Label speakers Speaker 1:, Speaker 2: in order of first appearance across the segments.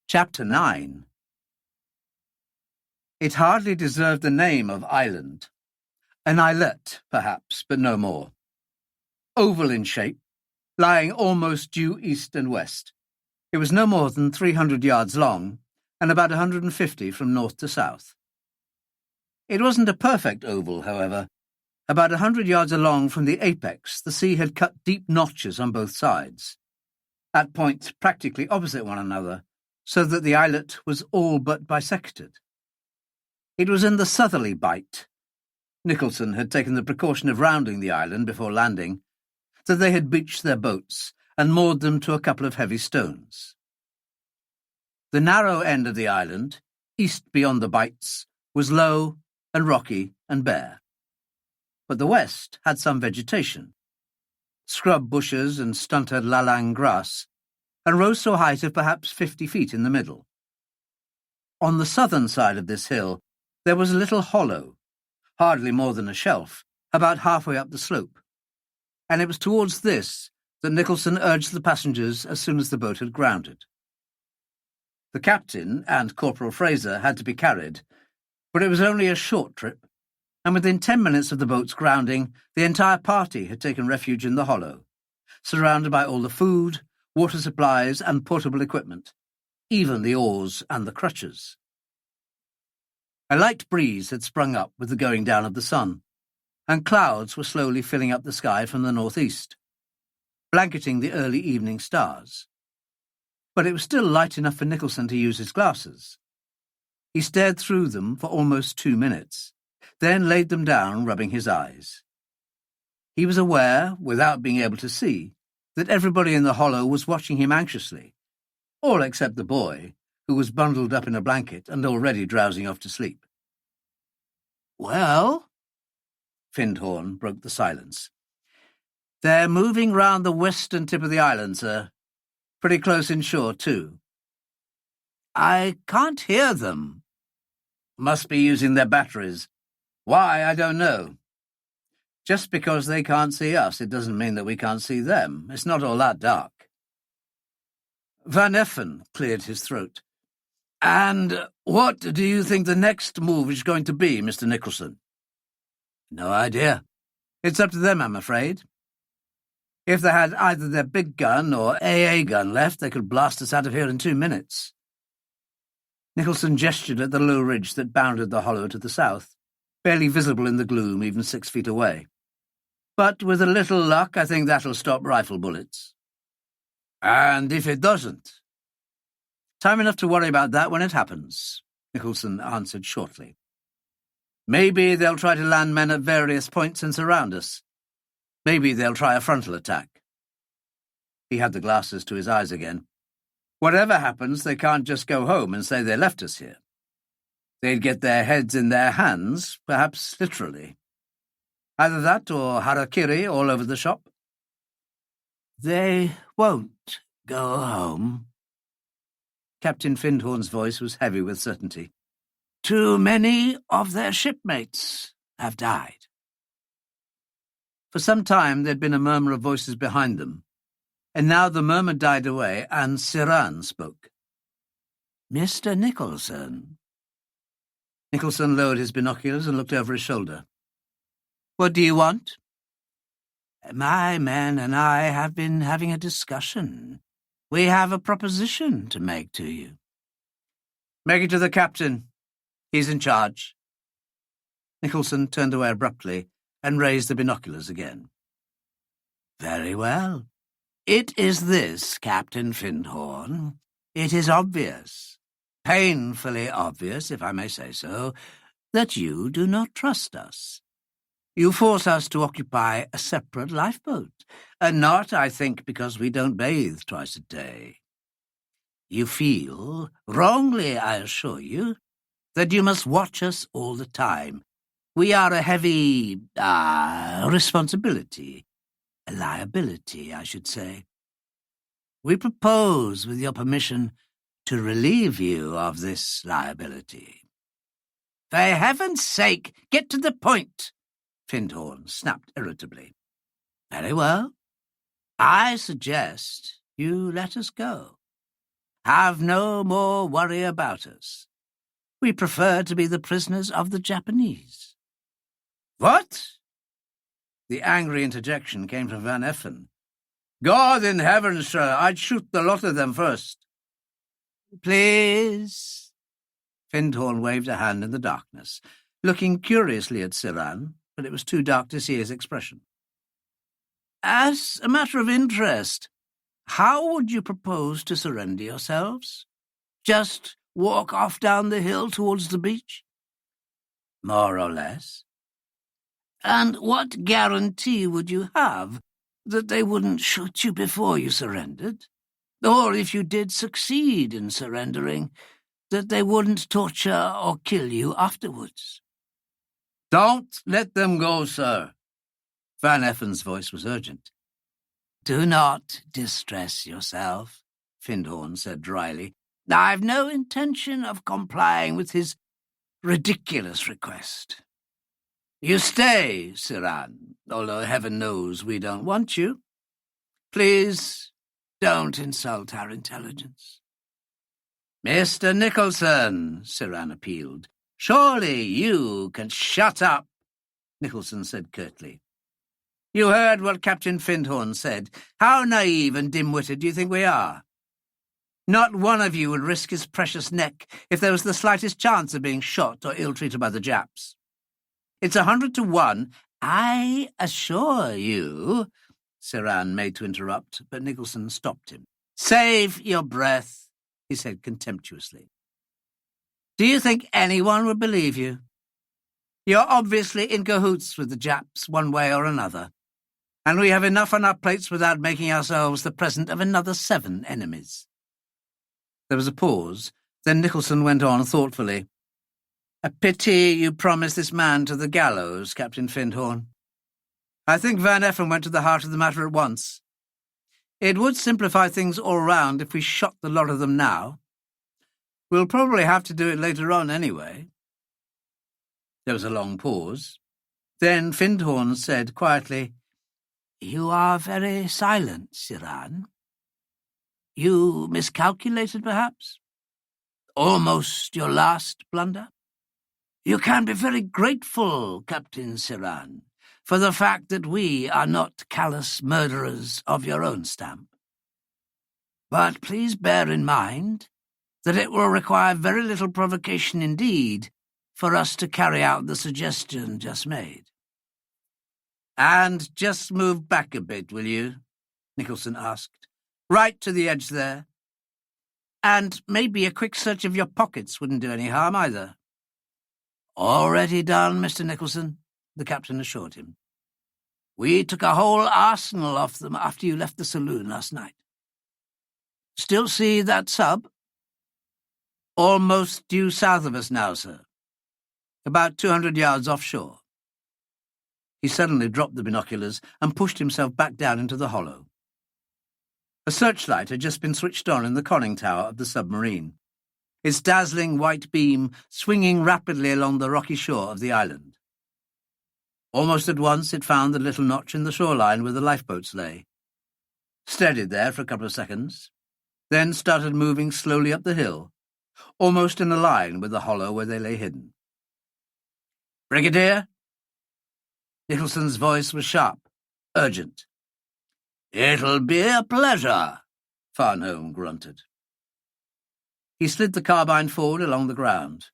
Speaker 1: Chapter 9. It hardly deserved the name of island. An islet, perhaps, but no more. Oval in shape, lying almost due east and west. It was no more than 300 yards long, and about 150 from north to south. It wasn't a perfect oval, however. About 100 yards along from the apex, the sea had cut deep notches on both sides, at points practically opposite one another, so that the islet was all but bisected. It was in the southerly bight. Nicholson had taken the precaution of rounding the island before landing, that they had beached their boats and moored them to a couple of heavy stones. The narrow end of the island, east beyond the bights, was low and rocky and bare. But the west had some vegetation, scrub bushes and stunted lalang grass, and rose to a height of perhaps 50 feet in the middle. On the southern side of this hill, there was a little hollow, hardly more than a shelf, about halfway up the slope, and it was towards this that Nicholson urged the passengers as soon as the boat had grounded. The captain and Corporal Fraser had to be carried, but it was only a short trip, and within 10 minutes of the boat's grounding, the entire party had taken refuge in the hollow, surrounded by all the food, water supplies, and portable equipment, even the oars and the crutches. A light breeze had sprung up with the going down of the sun, and clouds were slowly filling up the sky from the northeast, blanketing the early evening stars. But it was still light enough for Nicholson to use his glasses. He stared through them for almost 2 minutes, then laid them down, rubbing his eyes. He was aware, without being able to see, that everybody in the hollow was watching him anxiously, all except the boy, who was bundled up in a blanket and already drowsing off to sleep. "Well," Findhorn broke the silence. "They're moving round the western tip of the island, sir. Pretty close inshore, too." "I can't hear them." "Must be using their batteries. Why, I don't know. Just because they can't see us, it doesn't mean that we can't see them. It's not all that dark." Van Effen cleared his throat. "And what do you think the next move is going to be, Mr. Nicholson?" "No idea. It's up to them, I'm afraid. If they had either their big gun or AA gun left, they could blast us out of here in 2 minutes." Nicholson gestured at the low ridge that bounded the hollow to the south, barely visible in the gloom even 6 feet away. "But with a little luck, I think that'll stop rifle bullets." "And if it doesn't?" "Time enough to worry about that when it happens," Nicholson answered shortly. "Maybe they'll try to land men at various points and surround us. Maybe they'll try a frontal attack." He had the glasses to his eyes again. "Whatever happens, they can't just go home and say they left us here. They'd get their heads in their hands, perhaps literally. Either that or harakiri all over the shop." "They won't go home." Captain Findhorn's voice was heavy with certainty. "Too many of their shipmates have died." For some time there'd been a murmur of voices behind them, and now the murmur died away and Siran spoke. "Mr. Nicholson." Nicholson lowered his binoculars and looked over his shoulder. "What do you want?" "My men and I have been having a discussion. We have a proposition to make to you." "Make it to the captain. He's in charge." Nicholson turned away abruptly and raised the binoculars again. "Very well. It is this, Captain Findhorn. It is obvious, painfully obvious, if I may say so, that you do not trust us. You force us to occupy a separate lifeboat, and not, I think, because we don't bathe twice a day. You feel, wrongly I assure you, that you must watch us all the time. We are a heavy, responsibility, a liability, I should say. We propose, with your permission, to relieve you of this liability." "For heaven's sake, get to the point!" Findhorn snapped irritably. "Very well. I suggest you let us go. Have no more worry about us. We prefer to be the prisoners of the Japanese." "What?" The angry interjection came from Van Effen. "God in heaven, sir, I'd shoot the lot of them first." "Please." Findhorn waved a hand in the darkness, looking curiously at Siran, but it was too dark to see his expression. "As a matter of interest, how would you propose to surrender yourselves? Just walk off down the hill towards the beach?" "More or less." "And what guarantee would you have that they wouldn't shoot you before you surrendered? Or if you did succeed in surrendering, that they wouldn't torture or kill you afterwards?" "Don't let them go, sir." Van Effen's voice was urgent. "Do not distress yourself," Findhorn said dryly. "I've no intention of complying with his ridiculous request. You stay, Siran, although heaven knows we don't want you. Please don't insult our intelligence." "Mr. Nicholson," Siran appealed, "surely you can—" "Shut up," Nicholson said curtly. "You heard what Captain Findhorn said. How naive and dim-witted do you think we are? Not one of you would risk his precious neck if there was the slightest chance of being shot or ill-treated by the Japs. It's 100 to 1. I assure you—" Siran made to interrupt, but Nicholson stopped him. "Save your breath," he said contemptuously. "Do you think anyone would believe you? You're obviously in cahoots with the Japs one way or another, and we have enough on our plates without making ourselves the present of another 7 enemies." There was a pause. Then Nicholson went on thoughtfully. "A pity you promised this man to the gallows, Captain Findhorn. I think Van Effen went to the heart of the matter at once. It would simplify things all round if we shot the lot of them now. We'll probably have to do it later on anyway." There was a long pause. Then Findhorn said quietly, "You are very silent, Siran. You miscalculated, perhaps? Almost your last blunder? You can be very grateful, Captain Siran, for the fact that we are not callous murderers of your own stamp. But please bear in mind that it will require very little provocation indeed for us to carry out the suggestion just made." "And just move back a bit, will you?" Nicholson asked. "Right to the edge there. And maybe a quick search of your pockets wouldn't do any harm either." "Already done, Mr. Nicholson," the captain assured him. "We took a whole arsenal off them after you left the saloon last night. Still see that sub?" "Almost due south of us now, sir. About 200 yards offshore." He suddenly dropped the binoculars and pushed himself back down into the hollow. A searchlight had just been switched on in the conning tower of the submarine, its dazzling white beam swinging rapidly along the rocky shore of the island. Almost at once it found the little notch in the shoreline where the lifeboats lay, steadied there for a couple of seconds, then started moving slowly up the hill, almost in a line with the hollow where they lay hidden. "Brigadier?" Nicholson's voice was sharp, urgent. "It'll be a pleasure," Farnhome grunted. He slid the carbine forward along the ground,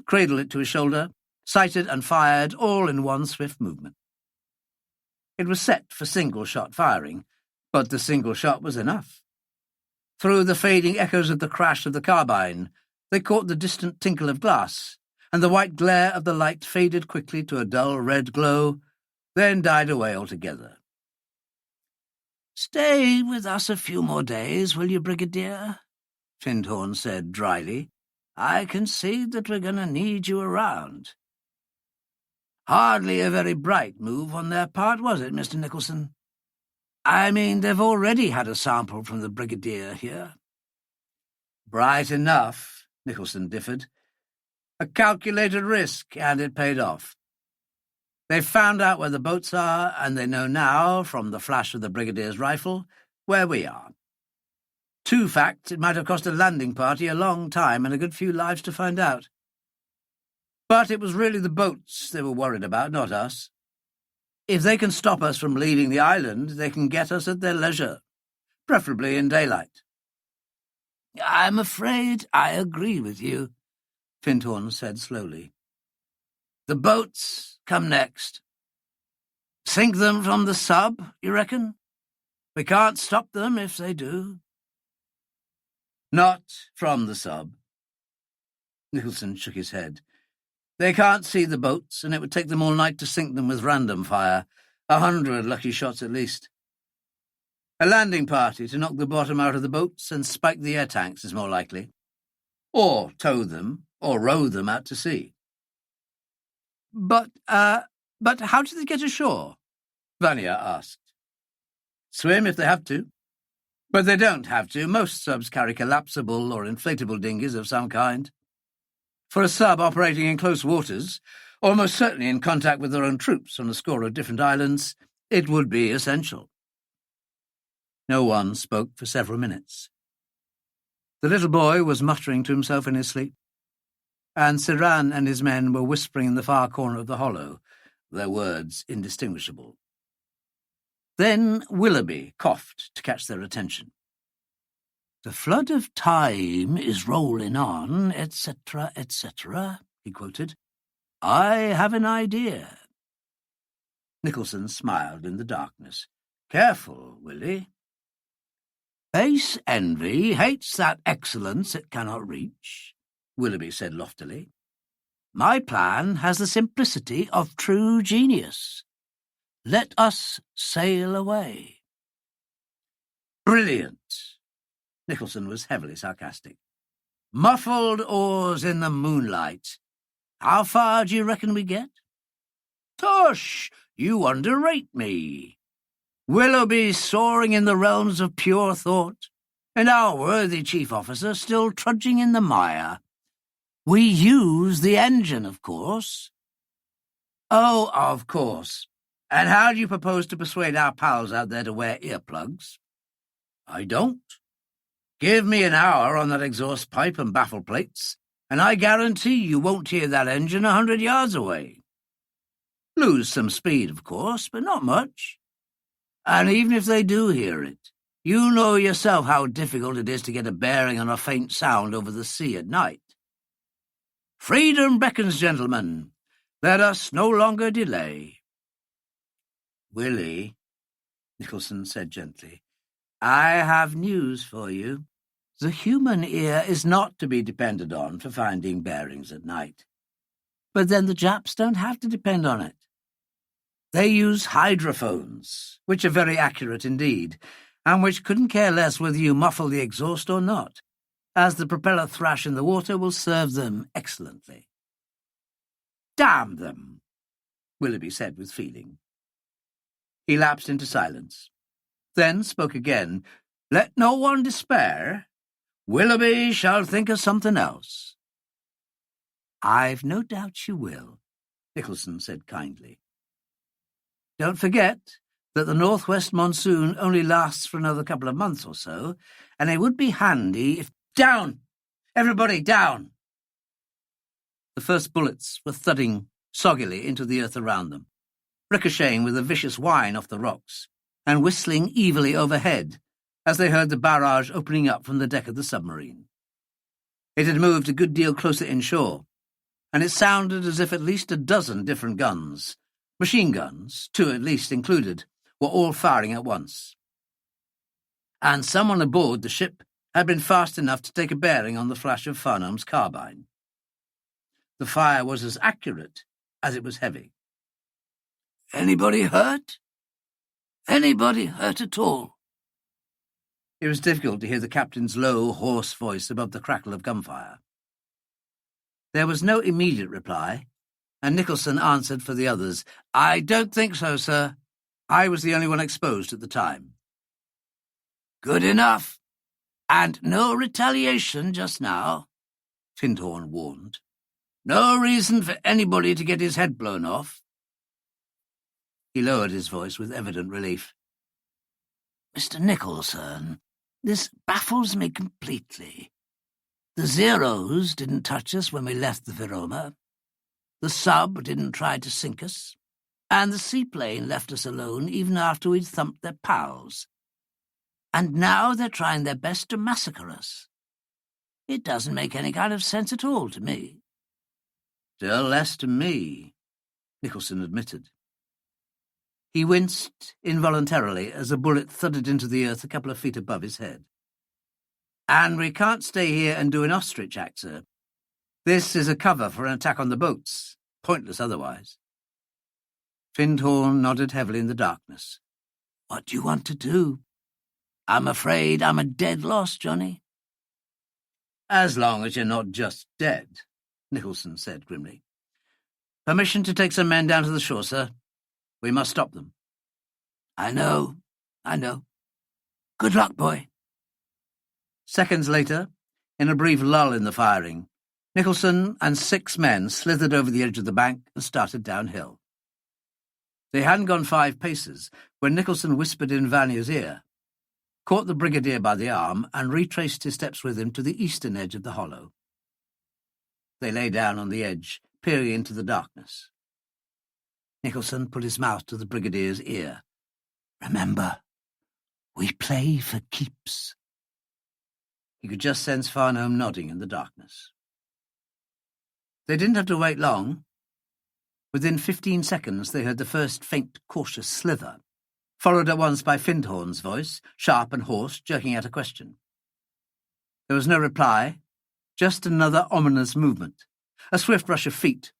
Speaker 1: cradled it to his shoulder, sighted and fired all in one swift movement. It was set for single-shot firing, but the single shot was enough. Through the fading echoes of the crash of the carbine, they caught the distant tinkle of glass, and the white glare of the light faded quickly to a dull red glow, then died away altogether. "Stay with us a few more days, will you, Brigadier?" Findhorn said dryly. "I can see that we're going to need you around." Hardly a very bright move on their part, was it, Mr. Nicholson? I mean, they've already had a sample from the Brigadier here. Bright enough, Nicholson differed. A calculated risk, and it paid off. They've found out where the boats are, and they know now, from the flash of the Brigadier's rifle, where we are. Two facts it might have cost a landing party a long time and a good few lives to find out. But it was really the boats they were worried about, not us. If they can stop us from leaving the island, they can get us at their leisure, preferably in daylight. I'm afraid I agree with you, Findhorn said slowly. The boats come next. Sink them from the sub, you reckon? We can't stop them if they do. Not from the sub. Nicholson shook his head. They can't see the boats, and it would take them all night to sink them with random fire. 100 lucky shots at least. A landing party to knock the bottom out of the boats and spike the air tanks is more likely. Or tow them, or row them out to sea. But how do they get ashore? Vanya asked. Swim if they have to. But they don't have to. Most subs carry collapsible or inflatable dinghies of some kind. For a sub operating in close waters, almost certainly in contact with their own troops on a score of different islands, it would be essential. No one spoke for several minutes. The little boy was muttering to himself in his sleep, and Siran and his men were whispering in the far corner of the hollow, their words indistinguishable. Then Willoughby coughed to catch their attention. The flood of time is rolling on, etc., etc., he quoted. I have an idea. Nicholson smiled in the darkness. Careful, Willie. Base envy hates that excellence it cannot reach, Willoughby said loftily. My plan has the simplicity of true genius. Let us sail away. Brilliant. Nicholson was heavily sarcastic. Muffled oars in the moonlight. How far do you reckon we get? Tush, you underrate me. Willoughby soaring in the realms of pure thought, and our worthy chief officer still trudging in the mire. We use the engine, of course. Oh, of course. And how do you propose to persuade our pals out there to wear earplugs? I don't. Give me an hour on that exhaust pipe and baffle plates, and I guarantee you won't hear that engine 100 yards away. Lose some speed, of course, but not much. And even if they do hear it, you know yourself how difficult it is to get a bearing on a faint sound over the sea at night. Freedom beckons, gentlemen. Let us no longer delay. Willie, Nicholson said gently, I have news for you. The human ear is not to be depended on for finding bearings at night. But then the Japs don't have to depend on it. They use hydrophones, which are very accurate indeed, and which couldn't care less whether you muffle the exhaust or not, as the propeller thrash in the water will serve them excellently. Damn them, Willoughby said with feeling. He lapsed into silence, then spoke again. Let no one despair. Willoughby shall think of something else. I've no doubt you will, Nicholson said kindly. Don't forget that the northwest monsoon only lasts for another couple of months or so, and it would be handy if— Down! Everybody down! The first bullets were thudding soggily into the earth around them, ricocheting with a vicious whine off the rocks, and whistling evilly overhead as they heard the barrage opening up from the deck of the submarine. It had moved a good deal closer inshore, and it sounded as if at least a dozen different guns, machine guns, 2 at least included, were all firing at once. And someone aboard the ship had been fast enough to take a bearing on the flash of Farnham's carbine. The fire was as accurate as it was heavy. Anybody hurt? Anybody hurt at all? It was difficult to hear the captain's low, hoarse voice above the crackle of gunfire. There was no immediate reply, and Nicholson answered for the others. I don't think so, sir. I was the only one exposed at the time. Good enough. And no retaliation just now, Findhorn warned. No reason for anybody to get his head blown off. He lowered his voice with evident relief. Mr. Nicholson,
Speaker 2: This baffles me completely. The Zeros didn't touch us when we left the Viroma. The sub didn't try to sink us. And the seaplane left us alone even after we'd thumped their pals. And now they're trying their best to massacre us. It doesn't make any kind of sense at all to me.
Speaker 1: Still less to me, Nicholson admitted. He winced involuntarily as a bullet thudded into the earth a couple of feet above his head. And we can't stay here and do an ostrich act, sir. This is a cover for an attack on the boats. Pointless otherwise. Findhorn nodded heavily in the darkness.
Speaker 2: What do you want to do? I'm afraid I'm a dead loss, Johnny.
Speaker 1: As long as you're not just dead, Nicholson said grimly. Permission to take some men down to the shore, sir. We must stop them.
Speaker 2: I know. Good luck, boy.
Speaker 1: Seconds later, in a brief lull in the firing, Nicholson and 6 men slithered over the edge of the bank and started downhill. They hadn't gone 5 paces when Nicholson whispered in Vanya's ear, caught the brigadier by the arm, and retraced his steps with him to the eastern edge of the hollow. They lay down on the edge, peering into the darkness. Nicholson put his mouth to the brigadier's ear.
Speaker 2: Remember, we play for keeps.
Speaker 1: He could just sense Farnham nodding in the darkness. They didn't have to wait long. Within 15 seconds they heard the first faint, cautious slither, followed at once by Findhorn's voice, sharp and hoarse, jerking out a question. There was no reply, just another ominous movement, a swift rush of feet,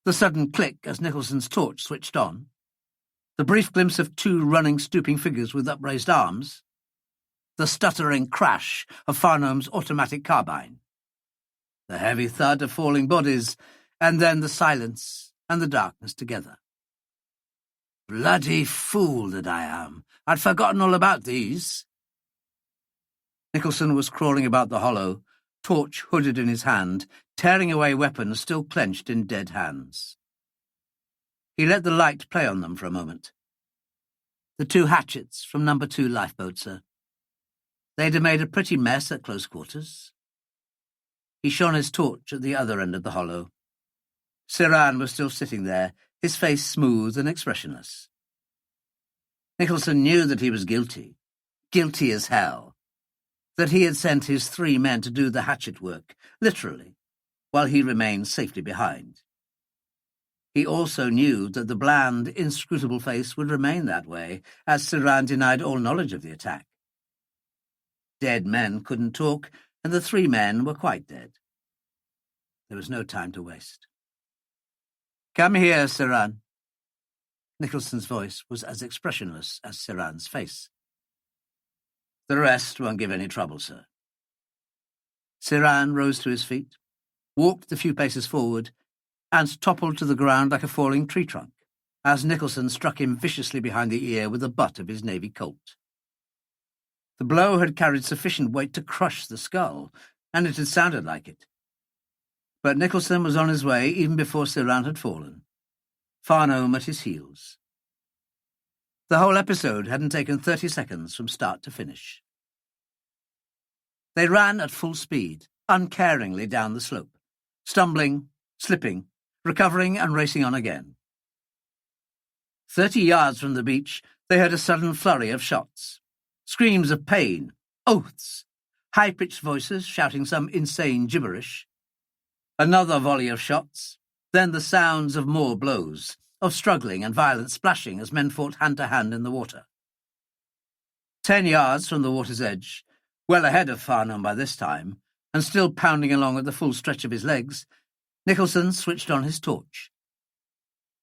Speaker 1: the sudden click as Nicholson's torch switched on, the brief glimpse of 2 running, stooping figures with upraised arms, the stuttering crash of Farnham's automatic carbine, the heavy thud of falling bodies, and then the silence and the darkness together.
Speaker 2: Bloody fool that I am. I'd forgotten all about these.
Speaker 1: Nicholson was crawling about the hollow, torch hooded in his hand, tearing away weapons still clenched in dead hands. He let the light play on them for a moment. The 2 hatchets from No. 2 lifeboat, sir. They'd have made a pretty mess at close quarters. He shone his torch at the other end of the hollow. Siran was still sitting there, his face smooth and expressionless. Nicholson knew that he was guilty as hell, that he had sent his 3 men to do the hatchet work, literally, while he remained safely behind. He also knew that the bland, inscrutable face would remain that way, as Siran denied all knowledge of the attack. Dead men couldn't talk, and the 3 men were quite dead. There was no time to waste. Come here, Siran. Nicholson's voice was as expressionless as Siran's face. The rest won't give any trouble, sir. Siran rose to his feet, walked the few paces forward, and toppled to the ground like a falling tree trunk, as Nicholson struck him viciously behind the ear with the butt of his Navy Colt. The blow had carried sufficient weight to crush the skull, and it had sounded like it. But Nicholson was on his way even before Siran had fallen, Farnham at his heels. The whole episode hadn't taken 30 seconds from start to finish. They ran at full speed, uncaringly down the slope, stumbling, slipping, recovering and racing on again. 30 yards from the beach, they heard a sudden flurry of shots, screams of pain, oaths, high-pitched voices shouting some insane gibberish. Another volley of shots, then the sounds of more blows, of struggling and violent splashing as men fought hand-to-hand in the water. 10 yards from the water's edge, well ahead of Farnham by this time, and still pounding along at the full stretch of his legs, Nicholson switched on his torch.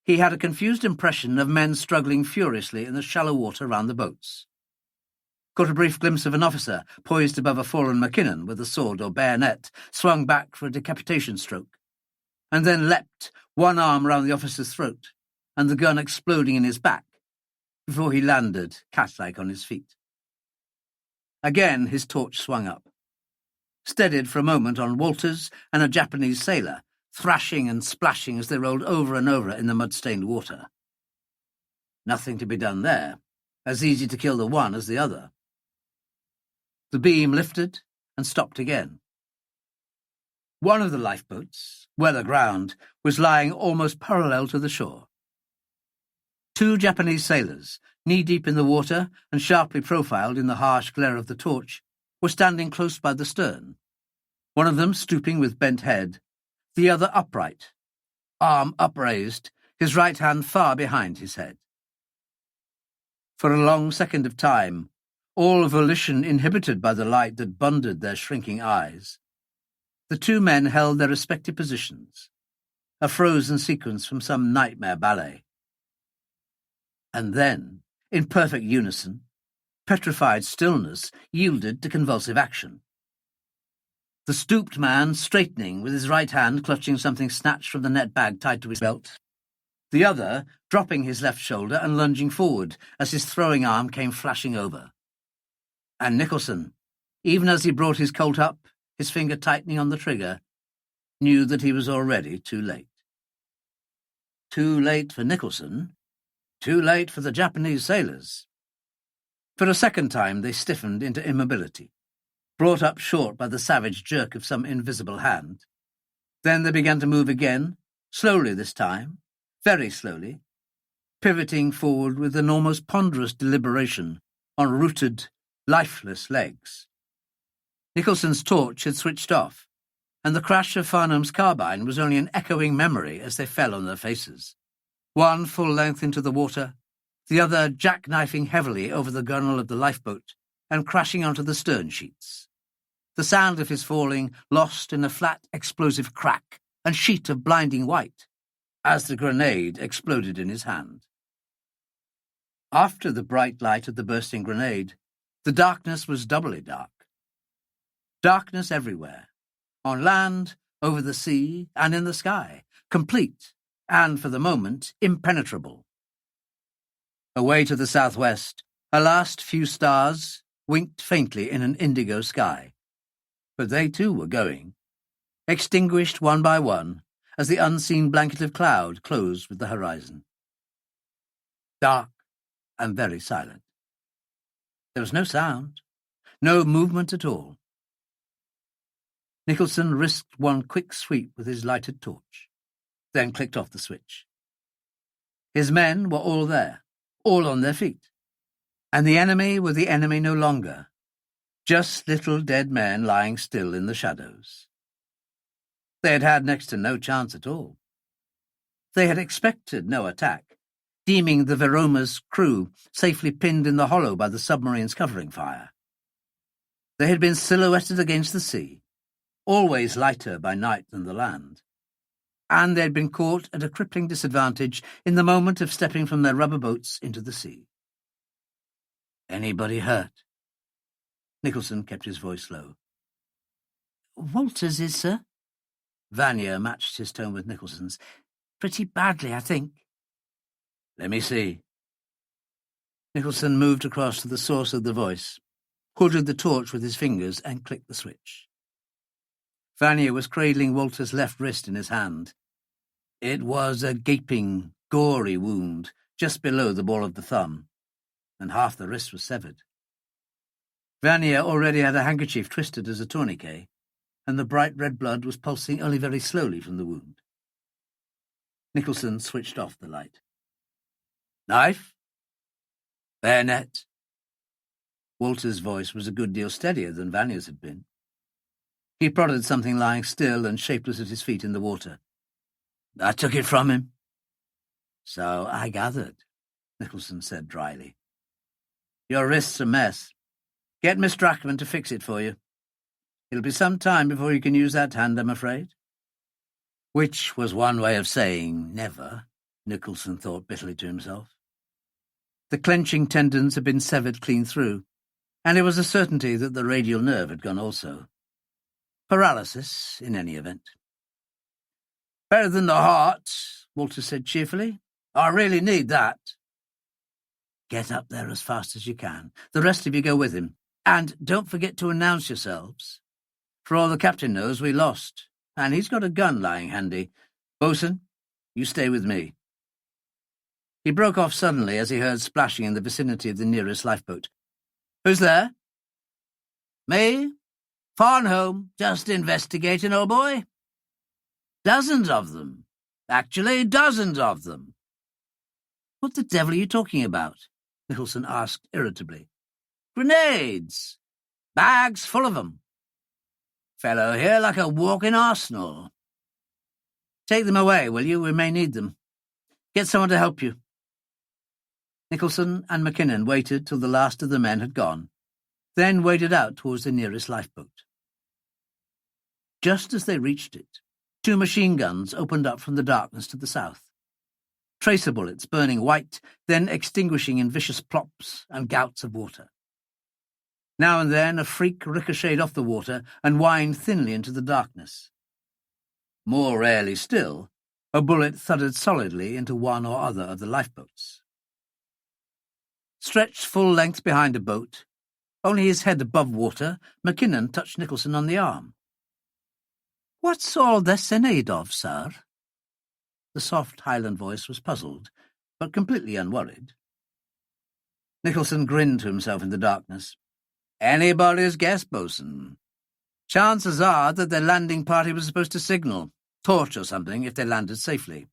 Speaker 1: He had a confused impression of men struggling furiously in the shallow water round the boats. Caught a brief glimpse of an officer poised above a fallen Mackinnon with a sword or bayonet swung back for a decapitation stroke, and then leapt, one arm round the officer's throat, and the gun exploding in his back, before he landed, cat-like, on his feet. Again his torch swung up, steadied for a moment on Walters and a Japanese sailor, thrashing and splashing as they rolled over and over in the mud-stained water. Nothing to be done there, as easy to kill the one as the other. The beam lifted and stopped again. One of the lifeboats, well aground, was lying almost parallel to the shore. Two Japanese sailors, knee-deep in the water and sharply profiled in the harsh glare of the torch, were standing close by the stern, one of them stooping with bent head, the other upright, arm upraised, his right hand far behind his head. For a long second of time, all volition inhibited by the light that bonded their shrinking eyes, the two men held their respective positions, a frozen sequence from some nightmare ballet. And then, in perfect unison, petrified stillness yielded to convulsive action. The stooped man straightening with his right hand clutching something snatched from the net bag tied to his belt, the other dropping his left shoulder and lunging forward as his throwing arm came flashing over. And Nicholson, even as he brought his Colt up, his finger tightening on the trigger, knew that he was already too late. Too late for Nicholson, too late for the Japanese sailors. For a second time they stiffened into immobility, brought up short by the savage jerk of some invisible hand. Then they began to move again, slowly this time, very slowly, pivoting forward with an almost ponderous deliberation on rooted, lifeless legs. Nicholson's torch had switched off, and the crash of Farnham's carbine was only an echoing memory as they fell on their faces, one full length into the water, the other jackknifing heavily over the gunwale of the lifeboat and crashing onto the stern sheets. The sound of his falling lost in a flat explosive crack and sheet of blinding white as the grenade exploded in his hand. After the bright light of the bursting grenade, the darkness was doubly dark. Darkness everywhere, on land, over the sea, and in the sky, complete, and, for the moment, impenetrable. Away to the southwest, a last few stars winked faintly in an indigo sky. But they too were going, extinguished one by one as the unseen blanket of cloud closed with the horizon. Dark and very silent. There was no sound, no movement at all. Nicholson risked one quick sweep with his lighted torch, then clicked off the switch. His men were all there, all on their feet, and the enemy were the enemy no longer, just little dead men lying still in the shadows. They had had next to no chance at all. They had expected no attack, deeming the Veroma's crew safely pinned in the hollow by the submarine's covering fire. They had been silhouetted against the sea, always lighter by night than the land, and they had been caught at a crippling disadvantage in the moment of stepping from their rubber boats into the sea. Anybody hurt? Nicholson kept his voice low.
Speaker 2: Walters is, sir.
Speaker 1: Vanier matched his tone with Nicholson's.
Speaker 2: Pretty badly, I think.
Speaker 1: Let me see. Nicholson moved across to the source of the voice, hooded the torch with his fingers, and clicked the switch. Vanier was cradling Walter's left wrist in his hand. It was a gaping, gory wound just below the ball of the thumb, and half the wrist was severed. Vanier already had a handkerchief twisted as a tourniquet, and the bright red blood was pulsing only very slowly from the wound. Nicholson switched off the light. Knife? Bayonet? Walter's voice was a good deal steadier than Vanier's had been. He prodded something lying still and shapeless at his feet in the water. I took it from him. So I gathered, Nicholson said dryly. Your wrist's a mess. Get Miss Drachman to fix it for you. It'll be some time before you can use that hand, I'm afraid. Which was one way of saying never, Nicholson thought bitterly to himself. The clenching tendons had been severed clean through, and it was a certainty that the radial nerve had gone also. Paralysis, in any event. Better than the heart, Walter said cheerfully. I really need that. Get up there as fast as you can. The rest of you go with him. And don't forget to announce yourselves. For all the captain knows, we lost, and he's got a gun lying handy. Bosun, you stay with me. He broke off suddenly as he heard splashing in the vicinity of the nearest lifeboat. Who's there?
Speaker 2: Me? Far home, just investigating, old boy. Dozens of them. Actually, dozens of them. What the devil are you talking about? Nicholson asked irritably. Grenades! Bags full of them. Fellow here like a walking arsenal. Take them away, will you? We may need them. Get someone to help you. Nicholson and Mackinnon waited till the last of the men had gone, then waded out towards the nearest lifeboat. Just as they reached it, 2 machine guns opened up from the darkness to the south. Tracer bullets burning white, then extinguishing in vicious plops and gouts of water. Now and then a freak ricocheted off the water and whined thinly into the darkness. More rarely still, a bullet thudded solidly into one or other of the lifeboats. Stretched full length behind a boat, only his head above water, Mackinnon touched Nicholson on the arm. "What's all this in aid of, sir?" The soft Highland voice was puzzled, but completely unworried. Nicholson grinned to himself in the darkness. "Anybody's guess, bosun. Chances are that their landing party was supposed to signal, torch or something, if they landed safely.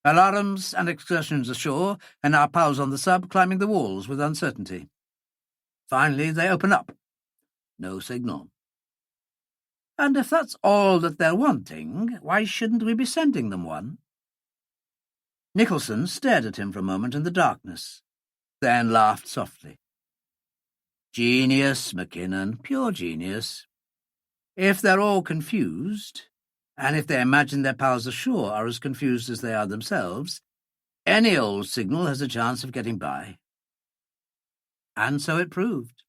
Speaker 2: Alarms and excursions ashore, and our pals on the sub climbing the walls with uncertainty. Finally, they open up. No signal. And if that's all that they're wanting, why shouldn't we be sending them one?" Nicholson stared at him for a moment in the darkness, then laughed softly. "Genius, Mackinnon, pure genius. If they're all confused, and if they imagine their pals ashore are as confused as they are themselves, any old signal has a chance of getting by." And so it proved.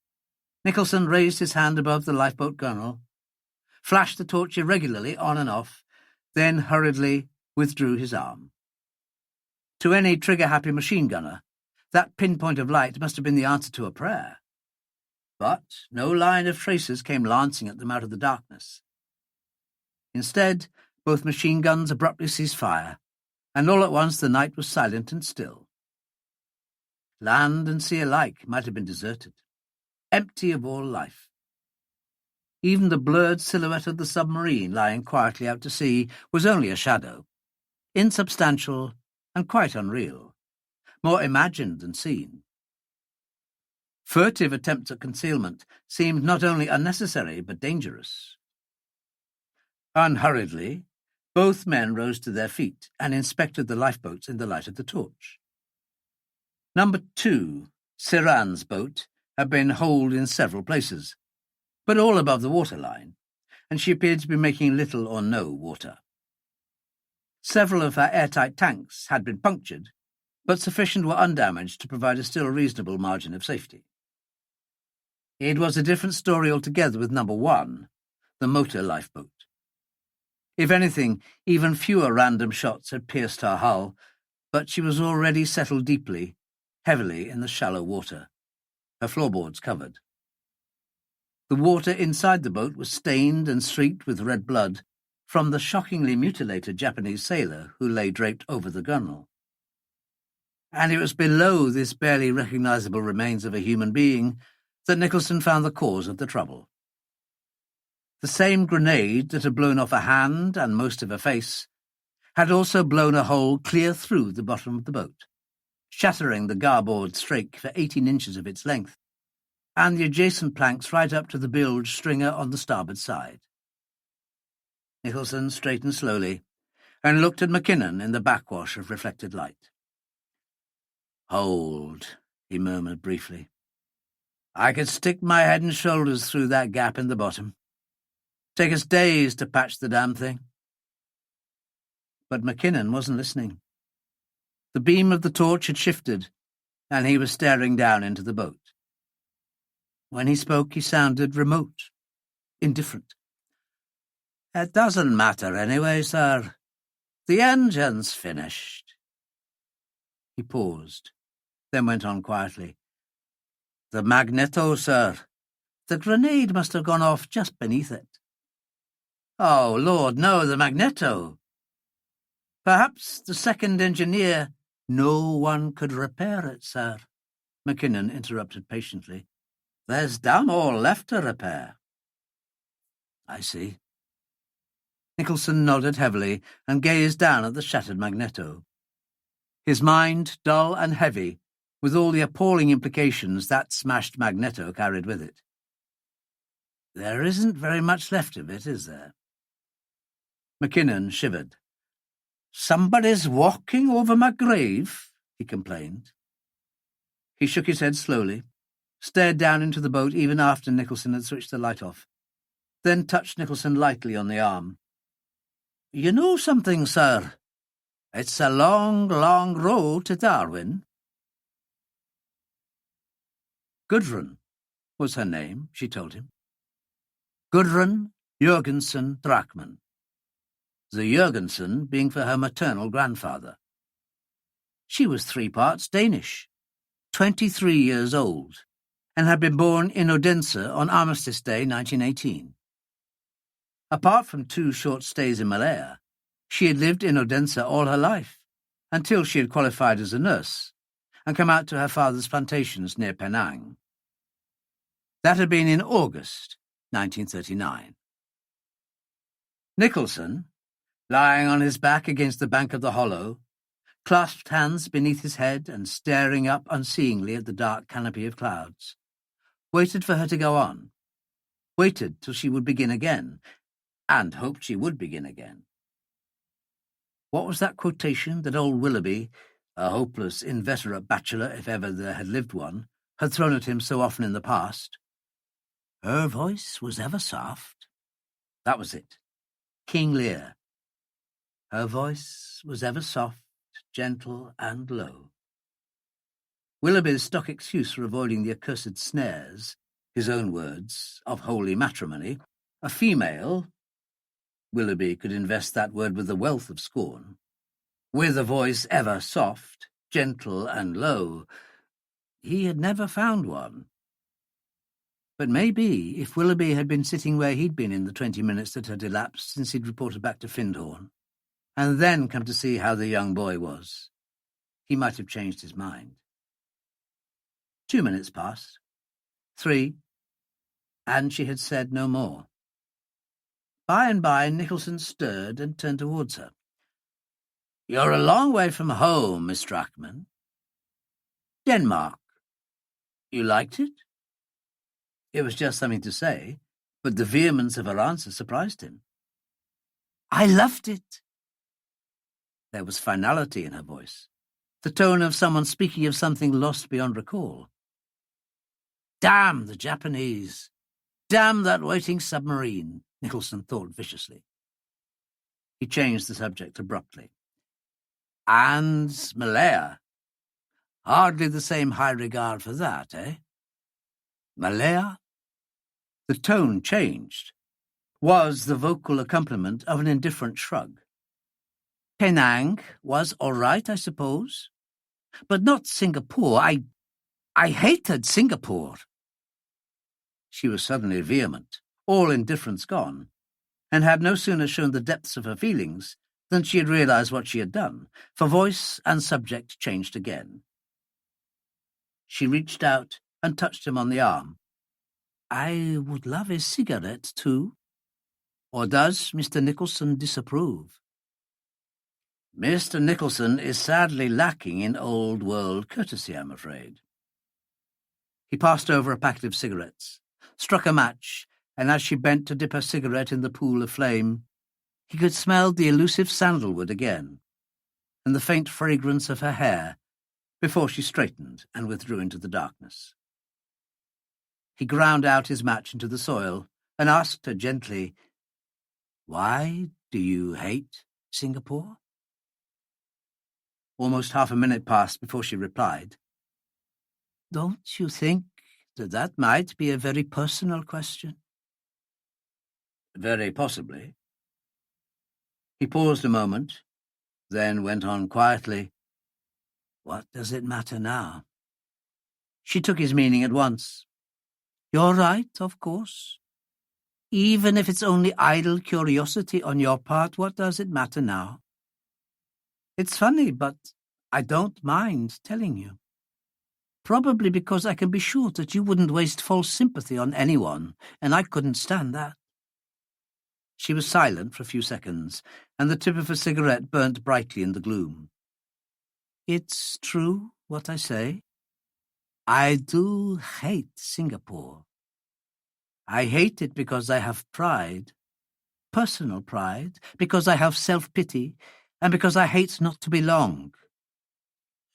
Speaker 2: Nicholson raised his hand above the lifeboat gunwale, flashed the torch irregularly on and off, then hurriedly withdrew his arm. To any trigger-happy machine gunner, that pinpoint of light must have been the answer to a prayer. But no line of tracers came lancing at them out of the darkness. Instead, both machine guns abruptly ceased fire, and all at once the night was silent and still. Land and sea alike might have been deserted, empty of all life. Even the blurred silhouette of the submarine lying quietly out to sea was only a shadow, insubstantial and quite unreal, more imagined than seen. Furtive attempts at concealment seemed not only unnecessary but dangerous. Unhurriedly, both men rose to their feet and inspected the lifeboats in the light of the torch. Number 2, Siran's boat, had been holed in several places, but all above the waterline, and she appeared to be making little or no water. Several of her airtight tanks had been punctured, but sufficient were undamaged to provide a still reasonable margin of safety. It was a different story altogether with number 1, the motor lifeboat. If anything, even fewer random shots had pierced her hull, but she was already settled deeply, heavily in the shallow water, her floorboards covered. The water inside the boat was stained and streaked with red blood from the shockingly mutilated Japanese sailor who lay draped over the gunwale. And it was below this barely recognizable remains of a human being that Nicholson found the cause of the trouble. The same grenade that had blown off a hand and most of her face had also blown a hole clear through the bottom of the boat, shattering the garboard strake for 18 inches of its length, and the adjacent planks right up to the bilge stringer on the starboard side. Nicholson straightened slowly and looked at Mackinnon in the backwash of reflected light. "Hold," he murmured briefly. "I could stick my head and shoulders through that gap in the bottom. Take us days to patch the damn thing." But Mackinnon wasn't listening. The beam of the torch had shifted, and he was staring down into the boat. When he spoke, he sounded remote, indifferent. "It doesn't matter anyway, sir. The engine's finished." He paused, then went on quietly. "The magneto, sir. The grenade must have gone off just beneath it." "Oh, Lord, no, the magneto." "Perhaps the second engineer—" "No one could repair it, sir," Mackinnon interrupted patiently.
Speaker 1: There's damn all left to repair.
Speaker 2: I see.
Speaker 1: Nicholson nodded heavily and gazed down at the shattered magneto. His mind dull and heavy, with all the appalling implications that smashed magneto carried with it. There isn't very much left of it, is there? Mackinnon shivered. Somebody's walking over my grave, he complained. He shook his head slowly, stared down into the boat even after Nicholson had switched the light off, then touched Nicholson lightly on the arm. You know something, sir? It's a long, long road to Darwin. Gudrun was her name, she told him. Gudrun Jørgensen Drachmann. The Jørgensen being for her maternal grandfather. She was 3 parts Danish, 23 years old, and had been born in Odense on Armistice Day 1918. Apart from 2 short stays in Malaya, she had lived in Odense all her life, until she had qualified as a nurse and come out to her father's plantations near Penang. That had been in August 1939. Nicholson, lying on his back against the bank of the hollow, clasped hands beneath his head and staring up unseeingly at the dark canopy of clouds, waited for her to go on, waited till she would begin again, and hoped she would begin again. What was that quotation that old Willoughby, a hopeless, inveterate bachelor, if ever there had lived one, had thrown at him so often in the past? Her voice was ever soft. That was it. King Lear. Her voice was ever soft, gentle, and low. Willoughby's stock excuse for avoiding the accursed snares, his own words, of holy matrimony, a female, Willoughby could invest that word with the wealth of scorn, with a voice ever soft, gentle, and low. He had never found one. But maybe if Willoughby had been sitting where he'd been in the 20 minutes that had elapsed since he'd reported back to Findhorn, and then come to see how the young boy was, he might have changed his mind. 2 minutes passed, 3, and she had said no more. By and by, Nicholson stirred and turned towards her. You're a long way from home, Miss Drachmann. Denmark. You liked it? It was just something to say, but the vehemence of her answer surprised him. I loved it. There was finality in her voice, the tone of someone speaking of something lost beyond recall. Damn the Japanese! Damn that waiting submarine, Nicholson thought viciously. He changed the subject abruptly. And Malaya. Hardly the same high regard for that, eh? Malaya? The tone changed, was the vocal accompaniment of an indifferent shrug. Penang was all right, I suppose, but not Singapore. I hated Singapore. She was suddenly vehement, all indifference gone, and had no sooner shown the depths of her feelings than she had realized what she had done, for voice and subject changed again. She reached out and touched him on the arm. I would love a cigarette, too. Or does Mr. Nicholson disapprove? Mr. Nicholson is sadly lacking in old-world courtesy, I'm afraid. He passed over a packet of cigarettes, struck a match, and as she bent to dip her cigarette in the pool of flame, he could smell the elusive sandalwood again, and the faint fragrance of her hair, before she straightened and withdrew into the darkness. He ground out his match into the soil and asked her gently, Why do you hate Singapore? Almost half a minute passed before she replied, Don't you think that might be a very personal question? Very possibly. He paused a moment, then went on quietly, What does it matter now? She took his meaning at once. You're right, of course. Even if it's only idle curiosity on your part, what does it matter now? It's funny, but I don't mind telling you.
Speaker 2: Probably because I can be sure that you wouldn't waste false sympathy on anyone, and I couldn't stand that. She was silent for a few seconds, and the tip of her cigarette burnt brightly in the gloom. It's true what I say. I do hate Singapore. I hate it because I have pride, personal pride, because I have self-pity, and because I hate not to belong.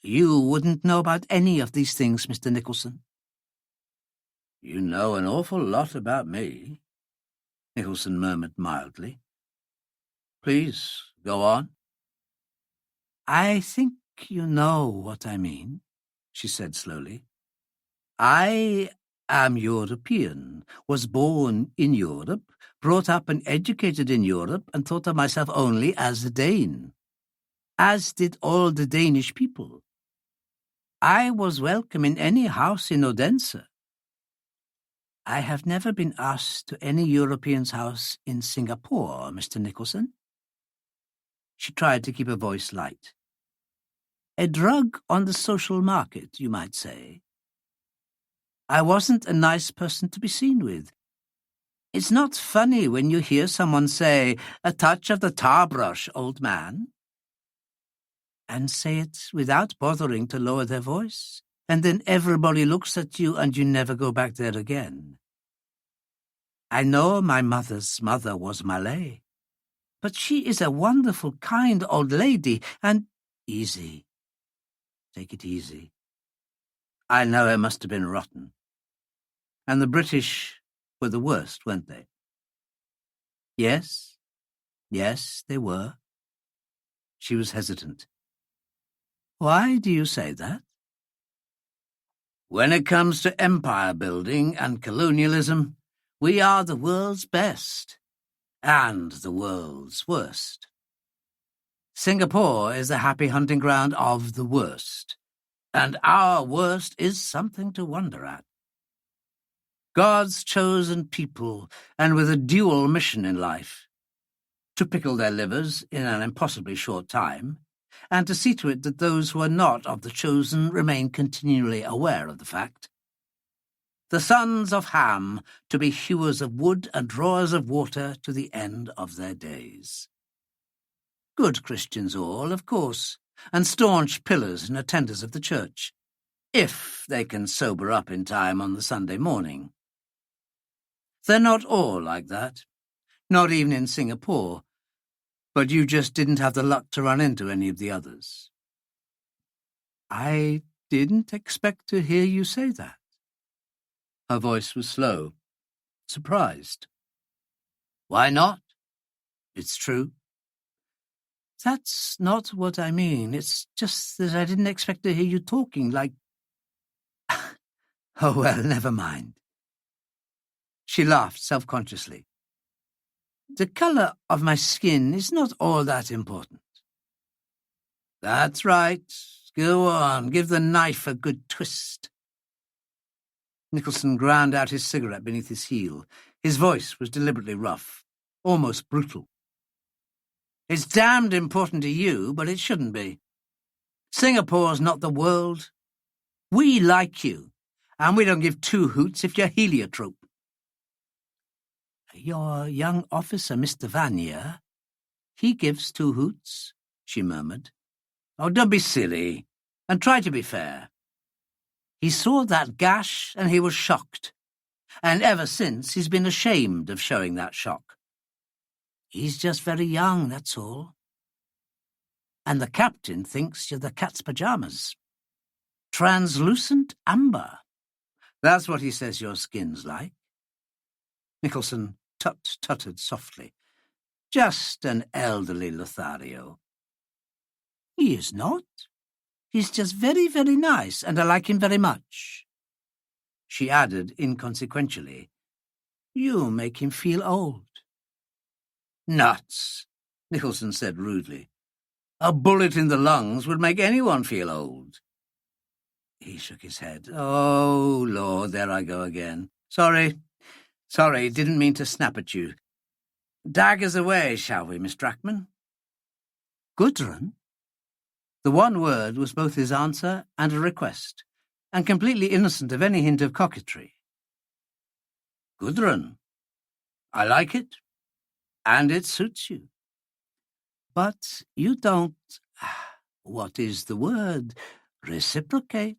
Speaker 2: You wouldn't know about any of these things, Mr. Nicholson.
Speaker 1: You know an awful lot about me, Nicholson murmured mildly. Please, go on.
Speaker 2: I think you know what I mean, she said slowly. I am European, was born in Europe, brought up and educated in Europe, and thought of myself only as a Dane, as did all the Danish people. I was welcome in any house in Odense. I have never been asked to any European's house in Singapore, Mr. Nicholson. She tried to keep her voice light. A drug on the social market, you might say. I wasn't a nice person to be seen with. It's not funny when you hear someone say, "A touch of the tar brush, old man," and say it without bothering to lower their voice, and then everybody looks at you and you never go back there again. I know my mother's mother was Malay, but she is a wonderful, kind old lady, and easy. Take it easy. I know it must have been rotten. And the British were the worst, weren't they? Yes, they were. She was hesitant. Why do you say that? When it comes to empire building and colonialism, we are the world's best and the world's worst. Singapore is the happy hunting ground of the worst, and our worst is something to wonder at. God's chosen people, and with a dual mission in life, to pickle their livers in an impossibly short time, and to see to it that those who are not of the chosen remain continually aware of the fact. The sons of Ham to be hewers of wood and drawers of water to the end of their days. Good Christians all, of course, and staunch pillars and attenders of the church, if they can sober up in time on the Sunday morning. They're not all like that, not even in Singapore, but you just didn't have the luck to run into any of the others. I didn't expect to hear you say that. Her voice was slow, surprised. Why not? It's true. That's not what I mean. It's just that I didn't expect to hear you talking like... Oh, well, never mind. She laughed self-consciously. The colour of my skin is not all that important. That's right. Go on, give the knife a good twist. Nicholson ground out his cigarette beneath his heel. His voice was deliberately rough, almost brutal. It's damned important to you, but it shouldn't be. Singapore's not the world. We like you, and we don't give two hoots if you're heliotrope. Your young officer, Mr. Vanier, he gives two hoots, she murmured. Oh, don't be silly, and try to be fair. He saw that gash, and he was shocked, and ever since he's been ashamed of showing that shock. He's just very young, that's all. And the captain thinks you're the cat's pyjamas. Translucent amber. That's what he says your skin's like. Nicholson tut-tutted softly. Just an elderly Lothario. He is not. He's just very, very nice, and I like him very much. She added inconsequentially, You make him feel old. Nuts, Nicholson said rudely. A bullet in the lungs would make anyone feel old. He shook his head. Oh, Lord, there I go again. Sorry, didn't mean to snap at you. Daggers away, shall we, Miss Drachman? Gudrun? The one word was both his answer and a request.
Speaker 1: and completely innocent of any hint of coquetry. Gudrun, I like it, and it suits you. But you don't, what is the word, reciprocate.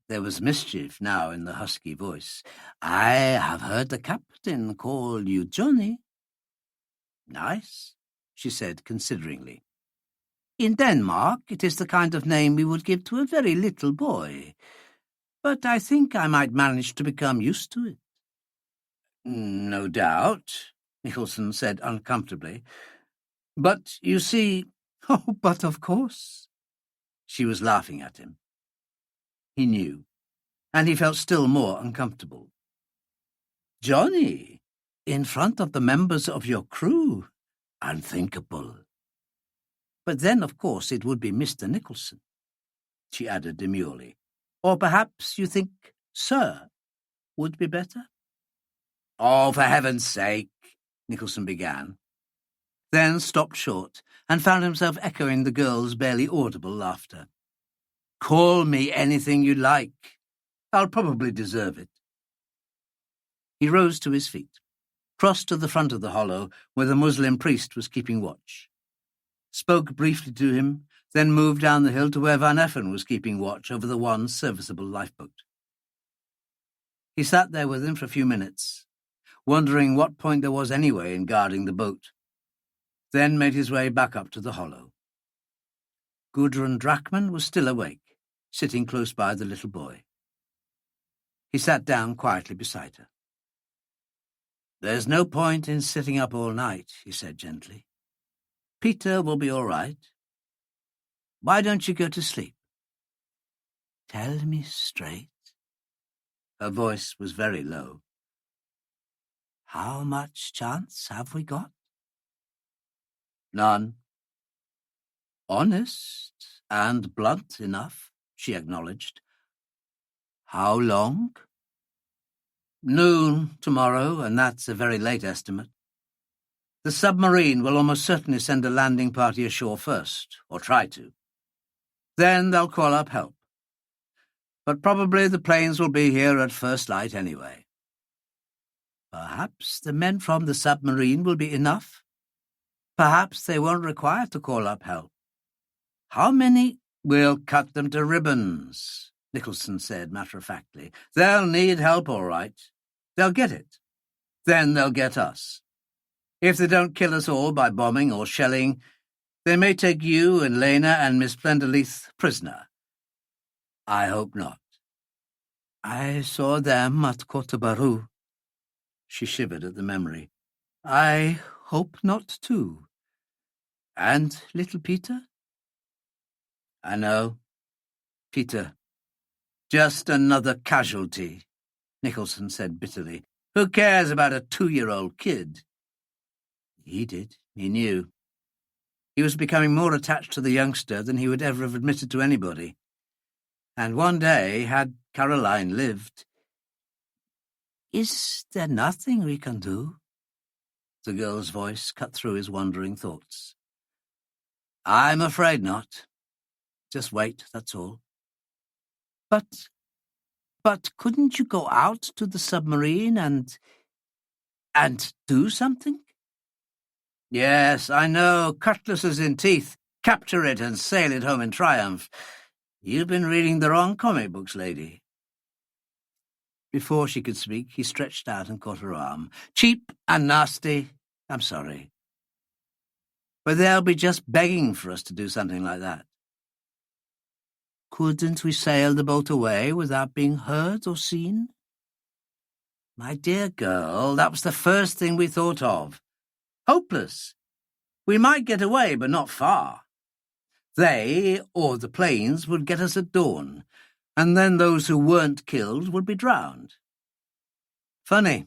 Speaker 1: There was mischief now in the husky voice. I have heard the captain call you Johnny. Nice, she said consideringly. In Denmark, it is the kind of name we would give to a very little boy. But I think I might manage to become used to it. No doubt, Nicholson said uncomfortably. But you see... Oh, but of course. She was laughing at him. He knew, and he felt still more uncomfortable. Johnny, in front of the members of your crew? Unthinkable. But then, of course, it would be Mr. Nicholson, she added demurely. Or perhaps you think Sir would be better? Oh, for heaven's sake, Nicholson began, then stopped short and found himself echoing the girl's barely audible laughter. Call me anything you like. I'll probably deserve it. He rose to his feet, crossed to the front of the hollow where the Muslim priest was keeping watch, spoke briefly to him, then moved down the hill to where Van Effen was keeping watch over the one serviceable lifeboat. He sat there with him for a few minutes, wondering what point there was anyway in guarding the boat, then made his way back up to the hollow. Gudrun Drachmann was still awake, sitting close by the little boy. He sat down quietly beside her. There's no point in sitting up all night, he said gently. Peter will be all right. Why don't you go to sleep? Tell me straight. Her voice was very low. How much chance have we got? None. Honest and blunt enough, she acknowledged. How long? Noon tomorrow, and that's a very late estimate. The submarine will almost certainly send a landing party ashore first, or try to. Then they'll call up help. But probably the planes will be here at first light anyway. Perhaps the men from the submarine will be enough. Perhaps they won't require to call up help. How many? We'll cut them to ribbons, Nicholson said matter-of-factly. They'll need help, all right. They'll get it. Then they'll get us. If they don't kill us all by bombing or shelling, they may take you and Lena and Miss Plenderleith prisoner. I hope not. I saw them at Cotabaru. She shivered at the memory. I hope not, too. And little Peter? I know. Peter. Just another casualty, Nicholson said bitterly. Who cares about a 2-year-old kid? He did. He knew. He was becoming more attached to the youngster than he would ever have admitted to anybody. And one day, had Caroline lived... Is there nothing we can do? The girl's voice cut through his wandering thoughts. I'm afraid not. Just wait, that's all. But couldn't you go out to the submarine and do something? Yes, I know, cutlasses in teeth. Capture it and sail it home in triumph. You've been reading the wrong comic books, lady. Before she could speak, he stretched out and caught her arm. Cheap and nasty. I'm sorry. But they'll be just begging for us to do something like that. Couldn't we sail the boat away without being heard or seen? My dear girl, that was the first thing we thought of. Hopeless. We might get away, but not far. They, or the planes, would get us at dawn, and then those who weren't killed would be drowned. Funny,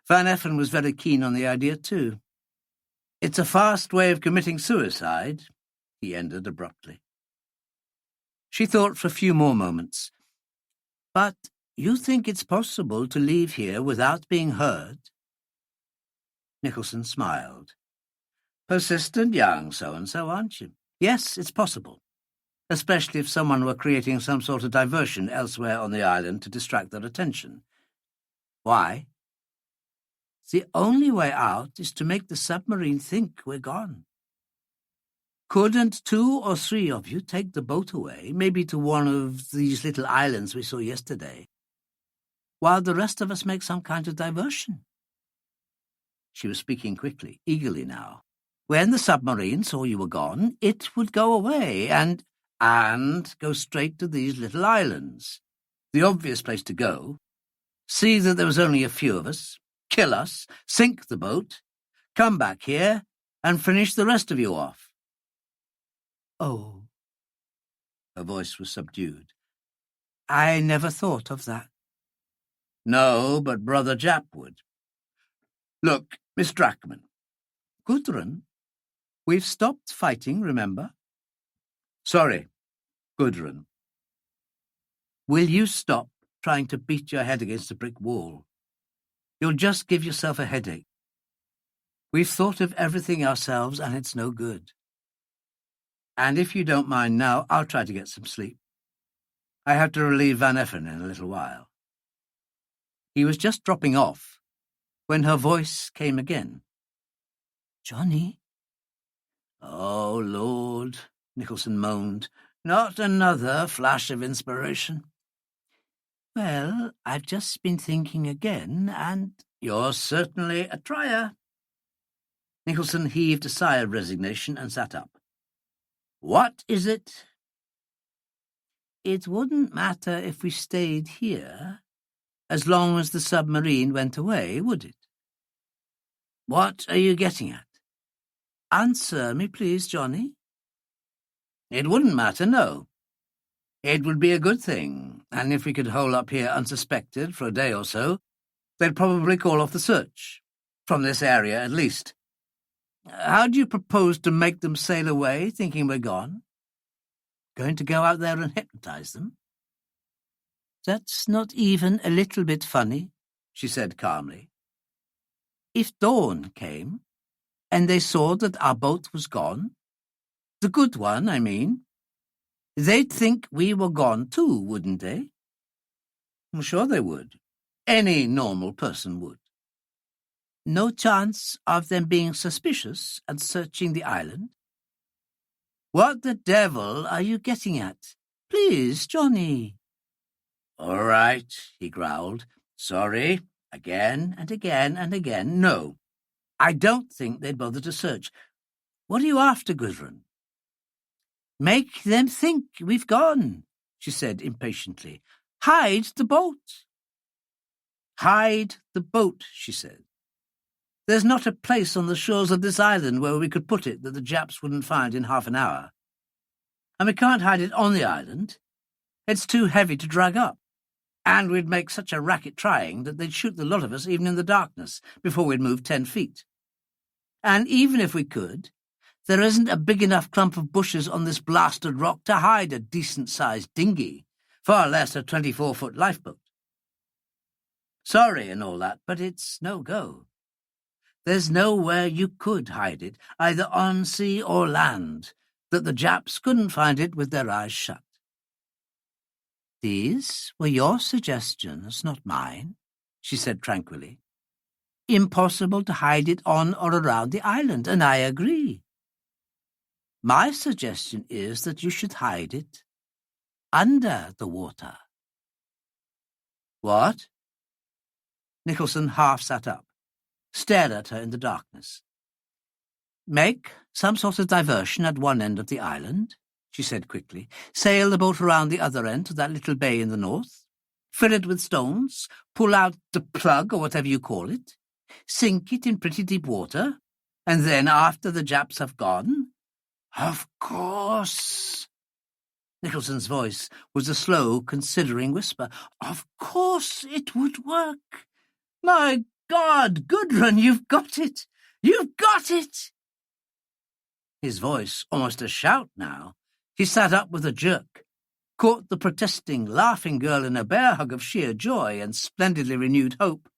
Speaker 1: Van Effen was very keen on the idea too. It's a fast way of committing suicide, he ended abruptly. She thought for a few more moments. But you think it's possible to leave here without being heard? Nicholson smiled. Persistent young so-and-so, aren't you? Yes, it's possible. especially if someone were creating some sort of diversion elsewhere on the island to distract their attention. Why? The only way out is to make the submarine think we're gone. Couldn't 2 or 3 of you take the boat away, maybe to one of these little islands we saw yesterday, while the rest of us make some kind of diversion? She was speaking quickly, eagerly now. When the submarine saw you were gone, it would go away and go straight to these little islands. The obvious place to go. See that there was only a few of us, kill us, sink the boat, come back here, and finish the rest of you off. Oh. Her voice was subdued. I never thought of that. No, but Brother Japp would. Look, Miss Drachman. Gudrun, we've stopped fighting, remember? Sorry, Gudrun. Will you stop trying to beat your head against a brick wall? You'll just give yourself a headache. We've thought of everything ourselves, and it's no good. And if you don't mind now, I'll try to get some sleep. I have to relieve Van Effen in a little while. He was just dropping off when her voice came again. Johnny? Oh, Lord, Nicholson moaned. Not another flash of inspiration. Well, I've just been thinking again, and you're certainly a trier. Nicholson heaved a sigh of resignation and sat up. What is it? It wouldn't matter if we stayed here, as long as the submarine went away, would it? What are you getting at? Answer me, please, Johnny. It wouldn't matter, no. It would be a good thing, and if we could hole up here unsuspected for a day or so, they'd probably call off the search, from this area at least. How do you propose to make them sail away, thinking we're gone? Going to go out there and hypnotize them? That's not even a little bit funny, she said calmly. If dawn came, and they saw that our boat was gone, the good one, I mean, they'd think we were gone too, wouldn't they? I'm sure they would. Any normal person would. No chance of them being suspicious and searching the island? What the devil are you getting at? Please, Johnny. All right, he growled. Sorry. Again and again and again. No, I don't think they'd bother to search. What are you after, Gudrun? Make them think we've gone, she said impatiently. Hide the boat. Hide the boat, she said. There's not a place on the shores of this island where we could put it that the Japs wouldn't find in half an hour. And we can't hide it on the island. It's too heavy to drag up. And we'd make such a racket trying that they'd shoot the lot of us even in the darkness before we'd moved 10 feet. And even if we could, there isn't a big enough clump of bushes on this blasted rock to hide a decent-sized dinghy, far less a 24-foot lifeboat. Sorry and all that, but it's no go. There's nowhere you could hide it, either on sea or land, that the Japs couldn't find it with their eyes shut. These were your suggestions, not mine, she said tranquilly. Impossible to hide it on or around the island, and I agree. My suggestion is that you should hide it under the water. What? Nicholson half sat up, stared at her in the darkness. Make some sort of diversion at one end of the island, she said quickly. Sail the boat around the other end to that little bay in the north. Fill it with stones. Pull out the plug, or whatever you call it. Sink it in pretty deep water. And then, after the Japs have gone... Of course. Nicholson's voice was a slow, considering whisper. Of course it would work. My God, Gudrun, you've got it! You've got it! His voice almost a shout now. He sat up with a jerk, caught the protesting, laughing girl in a bear hug of sheer joy and splendidly renewed hope,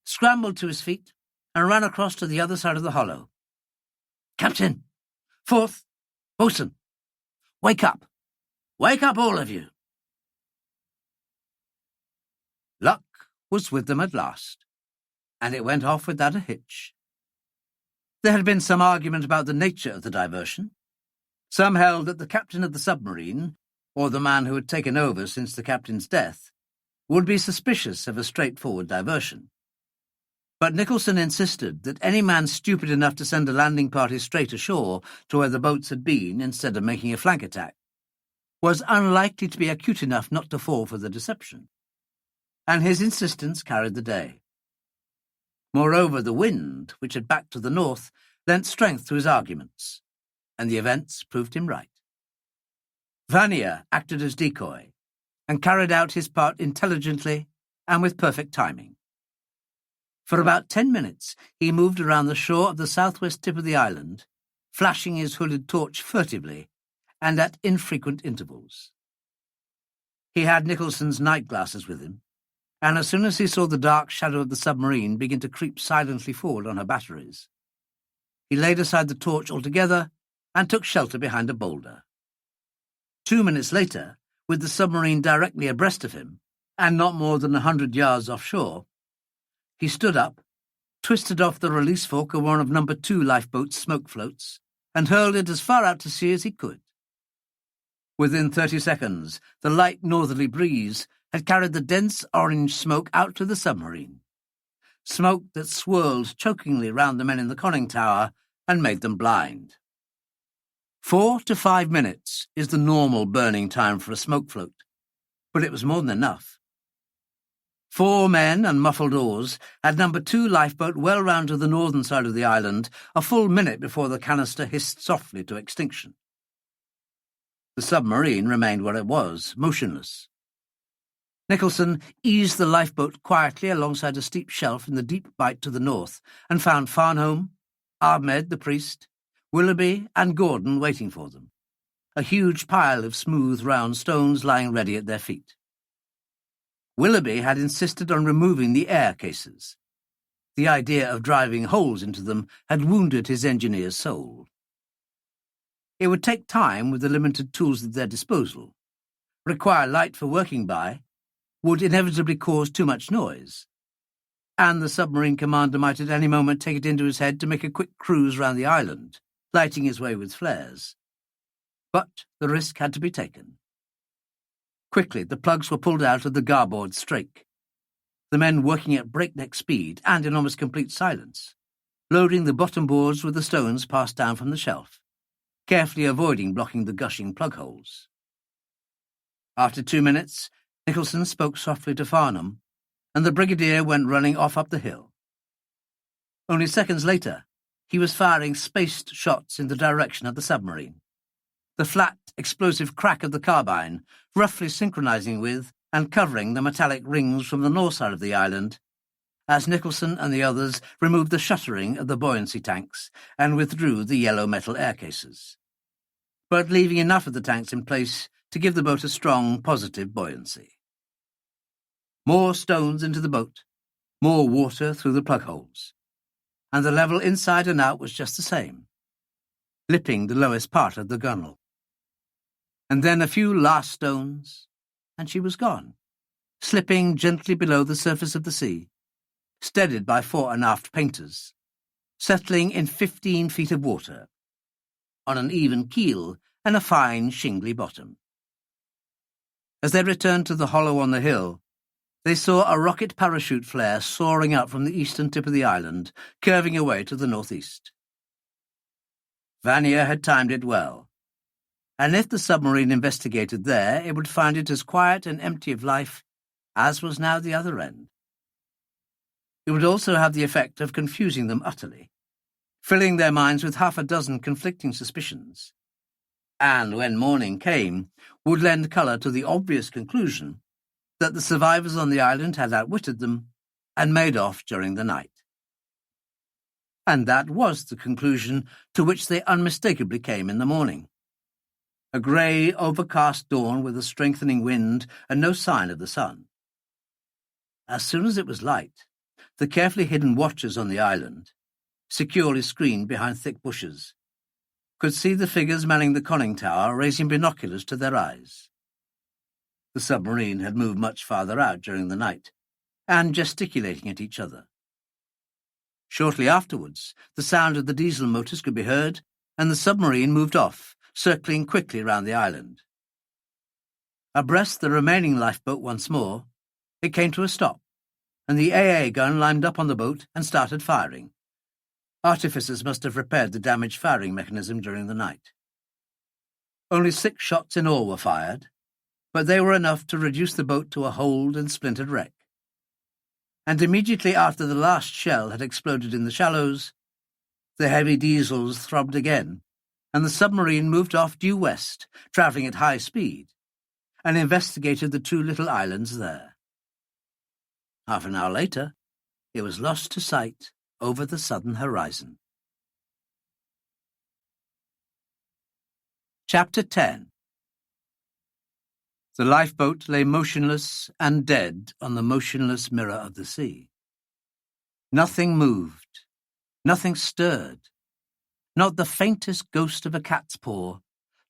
Speaker 1: scrambled to his feet, and ran across to the other side of the hollow. Captain! Fourth! Bosun! Wake up!
Speaker 2: Wake up, all of you!"
Speaker 1: Luck was with them at last, and it went off without a hitch. There had been some argument about the nature of the diversion. Some held that the captain of the submarine, or the man who had taken over since the captain's death, would be suspicious of a straightforward diversion. But Nicholson insisted that any man stupid enough to send a landing party straight ashore to where the boats had been instead of making a flank attack was unlikely to be acute enough not to fall for the deception. And his insistence carried the day. Moreover, the wind, which had backed to the north, lent strength to his arguments, and the events proved him right. Vanier acted as decoy, and carried out his part intelligently and with perfect timing. For about 10 minutes, he moved around the shore of the southwest tip of the island, flashing his hooded torch furtively and at infrequent intervals. He had Nicholson's night glasses with him, and as soon as he saw the dark shadow of the submarine begin to creep silently forward on her batteries, he laid aside the torch altogether and took shelter behind a boulder. 2 minutes later, with the submarine directly abreast of him, and not more than 100 yards offshore, he stood up, twisted off the release fork of one of No. 2 lifeboat's smoke floats, and hurled it as far out to sea as he could. Within 30 seconds, the light northerly breeze had carried the dense orange smoke out to the submarine, smoke that swirled chokingly round the men in the conning tower and made them blind. 4 to 5 minutes is the normal burning time for a smoke float, but it was more than enough. 4 men and muffled oars had No. 2 lifeboat well round to the northern side of the island a full minute before the canister hissed softly to extinction. The submarine remained where it was, motionless. Nicholson eased the lifeboat quietly alongside a steep shelf in the deep bight to the north and found Farnham, Ahmed the priest, Willoughby and Gordon waiting for them, a huge pile of smooth round stones lying ready at their feet. Willoughby had insisted on removing the air cases. The idea of driving holes into them had wounded his engineer's soul. It would take time with the limited tools at their disposal, require light for working by, would inevitably cause too much noise, and the submarine commander might at any moment take it into his head to make a quick cruise round the island, lighting his way with flares. But the risk had to be taken. Quickly, the plugs were pulled out of the garboard strake, the men working at breakneck speed and in almost complete silence, loading the bottom boards with the stones passed down from the shelf, carefully avoiding blocking the gushing plug holes. After 2 minutes, Nicholson spoke softly to Farnham, and the brigadier went running off up the hill. Only seconds later, he was firing spaced shots in the direction of the submarine, the flat, explosive crack of the carbine roughly synchronizing with and covering the metallic rings from the north side of the island, as Nicholson and the others removed the shuttering of the buoyancy tanks and withdrew the yellow metal air cases, but leaving enough of the tanks in place to give the boat a strong, positive buoyancy. More stones into the boat, more water through the plug holes, and the level inside and out was just the same, lipping the lowest part of the gunwale. And then a few last stones, and she was gone, slipping gently below the surface of the sea, steadied by fore and aft painters, settling in 15 feet of water, on an even keel and a fine shingly bottom. As they returned to the hollow on the hill, they saw a rocket parachute flare soaring out from the eastern tip of the island, curving away to the northeast. Vanier had timed it well, and if the submarine investigated there, it would find it as quiet and empty of life as was now the other end. It would also have the effect of confusing them utterly, filling their minds with half a dozen conflicting suspicions, and when morning came, would lend colour to the obvious conclusion that the survivors on the island had outwitted them and made off during the night. And that was the conclusion to which they unmistakably came in the morning. A grey, overcast dawn with a strengthening wind and no sign of the sun. As soon as it was light, the carefully hidden watchers on the island, securely screened behind thick bushes, could see the figures manning the conning tower raising binoculars to their eyes. The submarine had moved much farther out during the night, and gesticulating at each other. Shortly afterwards, the sound of the diesel motors could be heard, and the submarine moved off, circling quickly round the island. Abreast the remaining lifeboat once more, it came to a stop, and the AA gun lined up on the boat and started firing. Artificers must have repaired the damaged firing mechanism during the night. Only 6 shots in all were fired, but they were enough to reduce the boat to a holed and splintered wreck. And immediately after the last shell had exploded in the shallows, the heavy diesels throbbed again, and the submarine moved off due west, travelling at high speed, and investigated the 2 little islands there. Half an hour later, it was lost to sight over the southern horizon. Chapter 10. The lifeboat lay motionless and dead on the motionless mirror of the sea. Nothing moved, nothing stirred, not the faintest ghost of a cat's paw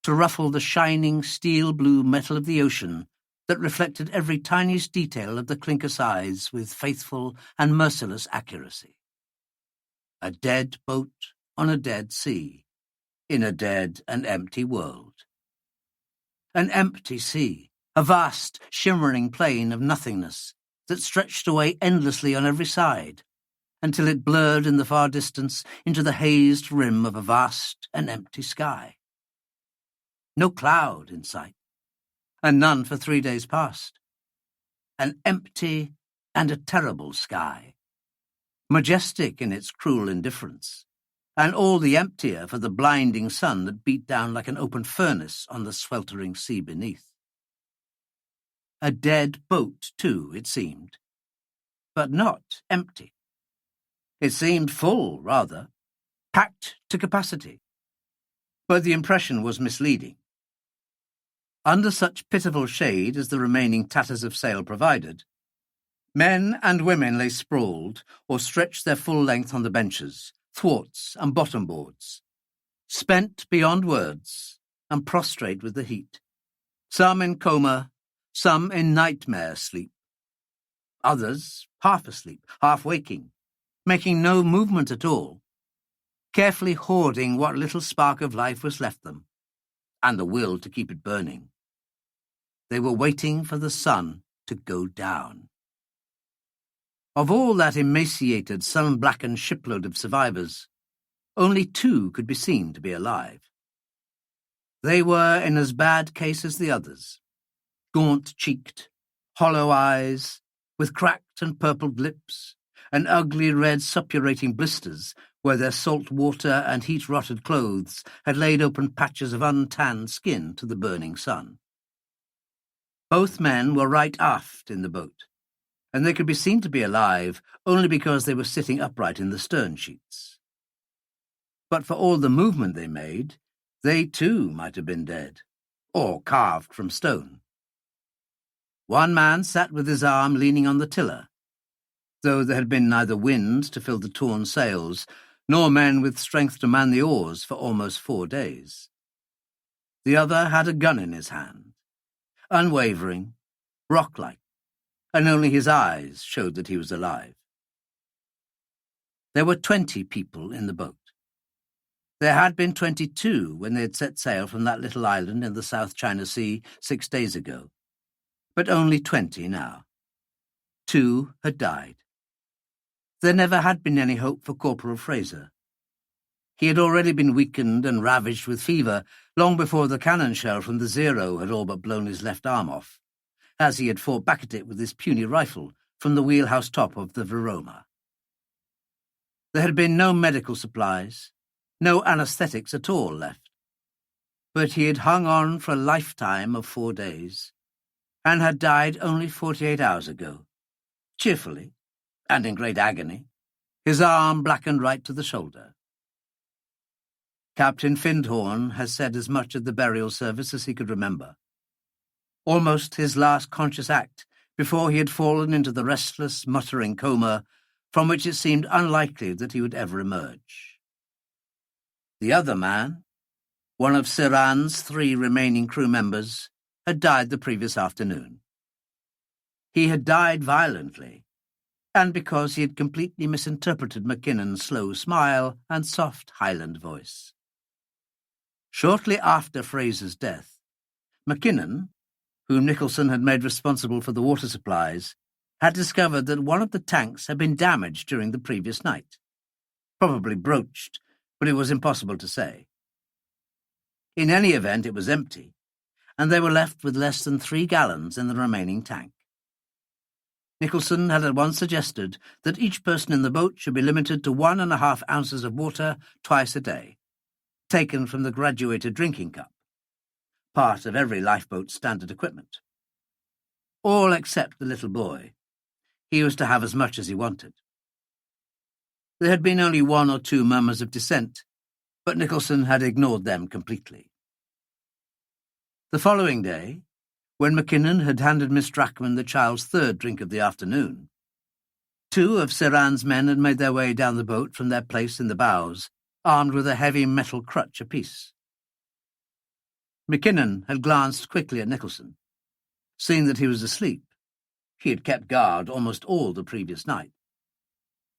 Speaker 1: to ruffle the shining steel-blue metal of the ocean that reflected every tiniest detail of the clinker sides with faithful and merciless accuracy. A dead boat on a dead sea, in a dead and empty world. An empty sea, a vast, shimmering plain of nothingness that stretched away endlessly on every side, until it blurred in the far distance into the hazed rim of a vast and empty sky. No cloud in sight, and none for 3 days past. An empty and a terrible sky, majestic in its cruel indifference, and all the emptier for the blinding sun that beat down like an open furnace on the sweltering sea beneath. A dead boat, too, it seemed, but not empty. It seemed full, rather, packed to capacity. But the impression was misleading. Under such pitiful shade as the remaining tatters of sail provided, men and women lay sprawled or stretched their full length on the benches, thwarts and bottom boards, spent beyond words and prostrate with the heat, some in coma, some in nightmare sleep, others half asleep, half waking, making no movement at all, carefully hoarding what little spark of life was left them, and the will to keep it burning. They were waiting for the sun to go down. Of all that emaciated, sun-blackened shipload of survivors, only 2 could be seen to be alive. They were in as bad case as the others, gaunt-cheeked, hollow eyes, with cracked and purpled lips, and ugly red suppurating blisters where their salt water and heat-rotted clothes had laid open patches of untanned skin to the burning sun. Both men were right aft in the boat, and they could be seen to be alive only because they were sitting upright in the stern sheets. But for all the movement they made, they too might have been dead, or carved from stone. One man sat with his arm leaning on the tiller, though there had been neither wind to fill the torn sails, nor men with strength to man the oars for almost 4 days. The other had a gun in his hand, unwavering, rock-like, and only his eyes showed that he was alive. There were 20 people in the boat. There had been 22 when they had set sail from that little island in the South China Sea 6 days ago, but only 20 now. 2 had died. There never had been any hope for Corporal Fraser. He had already been weakened and ravaged with fever long before the cannon shell from the Zero had all but blown his left arm off, as he had fought back at it with his puny rifle from the wheelhouse top of the Veroma. There had been no medical supplies, no anaesthetics at all left, but he had hung on for a lifetime of 4 days, and had died only 48 hours ago, cheerfully, and in great agony, his arm blackened right to the shoulder. Captain Findhorn has said as much of the burial service as he could remember. Almost his last conscious act before he had fallen into the restless, muttering coma from which it seemed unlikely that he would ever emerge. The other man, one of Siran's 3 remaining crew members, had died the previous afternoon. He had died violently, and because he had completely misinterpreted Mackinnon's slow smile and soft Highland voice. Shortly after Fraser's death, Mackinnon, whom Nicholson had made responsible for the water supplies, had discovered that one of the tanks had been damaged during the previous night. Probably broached, but it was impossible to say. In any event, it was empty, and they were left with less than 3 gallons in the remaining tank. Nicholson had at once suggested that each person in the boat should be limited to 1.5 ounces of water twice a day, taken from the graduated drinking cup, part of every lifeboat's standard equipment. All except the little boy. He was to have as much as he wanted. There had been only 1 or 2 murmurs of dissent, but Nicholson had ignored them completely. The following day, when Mackinnon had handed Miss Drachman the child's 3rd drink of the afternoon, 2 of Ceran's men had made their way down the boat from their place in the bows, armed with a heavy metal crutch apiece. Mackinnon had glanced quickly at Nicholson. Seeing that he was asleep, he had kept guard almost all the previous night,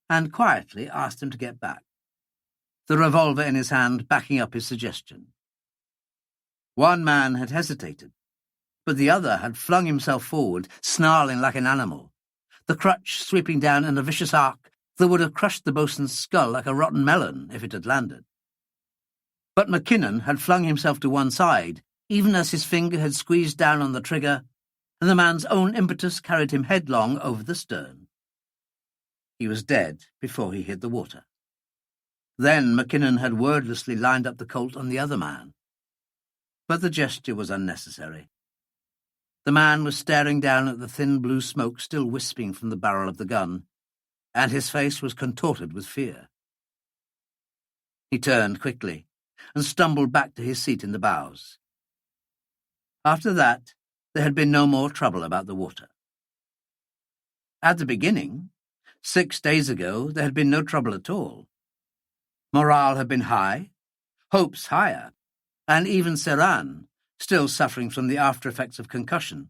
Speaker 1: and quietly asked him to get back, the revolver in his hand backing up his suggestion. One man had hesitated, but the other had flung himself forward, snarling like an animal, the crutch sweeping down in a vicious arc that would have crushed the boatswain's skull like a rotten melon if it had landed. But Mackinnon had flung himself to one side, even as his finger had squeezed down on the trigger, and the man's own impetus carried him headlong over the stern. He was dead before he hit the water. Then Mackinnon had wordlessly lined up the Colt on the other man. But the gesture was unnecessary. The man was staring down at the thin blue smoke still wisping from the barrel of the gun, and his face was contorted with fear. He turned quickly and stumbled back to his seat in the bows. After that, there had been no more trouble about the water. At the beginning, 6 days ago, there had been no trouble at all. Morale had been high, hopes higher, and even Ceran, still suffering from the after-effects of concussion,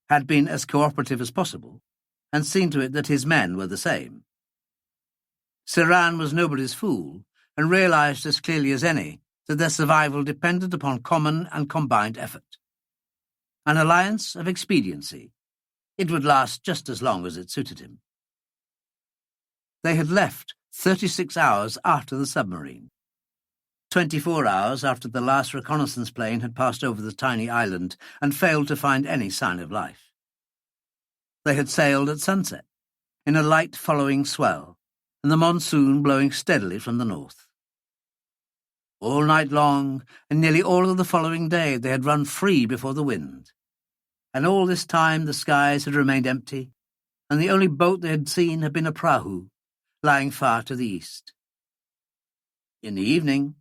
Speaker 1: had been as cooperative as possible and seen to it that his men were the same. Ceran was nobody's fool and realized as clearly as any that their survival depended upon common and combined effort. An alliance of expediency. It would last just as long as it suited him. They had left 36 hours after the submarine, 24 hours after the last reconnaissance plane had passed over the tiny island and failed to find any sign of life. They had sailed at sunset, in a light following swell, and the monsoon blowing steadily from the north. All night long, and nearly all of the following day, they had run free before the wind. And all this time the skies had remained empty, and the only boat they had seen had been a prahu, lying far to the east. In the evening,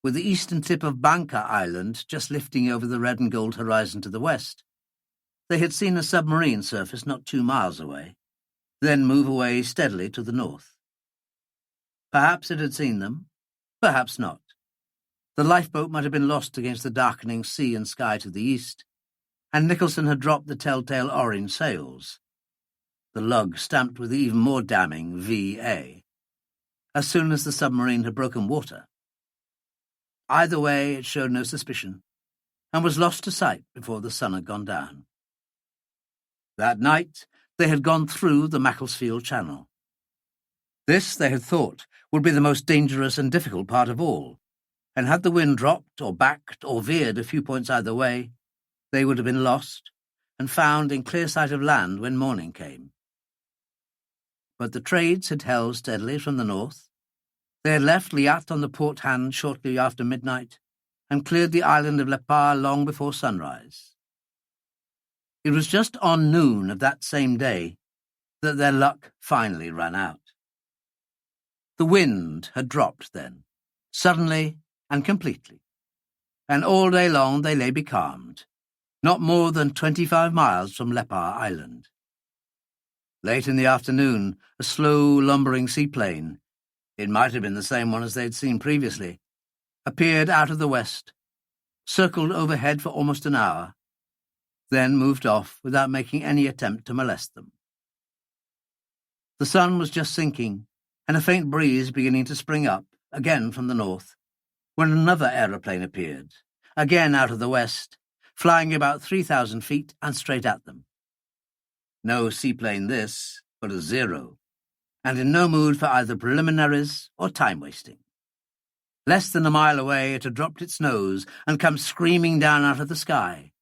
Speaker 1: with the eastern tip of Banka Island just lifting over the red and gold horizon to the west, they had seen a submarine surface not 2 miles away, then move away steadily to the north. Perhaps it had seen them, perhaps not. The lifeboat might have been lost against the darkening sea and sky to the east, and Nicholson had dropped the telltale orange sails, the lug stamped with the even more damning V.A., as soon as the submarine had broken water. Either way, it showed no suspicion, and was lost to sight before the sun had gone down. That night, they had gone through the Macclesfield Channel. This, they had thought, would be the most dangerous and difficult part of all, and had the wind dropped or backed or veered a few points either way, they would have been lost and found in clear sight of land when morning came. But the trades had held steadily from the north. They had left Liat on the port hand shortly after midnight and cleared the island of Lepar long before sunrise. It was just on noon of that same day that their luck finally ran out. The wind had dropped then, suddenly and completely, and all day long they lay becalmed, not more than 25 miles from Lepar Island. Late in the afternoon, a slow, lumbering seaplane, it might have been the same one as they had seen previously, appeared out of the west, circled overhead for almost an hour, then moved off without making any attempt to molest them. The sun was just sinking, and a faint breeze beginning to spring up, again from the north, when another aeroplane appeared, again out of the west, flying about 3,000 feet and straight at them. No seaplane this, but a Zero, and in no mood for either preliminaries or time-wasting. Less than a mile away it had dropped its nose and come screaming down out of the sky,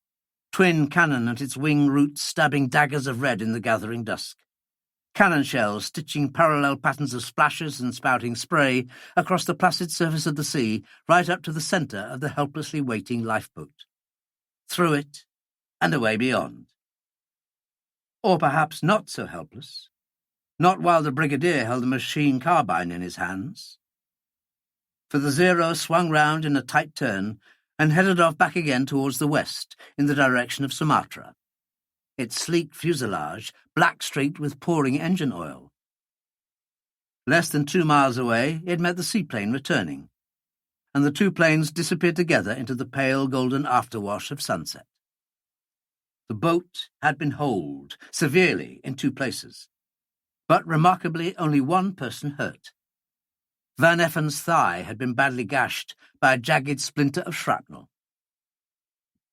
Speaker 1: twin cannon at its wing roots stabbing daggers of red in the gathering dusk. Cannon shells stitching parallel patterns of splashes and spouting spray across the placid surface of the sea right up to the centre of the helplessly waiting lifeboat. Through it and away beyond. Or perhaps not so helpless. Not while the brigadier held a machine carbine in his hands. For the Zero swung round in a tight turn and headed off back again towards the west in the direction of Sumatra, its sleek fuselage black streaked with pouring engine oil. Less than 2 miles away it met the seaplane returning, and the two planes disappeared together into the pale golden afterwash of sunset. The boat had been holed severely in 2 places, but remarkably only one person hurt. Van Effen's thigh had been badly gashed by a jagged splinter of shrapnel.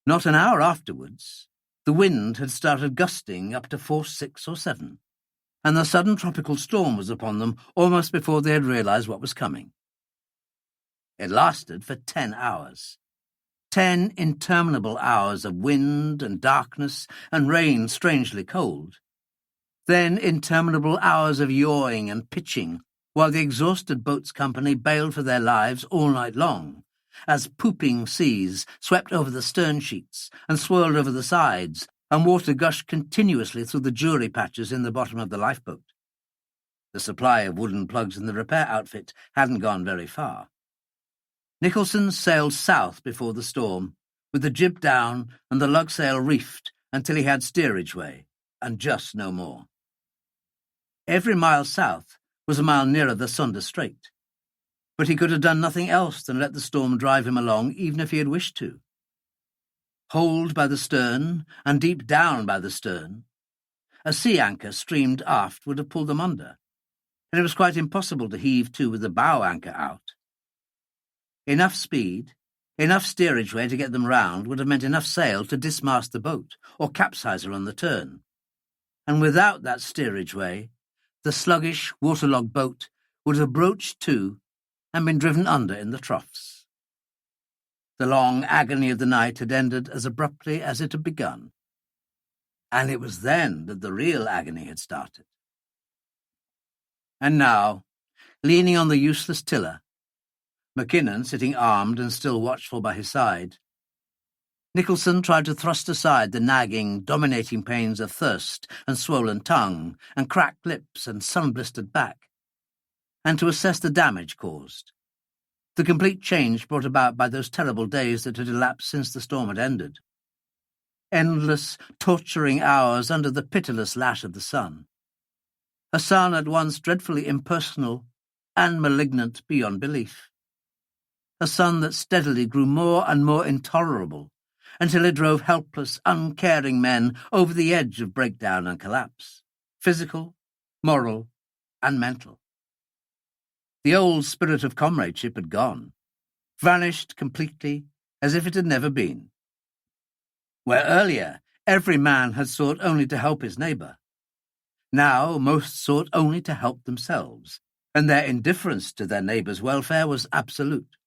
Speaker 1: Not an hour afterwards, the wind had started gusting up to force 6 or 7, and the sudden tropical storm was upon them almost before they had realized what was coming. It lasted for 10 hours. 10 interminable hours of wind and darkness and rain strangely cold. Then interminable hours of yawing and pitching, while the exhausted boat's company bailed for their lives all night long, as pooping seas swept over the stern sheets and swirled over the sides, and water gushed continuously through the jury patches in the bottom of the lifeboat. The supply of wooden plugs in the repair outfit hadn't gone very far. Nicholson sailed south before the storm, with the jib down and the lug sail reefed until he had steerage way, and just no more. Every mile south was a mile nearer the Sunda Strait, but he could have done nothing else than let the storm drive him along even if he had wished to. Holed by the stern and deep down by the stern, a sea anchor streamed aft would have pulled them under, and it was quite impossible to heave to with the bow anchor out. Enough speed, enough steerage way to get them round would have meant enough sail to dismast the boat or capsize her on the turn, and without that steerage way, the sluggish, waterlogged boat would have broached to and been driven under in the troughs. The long agony of the night had ended as abruptly as it had begun, and it was then that the real agony had started. And now, leaning on the useless tiller, Mackinnon sitting armed and still watchful by his side, Nicholson tried to thrust aside the nagging, dominating pains of thirst and swollen tongue and cracked lips and sun-blistered back, and to assess the damage caused, the complete change brought about by those terrible days that had elapsed since the storm had ended. Endless, torturing hours under the pitiless lash of the sun. A sun at once dreadfully impersonal and malignant beyond belief. A sun that steadily grew more and more intolerable until it drove helpless, uncaring men over the edge of breakdown and collapse, physical, moral, and mental. The old spirit of comradeship had gone, vanished completely as if it had never been. Where earlier every man had sought only to help his neighbour, now most sought only to help themselves, and their indifference to their neighbour's welfare was absolute.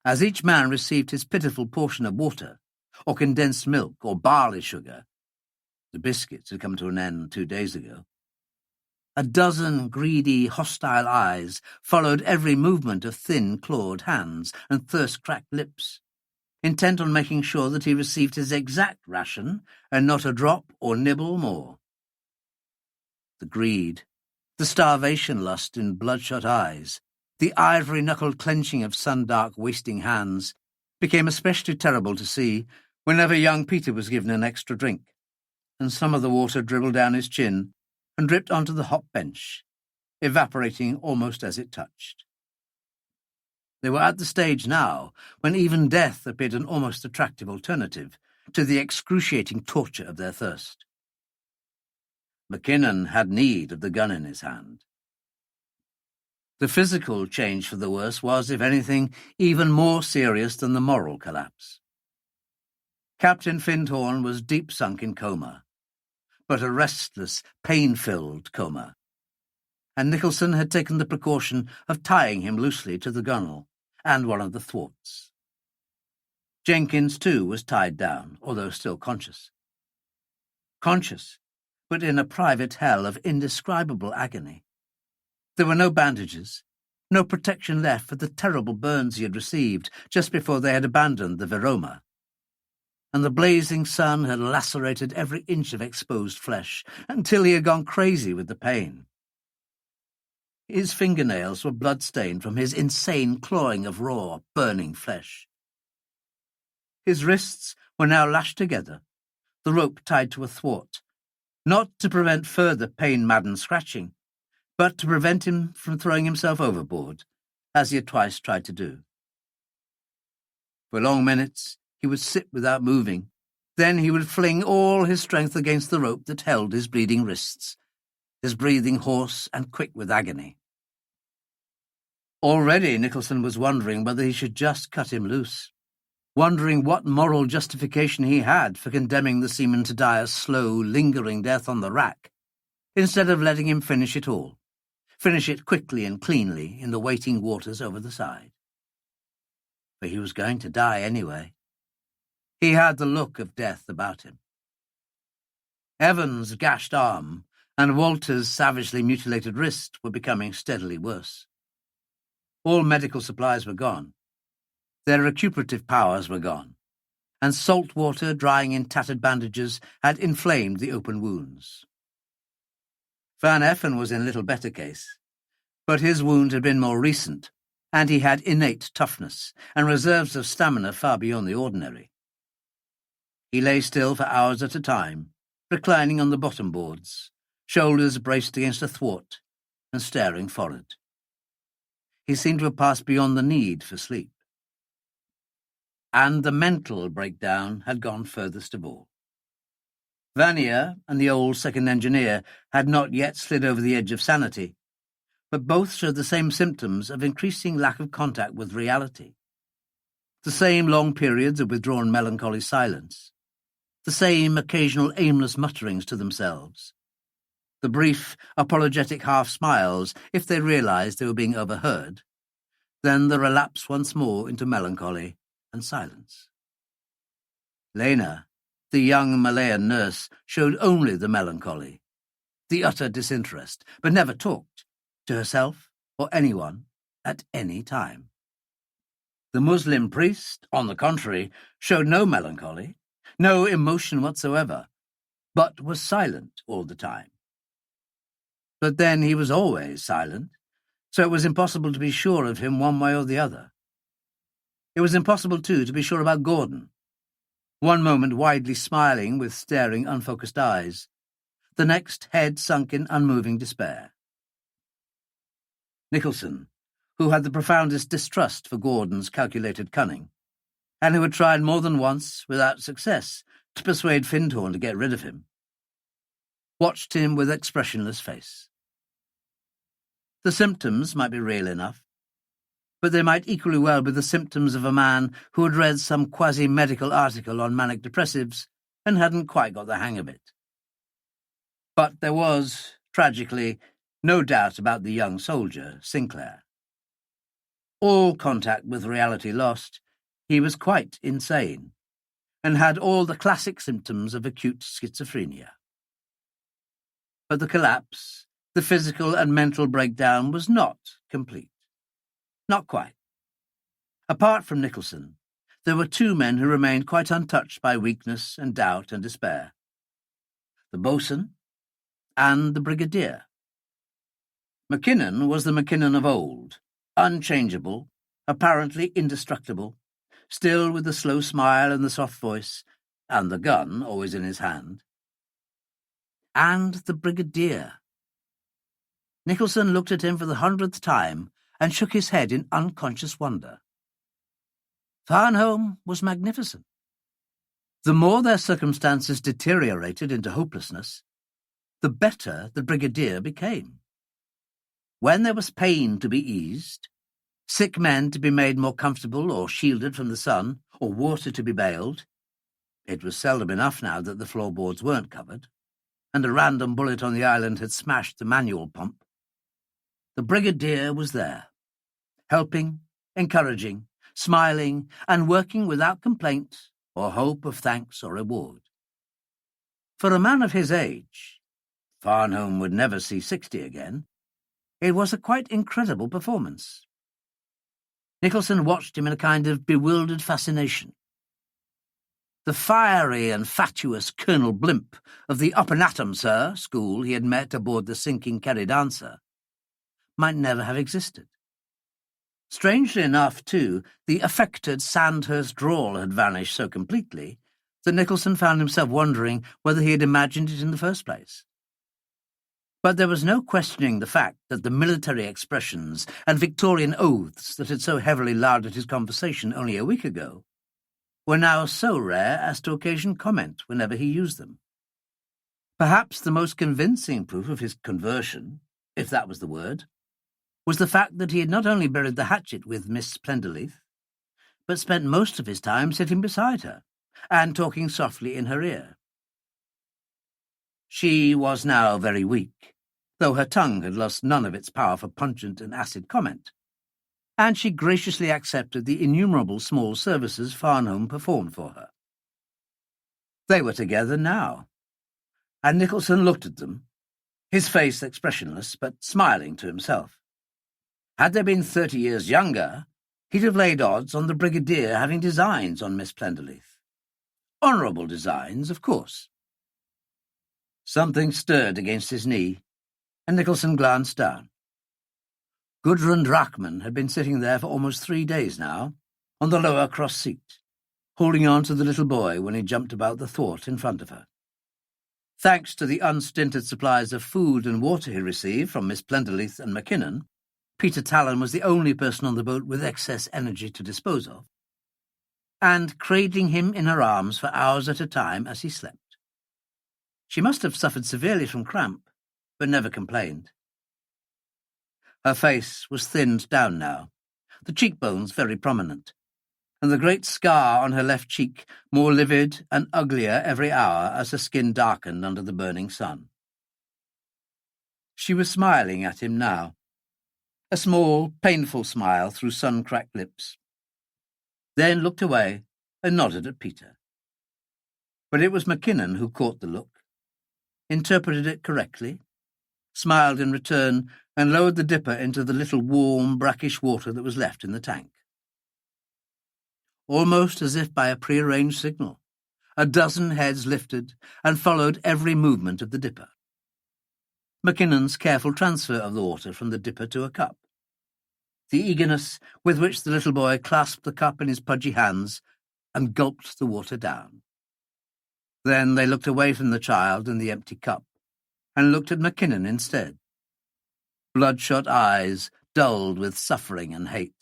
Speaker 1: As each man received his pitiful portion of water, or condensed milk, or barley sugar — the biscuits had come to an end 2 days ago — a dozen greedy, hostile eyes followed every movement of thin, clawed hands and thirst-cracked lips, intent on making sure that he received his exact ration and not a drop or nibble more. The greed, the starvation lust in bloodshot eyes, the ivory-knuckled clenching of sun-dark, wasting hands became especially terrible to see whenever young Peter was given an extra drink, and some of the water dribbled down his chin and dripped onto the hot bench, evaporating almost as it touched. They were at the stage now when even death appeared an almost attractive alternative, to the excruciating torture of their thirst. Mackinnon had need of the gun in his hand. The physical change for the worse was, if anything, even more serious than the moral collapse. Captain Findhorn was deep sunk in coma, but a restless, pain-filled coma, and Nicholson had taken the precaution of tying him loosely to the gunwale and one of the thwarts. Jenkins, too, was tied down, although still conscious. Conscious, but in a private hell of indescribable agony. There were no bandages, no protection left for the terrible burns he had received just before they had abandoned the Viroma, and the blazing sun had lacerated every inch of exposed flesh until he had gone crazy with the pain. His fingernails were blood-stained from his insane clawing of raw, burning flesh. His wrists were now lashed together, the rope tied to a thwart, not to prevent further pain-maddened scratching, but to prevent him from throwing himself overboard, as he had twice tried to do. For long minutes he would sit without moving. Then he would fling all his strength against the rope that held his bleeding wrists, his breathing hoarse and quick with agony. Already Nicholson was wondering whether he should just cut him loose, wondering what moral justification he had for condemning the seaman to die a slow, lingering death on the rack, instead of letting him finish it all, finish it quickly and cleanly in the waiting waters over the side. For he was going to die anyway. He had the look of death about him. Evans' gashed arm and Walter's savagely mutilated wrist were becoming steadily worse. All medical supplies were gone. Their recuperative powers were gone, and salt water drying in tattered bandages had inflamed the open wounds. Van Effen was in little better case, but his wound had been more recent, and he had innate toughness and reserves of stamina far beyond the ordinary. He lay still for hours at a time, reclining on the bottom boards, shoulders braced against a thwart, and staring forward. He seemed to have passed beyond the need for sleep. And the mental breakdown had gone furthest of all. Vanier and the old second engineer had not yet slid over the edge of sanity, but both showed the same symptoms of increasing lack of contact with reality. The same long periods of withdrawn melancholy silence, the same occasional aimless mutterings to themselves, the brief, apologetic half-smiles if they realized they were being overheard, then the relapse once more into melancholy and silence. Lena, the young Malayan nurse, showed only the melancholy, the utter disinterest, but never talked, to herself or anyone, at any time. The Muslim priest, on the contrary, showed no melancholy, no emotion whatsoever, but was silent all the time. But then he was always silent, so it was impossible to be sure of him one way or the other. It was impossible, too, to be sure about Gordon. One moment widely smiling with staring, unfocused eyes, the next head sunk in unmoving despair. Nicholson, who had the profoundest distrust for Gordon's calculated cunning, and who had tried more than once, without success, to persuade Findhorn to get rid of him, watched him with expressionless face. The symptoms might be real enough, but they might equally well be the symptoms of a man who had read some quasi-medical article on manic depressives and hadn't quite got the hang of it. But there was, tragically, no doubt about the young soldier, Sinclair. All contact with reality lost, he was quite insane, and had all the classic symptoms of acute schizophrenia. But the collapse, the physical and mental breakdown, was not complete. Not quite. Apart from Nicholson, there were two men who remained quite untouched by weakness and doubt and despair. The boatswain and the brigadier. Mackinnon was the Mackinnon of old, unchangeable, apparently indestructible, still with the slow smile and the soft voice, and the gun always in his hand. And the brigadier. Nicholson looked at him for the 100th time and shook his head in unconscious wonder. Farnholme was magnificent. The more their circumstances deteriorated into hopelessness, the better the brigadier became. When there was pain to be eased, sick men to be made more comfortable or shielded from the sun, or water to be bailed — it was seldom enough now that the floorboards weren't covered, and a random bullet on the island had smashed the manual pump — the brigadier was there, helping, encouraging, smiling, and working without complaint or hope of thanks or reward. For a man of his age — Farnham would never see 60 again — it was a quite incredible performance. Nicholson watched him in a kind of bewildered fascination. The fiery and fatuous Colonel Blimp of the "Up and at 'em, sir" school he had met aboard the sinking Kerry Dancer might never have existed. Strangely enough, too, the affected Sandhurst drawl had vanished so completely that Nicholson found himself wondering whether he had imagined it in the first place. But there was no questioning the fact that the military expressions and Victorian oaths that had so heavily larded his conversation only a week ago were now so rare as to occasion comment whenever he used them. Perhaps the most convincing proof of his conversion, if that was the word, was the fact that he had not only buried the hatchet with Miss Plenderleath, but spent most of his time sitting beside her and talking softly in her ear. She was now very weak, though her tongue had lost none of its power for pungent and acid comment, and she graciously accepted the innumerable small services Farnham performed for her. They were together now, and Nicholson looked at them, his face expressionless, but smiling to himself. Had they been 30 years younger, he'd have laid odds on the brigadier having designs on Miss Plenderleath. Honourable designs, of course. Something stirred against his knee, and Nicholson glanced down. Gudrun Drachman had been sitting there for almost 3 days now, on the lower cross seat, holding on to the little boy when he jumped about the thwart in front of her. Thanks to the unstinted supplies of food and water he received from Miss Plenderleath and Mackinnon, Peter Talon was the only person on the boat with excess energy to dispose of, and cradling him in her arms for hours at a time as he slept. She must have suffered severely from cramp, but never complained. Her face was thinned down now, the cheekbones very prominent, and the great scar on her left cheek more livid and uglier every hour as her skin darkened under the burning sun. She was smiling at him now, a small, painful smile through sun-cracked lips, then looked away and nodded at Peter. But it was Mackinnon who caught the look, interpreted it correctly, smiled in return, and lowered the dipper into the little warm, brackish water that was left in the tank. Almost as if by a prearranged signal, a dozen heads lifted and followed every movement of the dipper. Mackinnon's careful transfer of the water from the dipper to a cup, the eagerness with which the little boy clasped the cup in his pudgy hands and gulped the water down. Then they looked away from the child and the empty cup, and looked at Mackinnon instead. Bloodshot eyes dulled with suffering and hate.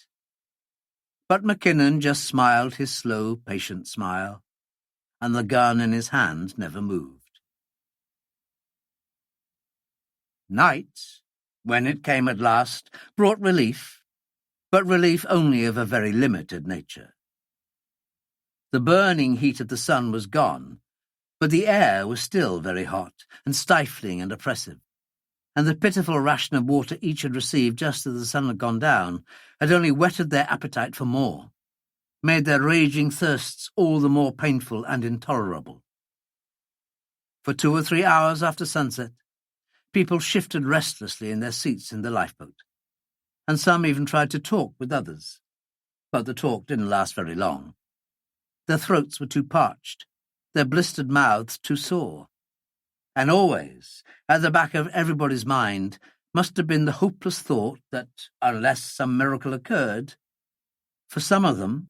Speaker 1: But Mackinnon just smiled his slow, patient smile, and the gun in his hand never moved. Night, when it came at last, brought relief, but relief only of a very limited nature. The burning heat of the sun was gone, but the air was still very hot and stifling and oppressive, and the pitiful ration of water each had received just as the sun had gone down had only whetted their appetite for more, made their raging thirsts all the more painful and intolerable. For 2 or 3 hours after sunset, people shifted restlessly in their seats in the lifeboat, and some even tried to talk with others, but the talk didn't last very long. Their throats were too parched, their blistered mouths too sore, and always, at the back of everybody's mind, must have been the hopeless thought that, unless some miracle occurred, for some of them,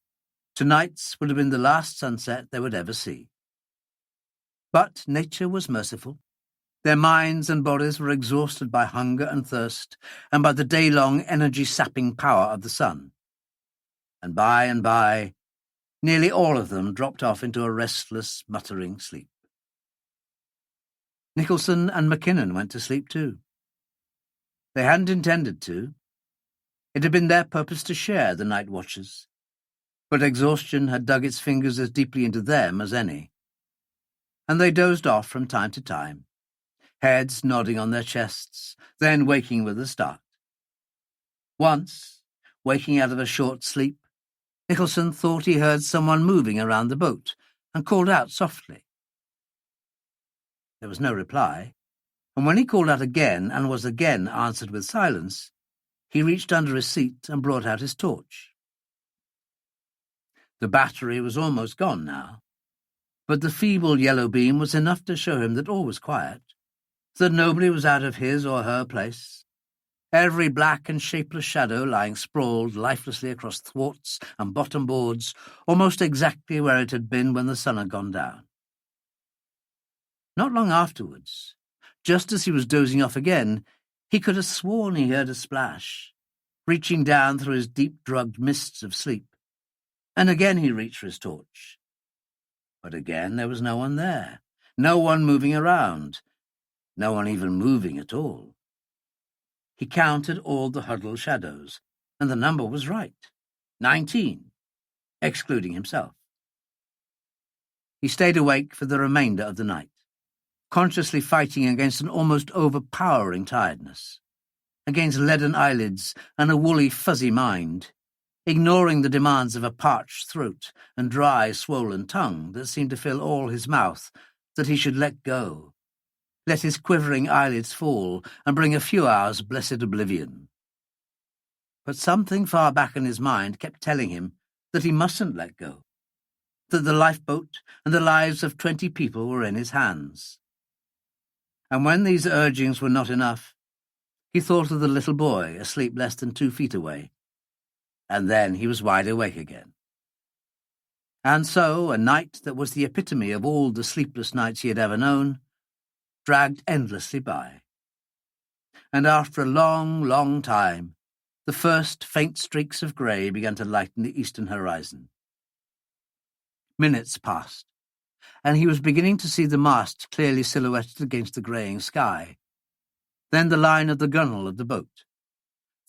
Speaker 1: tonight's would have been the last sunset they would ever see. But nature was merciful. Their minds and bodies were exhausted by hunger and thirst, and by the day-long energy-sapping power of the sun. And by, Nearly all of them dropped off into a restless, muttering sleep. Nicholson and Mackinnon went to sleep too. They hadn't intended to. It had been their purpose to share the night watches, but exhaustion had dug its fingers as deeply into them as any, and they dozed off from time to time, heads nodding on their chests, then waking with a start. Once, waking out of a short sleep, Nicholson thought he heard someone moving around the boat and called out softly. There was no reply, and when he called out again and was again answered with silence, he reached under his seat and brought out his torch. The battery was almost gone now, but the feeble yellow beam was enough to show him that all was quiet, that nobody was out of his or her place. Every black and shapeless shadow lying sprawled lifelessly across thwarts and bottom boards, almost exactly where it had been when the sun had gone down. Not long afterwards, just as he was dozing off again, he could have sworn he heard a splash, reaching down through his deep-drugged mists of sleep. And again he reached for his torch. But again there was no one there, no one moving around, no one even moving at all. He counted all the huddled shadows, and the number was right, 19, excluding himself. He stayed awake for the remainder of the night, consciously fighting against an almost overpowering tiredness, against leaden eyelids and a woolly, fuzzy mind, ignoring the demands of a parched throat and dry, swollen tongue that seemed to fill all his mouth, that he should let go, let his quivering eyelids fall and bring a few hours' blessed oblivion. But something far back in his mind kept telling him that he mustn't let go, that the lifeboat and the lives of 20 people were in his hands. And when these urgings were not enough, he thought of the little boy asleep less than 2 feet away, and then he was wide awake again. And so a night that was the epitome of all the sleepless nights he had ever known dragged endlessly by. And after a long, long time, the first faint streaks of grey began to lighten the eastern horizon. Minutes passed, and he was beginning to see the mast clearly silhouetted against the greying sky, then the line of the gunwale of the boat,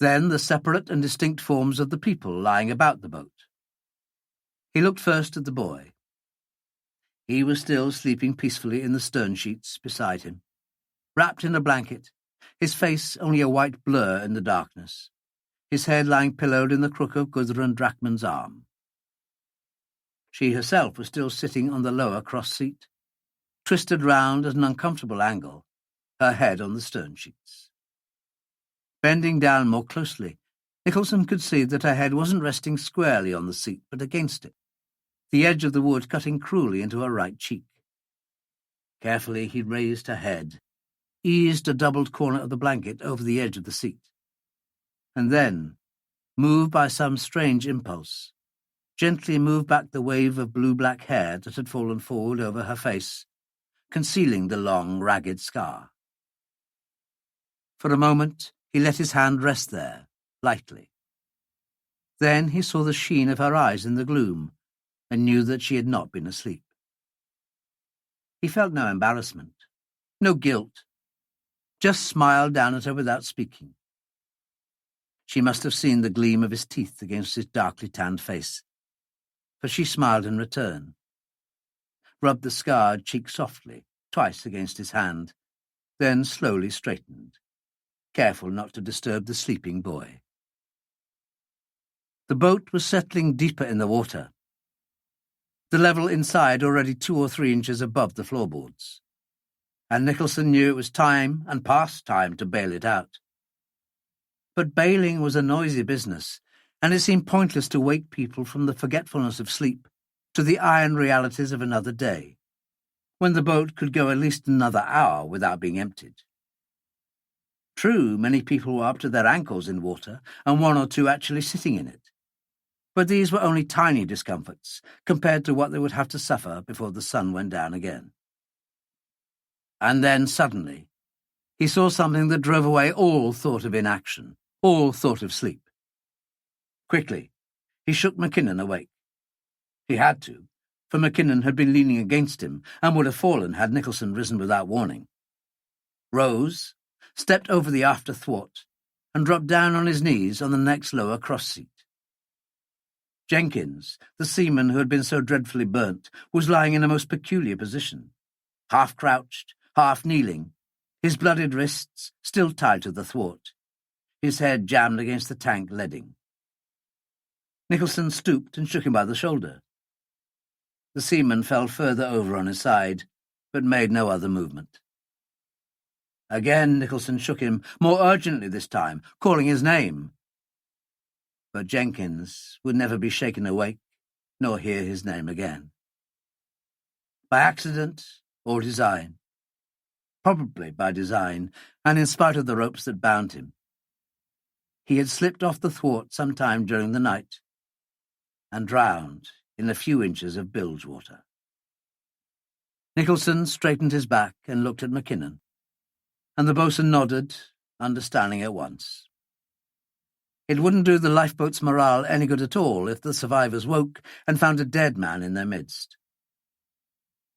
Speaker 1: then the separate and distinct forms of the people lying about the boat. He looked first at the boy. He was still sleeping peacefully in the stern sheets beside him, wrapped in a blanket, his face only a white blur in the darkness, his head lying pillowed in the crook of Gudrun Drachman's arm. She herself was still sitting on the lower cross seat, twisted round at an uncomfortable angle, her head on the stern sheets. Bending down more closely, Nicholson could see that her head wasn't resting squarely on the seat, but against it, the edge of the wood cutting cruelly into her right cheek. Carefully he raised her head, eased a doubled corner of the blanket over the edge of the seat, and then, moved by some strange impulse, gently moved back the wave of blue-black hair that had fallen forward over her face, concealing the long, ragged scar. For a moment he let his hand rest there, lightly. Then he saw the sheen of her eyes in the gloom, and knew that she had not been asleep. He felt no embarrassment, no guilt, just smiled down at her without speaking. She must have seen the gleam of his teeth against his darkly tanned face, for she smiled in return, rubbed the scarred cheek softly, twice against his hand, then slowly straightened, careful not to disturb the sleeping boy. The boat was settling deeper in the water, the level inside already 2 or 3 inches above the floorboards, and Nicholson knew it was time and past time to bail it out. But bailing was a noisy business, and it seemed pointless to wake people from the forgetfulness of sleep to the iron realities of another day, when the boat could go at least another hour without being emptied. True, many people were up to their ankles in water, and 1 or 2 actually sitting in it. But these were only tiny discomforts compared to what they would have to suffer before the sun went down again. And then, suddenly, he saw something that drove away all thought of inaction, all thought of sleep. Quickly, he shook Mackinnon awake. He had to, for Mackinnon had been leaning against him and would have fallen had Nicholson risen without warning. Rose, stepped over the after thwart, and dropped down on his knees on the next lower cross-seat. Jenkins, the seaman who had been so dreadfully burnt, was lying in a most peculiar position, half-crouched, half-kneeling, his blooded wrists still tied to the thwart, his head jammed against the tank leading. Nicholson stooped and shook him by the shoulder. The seaman fell further over on his side, but made no other movement. Again Nicholson shook him, more urgently this time, calling his name. But Jenkins would never be shaken awake, nor hear his name again. By accident or design, probably by design, and in spite of the ropes that bound him, he had slipped off the thwart some time during the night and drowned in a few inches of bilge water. Nicholson straightened his back and looked at Mackinnon, and the boatswain nodded, understanding at once. It wouldn't do the lifeboat's morale any good at all if the survivors woke and found a dead man in their midst.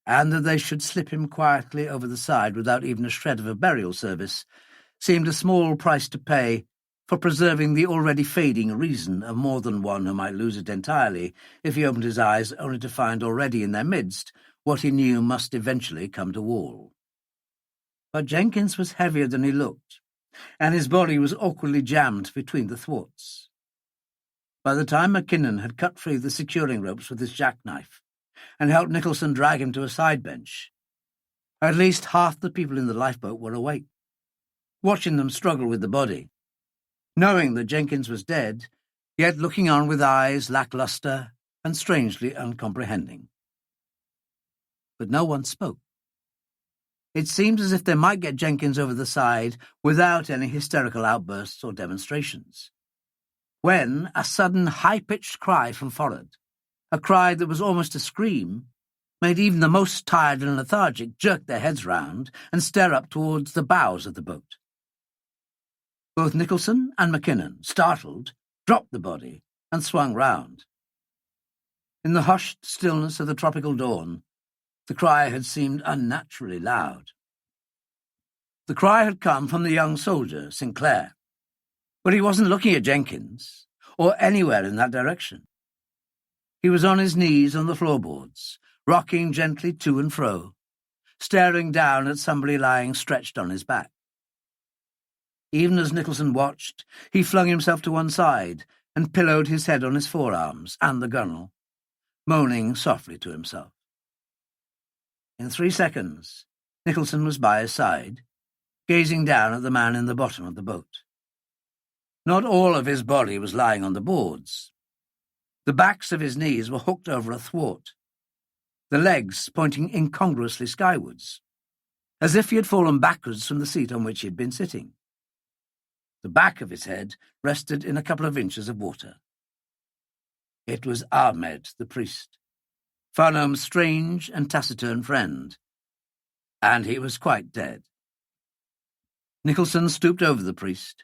Speaker 1: And that they should slip him quietly over the side without even a shred of a burial service seemed a small price to pay for preserving the already fading reason of more than one who might lose it entirely if he opened his eyes only to find already in their midst what he knew must eventually come to wall. But Jenkins was heavier than he looked, and his body was awkwardly jammed between the thwarts. By the time Mackinnon had cut free the securing ropes with his jackknife and helped Nicholson drag him to a side bench, at least half the people in the lifeboat were awake, watching them struggle with the body, knowing that Jenkins was dead, yet looking on with eyes lacklustre and strangely uncomprehending. But no one spoke. It seemed as if they might get Jenkins over the side without any hysterical outbursts or demonstrations, when a sudden high-pitched cry from forward, a cry that was almost a scream, made even the most tired and lethargic jerk their heads round and stare up towards the bows of the boat. Both Nicholson and Mackinnon, startled, dropped the body and swung round. In the hushed stillness of the tropical dawn, the cry had seemed unnaturally loud. The cry had come from the young soldier, Sinclair, but he wasn't looking at Jenkins, or anywhere in that direction. He was on his knees on the floorboards, rocking gently to and fro, staring down at somebody lying stretched on his back. Even as Nicholson watched, he flung himself to one side and pillowed his head on his forearms and the gunwale, moaning softly to himself. In 3 seconds, Nicholson was by his side, gazing down at the man in the bottom of the boat. Not all of his body was lying on the boards. The backs of his knees were hooked over a thwart, the legs pointing incongruously skywards, as if he had fallen backwards from the seat on which he had been sitting. The back of his head rested in a couple of inches of water. It was Ahmed, the priest, Farnham's strange and taciturn friend, and he was quite dead. Nicholson stooped over the priest,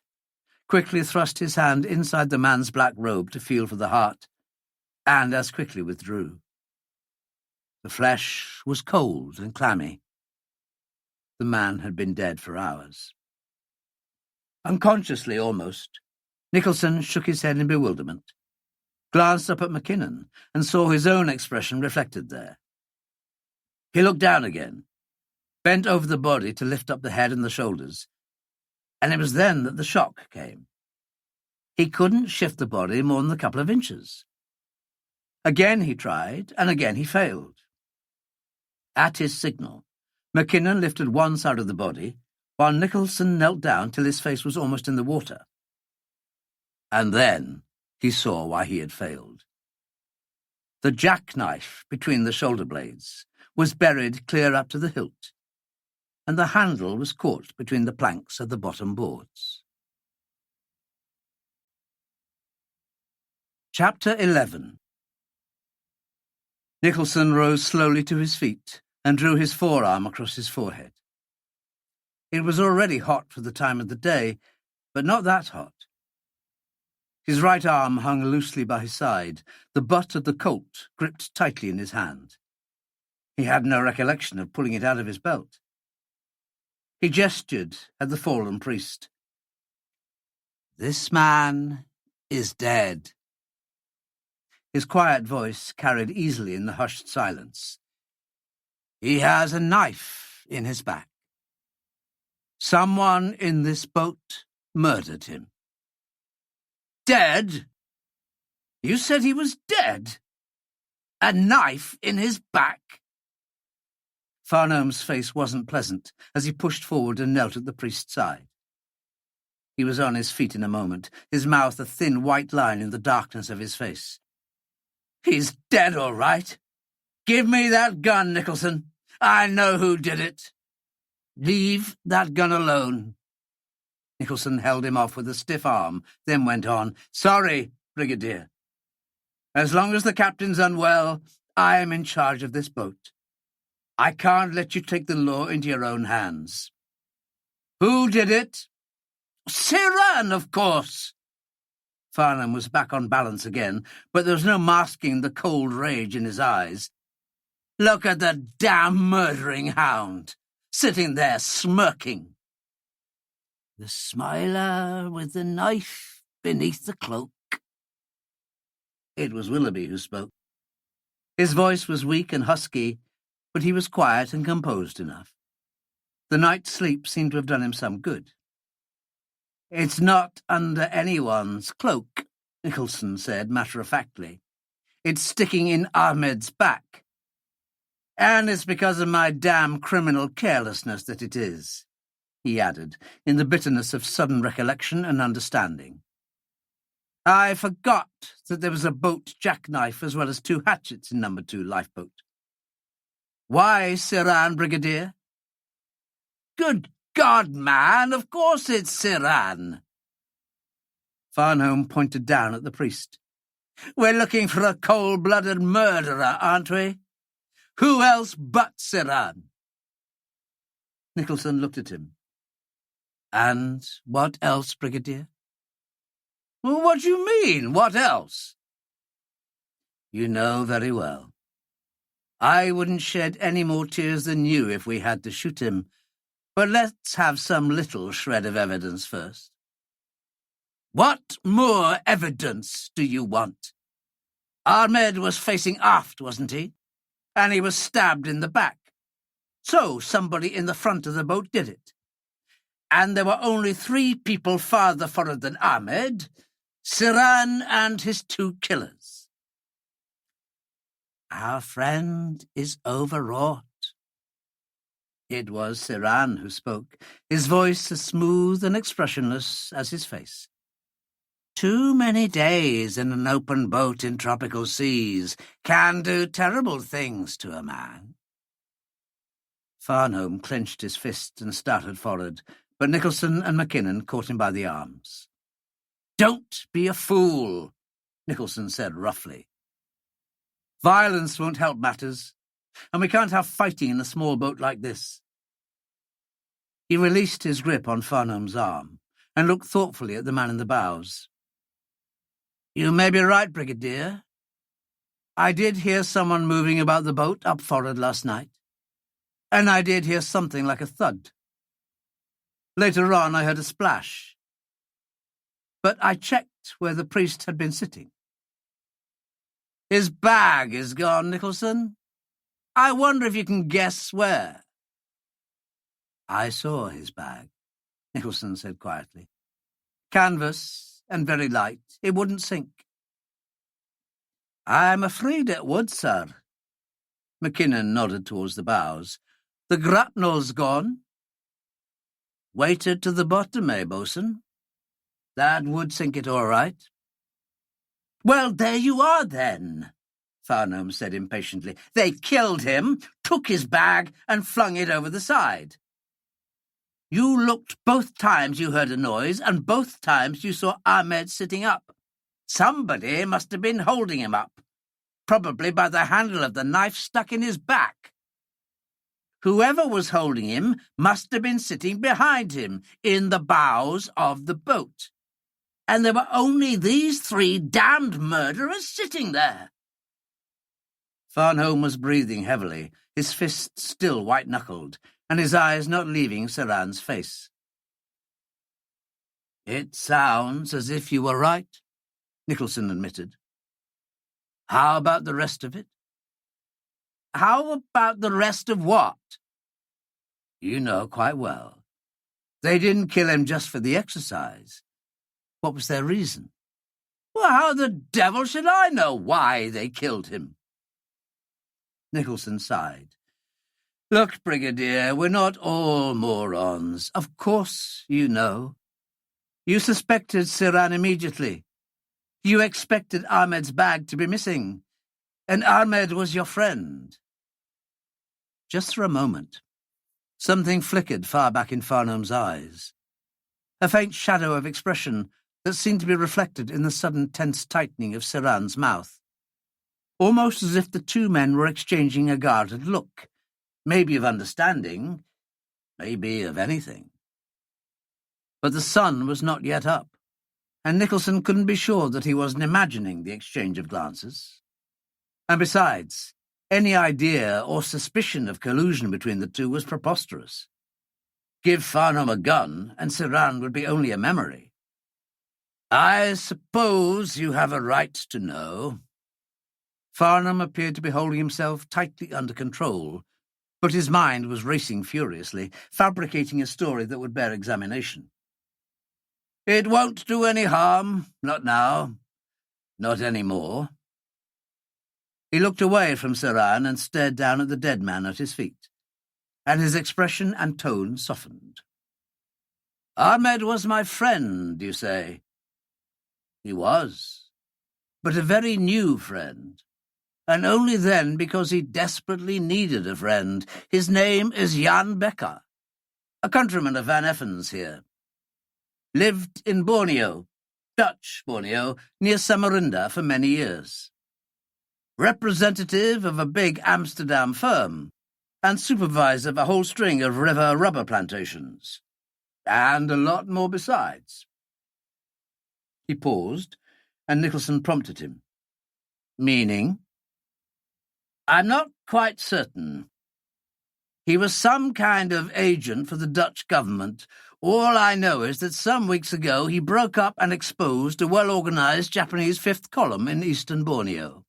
Speaker 1: quickly thrust his hand inside the man's black robe to feel for the heart, and as quickly withdrew. The flesh was cold and clammy. The man had been dead for hours. Unconsciously, almost, Nicholson shook his head in bewilderment, glanced up at Mackinnon, and saw his own expression reflected there. He looked down again, bent over the body to lift up the head and the shoulders, and it was then that the shock came. He couldn't shift the body more than a couple of inches. Again he tried, and again he failed. At his signal, Mackinnon lifted one side of the body, while Nicholson knelt down till his face was almost in the water. And then he saw why he had failed. The jackknife between the shoulder blades was buried clear up to the hilt, and the handle was caught between the planks of the bottom boards. Chapter 11. Nicholson rose slowly to his feet and drew his forearm across his forehead. It was already hot for the time of the day, but not that hot. His right arm hung loosely by his side, the butt of the Colt gripped tightly in his hand. He had no recollection of pulling it out of his belt. He gestured at the fallen priest.
Speaker 2: "This man is dead."
Speaker 1: His quiet voice carried easily in the hushed silence.
Speaker 2: "He has a knife in his back.
Speaker 1: Someone in this boat murdered him."
Speaker 2: Dead? You said he was dead? A knife in his back?"
Speaker 1: Farnhome's face wasn't pleasant as he pushed forward and knelt at the priest's side. He was on his feet in a moment, his mouth a thin white line in the darkness of his face.
Speaker 2: "He's dead, all right. Give me that gun, Nicholson. I know who did it. Leave that gun alone."
Speaker 1: Nicholson held him off with a stiff arm, then went on. "Sorry, Brigadier. As long as the captain's unwell, I am in charge of this boat. I can't let you take the law into your own hands." "Who did it?"
Speaker 2: "Siran, of course."
Speaker 1: Farnham was back on balance again, but there was no masking the cold rage in his eyes.
Speaker 2: "Look at the damn murdering hound, sitting there smirking. The smiler with the knife beneath the cloak."
Speaker 1: It was Willoughby who spoke. His voice was weak and husky, but he was quiet and composed enough. The night's sleep seemed to have done him some good. "It's not under anyone's cloak," Nicholson said matter-of-factly. "It's sticking in Ahmed's back. And it's because of my damn criminal carelessness that it is," he added, in the bitterness of sudden recollection and understanding. "I forgot that there was a boat jackknife as well as 2 hatchets in No. 2 lifeboat. Why Siran, Brigadier?"
Speaker 2: "Good God, man, of course it's Siran."
Speaker 1: Farnhome pointed down at the priest.
Speaker 2: "We're looking for a cold-blooded murderer, aren't we? Who else but Siran?"
Speaker 1: Nicholson looked at him. "And what else, Brigadier?"
Speaker 2: "What do you mean, what else?"
Speaker 1: "You know very well. I wouldn't shed any more tears than you if we had to shoot him, but let's have some little shred of evidence first."
Speaker 2: "What more evidence do you want? Ahmed was facing aft, wasn't he? And he was stabbed in the back. So somebody in the front of the boat did it. And there were only 3 people farther forward than Ahmed, Siran and his 2 killers."
Speaker 1: "Our friend is overwrought." It was Siran who spoke, his voice as smooth and expressionless as his face. "Too many days in an open boat in tropical seas can do terrible things to a man." Farnhome clenched his fist and started forward, but Nicholson and Mackinnon caught him by the arms.
Speaker 2: "Don't be a fool,"
Speaker 1: Nicholson said roughly. "Violence won't help matters, and we can't have fighting in a small boat like this." He released his grip on Farnhome's arm and looked thoughtfully at the man in the bows. "You may be right, Brigadier. I did hear someone moving about the boat up forward last night, and I did hear something like a thud. Later on, I heard a splash. But I checked where the priest had been sitting." "His bag is gone, Nicholson. I wonder if you can guess where." "I saw his bag," Nicholson said quietly. "Canvas and very light. It wouldn't sink." "I'm afraid it would, sir." Mackinnon nodded towards the bows. "The grapnel's gone." "Weighted to the bottom, eh, bosun? That would sink it all right."
Speaker 2: "Well, there you are, then," Farnhome said impatiently. "They killed him, took his bag, and flung it over the side. You looked both times you heard a noise, and both times you saw Ahmed sitting up. Somebody must have been holding him up, probably by the handle of the knife stuck in his back. Whoever was holding him must have been sitting behind him, in the bows of the boat. and there were only these 3 damned murderers sitting there.
Speaker 1: Farnham was breathing heavily, his fists still white-knuckled, and his eyes not leaving Sir-Anne's face.
Speaker 2: "It sounds as if you were right," Nicholson admitted. "How about the rest of it?"
Speaker 1: "How about the rest of what?"
Speaker 2: "You know quite well. They didn't kill him just for the exercise. What was their reason?"
Speaker 1: "Well, how the devil should I know why they killed him?"
Speaker 2: Nicholson sighed. "Look, Brigadier, we're not all morons. Of course you know. You suspected Sir-Anne immediately. You expected Ahmed's bag to be missing, and Ahmed was your friend." Just for a moment, something flickered far back in Farnham's eyes, a faint shadow of expression that seemed to be reflected in the sudden tense tightening of Sir-Anne's mouth, almost as if the 2 men were exchanging a guarded look, maybe of understanding, maybe of anything. But the sun was not yet up, and Nicholson couldn't be sure that he wasn't imagining the exchange of glances. And besides, any idea or suspicion of collusion between the 2 was preposterous. Give Farnham a gun, and Sir-Anne would be only a memory. "I suppose you have a right to know." Farnham appeared to be holding himself tightly under control, but his mind was racing furiously, fabricating a story that would bear examination. "It won't do any harm, not now, not any more." He looked away from Sir-Anne and stared down at the dead man at his feet, and his expression and tone softened. "Ahmed was my friend, you say?" "He was, but a very new friend, and only then because he desperately needed a friend. His name is Jan Becker, a countryman of Van Effen's here. Lived in Borneo, Dutch Borneo, near Samarinda for many years. Representative of a big Amsterdam firm, and supervisor of a whole string of river rubber plantations. And a lot more besides." He paused, and Nicholson prompted him. "Meaning?" "I'm not quite certain. He was some kind of agent for the Dutch government. All I know is that some weeks ago he broke up and exposed a well-organized Japanese fifth column in eastern Borneo.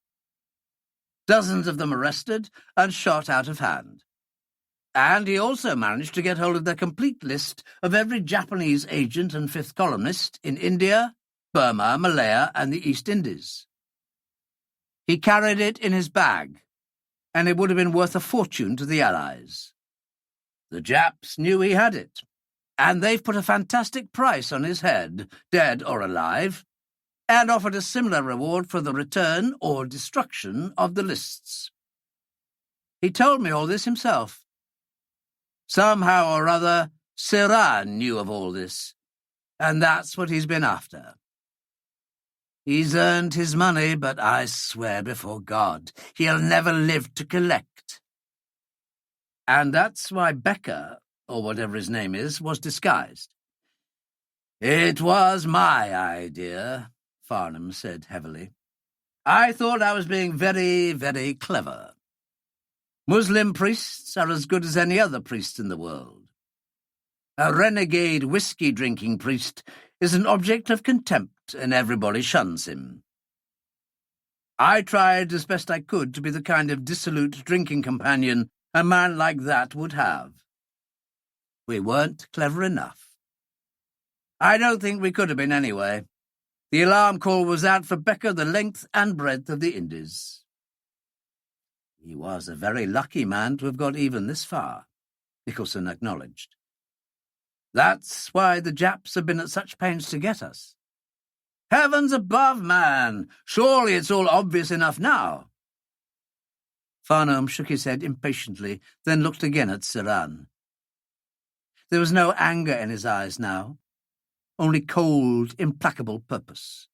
Speaker 2: Dozens of them arrested and shot out of hand. And he also managed to get hold of their complete list of every Japanese agent and fifth columnist in India, Burma, Malaya, and the East Indies. He carried it in his bag, and it would have been worth a fortune to the Allies. The Japs knew he had it, and they've put a fantastic price on his head, dead or alive, and offered a similar reward for the return or destruction of the lists. He told me all this himself. Somehow or other, Sir-Anne knew of all this, and that's what he's been after. He's earned his money, but I swear before God, he'll never live to collect. And that's why Becker, or whatever his name is, was disguised." "It was my idea," Farnham said heavily. "I thought I was being very, very clever. Muslim priests are as good as any other priest in the world. A renegade whiskey-drinking priest is an object of contempt, and everybody shuns him. I tried as best I could to be the kind of dissolute drinking companion a man like that would have. We weren't clever enough. I don't think we could have been anyway. The alarm call was out for Becker the length and breadth of the Indies." "He was a very lucky man to have got even this far," Nicholson acknowledged. "That's why the Japs have been at such pains to get us." "Heavens above, man! Surely it's all obvious enough now." Farnham shook his head impatiently, then looked again at Sir-Anne. There was no anger in his eyes now, only cold, implacable purpose.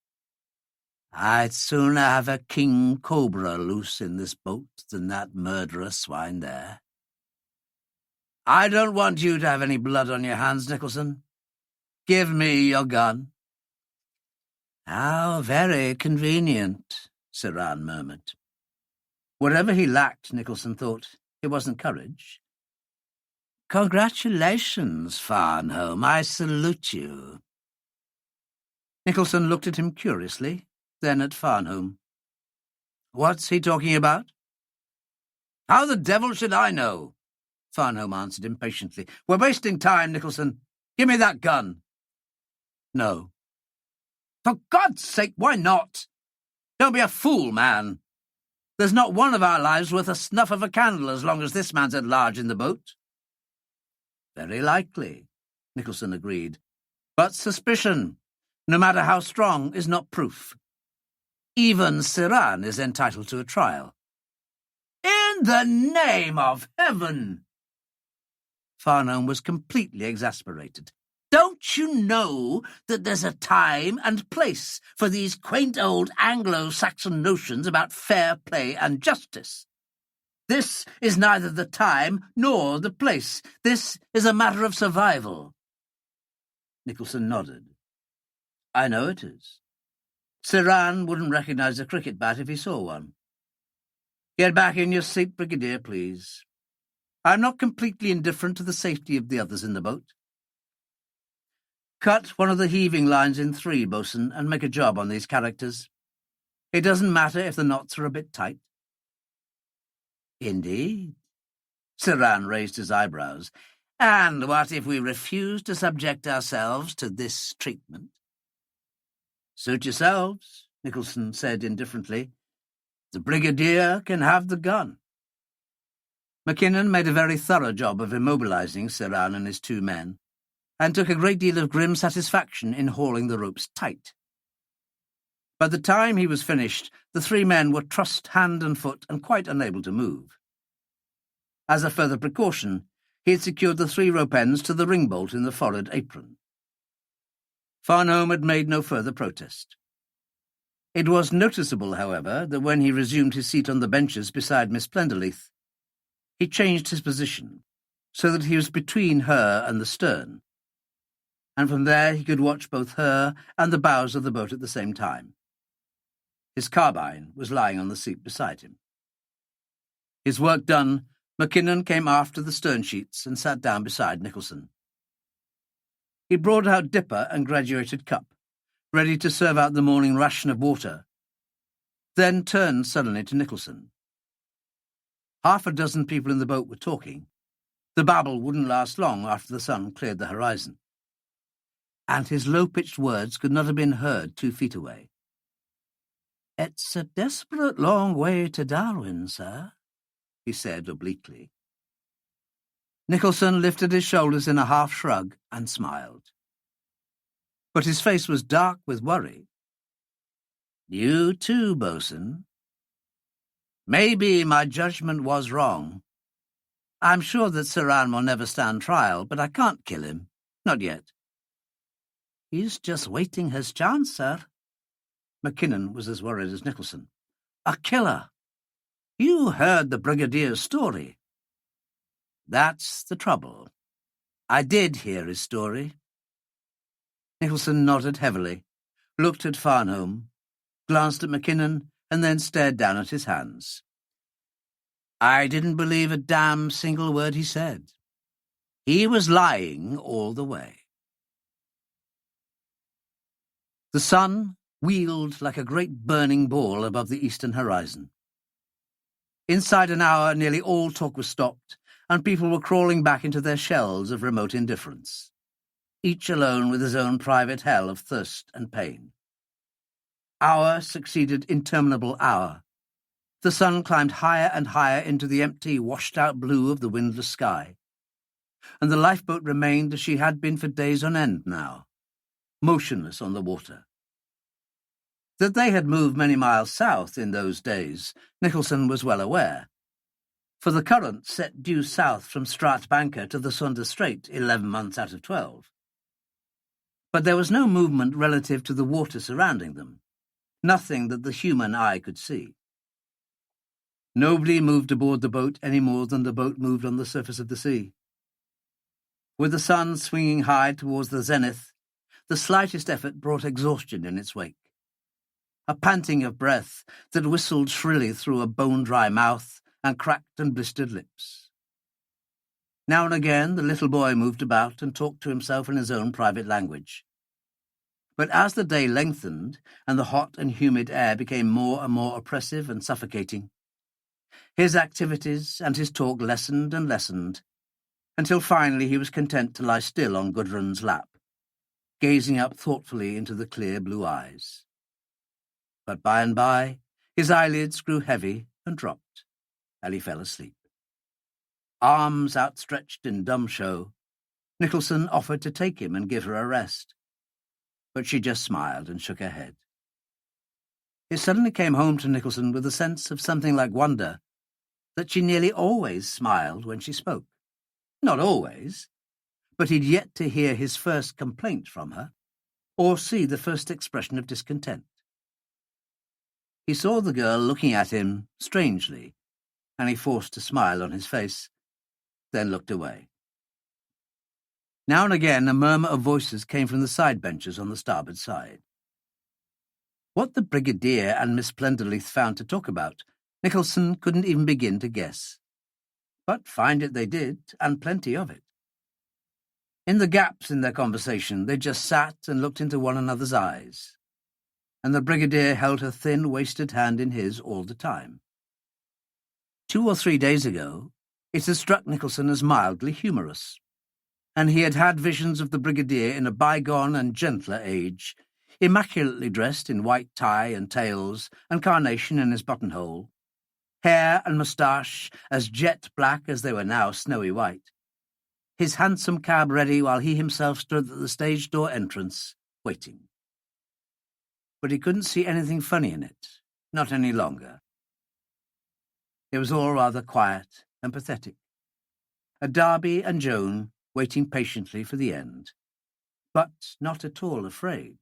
Speaker 2: "I'd sooner have a king cobra loose in this boat than that murderous swine there." "I don't want you to have any blood on your hands, Nicholson. Give me your gun." How very convenient, Sir murmured. Whatever he lacked, Nicholson thought, it wasn't courage. Congratulations, Farnhome. I salute you. Nicholson looked at him curiously, then at Farnhome. What's he talking about? How the devil should I know? Farnhome answered impatiently. We're wasting time, Nicholson. Give me that gun. No. For God's sake, why not? Don't be a fool, man. There's not one of our lives worth a snuff of a candle as long as this man's at large in the boat. Very likely, Nicholson agreed. But suspicion, no matter how strong, is not proof. Even Sir is entitled to a trial. In the name of heaven! Farnhome was completely exasperated. Don't you know that there's a time and place for these quaint old Anglo-Saxon notions about fair play and justice? This is neither the time nor the place. This is a matter of survival. Nicholson nodded. I know it is. Sir wouldn't recognise a cricket bat if he saw one. Get back in your seat, Brigadier, please. I'm not completely indifferent to the safety of the others in the boat. Cut one of the heaving lines in 3, bosun, and make a job on these characters. It doesn't matter if the knots are a bit tight. Indeed. Sir raised his eyebrows. And what if we refuse to subject ourselves to this treatment? Suit yourselves, Nicholson said indifferently. The Brigadier can have the gun. Mackinnon made a very thorough job of immobilizing Sir and his 2 men, and took a great deal of grim satisfaction in hauling the ropes tight. By the time he was finished, the 3 men were trussed hand and foot and quite unable to move. As a further precaution, he had secured the 3 rope ends to the ring bolt in the forward apron. Farnhome had made no further protest. It was noticeable, however, that when he resumed his seat on the benches beside Miss Plenderleath, he changed his position so that he was between her and the stern, and from there he could watch both her and the bows of the boat at the same time. His carbine was lying on the seat beside him. His work done, Mackinnon came aft to the stern sheets and sat down beside Nicholson. He brought out dipper and graduated cup, ready to serve out the morning ration of water, then turned suddenly to Nicholson. Half a dozen people in the boat were talking. The babble wouldn't last long after the sun cleared the horizon. And his low-pitched words could not have been heard 2 feet away. It's a desperate long way to Darwin, sir, he said obliquely. Nicholson lifted his shoulders in a half-shrug and smiled. But his face was dark with worry. You too, bosun. Maybe my judgment was wrong. I'm sure that Sir will never stand trial, but I can't kill him. Not yet. He's just waiting his chance, sir. Mackinnon was as worried as Nicholson. A killer. You heard the Brigadier's story. That's the trouble. I did hear his story. Nicholson nodded heavily, looked at Farnhome, glanced at Mackinnon, and then stared down at his hands. I didn't believe a damn single word he said. He was lying all the way. The sun wheeled like a great burning ball above the eastern horizon. Inside an hour, nearly all talk was stopped, and people were crawling back into their shells of remote indifference, each alone with his own private hell of thirst and pain. Hour succeeded interminable hour. The sun climbed higher and higher into the empty, washed-out blue of the windless sky, and the lifeboat remained as she had been for days on end now, motionless on the water. That they had moved many miles south in those days, Nicholson was well aware, for the current set due south from Stratbanker to the Sunda Strait 11 months out of 12. But there was no movement relative to the water surrounding them, nothing that the human eye could see. Nobody moved aboard the boat any more than the boat moved on the surface of the sea. With the sun swinging high towards the zenith, the slightest effort brought exhaustion in its wake.
Speaker 1: a panting of breath that whistled shrilly through a bone-dry mouth and cracked and blistered lips. Now and again the little boy moved about and talked to himself in his own private language. But as the day lengthened and the hot and humid air became more and more oppressive and suffocating, his activities and his talk lessened and lessened, until finally he was content to lie still on Gudrun's lap, gazing up thoughtfully into the clear blue eyes. But by and by his eyelids grew heavy and dropped, and he fell asleep. Arms outstretched in dumb show, Nicholson offered to take him and give her a rest, but she just smiled and shook her head. It suddenly came home to Nicholson with a sense of something like wonder that she nearly always smiled when she spoke. Not always, but he'd yet to hear his first complaint from her, or see the first expression of discontent. He saw the girl looking at him strangely, and he forced a smile on his face, then looked away. Now and again a murmur of voices came from the side benches on the starboard side. What the Brigadier and Miss Plenderleath found to talk about, Nicholson couldn't even begin to guess. But find it they did, and plenty of it. In the gaps in their conversation, they just sat and looked into one another's eyes, and the Brigadier held her thin, wasted hand in his all the time. 2 or 3 days ago, it had struck Nicholson as mildly humorous, and he had had visions of the Brigadier in a bygone and gentler age, immaculately dressed in white tie and tails and carnation in his buttonhole, hair and moustache as jet black as they were now snowy white, his handsome cab ready while he himself stood at the stage door entrance, waiting. But he couldn't see anything funny in it, not any longer. It was all rather quiet and pathetic. A Darby and Joan waiting patiently for the end, but not at all afraid.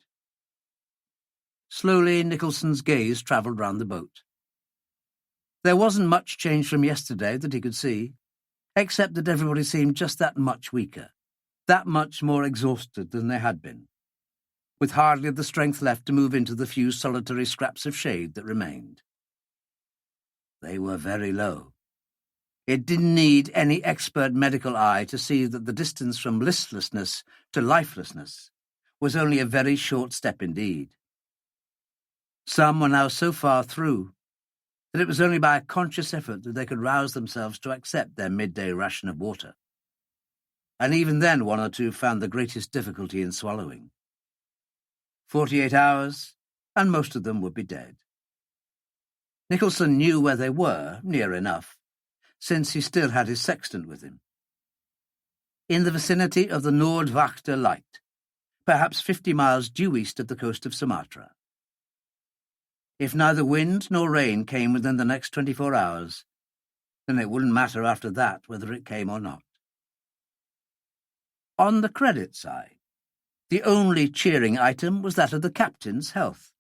Speaker 1: Slowly Nicholson's gaze travelled round the boat. There wasn't much change from yesterday that he could see, except that everybody seemed just that much weaker, that much more exhausted than they had been, with hardly the strength left to move into the few solitary scraps of shade that remained. They were very low. It didn't need any expert medical eye to see that the distance from listlessness to lifelessness was only a very short step indeed. Some were now so far through that it was only by a conscious effort that they could rouse themselves to accept their midday ration of water. And even then 1 or 2 found the greatest difficulty in swallowing. 48 hours, and most of them would be dead. Nicholson knew where they were, near enough, since he still had his sextant with him. In the vicinity of the Noordwachter Light, perhaps 50 miles due east of the coast of Sumatra. If neither wind nor rain came within the next 24 hours, then it wouldn't matter after that whether it came or not. On the credit side, the only cheering item was that of the captain's health.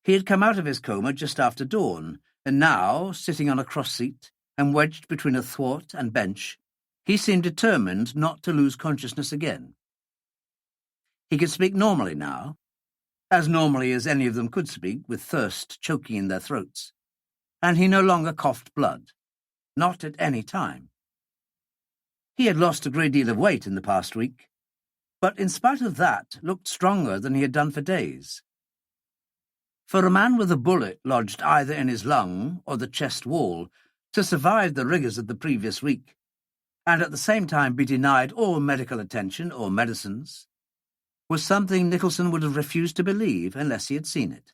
Speaker 1: He had come out of his coma just after dawn, and now, sitting on a cross seat and wedged between a thwart and bench, he seemed determined not to lose consciousness again. He could speak normally now, as normally as any of them could speak, with thirst choking in their throats, and he no longer coughed blood, not at any time. He had lost a great deal of weight in the past week, but in spite of that looked stronger than he had done for days. For a man with a bullet lodged either in his lung or the chest wall to survive the rigours of the previous week, and at the same time be denied all medical attention or medicines, was something Nicholson would have refused to believe unless he had seen it.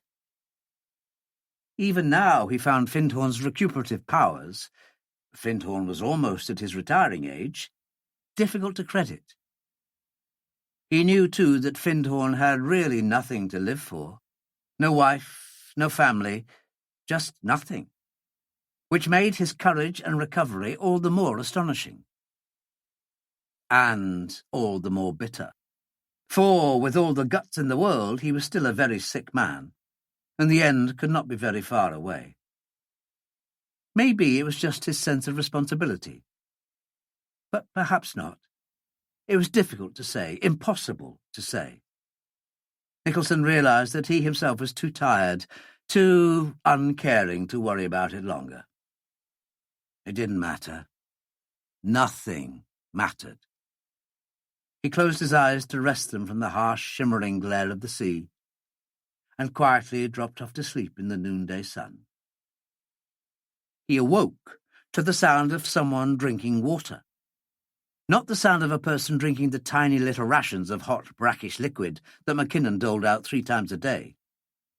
Speaker 1: Even now he found Findhorn's recuperative powers — Findhorn was almost at his retiring age — difficult to credit. He knew, too, that Findhorn had really nothing to live for. No wife, no family, just nothing, which made his courage and recovery all the more astonishing. And all the more bitter. For, with all the guts in the world, he was still a very sick man, and the end could not be very far away. Maybe it was just his sense of responsibility. But perhaps not. It was difficult to say, impossible to say. Nicholson realised that he himself was too tired, too uncaring to worry about it longer. It didn't matter. Nothing mattered. He closed his eyes to rest them from the harsh, shimmering glare of the sea, and quietly dropped off to sleep in the noonday sun. He awoke to the sound of someone drinking water. Not the sound of a person drinking the tiny little rations of hot, brackish liquid that Mackinnon doled out 3 times a day,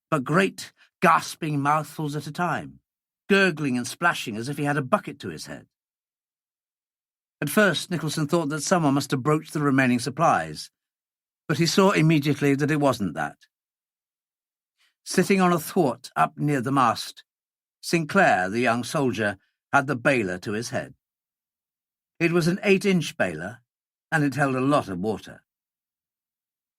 Speaker 1: but great, gasping mouthfuls at a time, gurgling and splashing as if he had a bucket to his head. At first, Nicholson thought that someone must have broached the remaining supplies, but he saw immediately that it wasn't that. Sitting on a thwart up near the mast, Sinclair, the young soldier, had the bailer to his head. It was an 8-inch bailer, and it held a lot of water.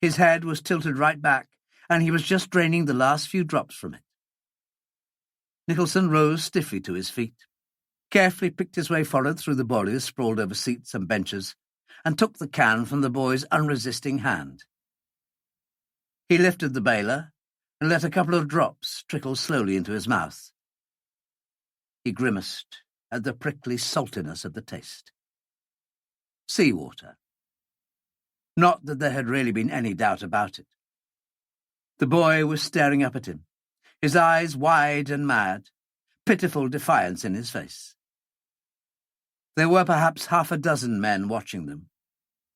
Speaker 1: His head was tilted right back, and he was just draining the last few drops from it. Nicholson rose stiffly to his feet, carefully picked his way forward through the bodies sprawled over seats and benches, and took the can from the boy's unresisting hand. He lifted the bailer and let a couple of drops trickle slowly into his mouth. He grimaced at the prickly saltiness of the taste. Seawater. Not that there had really been any doubt about it. The boy was staring up at him, his eyes wide and mad, pitiful defiance in his face. There were perhaps 6 men watching them,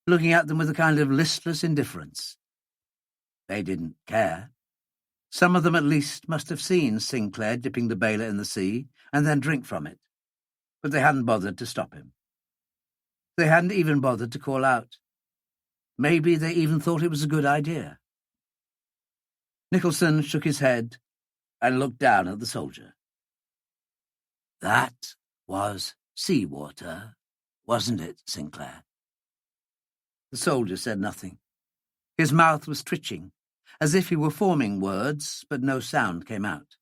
Speaker 1: looking at them with a kind of listless indifference. They didn't care. Some of them at least must have seen Sinclair dipping the bailer in the sea and then drink from it, but they hadn't bothered to stop him. They hadn't even bothered to call out. Maybe they even thought it was a good idea. Nicholson shook his head and looked down at the soldier. That was seawater, wasn't it, Sinclair? The soldier said nothing. His mouth was twitching, as if he were forming words, but no sound came out.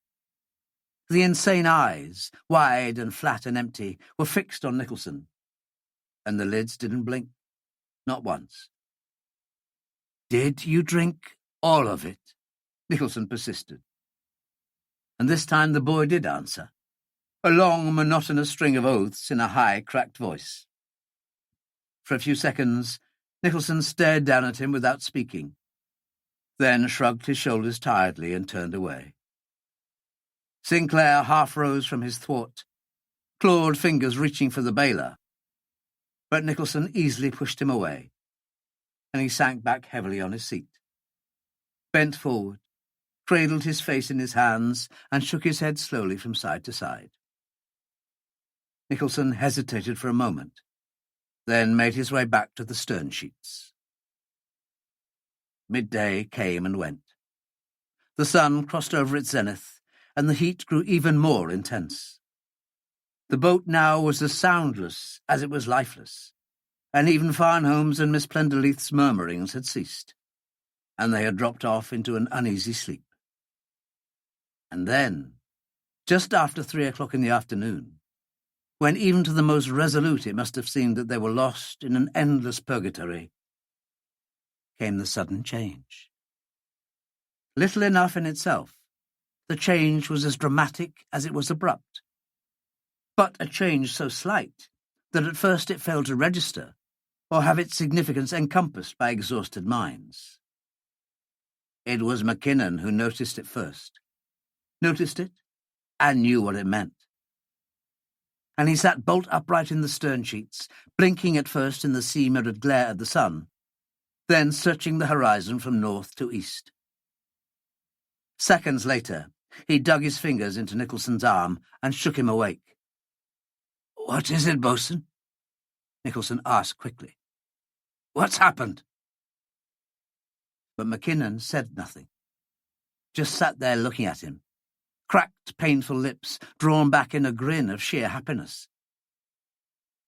Speaker 1: The insane eyes, wide and flat and empty, were fixed on Nicholson, and the lids didn't blink, not once. Did you drink all of it? Nicholson persisted. And this time the boy did answer, a long, monotonous string of oaths in a high, cracked voice. For a few seconds, Nicholson stared down at him without speaking, then shrugged his shoulders tiredly and turned away. Sinclair half rose from his thwart, clawed fingers reaching for the bailer, but Nicholson easily pushed him away, and he sank back heavily on his seat, bent forward, cradled his face in his hands, and shook his head slowly from side to side. Nicholson hesitated for a moment, then made his way back to the stern sheets. Midday came and went. The sun crossed over its zenith, and the heat grew even more intense. The boat now was as soundless as it was lifeless, and even Farnholme's and Miss Plenderleith's murmurings had ceased, and they had dropped off into an uneasy sleep. And then, just after 3 o'clock in the afternoon, when even to the most resolute it must have seemed that they were lost in an endless purgatory, came the sudden change. Little enough in itself, the change was as dramatic as it was abrupt, but a change so slight that at first it failed to register or have its significance encompassed by exhausted minds. It was Mackinnon who noticed it first, noticed it, and knew what it meant. And he sat bolt upright in the stern sheets, blinking at first in the sea-mirrored glare of the sun, then searching the horizon from north to east. Seconds later, he dug his fingers into Nicholson's arm and shook him awake. "What is it, bo'sun?" Nicholson asked quickly. "What's happened?" But Mackinnon said nothing, just sat there looking at him, cracked, painful lips drawn back in a grin of sheer happiness.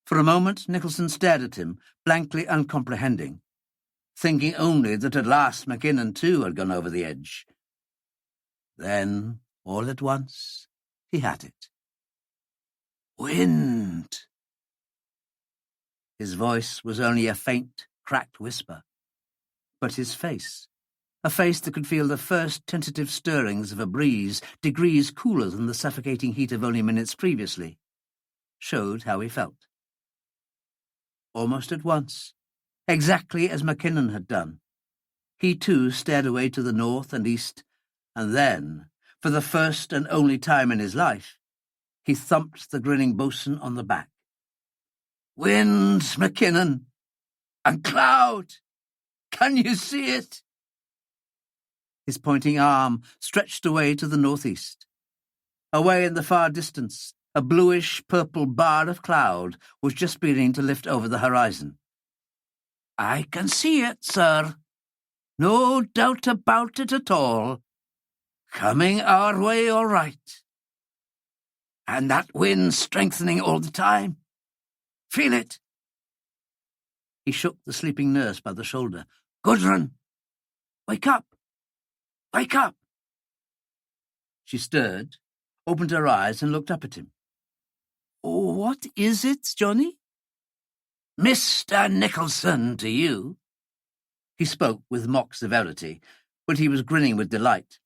Speaker 1: For a moment, Nicholson stared at him, blankly uncomprehending, thinking only that at last Mackinnon too had gone over the edge. Then, all at once, he had it. "Wind!" His voice was only a faint, cracked whisper, but his face,
Speaker 2: a face that could feel the first tentative stirrings of a breeze degrees cooler than the suffocating heat of only minutes previously, showed how he felt. Almost at once, exactly as Mackinnon had done, he too stared away to the north and east, and then, for the first and only time in his life, he thumped the grinning boatswain on the back. "Wind, Mackinnon! And cloud! Can you see it?" His pointing arm stretched away to the northeast. Away in the far distance, a bluish-purple bar of cloud was just beginning to lift over the horizon. "I can see it, sir. No doubt about it at all. Coming our way all right. And that wind strengthening all the time. Feel it?" He shook the sleeping nurse by the shoulder. "Gudrun! Wake up! Wake up!" She stirred, opened her eyes and looked up at him. "What is it, Johnny?" "Mr. Nicholson to you." He spoke with mock severity, but he was grinning with delight.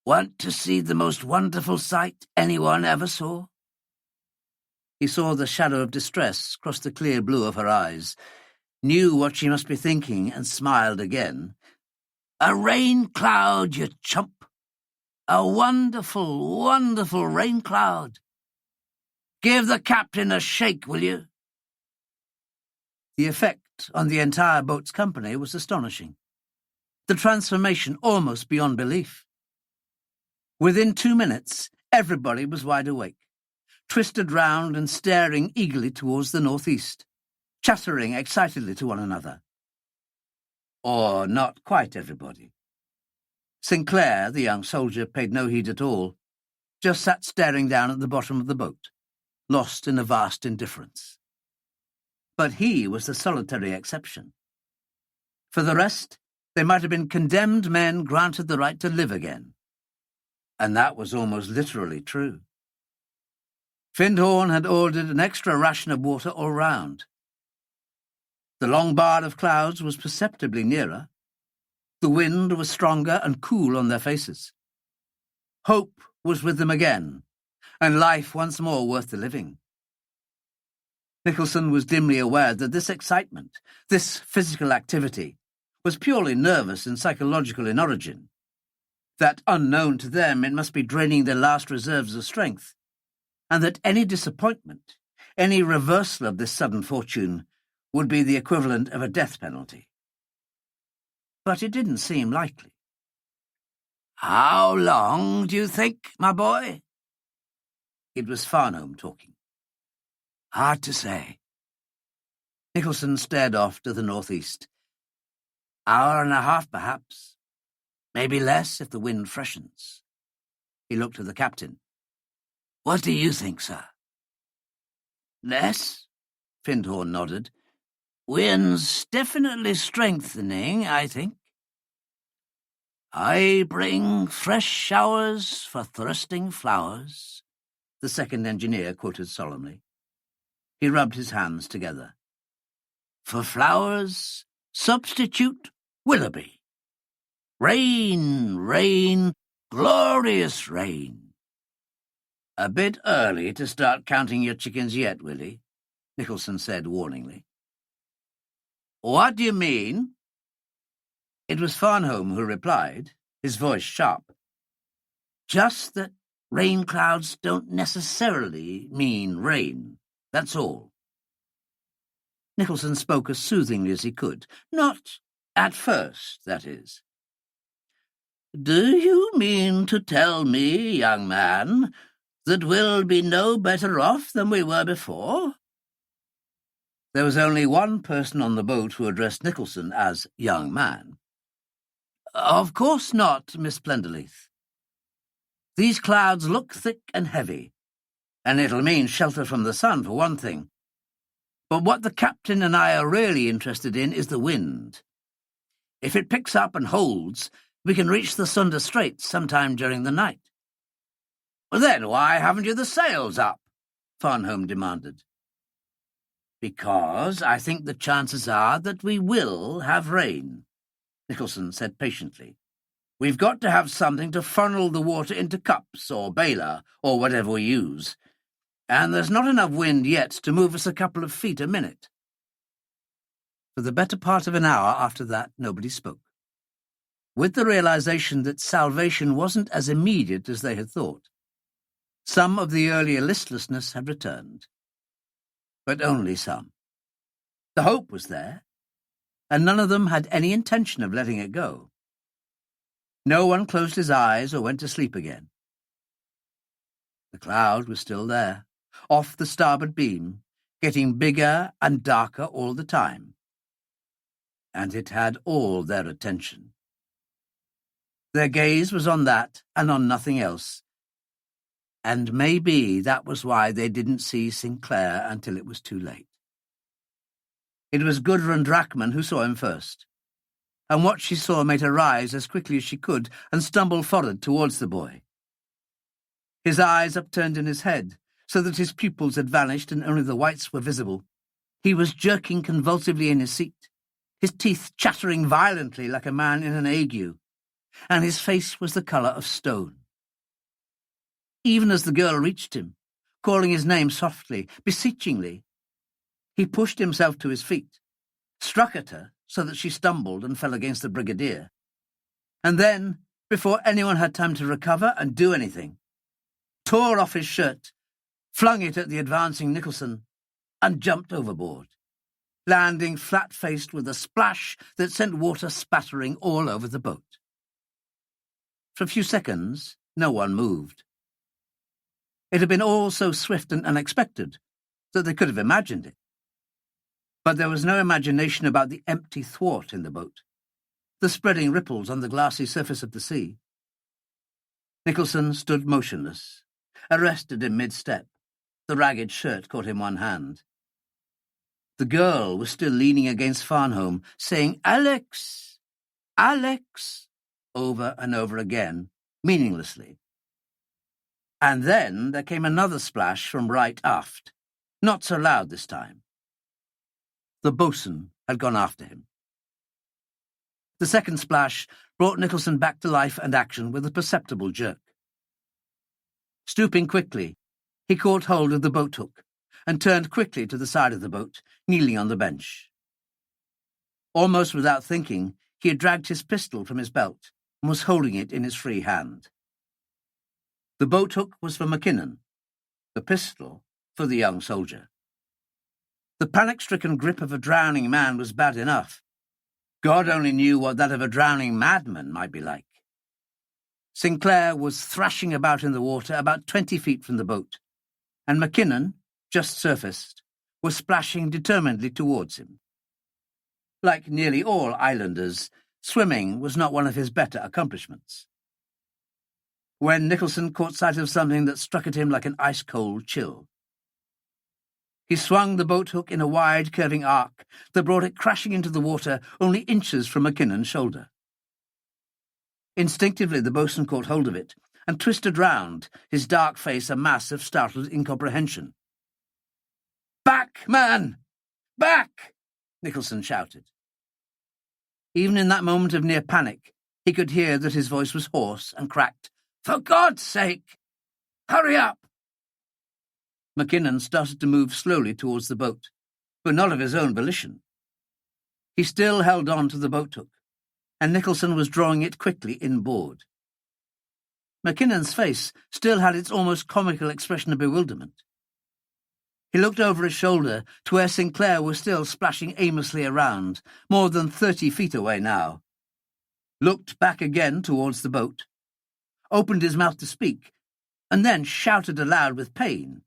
Speaker 2: "Want to see the most wonderful sight anyone ever saw?" He saw the shadow of distress cross the clear blue of her eyes, knew what she must be thinking, and smiled again. "A rain cloud, you chump! A wonderful, wonderful rain cloud! Give the captain a shake, will you?" The effect on the entire boat's company was astonishing. The transformation almost beyond belief. Within 2 minutes, everybody was wide awake, twisted round and staring eagerly towards the northeast, chattering excitedly to one another. Or not quite everybody. Sinclair, the young soldier, paid no heed at all, just sat staring down at the bottom of the boat, lost in a vast indifference. But he was the solitary exception. For the rest, they might have been condemned men granted the right to live again. And that was almost literally true. Findhorn had ordered an extra ration of water all round. The long bar of clouds was perceptibly nearer. The wind was stronger and cool on their faces. Hope was with them again, and life once more worth the living. Nicholson was dimly aware that this excitement, this physical activity, was purely nervous and psychological in origin, that unknown to them it must be draining their last reserves of strength, and that any disappointment, any reversal of this sudden fortune, would be the equivalent of a death penalty. But it didn't seem likely. "How long, do you think, my boy?" It was Farnham talking. "Hard to say." Nicholson stared off to the northeast. "Hour and a half, perhaps. Maybe less if the wind freshens." He looked at the captain. "What do you think, sir?" "Less?" Findhorn nodded. "Wind's definitely strengthening, I think." "I bring fresh showers for thirsting flowers," the second engineer quoted solemnly. He rubbed his hands together. "For flowers, substitute Willoughby. Rain, rain, glorious rain." "A bit early to start counting your chickens yet, Willie," Nicholson said warningly. "What do you mean?" It was Farnham who replied, his voice sharp. "Just that rain clouds don't necessarily mean rain, that's all." Nicholson spoke as soothingly as he could. "Not at first, that is." "Do you mean to tell me, young man, that we'll be no better off than we were before?" There was only one person on the boat who addressed Nicholson as young man. "Of course not, Miss Plenderleith. These clouds look thick and heavy, and it'll mean shelter from the sun for one thing. But what the captain and I are really interested in is the wind. If it picks up and holds, we can reach the Sunda Straits sometime during the night." "Well, then why haven't you the sails up?" Farnham demanded. "Because I think the chances are that we will have rain.
Speaker 1: Nicholson said patiently. "We've got to have something to funnel the water into cups or baler or whatever we use. And there's not enough wind yet to move us a couple of feet a minute." For the better part of an hour after that, nobody spoke, with the realization that salvation wasn't as immediate as they had thought. Some of the earlier listlessness had returned, but only some. The hope was there, and none of them had any intention of letting it go. No one closed his eyes or went to sleep again. The cloud was still there, off the starboard beam, getting bigger and darker all the time. And it had all their attention. Their gaze was on that and on nothing else. And maybe that was why they didn't see Sinclair until it was too late. It was Gudrun Drachman who saw him first, and what she saw made her rise as quickly as she could and stumble forward towards the boy. His eyes upturned in his head, so that his pupils had vanished and only the whites were visible. He was jerking convulsively in his seat, his teeth chattering violently like a man in an ague, and his face was the colour of stone. Even as the girl reached him, calling his name softly, beseechingly, he pushed himself to his feet, struck at her so that she stumbled and fell against the brigadier, and then, before anyone had time to recover and do anything, tore off his shirt, flung it at the advancing Nicholson, and jumped overboard, landing flat-faced with a splash that sent water spattering all over the boat. For a few seconds, no one moved. It had been all so swift and unexpected that they could have imagined it. But there was no imagination about the empty thwart in the boat, the spreading ripples on the glassy surface of the sea. Nicholson stood motionless, arrested in mid-step, the ragged shirt caught in one hand. The girl was still leaning against Farnhome, saying, "Alex! Alex!" over and over again, meaninglessly. And then there came another splash from right aft, not so loud this time. The boatswain had gone after him. The second splash brought Nicholson back to life and action with a perceptible jerk. Stooping quickly, he caught hold of the boat hook and turned quickly to the side of the boat, kneeling on the bench. Almost without thinking, he had dragged his pistol from his belt and was holding it in his free hand. The boat hook was for Mackinnon, the pistol for the young soldier. The panic-stricken grip of a drowning man was bad enough. God only knew what that of a drowning madman might be like. Sinclair was thrashing about in the water about 20 feet from the boat, and Mackinnon, just surfaced, was splashing determinedly towards him. Like nearly all islanders, swimming was not one of his better accomplishments. When Nicholson caught sight of something that struck at him like an ice-cold chill, he swung the boat hook in a wide, curving arc that brought it crashing into the water only inches from Mackinnon's shoulder. Instinctively, the boatswain caught hold of it and twisted round, his dark face a mass of startled incomprehension. "Back, man! Back!" Nicholson shouted. Even in that moment of near panic, he could hear that his voice was hoarse and cracked. "For God's sake! Hurry up!" Mackinnon started to move slowly towards the boat, but not of his own volition. He still held on to the boat hook, and Nicholson was drawing it quickly inboard. Mackinnon's face still had its almost comical expression of bewilderment. He looked over his shoulder to where Sinclair was still splashing aimlessly around, more than 30 feet away now, looked back again towards the boat, opened his mouth to speak, and then shouted aloud with pain.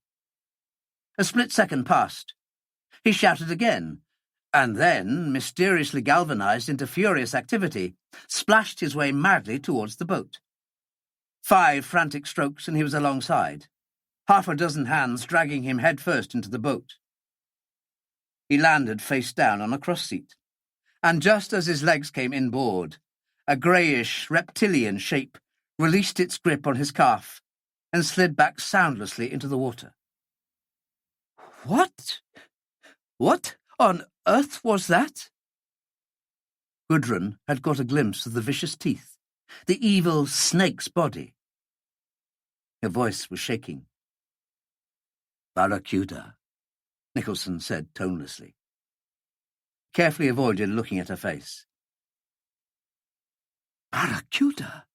Speaker 1: A split second passed. He shouted again, and then, mysteriously galvanized into furious activity, splashed his way madly towards the boat. 5 frantic strokes and he was alongside, half a dozen hands dragging him headfirst into the boat. He landed face down on a cross seat, and just as his legs came inboard, a greyish, reptilian shape released its grip on his calf and slid back soundlessly into the water. What on earth was that?" Gudrun had got a glimpse of the vicious teeth, the evil snake's body. Her voice was shaking. "Barracuda," Nicholson said tonelessly. Carefully avoided looking at her face. "Barracuda?"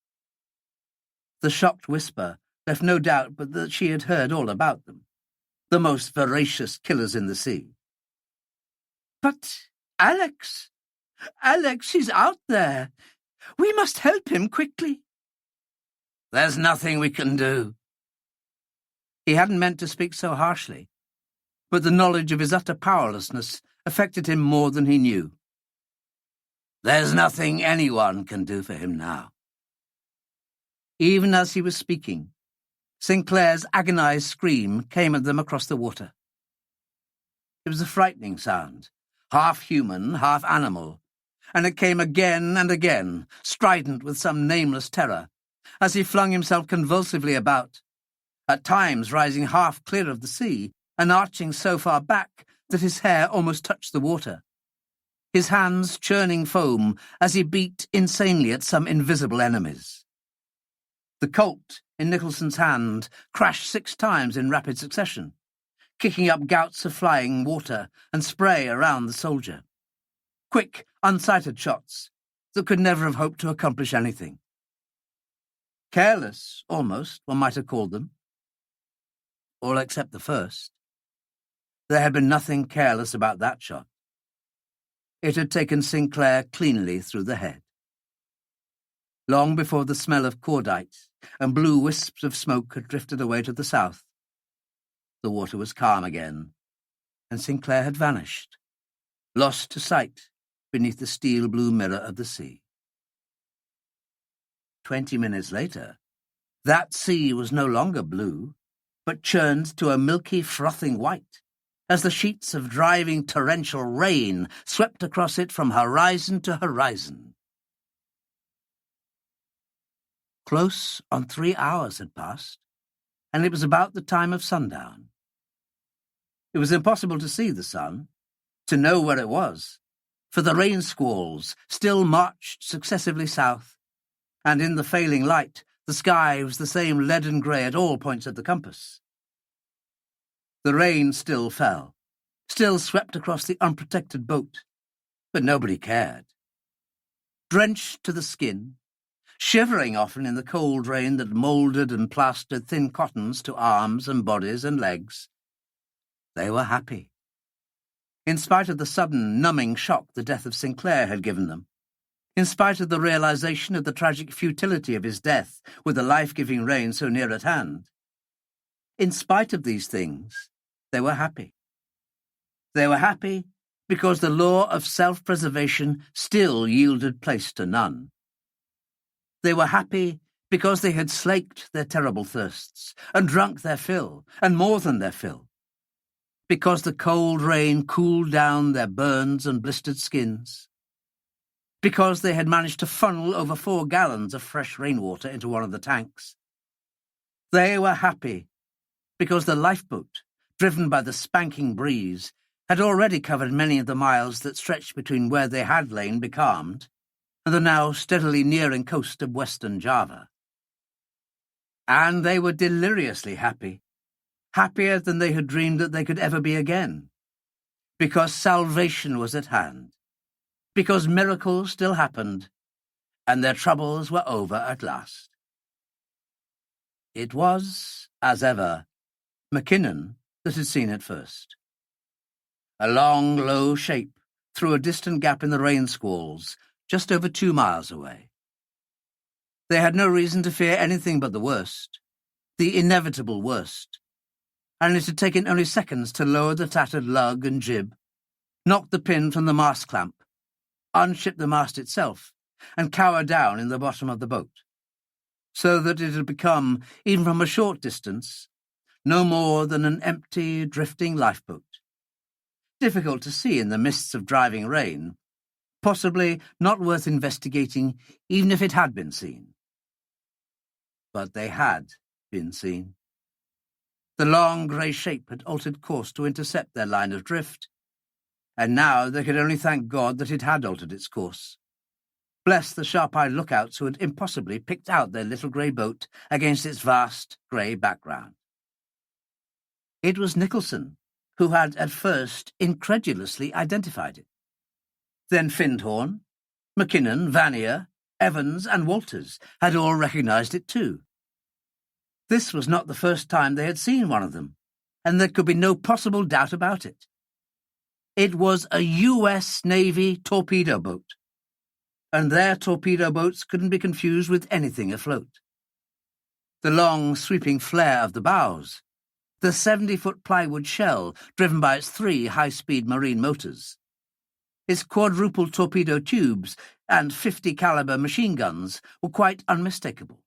Speaker 1: The shocked whisper left no doubt but that she had heard all about them, the most voracious killers in the sea. "But Alex, he's out there. We must help him quickly." "There's nothing we can do." He hadn't meant to speak so harshly, but the knowledge of his utter powerlessness affected him more than he knew. "There's nothing anyone can do for him now." Even as he was speaking, Sinclair's agonized scream came at them across the water. It was a frightening sound, half human, half animal, and it came again and again, strident with some nameless terror, as he flung himself convulsively about, at times rising half clear of the sea and arching so far back that his hair almost touched the water, his hands churning foam as he beat insanely at some invisible enemies. The Colt in Nicholson's hand crashed 6 times in rapid succession, kicking up gouts of flying water and spray around the soldier. Quick, unsighted shots that could never have hoped to accomplish anything. Careless, almost, one might have called them. All except the first. There had been nothing careless about that shot. It had taken Sinclair cleanly through the head. Long before the smell of cordite and blue wisps of smoke had drifted away to the south, the water was calm again, and Sinclair had vanished, lost to sight beneath the steel-blue mirror of the sea. 20 minutes later, that sea was no longer blue, but churned to a milky, frothing white, as the sheets of driving torrential rain swept across it from horizon to horizon. Close on 3 hours had passed, and it was about the time of sundown. It was impossible to see the sun, to know where it was, for the rain squalls still marched successively south, and in the failing light the sky was the same leaden grey at all points of the compass. The rain still fell, still swept across the unprotected boat, but nobody cared. Drenched to the skin, shivering often in the cold rain that moulded and plastered thin cottons to arms and bodies and legs, they were happy. In spite of the sudden, numbing shock the death of Sinclair had given them, in spite of the realization of the tragic futility of his death with the life-giving rain so near at hand, in spite of these things, they were happy. They were happy because the law of self-preservation still yielded place to none. They were happy because they had slaked their terrible thirsts and drunk their fill, and more than their fill. Because the cold rain cooled down their burns and blistered skins. Because they had managed to funnel over 4 gallons of fresh rainwater into one of the tanks. They were happy because the lifeboat, driven by the spanking breeze, had already covered many of the miles that stretched between where they had lain becalmed and the now steadily nearing coast of western Java. And they were deliriously happy, happier than they had dreamed that they could ever be again, because salvation was at hand, because miracles still happened, and their troubles were over at last. It was, as ever, Mackinnon that had seen it first. A long, low shape through a distant gap in the rain squalls, just over 2 miles away. They had no reason to fear anything but the worst, the inevitable worst, and it had taken only seconds to lower the tattered lug and jib, knock the pin from the mast clamp, unship the mast itself, and cower down in the bottom of the boat, so that it had become, even from a short distance, no more than an empty, drifting lifeboat. Difficult to see in the mists of driving rain, possibly not worth investigating even if it had been seen. But they had been seen. The long grey shape had altered course to intercept their line of drift, and now they could only thank God that it had altered its course, Bless the sharp-eyed lookouts who had impossibly picked out their little grey boat against its vast grey background. It was Nicholson who had at first incredulously identified it. Then Findhorn, Mackinnon, Vanier, Evans, and Walters had all recognised it too. This was not the first time they had seen one of them, and there could be no possible doubt about it. It was a US Navy torpedo boat, and their torpedo boats couldn't be confused with anything afloat. The long, sweeping flare of the bows, the 70-foot plywood shell driven by its 3 high-speed marine motors, its quadruple torpedo tubes and 50-caliber machine guns were quite unmistakable.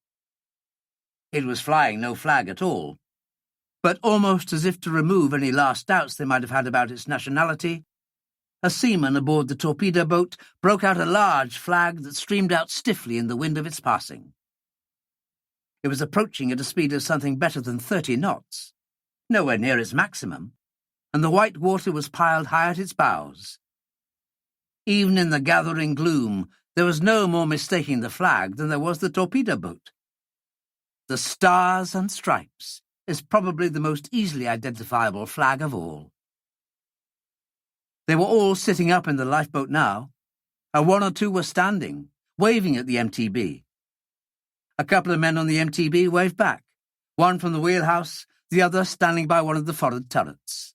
Speaker 1: It was flying no flag at all, but almost as if to remove any last doubts they might have had about its nationality, a seaman aboard the torpedo boat broke out a large flag that streamed out stiffly in the wind of its passing. It was approaching at a speed of something better than 30 knots, nowhere near its maximum, and the white water was piled high at its bows. Even in the gathering gloom, there was no more mistaking the flag than there was the torpedo boat. The Stars and Stripes is probably the most easily identifiable flag of all. They were all sitting up in the lifeboat now, and 1 or 2 were standing, waving at the MTB. A couple of men on the MTB waved back, one from the wheelhouse, the other standing by one of the forward turrets.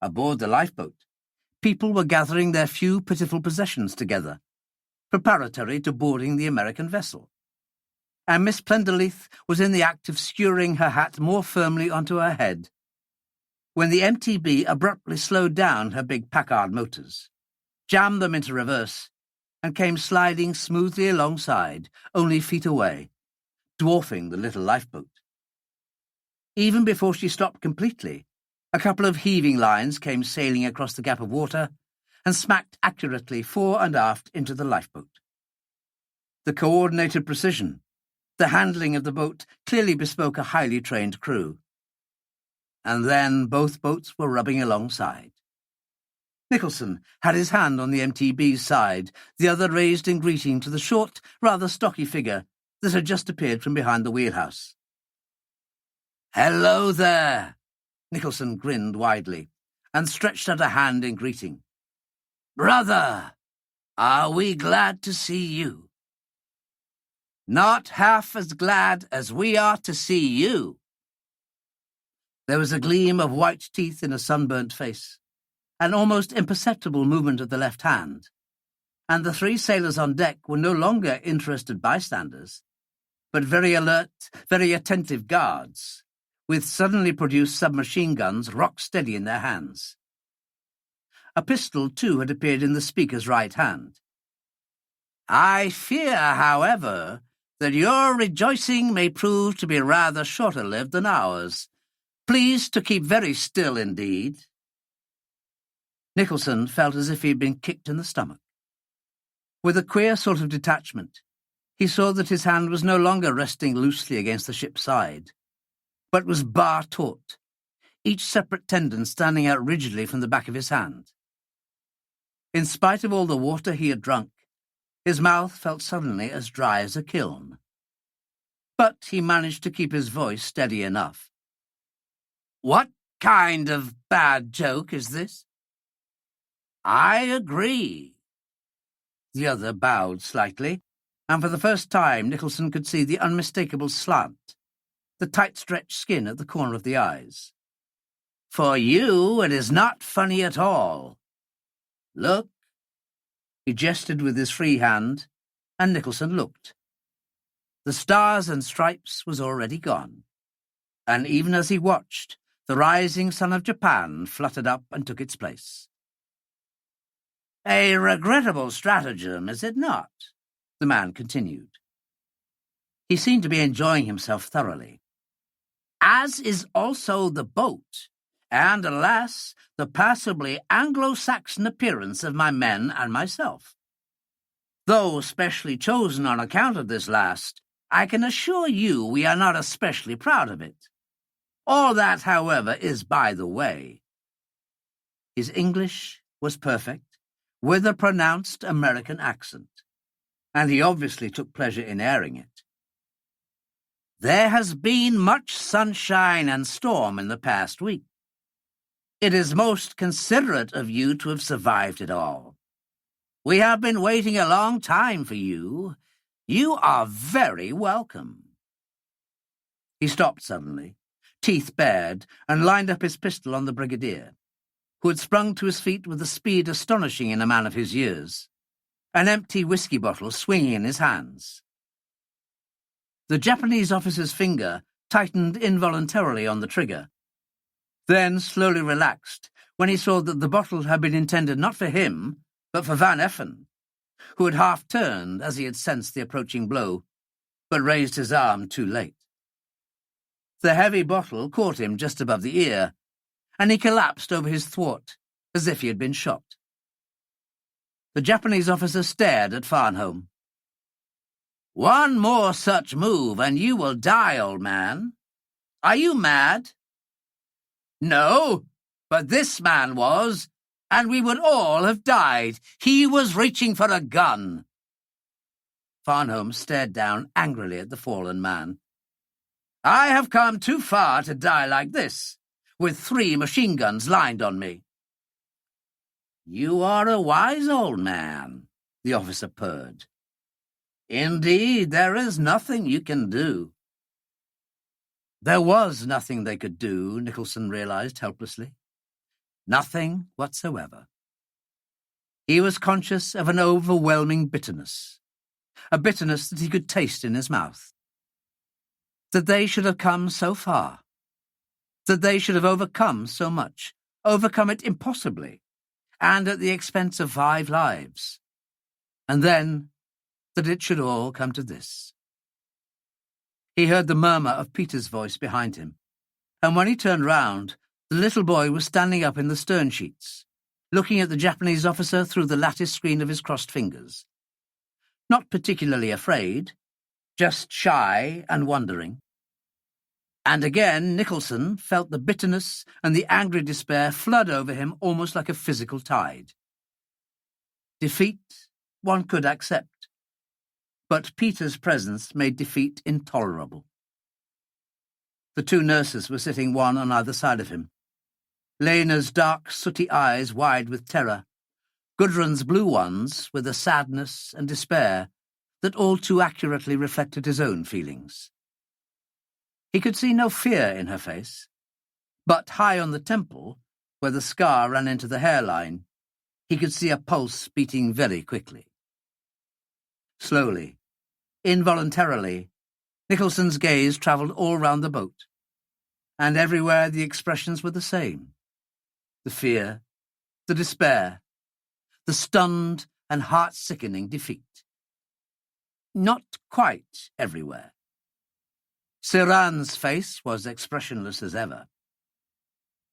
Speaker 1: Aboard the lifeboat, people were gathering their few pitiful possessions together, preparatory to boarding the American vessel, and Miss Plenderleith was in the act of skewering her hat more firmly onto her head, when the MTB abruptly slowed down her big Packard motors, jammed them into reverse, and came sliding smoothly alongside, only feet away, dwarfing the little lifeboat. Even before she stopped completely, a couple of heaving lines came sailing across the gap of water and smacked accurately fore and aft into the lifeboat. The coordinated precision, the handling of the boat clearly bespoke a highly trained crew. And then both boats were rubbing alongside. Nicholson had his hand on the MTB's side, the other raised in greeting to the short, rather stocky figure that had just appeared from behind the wheelhouse. "Hello there!" Nicholson grinned widely, and stretched out a hand in greeting. "Brother, are we glad to see you?" "Not half as glad as we are to see you." There was a gleam of white teeth in a sunburnt face, an almost imperceptible movement of the left hand, and the 3 sailors on deck were no longer interested bystanders, but very alert, very attentive guards, with suddenly produced submachine guns rock-steady in their hands. A pistol, too, had appeared in the speaker's right hand. "I fear, however, that your rejoicing may prove to be rather shorter-lived than ours. Please to keep very still indeed." Nicholson felt as if he had been kicked in the stomach. With a queer sort of detachment, he saw that his hand was no longer resting loosely against the ship's side, but was bar-taut, each separate tendon standing out rigidly from the back of his hand. In spite of all the water he had drunk, his mouth felt suddenly as dry as a kiln. But he managed to keep his voice steady enough. "What kind of bad joke is this?" "I agree." The other bowed slightly, and for the first time Nicholson could see the unmistakable slant, the tight-stretched skin at the corner of the eyes. "For you, it is not funny at all. Look." He gestured with his free hand, and Nicholson looked. The Stars and Stripes was already gone, and even as he watched, the rising sun of Japan fluttered up and took its place. "A regrettable stratagem, is it not?" the man continued. He seemed to be enjoying himself thoroughly. "As is also the boat, and, alas, the passably Anglo-Saxon appearance of my men and myself. Though specially chosen on account of this last, I can assure you we are not especially proud of it. All that, however, is by the way." His English was perfect, with a pronounced American accent. and he obviously took pleasure in airing it.
Speaker 2: "There has been much sunshine and storm in the past week. It is most considerate of you to have survived it all. We have been waiting a long time for you. You are very welcome."
Speaker 1: He stopped suddenly, teeth bared, and lined up his pistol on the brigadier, who had sprung to his feet with a speed astonishing in a man of his years, an empty whiskey bottle swinging in his hands. The Japanese officer's finger tightened involuntarily on the trigger, then slowly relaxed when he saw that the bottle had been intended not for him, but for Van Effen, who had half turned as he had sensed the approaching blow, but raised his arm too late. The heavy bottle caught him just above the ear, and he collapsed over his thwart as if he had been shot. The Japanese officer stared at Farnholm. "One more such move, and you will die, old man. Are you mad?" "No, but this man was, and we would all have died. He was reaching for a gun." Farnholm stared down angrily at the fallen man. "I have come too far to die like this, with 3 machine guns lined on me." "You are a wise old man," the officer purred. "Indeed, there is nothing you can do." There was nothing they could do, Nicholson realized helplessly. Nothing whatsoever. He was conscious of an overwhelming bitterness, a bitterness that he could taste in his mouth. That they should have come so far, that they should have overcome so much, overcome it impossibly, and at the expense of 5 lives, and then that it should all come to this. He heard the murmur of Peter's voice behind him, and when he turned round, the little boy was standing up in the stern sheets, looking at the Japanese officer through the lattice screen of his crossed fingers. Not particularly afraid, just shy and wondering. And again Nicholson felt the bitterness and the angry despair flood over him almost like a physical tide. Defeat one could accept, but Peter's presence made defeat intolerable. The 2 nurses were sitting one on either side of him, Lena's dark, sooty eyes wide with terror, Gudrun's blue ones with a sadness and despair that all too accurately reflected his own feelings. He could see no fear in her face, but high on the temple, where the scar ran into the hairline, he could see a pulse beating very quickly. Slowly, involuntarily, Nicholson's gaze travelled all round the boat, and everywhere the expressions were the same. The fear, the despair, the stunned and heart-sickening defeat. Not quite everywhere. Siran's face was expressionless as ever.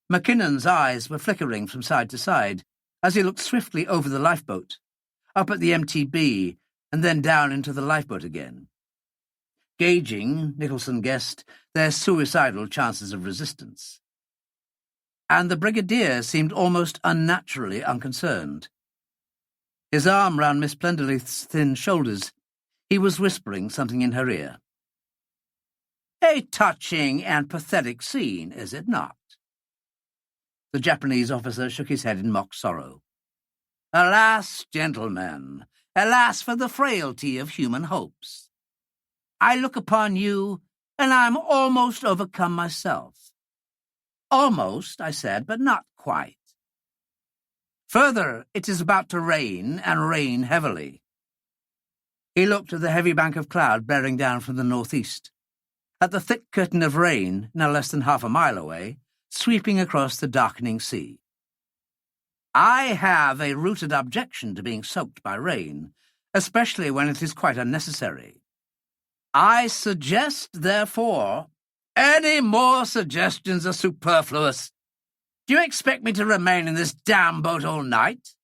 Speaker 1: Mackinnon's eyes were flickering from side to side as he looked swiftly over the lifeboat, up at the MTB, and then down into the lifeboat again, gauging, Nicholson guessed, their suicidal chances of resistance. And the brigadier seemed almost unnaturally unconcerned. His arm round Miss Plenderleith's thin shoulders, he was whispering something in her ear. "A touching and pathetic scene, is it not?" The Japanese officer shook his head in mock sorrow. "Alas, gentlemen, alas for the frailty of human hopes. I look upon you, and I am almost overcome myself. Almost, I said, but not quite. Further, it is about to rain, and rain heavily." He looked at the heavy bank of cloud bearing down from the northeast, at the thick curtain of rain, now less than half a mile away, sweeping across the darkening sea. "I have a rooted objection to being soaked by rain, especially when it is quite unnecessary. I suggest, therefore—" "Any more suggestions are superfluous. Do you expect me to remain in this damn boat all night?"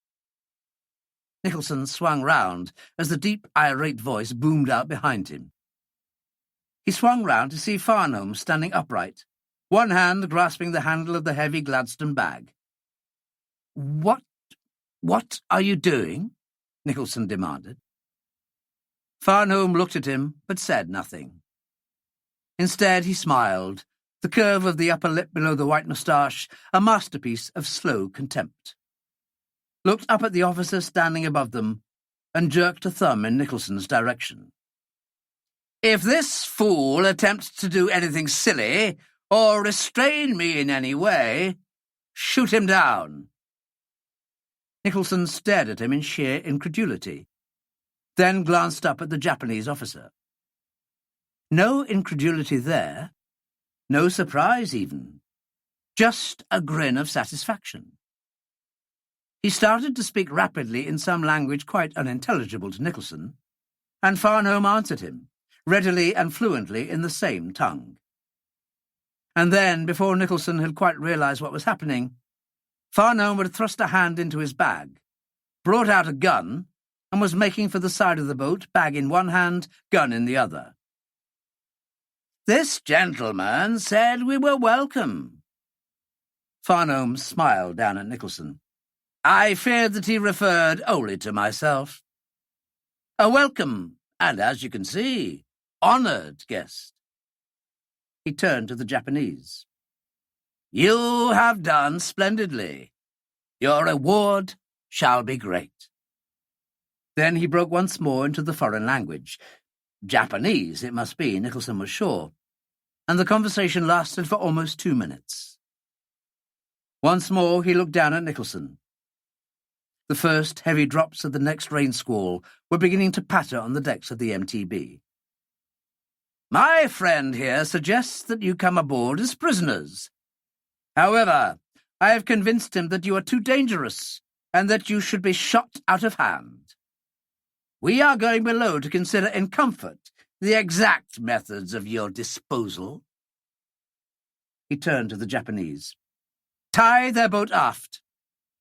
Speaker 1: Nicholson swung round as the deep, irate voice boomed out behind him. He swung round to see Farnholm standing upright, one hand grasping the handle of the heavy Gladstone bag. What are you doing?" Nicholson demanded. Farnham looked at him, but said nothing. Instead, he smiled, the curve of the upper lip below the white moustache a masterpiece of slow contempt. Looked up at the officer standing above them, and jerked a thumb in Nicholson's direction. "If this fool attempts to do anything silly, or restrain me in any way, shoot him down." Nicholson stared at him in sheer incredulity, then glanced up at the Japanese officer. No incredulity there, no surprise even, just a grin of satisfaction. He started to speak rapidly in some language quite unintelligible to Nicholson, and Farnham answered him, readily and fluently in the same tongue. And then, before Nicholson had quite realized what was happening, Farnham had thrust a hand into his bag, brought out a gun, and was making for the side of the boat, bag in one hand, gun in the other. "This gentleman said we were welcome." Farnham smiled down at Nicholson. "I feared that he referred only to myself. A welcome, and as you can see, honoured guest." He turned to the Japanese. "You have done splendidly. Your reward shall be great." Then he broke once more into the foreign language. Japanese, it must be, Nicholson was sure, and the conversation lasted for almost 2 minutes. Once more he looked down at Nicholson. The first heavy drops of the next rain squall were beginning to patter on the decks of the MTB. "My friend here suggests that you come aboard as prisoners. However, I have convinced him that you are too dangerous and that you should be shot out of hand. We are going below to consider in comfort the exact methods of your disposal." He turned to the Japanese. "Tie their boat aft.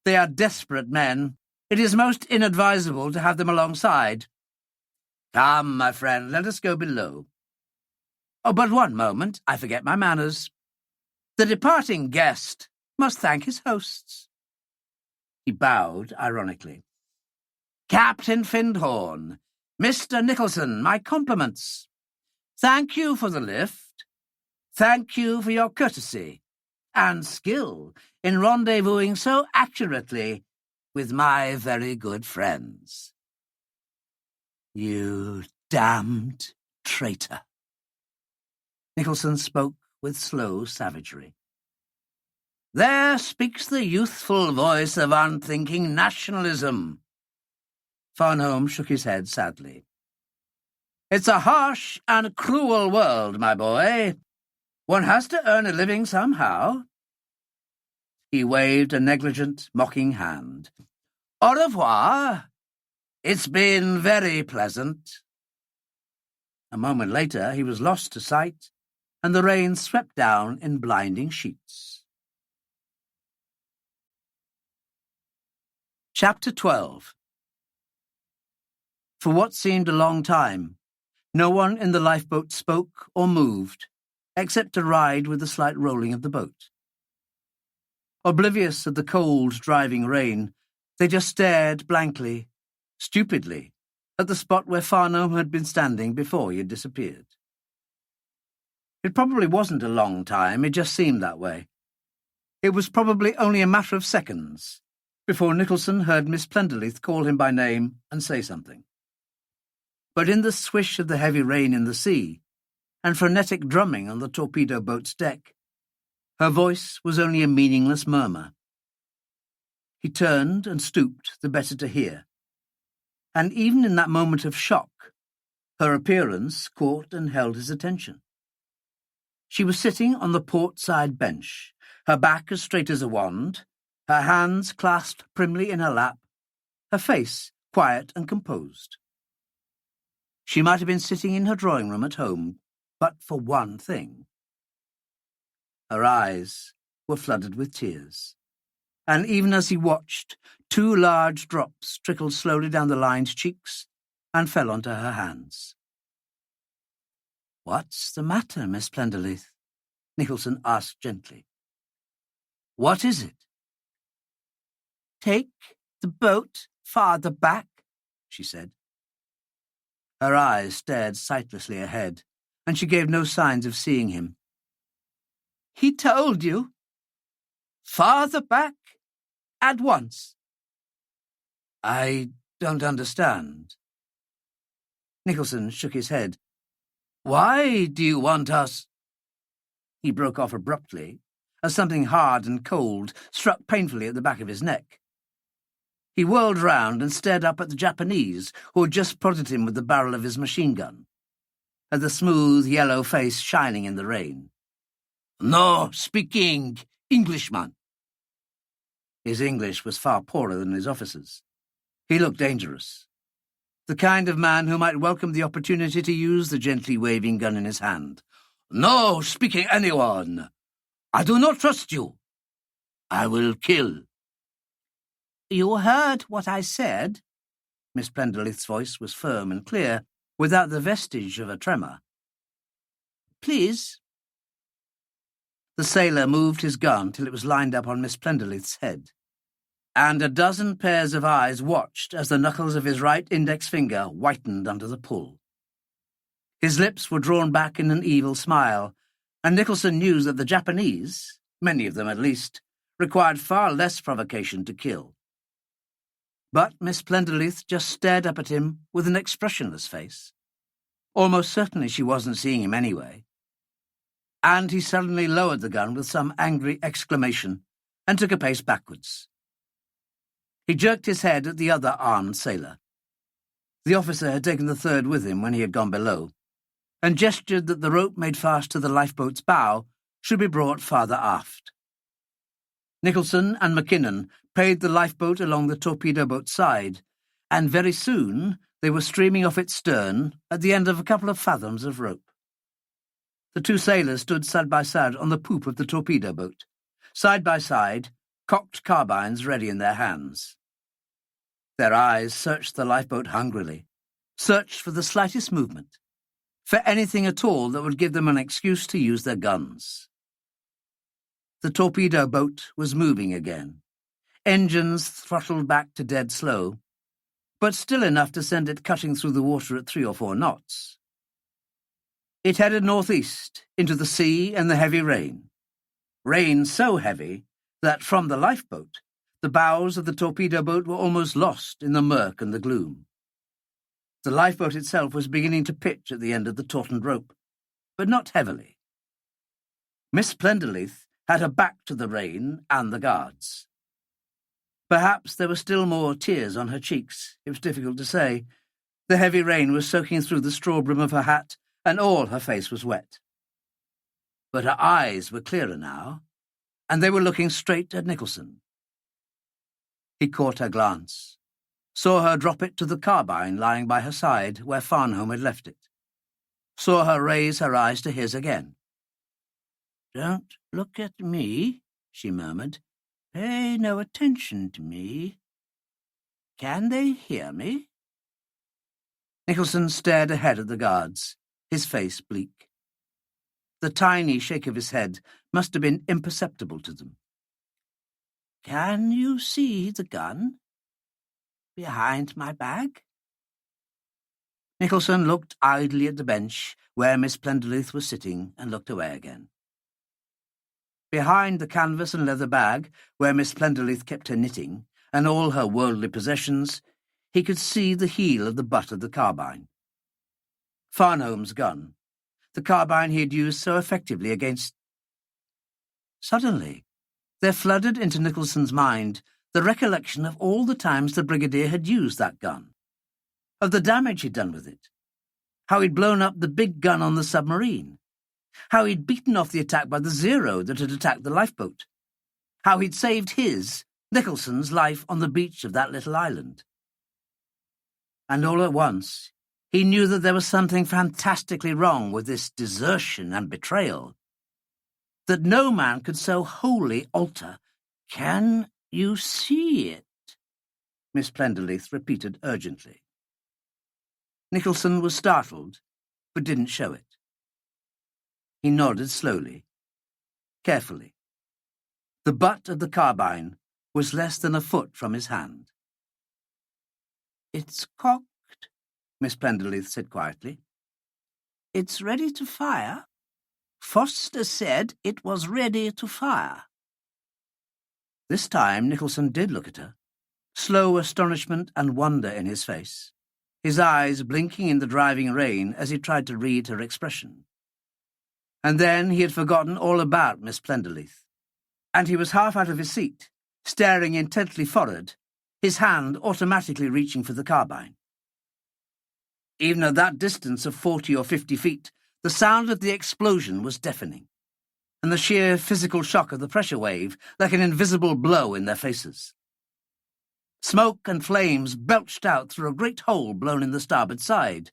Speaker 1: They are desperate men. It is most inadvisable to have them alongside. Come, my friend, let us go below. Oh, but one moment, I forget my manners. The departing guest must thank his hosts." He bowed ironically. "Captain Findhorn, Mr. Nicholson, my compliments. Thank you for the lift. Thank you for your courtesy and skill in rendezvousing so accurately with my very good friends." "You damned traitor." Nicholson spoke with slow savagery. "There speaks the youthful voice of unthinking nationalism." Farnham shook his head sadly. "It's a harsh and cruel world, my boy. One has to earn a living somehow." He waved a negligent, mocking hand. "Au revoir. It's been very pleasant." A moment later he was lost to sight, and the rain swept down in blinding sheets. Chapter 12. For what seemed a long time, no one in the lifeboat spoke or moved, except to ride with the slight rolling of the boat. Oblivious of the cold, driving rain, they just stared blankly, stupidly, at the spot where Farnham had been standing before he had disappeared. It probably wasn't a long time, it just seemed that way. It was probably only a matter of seconds before Nicholson heard Miss Plenderleith call him by name and say something. But in the swish of the heavy rain in the sea, and frenetic drumming on the torpedo boat's deck, her voice was only a meaningless murmur. He turned and stooped the better to hear, and even in that moment of shock, her appearance caught and held his attention. She was sitting on the port side bench, her back as straight as a wand, her hands clasped primly in her lap, her face quiet and composed. She might have been sitting in her drawing-room at home, but for one thing. Her eyes were flooded with tears, and even as he watched, 2 large drops trickled slowly down the lined cheeks and fell onto her hands. "What's the matter, Miss Plenderleith?" Nicholson asked gently. "What is it?" "Take the boat farther back," she said. Her eyes stared sightlessly ahead, and she gave no signs of seeing him. "He told you? Farther back? At once?" "I don't understand." Nicholson shook his head. "Why do you want us—" He broke off abruptly, as something hard and cold struck painfully at the back of his neck. He whirled round and stared up at the Japanese who had just prodded him with the barrel of his machine gun, at the smooth yellow face shining in the rain. "No speaking Englishman." His English was far poorer than his officer's. He looked dangerous. The kind of man who might welcome the opportunity to use the gently waving gun in his hand. "No speaking anyone. I do not trust you. I will kill." "You heard what I said?" Miss Plenderleith's voice was firm and clear, without the vestige of a tremor. "Please." The sailor moved his gun till it was lined up on Miss Plenderleith's head, and a dozen pairs of eyes watched as the knuckles of his right index finger whitened under the pull. His lips were drawn back in an evil smile, and Nicholson knew that the Japanese, many of them at least, required far less provocation to kill. But Miss Plenderleith just stared up at him with an expressionless face. Almost certainly she wasn't seeing him anyway. And he suddenly lowered the gun with some angry exclamation and took a pace backwards. He jerked his head at the other armed sailor. The officer had taken the third with him when he had gone below, and gestured that the rope made fast to the lifeboat's bow should be brought farther aft. Nicholson and Mackinnon paid the lifeboat along the torpedo boat's side, and very soon they were streaming off its stern at the end of a couple of fathoms of rope. The two sailors stood side by side on the poop of the torpedo boat, side by side, cocked carbines ready in their hands. Their eyes searched the lifeboat hungrily, searched for the slightest movement, for anything at all that would give them an excuse to use their guns. The torpedo boat was moving again, engines throttled back to dead slow, but still enough to send it cutting through the water at 3 or 4 knots. It headed northeast, into the sea and the heavy rain. Rain so heavy that, from the lifeboat, the bows of the torpedo boat were almost lost in the murk and the gloom. The lifeboat itself was beginning to pitch at the end of the tautened rope, but not heavily. Miss Plenderleith had her back to the rain and the guards. Perhaps there were still more tears on her cheeks. It was difficult to say. The heavy rain was soaking through the straw brim of her hat, and all her face was wet. But her eyes were clearer now, and they were looking straight at Nicholson. He caught her glance, saw her drop it to the carbine lying by her side where Farnham had left it, saw her raise her eyes to his again. "Don't look at me," she murmured. "Pay no attention to me. Can they hear me?" Nicholson stared ahead at the guards, his face bleak. The tiny shake of his head must have been imperceptible to them. "Can you see the gun? Behind my bag?" Nicholson looked idly at the bench where Miss Plenderleith was sitting and looked away again. Behind the canvas and leather bag, where Miss Plenderleith kept her knitting and all her worldly possessions, he could see the heel of the butt of the carbine. Farnham's gun, the carbine he had used so effectively against... Suddenly, there flooded into Nicholson's mind the recollection of all the times the Brigadier had used that gun, of the damage he'd done with it, how he'd blown up the big gun on the submarine, how he'd beaten off the attack by the Zero that had attacked the lifeboat, how he'd saved his, Nicholson's, life on the beach of that little island. And all at once, he knew that there was something fantastically wrong with this desertion and betrayal, that no man could so wholly alter. "Can you see it?" Miss Plenderleith repeated urgently. Nicholson was startled, but didn't show it. He nodded slowly, carefully. The butt of the carbine was less than a foot from his hand. "It's cocked," Miss Plenderleath said quietly.
Speaker 2: It's ready to fire. Foster said it was ready to fire.
Speaker 1: This time Nicholson did look at her, slow astonishment and wonder in his face, his eyes blinking in the driving rain as he tried to read her expression. And then he had forgotten all about Miss Plenderleath, and he was half out of his seat, staring intently forward, his hand automatically reaching for the carbine. Even at that distance of 40 or 50 feet, the sound of the explosion was deafening, and the sheer physical shock of the pressure wave like an invisible blow in their faces. Smoke and flames belched out through a great hole blown in the starboard side,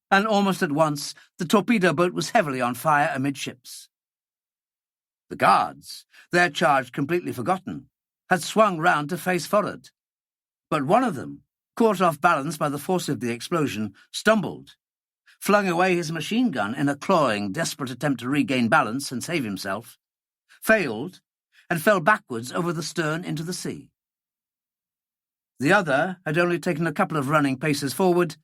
Speaker 1: and almost at once the torpedo boat was heavily on fire amidships. The guards, their charge completely forgotten, had swung round to face forward, but one of them, caught off balance by the force of the explosion, stumbled, flung away his machine gun in a clawing, desperate attempt to regain balance and save himself, failed, and fell backwards over the stern into the sea. The other had only taken a couple of running paces forward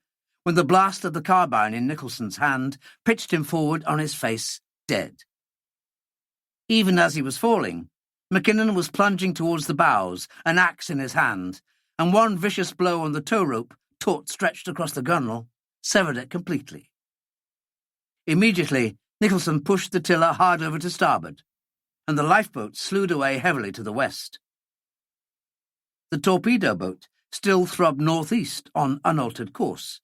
Speaker 1: when the blast of the carbine in Nicholson's hand pitched him forward on his face, dead. Even as he was falling, Mackinnon was plunging towards the bows, an axe in his hand, and one vicious blow on the tow rope, taut stretched across the gunwale, severed it completely. Immediately, Nicholson pushed the tiller hard over to starboard, and the lifeboat slewed away heavily to the west. The torpedo boat still throbbed northeast on unaltered course,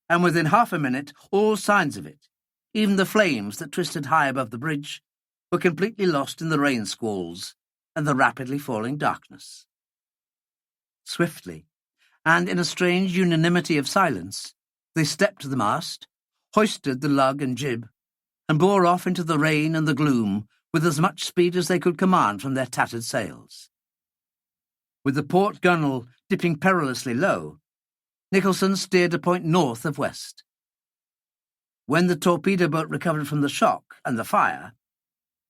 Speaker 1: and within half a minute all signs of it, even the flames that twisted high above the bridge, were completely lost in the rain squalls and the rapidly falling darkness. Swiftly, and in a strange unanimity of silence, they stepped to the mast, hoisted the lug and jib, and bore off into the rain and the gloom with as much speed as they could command from their tattered sails. With the port gunwale dipping perilously low, Nicholson steered a point north of west. When the torpedo boat recovered from the shock and the fire,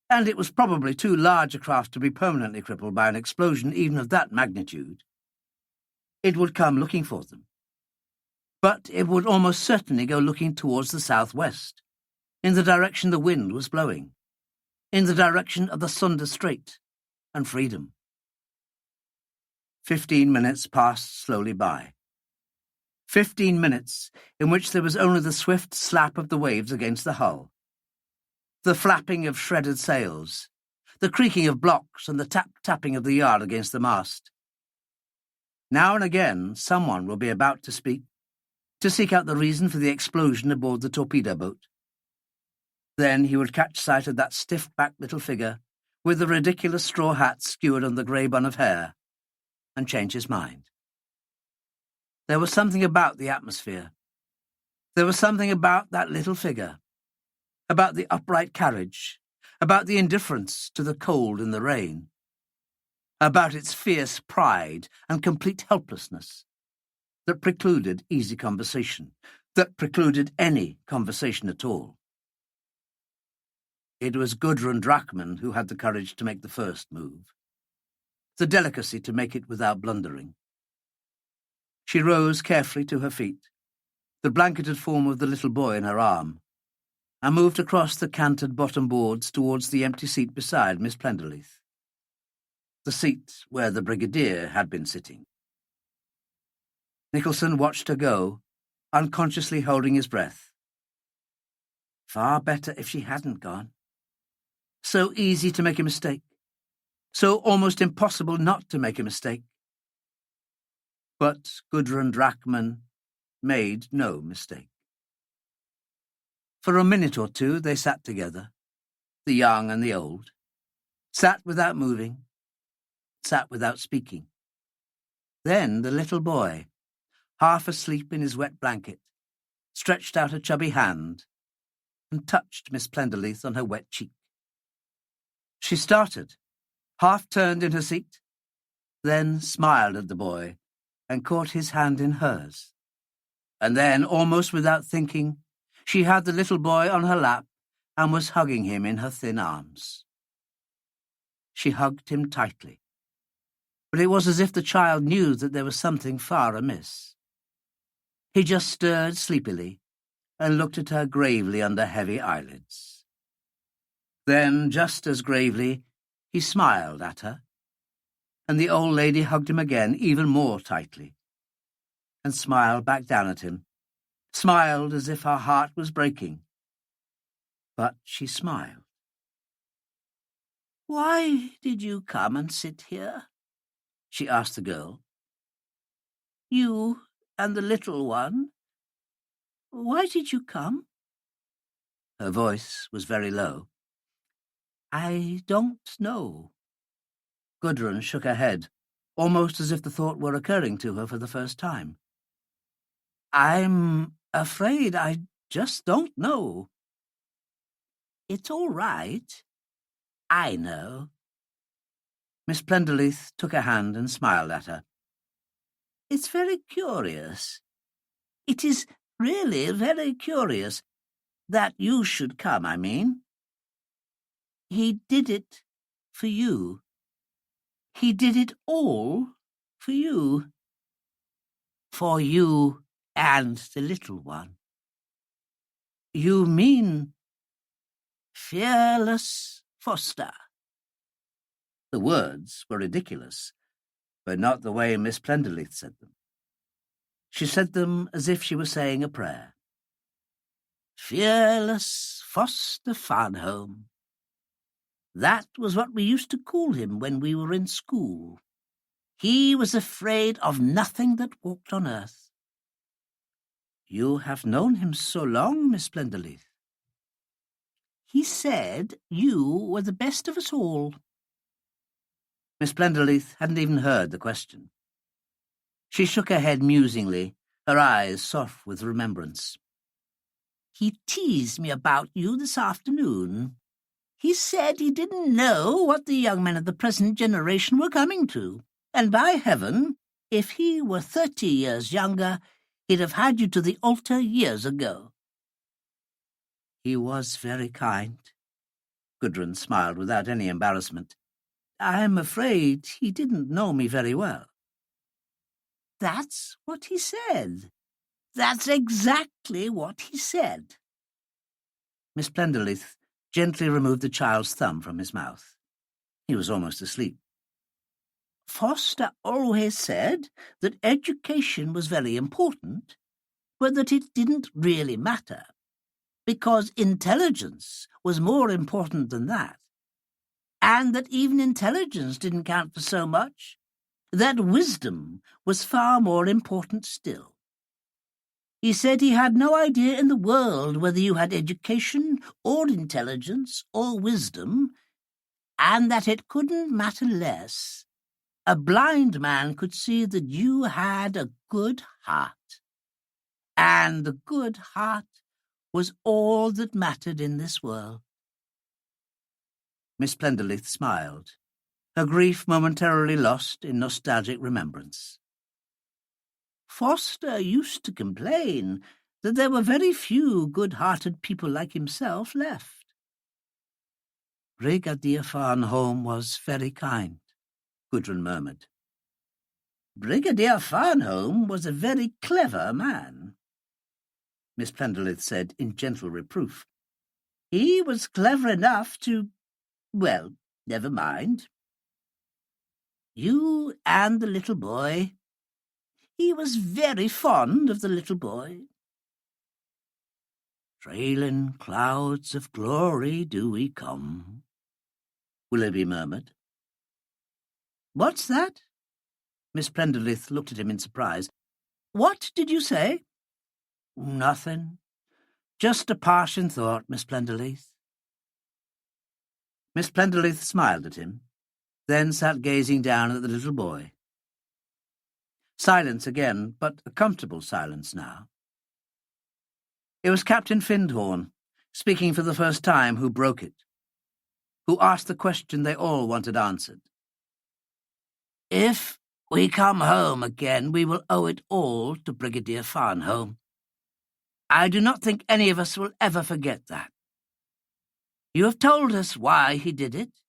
Speaker 1: and it was probably too large a craft to be permanently crippled by an explosion even of that magnitude, it would come looking for them. But it would almost certainly go looking towards the southwest, in the direction the wind was blowing, in the direction of the Sunda Strait and freedom. 15 minutes passed slowly by. 15 minutes in which there was only the swift slap of the waves against the hull, the flapping of shredded sails, the creaking of blocks and the tap-tapping of the yard against the mast. Now and again someone will be about to speak, to seek out the reason for the explosion aboard the torpedo boat. Then he would catch sight of that stiff-backed little figure with the ridiculous straw hat skewered on the grey bun of hair, and change his mind. There was something about the atmosphere. There was something about that little figure, about the upright carriage, about the indifference to the cold and the rain, about its fierce pride and complete helplessness, that precluded easy conversation, that precluded any conversation at all. It was Gudrun Drachmann who had the courage to make the first move, the delicacy to make it without blundering. She rose carefully to her feet, the blanketed form of the little boy in her arm, and moved across the canted bottom boards towards the empty seat beside Miss Plenderleath, the seat where the Brigadier had been sitting. Nicholson watched her go, unconsciously holding his breath. Far better if she hadn't gone. So easy to make a mistake. So almost impossible not to make a mistake. But Gudrun Drachmann made no mistake. For a minute or two they sat together, the young and the old, sat without moving, sat without speaking. Then the little boy, half asleep in his wet blanket, stretched out a chubby hand and touched Miss Plenderleath on her wet cheek. She started, half turned in her seat, then smiled at the boy and caught his hand in hers. And then, almost without thinking, she had the little boy on her lap and was hugging him in her thin arms. She hugged him tightly, but it was as if the child knew that there was something far amiss.
Speaker 2: He just stirred sleepily and looked at her gravely under heavy eyelids. Then, just as gravely, he smiled at her, and the old lady hugged him again even more tightly, and smiled back down at him, smiled as if her heart was breaking. But she smiled. "Why did you come and sit here?" she asked the girl. "You and the little one. Why did you come?" Her voice was very low. "I don't know." Gudrun shook her head, almost as if the thought were occurring to her for the first time. "I'm afraid I just don't know." "It's all right. I know." Miss Plenderleith took her hand and smiled at her. "It's very curious. It is really very curious that you should come, I mean. He did it for you. He did it all for you. For you and the little one." "You mean fearless Foster?" The words were ridiculous, but not the way Miss Plenderleith said them. She said them as if she were saying a prayer. "Fearless Foster Farnhome. That was what we used to call him when we were in school. He was afraid of nothing that walked on earth." "You have known him so long, Miss Plenderleith." "He said you were the best of us all." Miss Plenderleith hadn't even heard the question. She shook her head musingly, her eyes soft with remembrance. "He teased me about you this afternoon. He said he didn't know what the young men of the present generation were coming to, and by heaven, if he were 30 years younger, he'd have had you to the altar years ago." "He was very kind." Gudrun smiled without any embarrassment. "I'm afraid he didn't know me very well." "That's what he said. That's exactly what he said." Miss Plenderleith gently removed the child's thumb from his mouth. He was almost asleep. "Foster always said that education was very important, but that it didn't really matter, because intelligence was more important than that, and that even intelligence didn't count for so much, that wisdom was far more important still. He said he had no idea in the world whether you had education or intelligence or wisdom, and that it couldn't matter less. A blind man could see that you had a good heart, and the good heart was all that mattered in this world." Miss Plenderleith smiled, her grief momentarily lost in nostalgic remembrance. "Foster used to complain that there were very few good-hearted people like himself left." "Brigadier Farnhome was very kind," Gudrun murmured. "Brigadier Farnhome was a very clever man," Miss Plenderleith said in gentle reproof. "He was clever enough to— well, never mind. You and the little boy. He was very fond of the little boy." "Trailing clouds of glory do we come," Willoughby murmured. "What's that?" Miss Plenderleith looked at him in surprise. "What did you say?" "Nothing. Just a passing thought, Miss Plenderleith." Miss Plenderleith smiled at him, then sat gazing down at the little boy. Silence again, but a comfortable silence now. It was Captain Findhorn, speaking for the first time, who broke it, who asked the question they all wanted answered. "If we come home again, we will owe it all to Brigadier Farnhome. I do not think any of us will ever forget that. You have told us why he did it.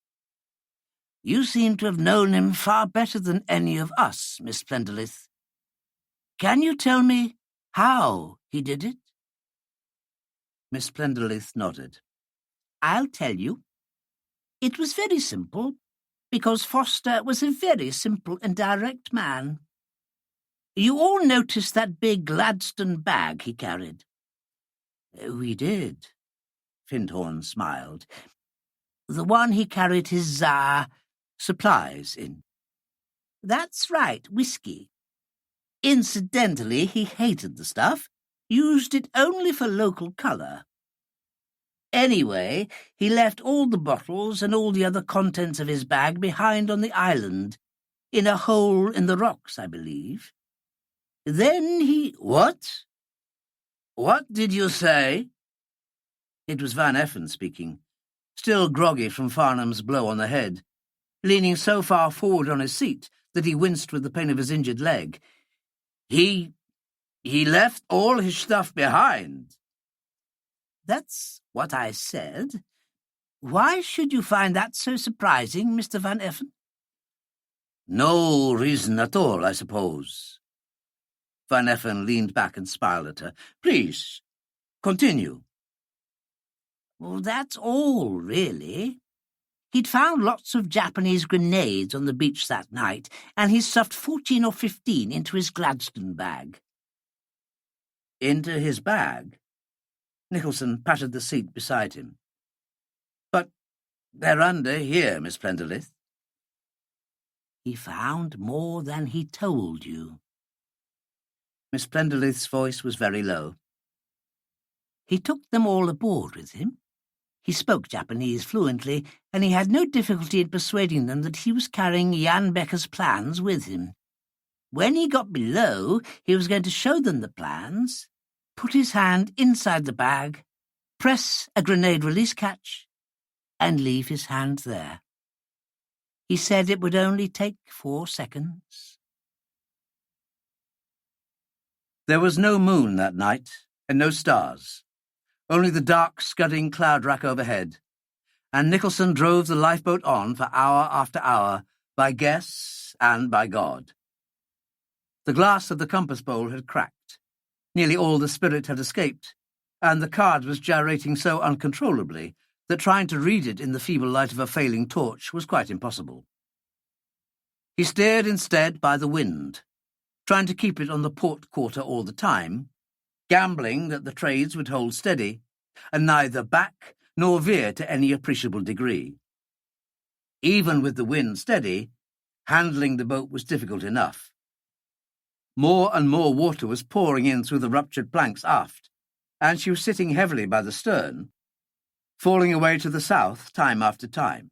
Speaker 2: You seem to have known him far better than any of us, Miss Plenderleith. Can you tell me How he did it?
Speaker 1: Miss Plenderleith nodded.
Speaker 2: I'll tell you. It was very simple, because Foster was a very simple and direct man. You all noticed that big Gladstone bag he carried?
Speaker 1: We did. Findhorn smiled.
Speaker 2: The one he carried his,
Speaker 1: supplies in.
Speaker 2: That's right, whiskey. Incidentally, he hated the stuff, used it only for local colour. Anyway, he left all the bottles and all the other contents of his bag behind on the island, in a hole in the rocks, I believe. Then he—
Speaker 1: What? What did you say? It was Van Effen speaking, still groggy from Farnham's blow on the head, leaning so far forward on his seat that he winced with the pain of his injured leg. He left all his stuff behind.
Speaker 2: That's what I said. Why should you find that so surprising, Mr. Van Effen?
Speaker 1: No reason at all, I suppose. Van Effen leaned back and smiled at her. Please, continue.
Speaker 2: Well, that's all, really. He'd found lots of Japanese grenades on the beach that night, and he stuffed 14 or 15 into his Gladstone bag.
Speaker 1: Into his bag? Nicholson patted the seat beside him. But they're under here, Miss Plenderleith.
Speaker 2: He found more than he told you.
Speaker 1: Miss Plenderleith's voice was very low.
Speaker 2: He took them all aboard with him. He spoke Japanese fluently, and he had no difficulty in persuading them that he was carrying Jan Becker's plans with him. When he got below, he was going to show them the plans, put his hand inside the bag, press a grenade release catch, and leave his hand there. He said it would only take 4 seconds.
Speaker 1: There was no moon that night, and no stars, only the dark, scudding cloud rack overhead, and Nicholson drove the lifeboat on for hour after hour, by guess and by God. The glass of the compass bowl had cracked. Nearly all the spirit had escaped, and the card was gyrating so uncontrollably that trying to read it in the feeble light of a failing torch was quite impossible. He steered instead by the wind, trying to keep it on the port quarter all the time, gambling that the trades would hold steady, and neither back nor veer to any appreciable degree. Even with the wind steady, handling the boat was difficult enough. More and more water was pouring in through the ruptured planks aft, and she was sitting heavily by the stern, falling away to the south time after time.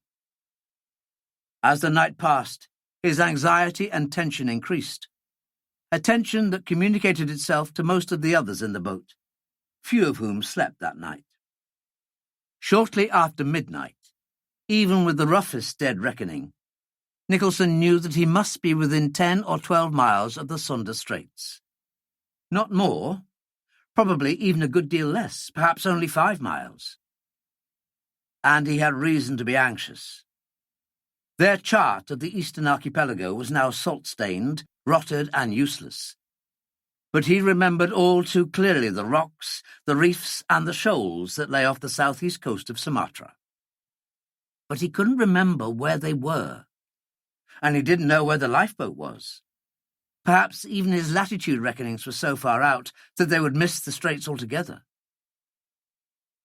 Speaker 1: As the night passed, his anxiety and tension increased, a tension that communicated itself to most of the others in the boat, few of whom slept that night. Shortly after midnight, even with the roughest dead reckoning, Nicholson knew that he must be within 10 or 12 miles of the Sunda Straits. Not more, probably even a good deal less, perhaps only 5 miles. And he had reason to be anxious. Their chart of the eastern archipelago was now salt-stained, rotted and useless. But he remembered all too clearly the rocks, the reefs and the shoals that lay off the southeast coast of Sumatra. But he couldn't remember where they were, and he didn't know where the lifeboat was. Perhaps even his latitude reckonings were so far out that they would miss the straits altogether.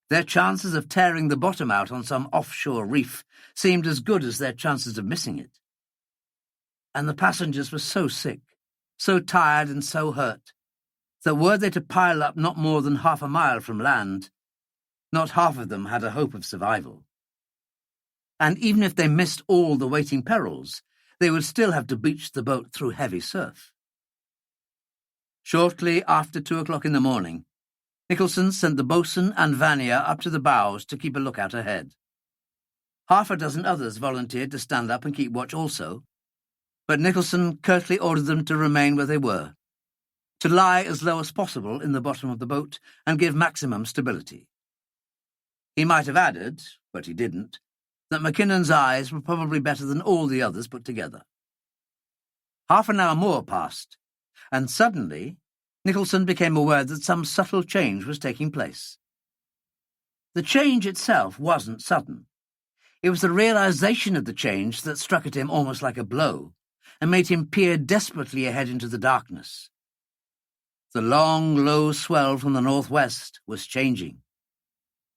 Speaker 1: Their chances of tearing the bottom out on some offshore reef seemed as good as their chances of missing it. And the passengers were so sick, so tired and so hurt, that were they to pile up not more than half a mile from land, not half of them had a hope of survival. And even if they missed all the waiting perils, they would still have to beach the boat through heavy surf. Shortly after 2 o'clock in the morning, Nicholson sent the boatswain and Vanya up to the bows to keep a lookout ahead. Half a dozen others volunteered to stand up and keep watch also, but Nicholson curtly ordered them to remain where they were, to lie as low as possible in the bottom of the boat and give maximum stability. He might have added, but he didn't, that Mackinnon's eyes were probably better than all the others put together. Half an hour more passed, and suddenly Nicholson became aware that some subtle change was taking place. The change itself wasn't sudden. It was the realization of the change that struck at him almost like a blow and made him peer desperately ahead into the darkness. The long, low swell from the northwest was changing.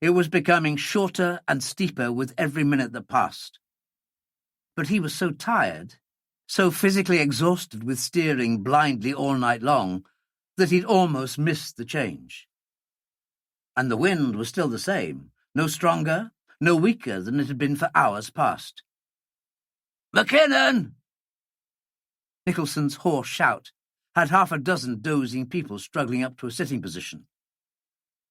Speaker 1: It was becoming shorter and steeper with every minute that passed. But he was so tired, so physically exhausted with steering blindly all night long, that he'd almost missed the change. And the wind was still the same, no stronger, no weaker than it had been for hours past. "McKinnon!" Nicholson's hoarse shout had half a dozen dozing people struggling up to a sitting position.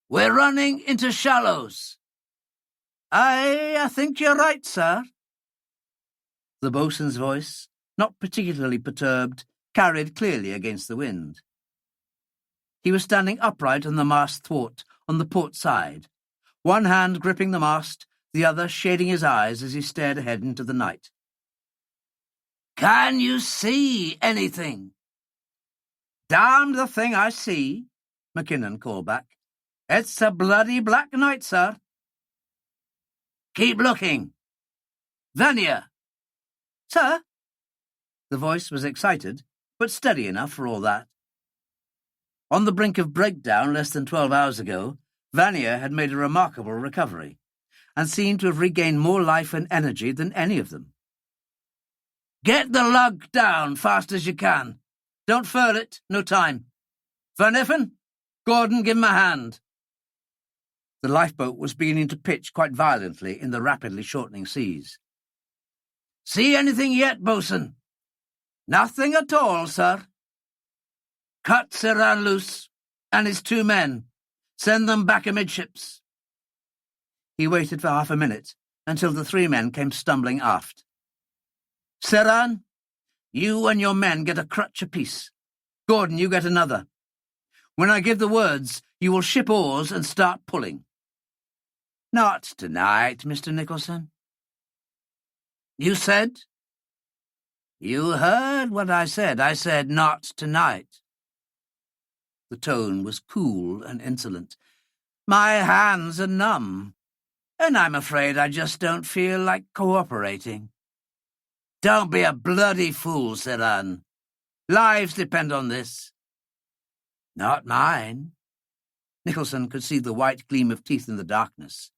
Speaker 1: "We're running into shallows." I think you're right, sir." The boatswain's voice, not particularly perturbed, carried clearly against the wind. He was standing upright on the mast thwart on the port side, one hand gripping the mast, the other shading his eyes as he stared ahead into the night. "Can you see anything?" "Damn the thing I see," McKinnon called back. "It's a bloody black night, sir." "Keep looking." "Vanya!" "Sir?" The voice was excited, but steady enough for all that. On the brink of breakdown less than 12 hours ago, Vanya had made a remarkable recovery, and seemed to have regained more life and energy than any of them. "Get the lug down fast as you can. Don't furl it, no time. Van Iffen, Gordon, give him a hand." The lifeboat was beginning to pitch quite violently in the rapidly shortening seas. "See anything yet, bosun?" "Nothing at all, sir." "Cut Serran loose, and his 2 men. Send them back amidships." He waited for half a minute, until the 3 men came stumbling aft. "Serran, you and your men get a crutch apiece. Gordon, you get another. When I give the words, you will ship oars and start pulling." "Not tonight, Mr. Nicholson." "You said?" "You heard what I said. I said not tonight." The tone was cool and insolent. "My hands are numb, and I'm afraid I just don't feel like cooperating." "Don't be a bloody fool, Serran. Lives depend on this." "Not mine." Nicholson could see the white gleam of teeth in the darkness.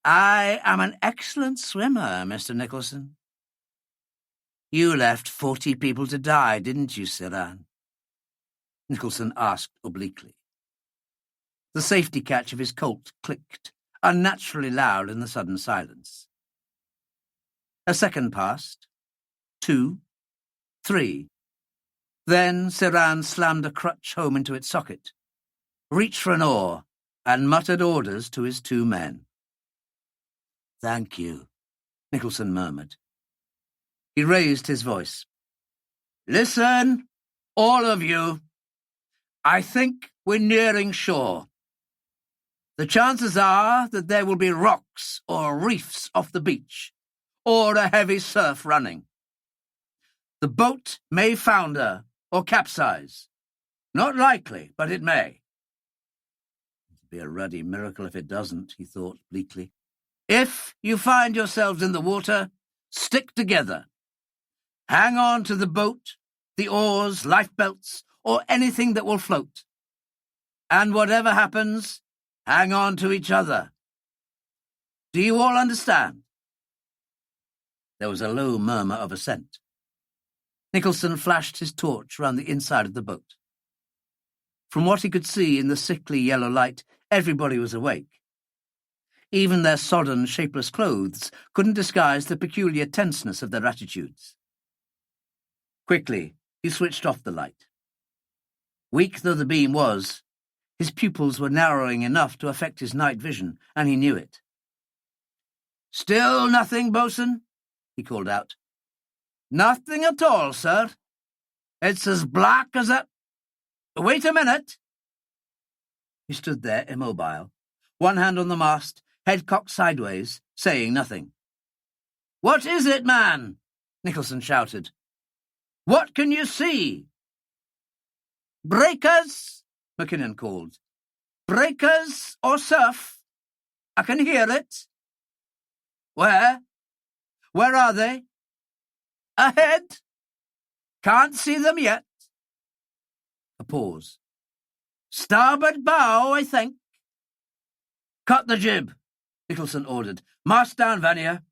Speaker 1: "I am an excellent swimmer, Mr. Nicholson." "You left 40 people to die, didn't you, Serran?" Nicholson asked obliquely. The safety catch of his Colt clicked, unnaturally loud in the sudden silence. A second passed. 2, 3. Then Serran slammed a crutch home into its socket, reached for an oar, and muttered orders to his 2 men. "Thank you," Nicholson murmured. He raised his voice. "Listen, all of you. I think we're nearing shore. The chances are that there will be rocks or reefs off the beach, or a heavy surf running. The boat may founder or capsize. Not likely, but it may. It'd be a ruddy miracle if it doesn't," he thought bleakly. "If you find yourselves in the water, stick together. Hang on to the boat, the oars, lifebelts, or anything that will float. And whatever happens, hang on to each other. Do you all understand?" There was a low murmur of assent. Nicholson flashed his torch round the inside of the boat. From what he could see in the sickly yellow light, everybody was awake. Even their sodden, shapeless clothes couldn't disguise the peculiar tenseness of their attitudes. Quickly, he switched off the light. Weak though the beam was, his pupils were narrowing enough to affect his night vision, and he knew it. "Still nothing, bosun?" he called out. "Nothing at all, sir. It's as black as a... Wait a minute." He stood there immobile, one hand on the mast, head cocked sideways, saying nothing. "What is it, man?" Nicholson shouted. "What can you see?" Breakers, Mackinnon called. Breakers or surf? I can hear it. Where? Where are they? Ahead. Can't see them yet. A pause. Starboard bow, I think. Cut the jib, Nicholson ordered. Mast down, Vanier.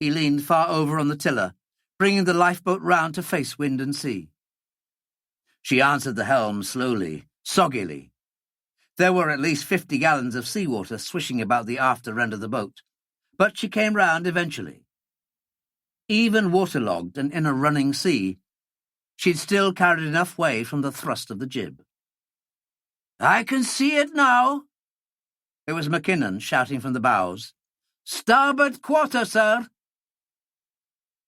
Speaker 1: He leaned far over on the tiller, bringing the lifeboat round to face wind and sea. She answered the helm slowly, soggily. There were at least 50 gallons of seawater swishing about the after end of the boat, but she came round eventually. Even waterlogged and in a running sea, she'd still carried enough way from the thrust of the jib. I can see it now. It was Mackinnon shouting from the bows. Starboard quarter, sir.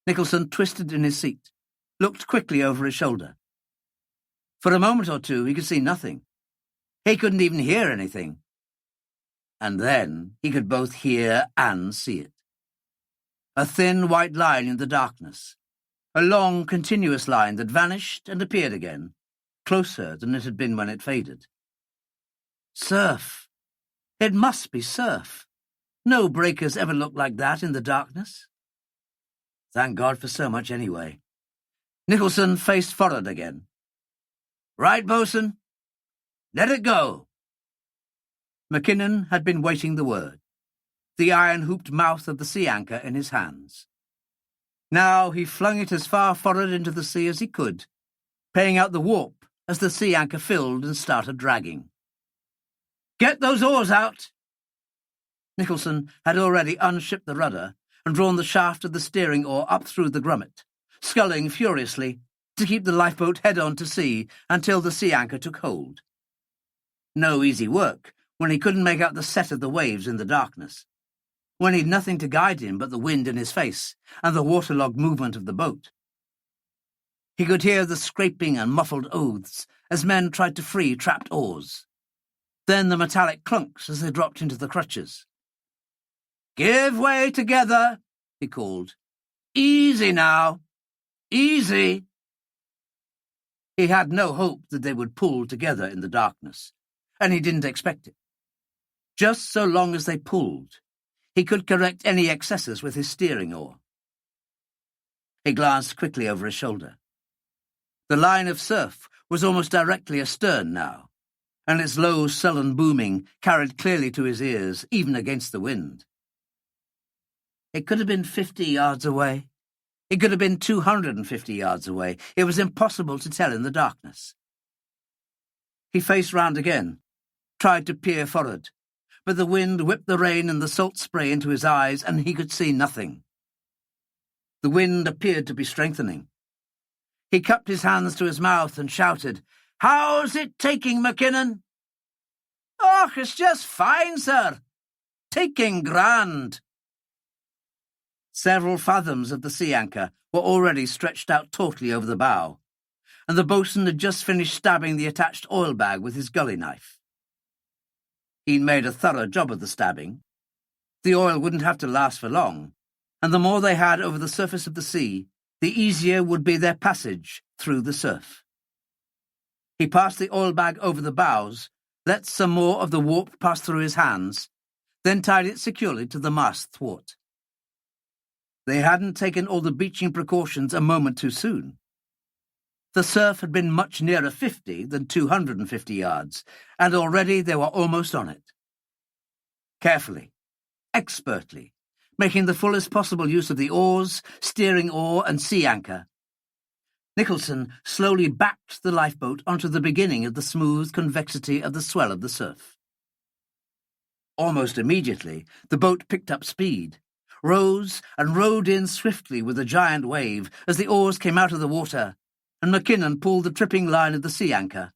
Speaker 1: Nicholson twisted in his seat, looked quickly over his shoulder. For a moment or two he could see nothing. He couldn't even hear anything. And then he could both hear and see it. A thin white line in the darkness, a long continuous line that vanished and appeared again, closer than it had been when it faded. Surf. It must be surf. No breakers ever looked like that in the darkness. Thank God for so much anyway. Nicholson faced forward again. Right, bosun. Let it go. Mackinnon had been waiting the word, the iron-hooped mouth of the sea anchor in his hands. Now he flung it as far forward into the sea as he could, paying out the warp as the sea anchor filled and started dragging. Get those oars out! Nicholson had already unshipped the rudder and drawn the shaft of the steering oar up through the grummet, sculling furiously to keep the lifeboat head-on to sea until the sea anchor took hold. No easy work when he couldn't make out the set of the waves in the darkness, when he'd nothing to guide him but the wind in his face and the waterlogged movement of the boat. He could hear the scraping and muffled oaths as men tried to free trapped oars, then the metallic clunks as they dropped into the crutches. Give way together, he called. Easy now. Easy. He had no hope that they would pull together in the darkness, and he didn't expect it. Just so long as they pulled, he could correct any excesses with his steering oar. He glanced quickly over his shoulder. The line of surf was almost directly astern now, and its low, sullen booming carried clearly to his ears, even against the wind. It could have been 50 yards away. It could have been 250 yards away. It was impossible to tell in the darkness. He faced round again, tried to peer forward, but the wind whipped the rain and the salt spray into his eyes, and he could see nothing. The wind appeared to be strengthening. He cupped his hands to his mouth and shouted, How's it taking, Mackinnon? Oh, it's just fine, sir. Taking grand. Several fathoms of the sea anchor were already stretched out tautly over the bow, and the boatswain had just finished stabbing the attached oil bag with his gully knife. He'd made a thorough job of the stabbing. The oil wouldn't have to last for long, and the more they had over the surface of the sea, the easier would be their passage through the surf. He passed the oil bag over the bows, let some more of the warp pass through his hands, then tied it securely to the mast thwart. They hadn't taken all the beaching precautions a moment too soon. The surf had been much nearer 50 than 250 yards, and already they were almost on it. Carefully, expertly, making the fullest possible use of the oars, steering oar, and sea anchor, Nicholson slowly backed the lifeboat onto the beginning of the smooth convexity of the swell of the surf. Almost immediately, the boat picked up speed, rose and rode in swiftly with a giant wave as the oars came out of the water, and Mackinnon pulled the tripping line of the sea anchor,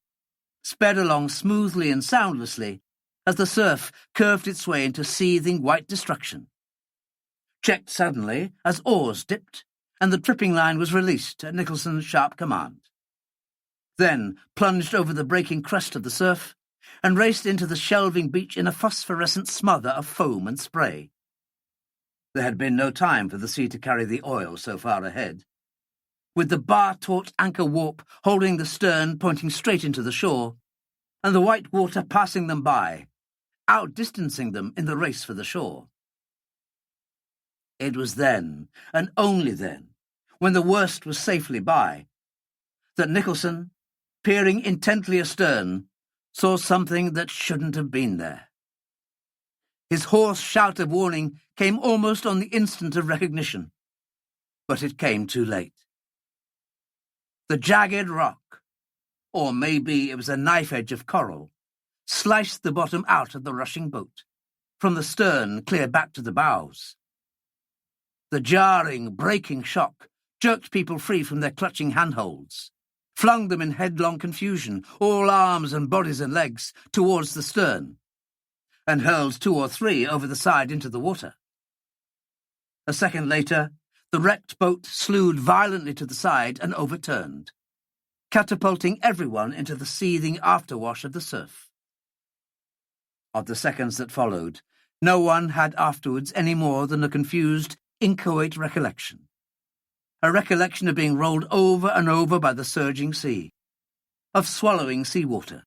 Speaker 1: sped along smoothly and soundlessly as the surf curved its way into seething white destruction. Checked suddenly as oars dipped, and the tripping line was released at Nicholson's sharp command. Then plunged over the breaking crest of the surf and raced into the shelving beach in a phosphorescent smother of foam and spray. There had been no time for the sea to carry the oil so far ahead. with the bar-taut anchor warp holding the stern pointing straight into the shore, and the white water passing them by, outdistancing them in the race for the shore. It was then, and only then, when the worst was safely by, that Nicholson, peering intently astern, saw something that shouldn't have been there. His hoarse shout of warning came almost on the instant of recognition, but it came too late. The jagged rock, or maybe it was a knife edge of coral, sliced the bottom out of the rushing boat, from the stern clear back to the bows. The jarring, breaking shock jerked people free from their clutching handholds, flung them in headlong confusion, all arms and bodies and legs, towards the stern, and hurled 2 or 3 over the side into the water. A second later, the wrecked boat slewed violently to the side and overturned, catapulting everyone into the seething afterwash of the surf. Of the seconds that followed, no one had afterwards any more than a confused, inchoate recollection. A recollection of being rolled over and over by the surging sea, of swallowing seawater,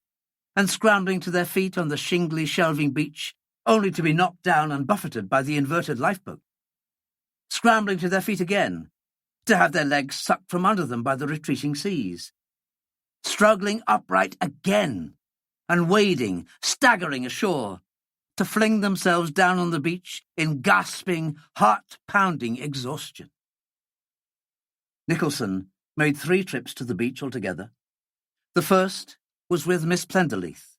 Speaker 1: and scrambling to their feet on the shingly, shelving beach, only to be knocked down and buffeted by the inverted lifeboat. Scrambling to their feet again, to have their legs sucked from under them by the retreating seas. Struggling upright again, and wading, staggering ashore, to fling themselves down on the beach in gasping, heart-pounding exhaustion. Nicholson made 3 trips to the beach altogether. The first was with Miss Plenderleith.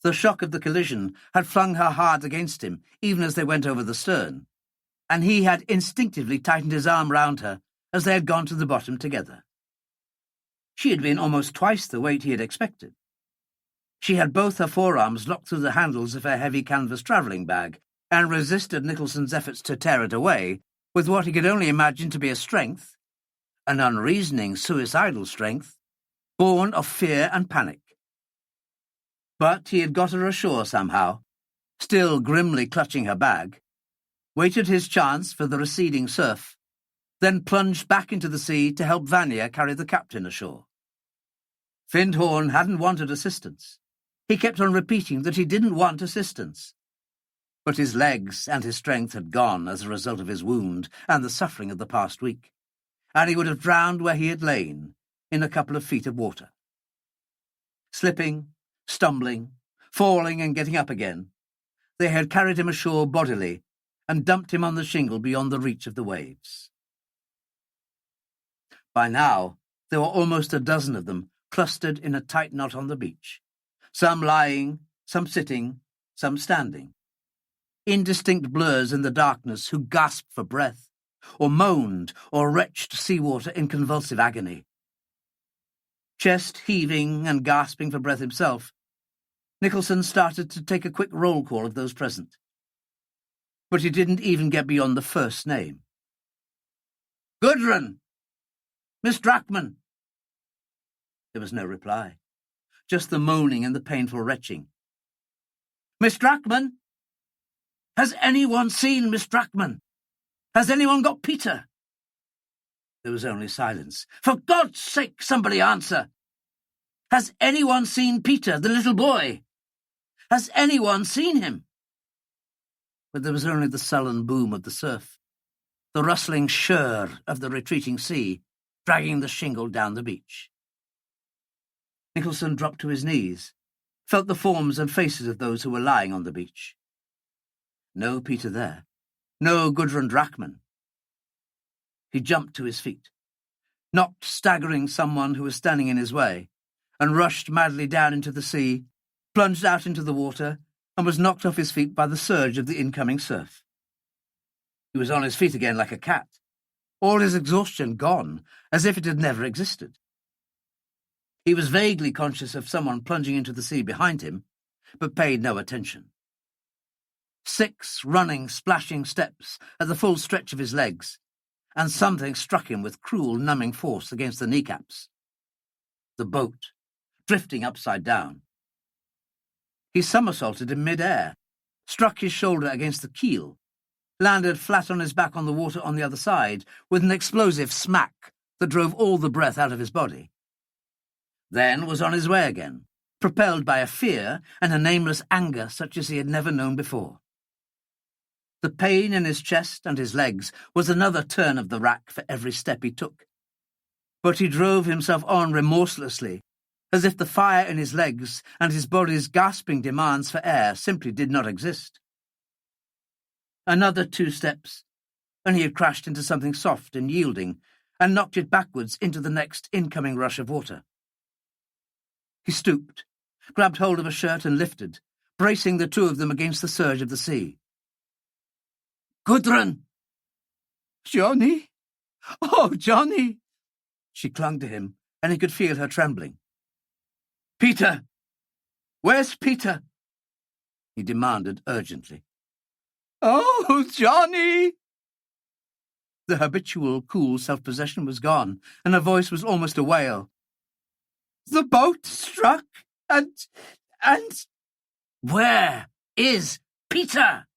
Speaker 1: The shock of the collision had flung her hard against him, even as they went over the stern, and he had instinctively tightened his arm round her as they had gone to the bottom together. She had been almost twice the weight he had expected. She had both her forearms locked through the handles of her heavy canvas travelling bag, and resisted Nicholson's efforts to tear it away with what he could only imagine to be a strength, an unreasoning, suicidal strength, born of fear and panic. But he had got her ashore somehow, still grimly clutching her bag, waited his chance for the receding surf, then plunged back into the sea to help Vanya carry the captain ashore. Findhorn hadn't wanted assistance. He kept on repeating that he didn't want assistance. But his legs and his strength had gone as a result of his wound and the suffering of the past week, and he would have drowned where he had lain, in a couple of feet of water. Slipping, stumbling, falling and getting up again, they had carried him ashore bodily and dumped him on the shingle beyond the reach of the waves. By now, there were almost a dozen of them clustered in a tight knot on the beach, some lying, some sitting, some standing. Indistinct blurs in the darkness who gasped for breath, or moaned or retched seawater in convulsive agony. Chest heaving and gasping for breath himself, Nicholson started to take a quick roll call of those present. But he didn't even get beyond the first name. "Gudrun! Miss Drachman!" There was no reply, just the moaning and the painful retching. "Miss Drachman? Has anyone seen Miss Drachman? Has anyone got Peter?" There was only silence. "For God's sake, somebody answer! Has anyone seen Peter, the little boy? Has anyone seen him?" But there was only the sullen boom of the surf, the rustling shirr of the retreating sea, dragging the shingle down the beach. Nicholson dropped to his knees, felt the forms and faces of those who were lying on the beach. No Peter there, no Gudrun Drachman. He jumped to his feet, knocked staggering someone who was standing in his way, and rushed madly down into the sea, plunged out into the water, and was knocked off his feet by the surge of the incoming surf. He was on his feet again like a cat, all his exhaustion gone, as if it had never existed. He was vaguely conscious of someone plunging into the sea behind him, but paid no attention. 6 running, splashing steps at the full stretch of his legs, and something struck him with cruel, numbing force against the kneecaps. The boat, drifting upside down. He somersaulted in mid-air, struck his shoulder against the keel, landed flat on his back on the water on the other side, with an explosive smack that drove all the breath out of his body. Then was on his way again, propelled by a fear and a nameless anger such as he had never known before. The pain in his chest and his legs was another turn of the rack for every step he took. But he drove himself on remorselessly, as if the fire in his legs and his body's gasping demands for air simply did not exist. Another 2 steps, and he had crashed into something soft and yielding, and knocked it backwards into the next incoming rush of water. He stooped, grabbed hold of a shirt and lifted, bracing the 2 of them against the surge of the sea. "Gudrun!" "Johnny! Oh, Johnny!" She clung to him, and he could feel her trembling. "Peter! Where's Peter?" he demanded urgently. "Oh, Johnny!" The habitual cool self-possession was gone, and her voice was almost a wail. "The boat struck, and... Where is Peter?"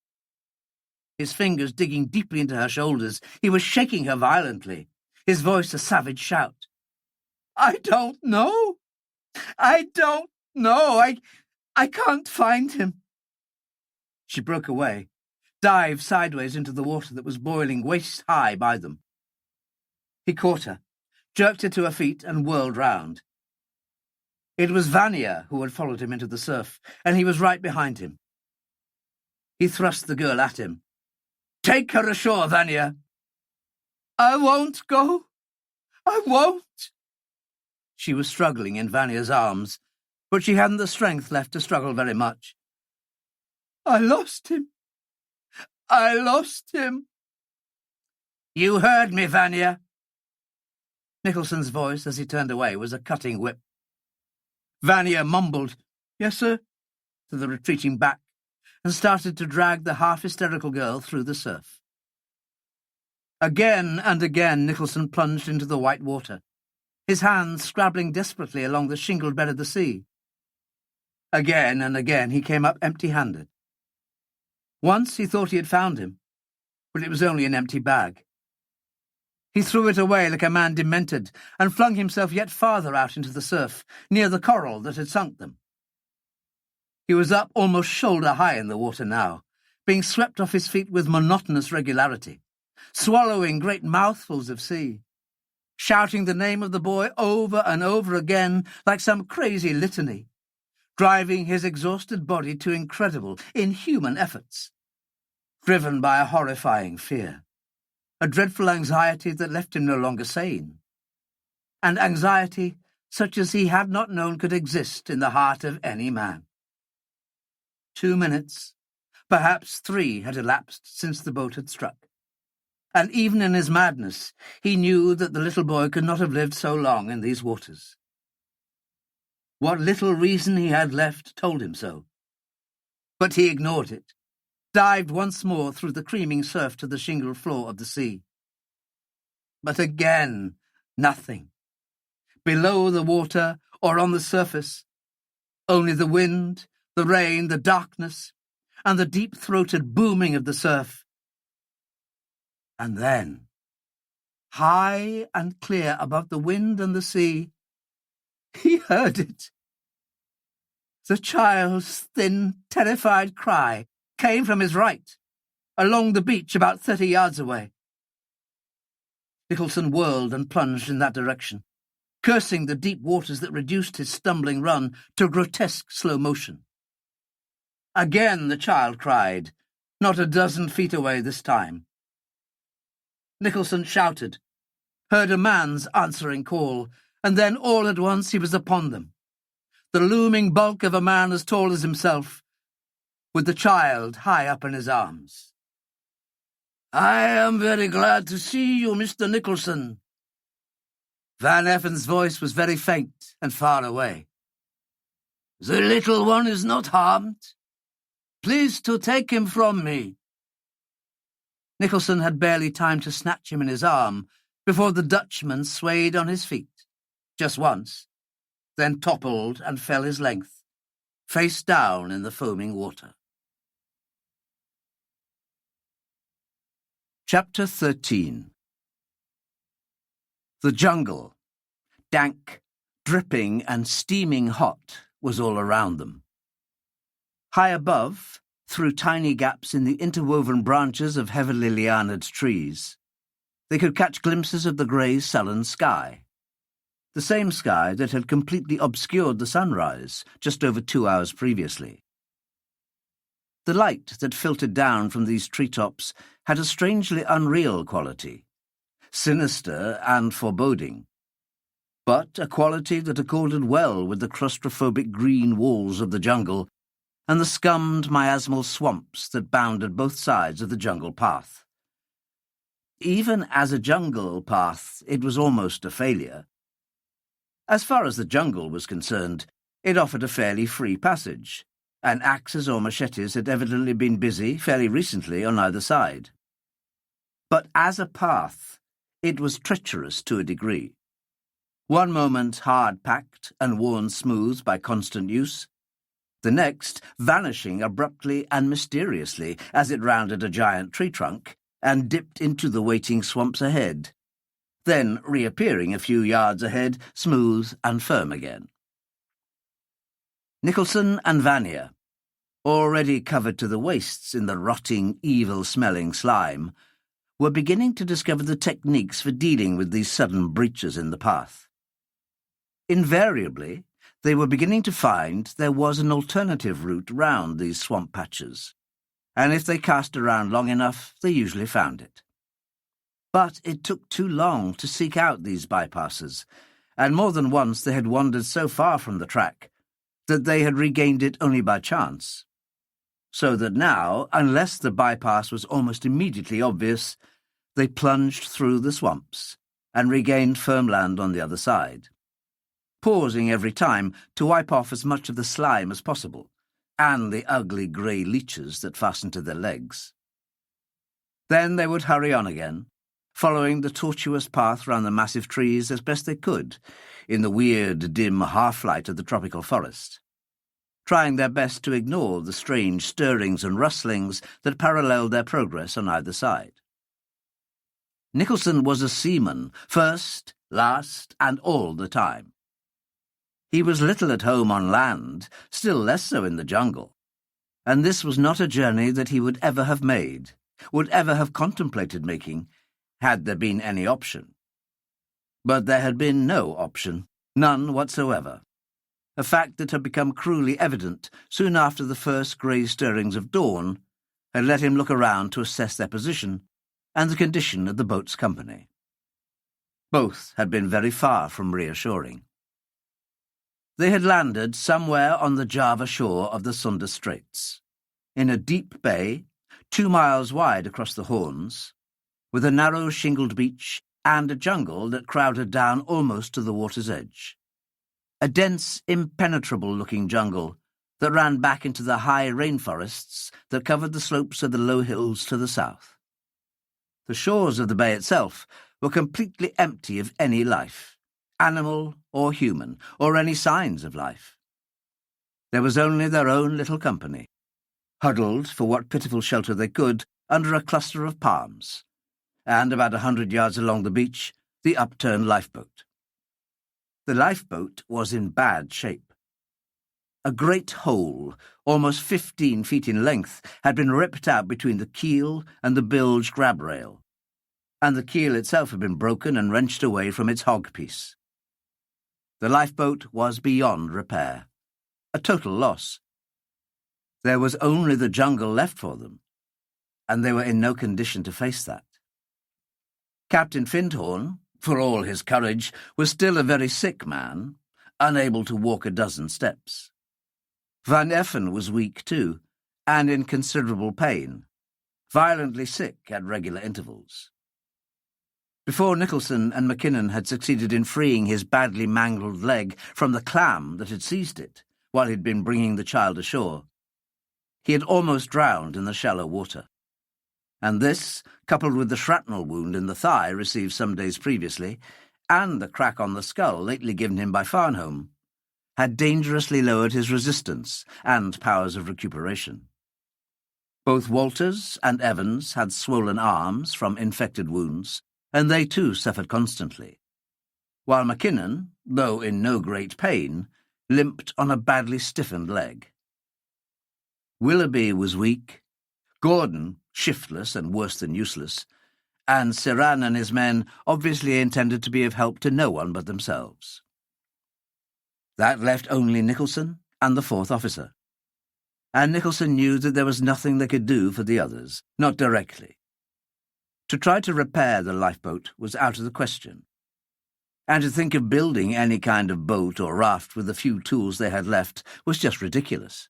Speaker 1: His fingers digging deeply into her shoulders, he was shaking her violently, his voice a savage shout. "I don't know. I don't know. I can't find him." She broke away, dived sideways into the water that was boiling waist-high by them. He caught her, jerked her to her feet, and whirled round. It was Vanya who had followed him into the surf, and he was right behind him. He thrust the girl at him. "Take her ashore, Vanya." "I won't go. I won't." She was struggling in Vanya's arms, but she hadn't the strength left to struggle very much. "I lost him. I lost him." "You heard me, Vanya." Nicholson's voice, as he turned away, was a cutting whip. Vanya mumbled, "Yes, sir," to the retreating back, and started to drag the half-hysterical girl through the surf. Again and again Nicholson plunged into the white water, his hands scrabbling desperately along the shingled bed of the sea. Again and again he came up empty-handed. Once he thought he had found him, but it was only an empty bag. He threw it away like a man demented and flung himself yet farther out into the surf, near the coral that had sunk them. He was up almost shoulder-high in the water now, being swept off his feet with monotonous regularity, swallowing great mouthfuls of sea, shouting the name of the boy over and over again like some crazy litany, driving his exhausted body to incredible, inhuman efforts, driven by a horrifying fear, a dreadful anxiety that left him no longer sane, and anxiety such as he had not known could exist in the heart of any man. 2 minutes, perhaps 3, had elapsed since the boat had struck, and even in his madness he knew that the little boy could not have lived so long in these waters. What little reason he had left told him so, but he ignored it, dived once more through the creaming surf to the shingled floor of the sea. But again, nothing. Below the water or on the surface, only the wind, the rain, the darkness, and the deep-throated booming of the surf. And then, high and clear above the wind and the sea, he heard it. The child's thin, terrified cry came from his right, along the beach about 30 yards away. Nicholson whirled and plunged in that direction, cursing the deep waters that reduced his stumbling run to grotesque slow motion. Again the child cried, not a dozen feet away this time. Nicholson shouted, heard a man's answering call, and then all at once he was upon them, the looming bulk of a man as tall as himself, with the child high up in his arms. "I am very glad to see you, Mr. Nicholson." Van Effen's voice was very faint and far away. "The little one is not harmed. Please to take him from me." Nicholson had barely time to snatch him in his arm before the Dutchman swayed on his feet, just once, then toppled and fell his length, face down in the foaming water. Chapter 13. The jungle, dank, dripping and steaming hot, was all around them. High above, through tiny gaps in the interwoven branches of heavily lianed trees, they could catch glimpses of the grey, sullen sky, the same sky that had completely obscured the sunrise just over 2 hours previously. The light that filtered down from these treetops had a strangely unreal quality, sinister and foreboding, but a quality that accorded well with the claustrophobic green walls of the jungle and the scummed miasmal swamps that bounded both sides of the jungle path. Even as a jungle path, it was almost a failure. As far as the jungle was concerned, it offered a fairly free passage, and axes or machetes had evidently been busy fairly recently on either side. But as a path, it was treacherous to a degree. One moment hard-packed and worn smooth by constant use, the next vanishing abruptly and mysteriously as it rounded a giant tree trunk and dipped into the waiting swamps ahead, then reappearing a few yards ahead, smooth and firm again. Nicholson and Vanya, already covered to the waists in the rotting, evil-smelling slime, were beginning to discover the techniques for dealing with these sudden breaches in the path. Invariably, they were beginning to find there was an alternative route round these swamp patches, and if they cast around long enough, they usually found it. But it took too long to seek out these bypasses, and more than once they had wandered so far from the track that they had regained it only by chance. So that now, unless the bypass was almost immediately obvious, they plunged through the swamps and regained firm land on the other side, pausing every time to wipe off as much of the slime as possible, and the ugly grey leeches that fastened to their legs. Then they would hurry on again, following the tortuous path round the massive trees as best they could, in the weird, dim half-light of the tropical forest, trying their best to ignore the strange stirrings and rustlings that paralleled their progress on either side. Nicholson was a seaman, first, last, and all the time. He was little at home on land, still less so in the jungle, and this was not a journey that he would ever have made, would ever have contemplated making, had there been any option. But there had been no option, none whatsoever, a fact that had become cruelly evident soon after the first grey stirrings of dawn had let him look around to assess their position and the condition of the boat's company. Both had been very far from reassuring. They had landed somewhere on the Java shore of the Sunda Straits, in a deep bay, 2 miles wide across the Horns, with a narrow shingled beach and a jungle that crowded down almost to the water's edge. A dense, impenetrable-looking jungle that ran back into the high rainforests that covered the slopes of the low hills to the south. The shores of the bay itself were completely empty of any life, animal or human, or any signs of life. There was only their own little company, huddled for what pitiful shelter they could under a cluster of palms, and about 100 yards along the beach, the upturned lifeboat. The lifeboat was in bad shape. A great hole, almost 15 feet in length, had been ripped out between the keel and the bilge grab rail, and the keel itself had been broken and wrenched away from its hogpiece. The lifeboat was beyond repair, a total loss. There was only the jungle left for them, and they were in no condition to face that. Captain Findhorn, for all his courage, was still a very sick man, unable to walk a dozen steps. Van Effen was weak too, and in considerable pain, violently sick at regular intervals. Before Nicholson and Mackinnon had succeeded in freeing his badly mangled leg from the clam that had seized it while he'd been bringing the child ashore, he had almost drowned in the shallow water. And this, coupled with the shrapnel wound in the thigh received some days previously, and the crack on the skull lately given him by Farnhome, had dangerously lowered his resistance and powers of recuperation. Both Walters and Evans had swollen arms from infected wounds, and they too suffered constantly, while Mackinnon, though in no great pain, limped on a badly stiffened leg. Willoughby was weak, Gordon shiftless and worse than useless, and Siran and his men obviously intended to be of help to no one but themselves. That left only Nicholson and the fourth officer, and Nicholson knew that there was nothing they could do for the others, not directly. To try to repair the lifeboat was out of the question, and to think of building any kind of boat or raft with the few tools they had left was just ridiculous.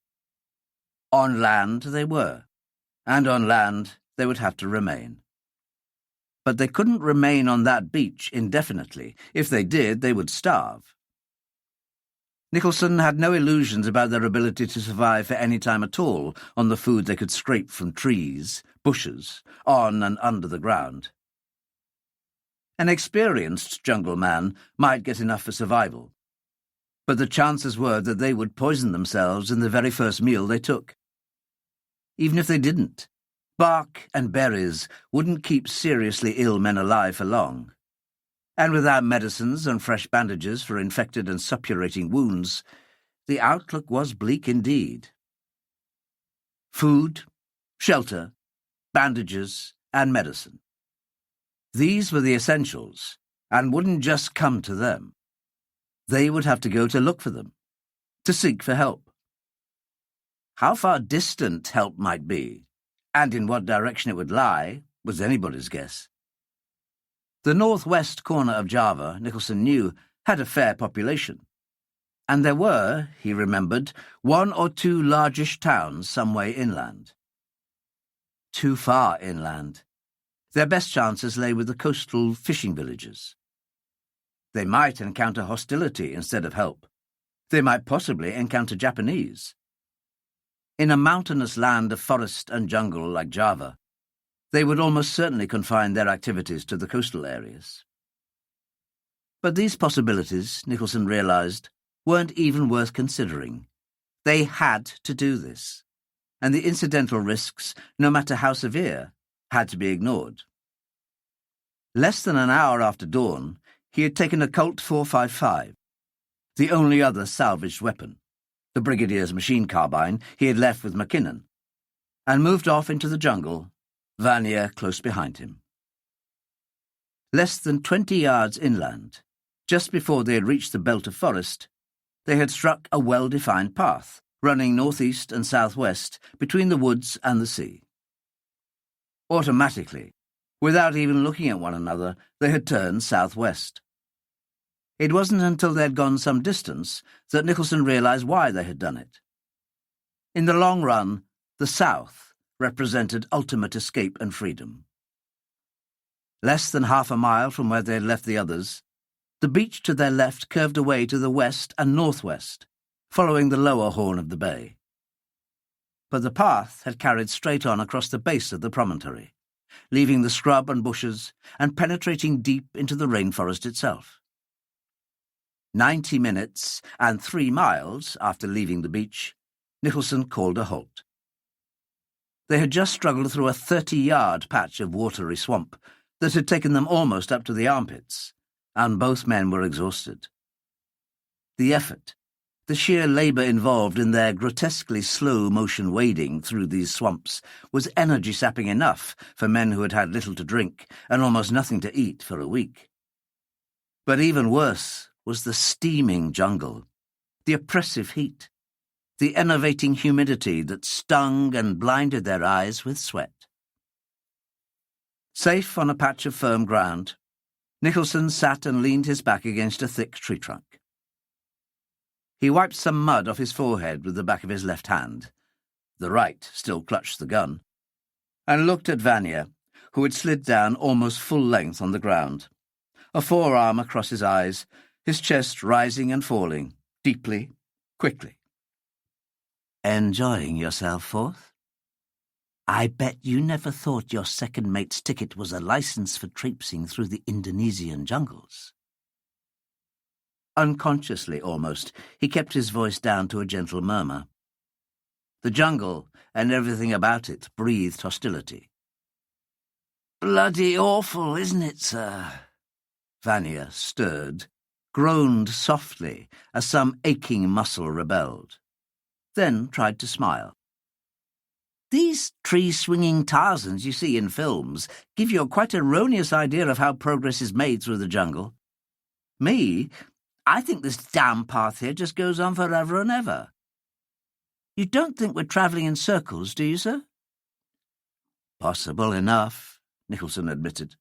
Speaker 1: On land they were, and on land they would have to remain. But they couldn't remain on that beach indefinitely. If they did, they would starve. Nicholson had no illusions about their ability to survive for any time at all on the food they could scrape from trees, bushes, on and under the ground. An experienced jungle man might get enough for survival, but the chances were that they would poison themselves in the very first meal they took. Even if they didn't, bark and berries wouldn't keep seriously ill men alive for long. And without medicines and fresh bandages for infected and suppurating wounds, the outlook was bleak indeed. Food, shelter, bandages, and medicine. These were the essentials, and wouldn't just come to them. They would have to go to look for them, to seek for help. How far distant help might be, and in what direction it would lie, was anybody's guess. The northwest corner of Java, Nicholson knew, had a fair population, and there were, he remembered, 1 or 2 largish towns some way inland. Too far inland. Their best chances lay with the coastal fishing villages. They might encounter hostility instead of help. They might possibly encounter Japanese. In a mountainous land of forest and jungle like Java, they would almost certainly confine their activities to the coastal areas. But these possibilities, Nicholson realized, weren't even worth considering. They had to do this, and the incidental risks, no matter how severe, had to be ignored. Less than an hour after dawn, he had taken a Colt 455, the only other salvaged weapon, the Brigadier's machine carbine he had left with Mackinnon, and moved off into the jungle, Vanier close behind him. Less than 20 yards inland, just before they had reached the belt of forest, they had struck a well-defined path, running northeast and southwest between the woods and the sea. Automatically, without even looking at one another, they had turned southwest. It wasn't until they had gone some distance that Nicholson realized why they had done it. In the long run, the south represented ultimate escape and freedom. Less than half a mile from where they had left the others, the beach to their left curved away to the west and northwest, following the lower horn of the bay. But the path had carried straight on across the base of the promontory, leaving the scrub and bushes and penetrating deep into the rainforest itself. 90 minutes and 3 miles after leaving the beach, Nicholson called a halt. They had just struggled through a 30-yard patch of watery swamp that had taken them almost up to the armpits, and both men were exhausted. The effort, the sheer labour involved in their grotesquely slow-motion wading through these swamps was energy-sapping enough for men who had had little to drink and almost nothing to eat for a week. But even worse was the steaming jungle, the oppressive heat, the enervating humidity that stung and blinded their eyes with sweat. Safe on a patch of firm ground, Nicholson sat and leaned his back against a thick tree trunk. He wiped some mud off his forehead with the back of his left hand. The right still clutched the gun, and looked at Vanier, who had slid down almost full length on the ground, a forearm across his eyes, his chest rising and falling, deeply, quickly. "Enjoying yourself, Fourth? I bet you never thought your second mate's ticket was a license for traipsing through the Indonesian jungles." Unconsciously, almost, he kept his voice down to a gentle murmur. The jungle and everything about it breathed hostility. "Bloody awful, isn't it, sir?" Vanier stirred,
Speaker 2: groaned softly as some aching muscle rebelled, then tried to smile. These tree-swinging Tarzans you see in films give you a quite erroneous idea of how progress is made through the jungle. I think this damn path here just goes on forever and ever. You don't think we're travelling in circles, do you, sir? Possible enough, Nicholson admitted.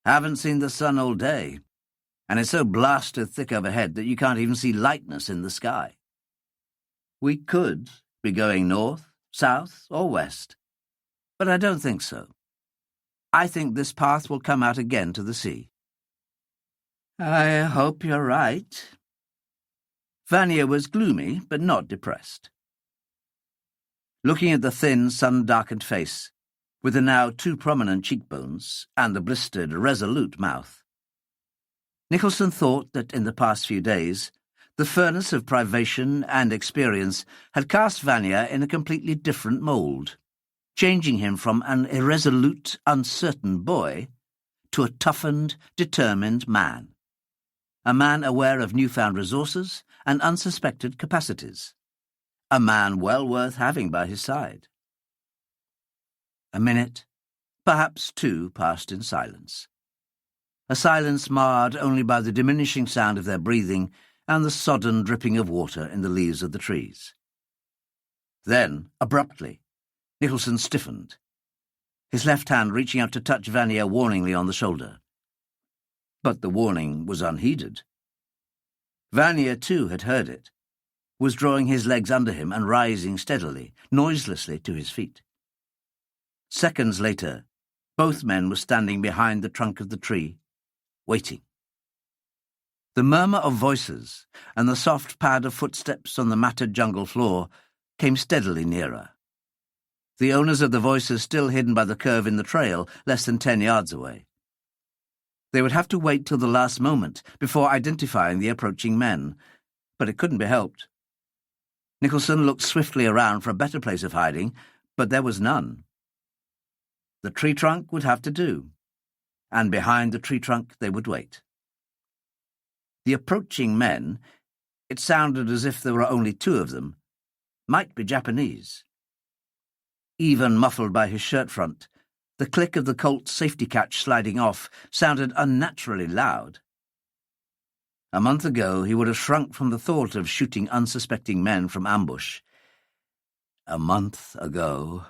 Speaker 2: Haven't seen the sun all day, and it's so blasted thick overhead that you can't even see lightness in the sky. We could be going north, south, or west, but I don't think so. I think this path will come out again to the sea. I hope you're right. Vanya was gloomy, but not depressed. Looking at the thin, sun-darkened face, with the now too prominent cheekbones and the blistered, resolute mouth, Nicholson thought that in the past few days the furnace of privation and experience had cast Vanya in a completely different mould, changing him from an irresolute, uncertain boy to a toughened, determined man. A man aware of newfound resources and unsuspected capacities. A man well worth having by his side. A minute, perhaps two, passed in silence. A silence marred only by the diminishing sound of their breathing and the sodden dripping of water in the leaves of the trees. Then, abruptly, Nicholson stiffened, his left hand reaching out to touch Vanya warningly on the shoulder. But the warning was unheeded. Vanya, too, had heard it, was drawing his legs under him and rising steadily, noiselessly to his feet. Seconds later, both men were standing behind the trunk of the tree, waiting. The murmur of voices and the soft pad of footsteps on the matted jungle floor came steadily nearer. The owners of the voices still hidden by the curve in the trail, less than 10 yards away. They would have to wait till the last moment before identifying the approaching men, but it couldn't be helped. Nicholson looked swiftly around for a better place of hiding, but there was none. The tree trunk would have to do, and behind the tree trunk they would wait. The approaching men, it sounded as if there were only two of them, might be Japanese. Even muffled by his shirt front, the click of the Colt's safety catch sliding off sounded unnaturally loud. A month ago he would have shrunk from the thought of shooting unsuspecting men from ambush. A month ago.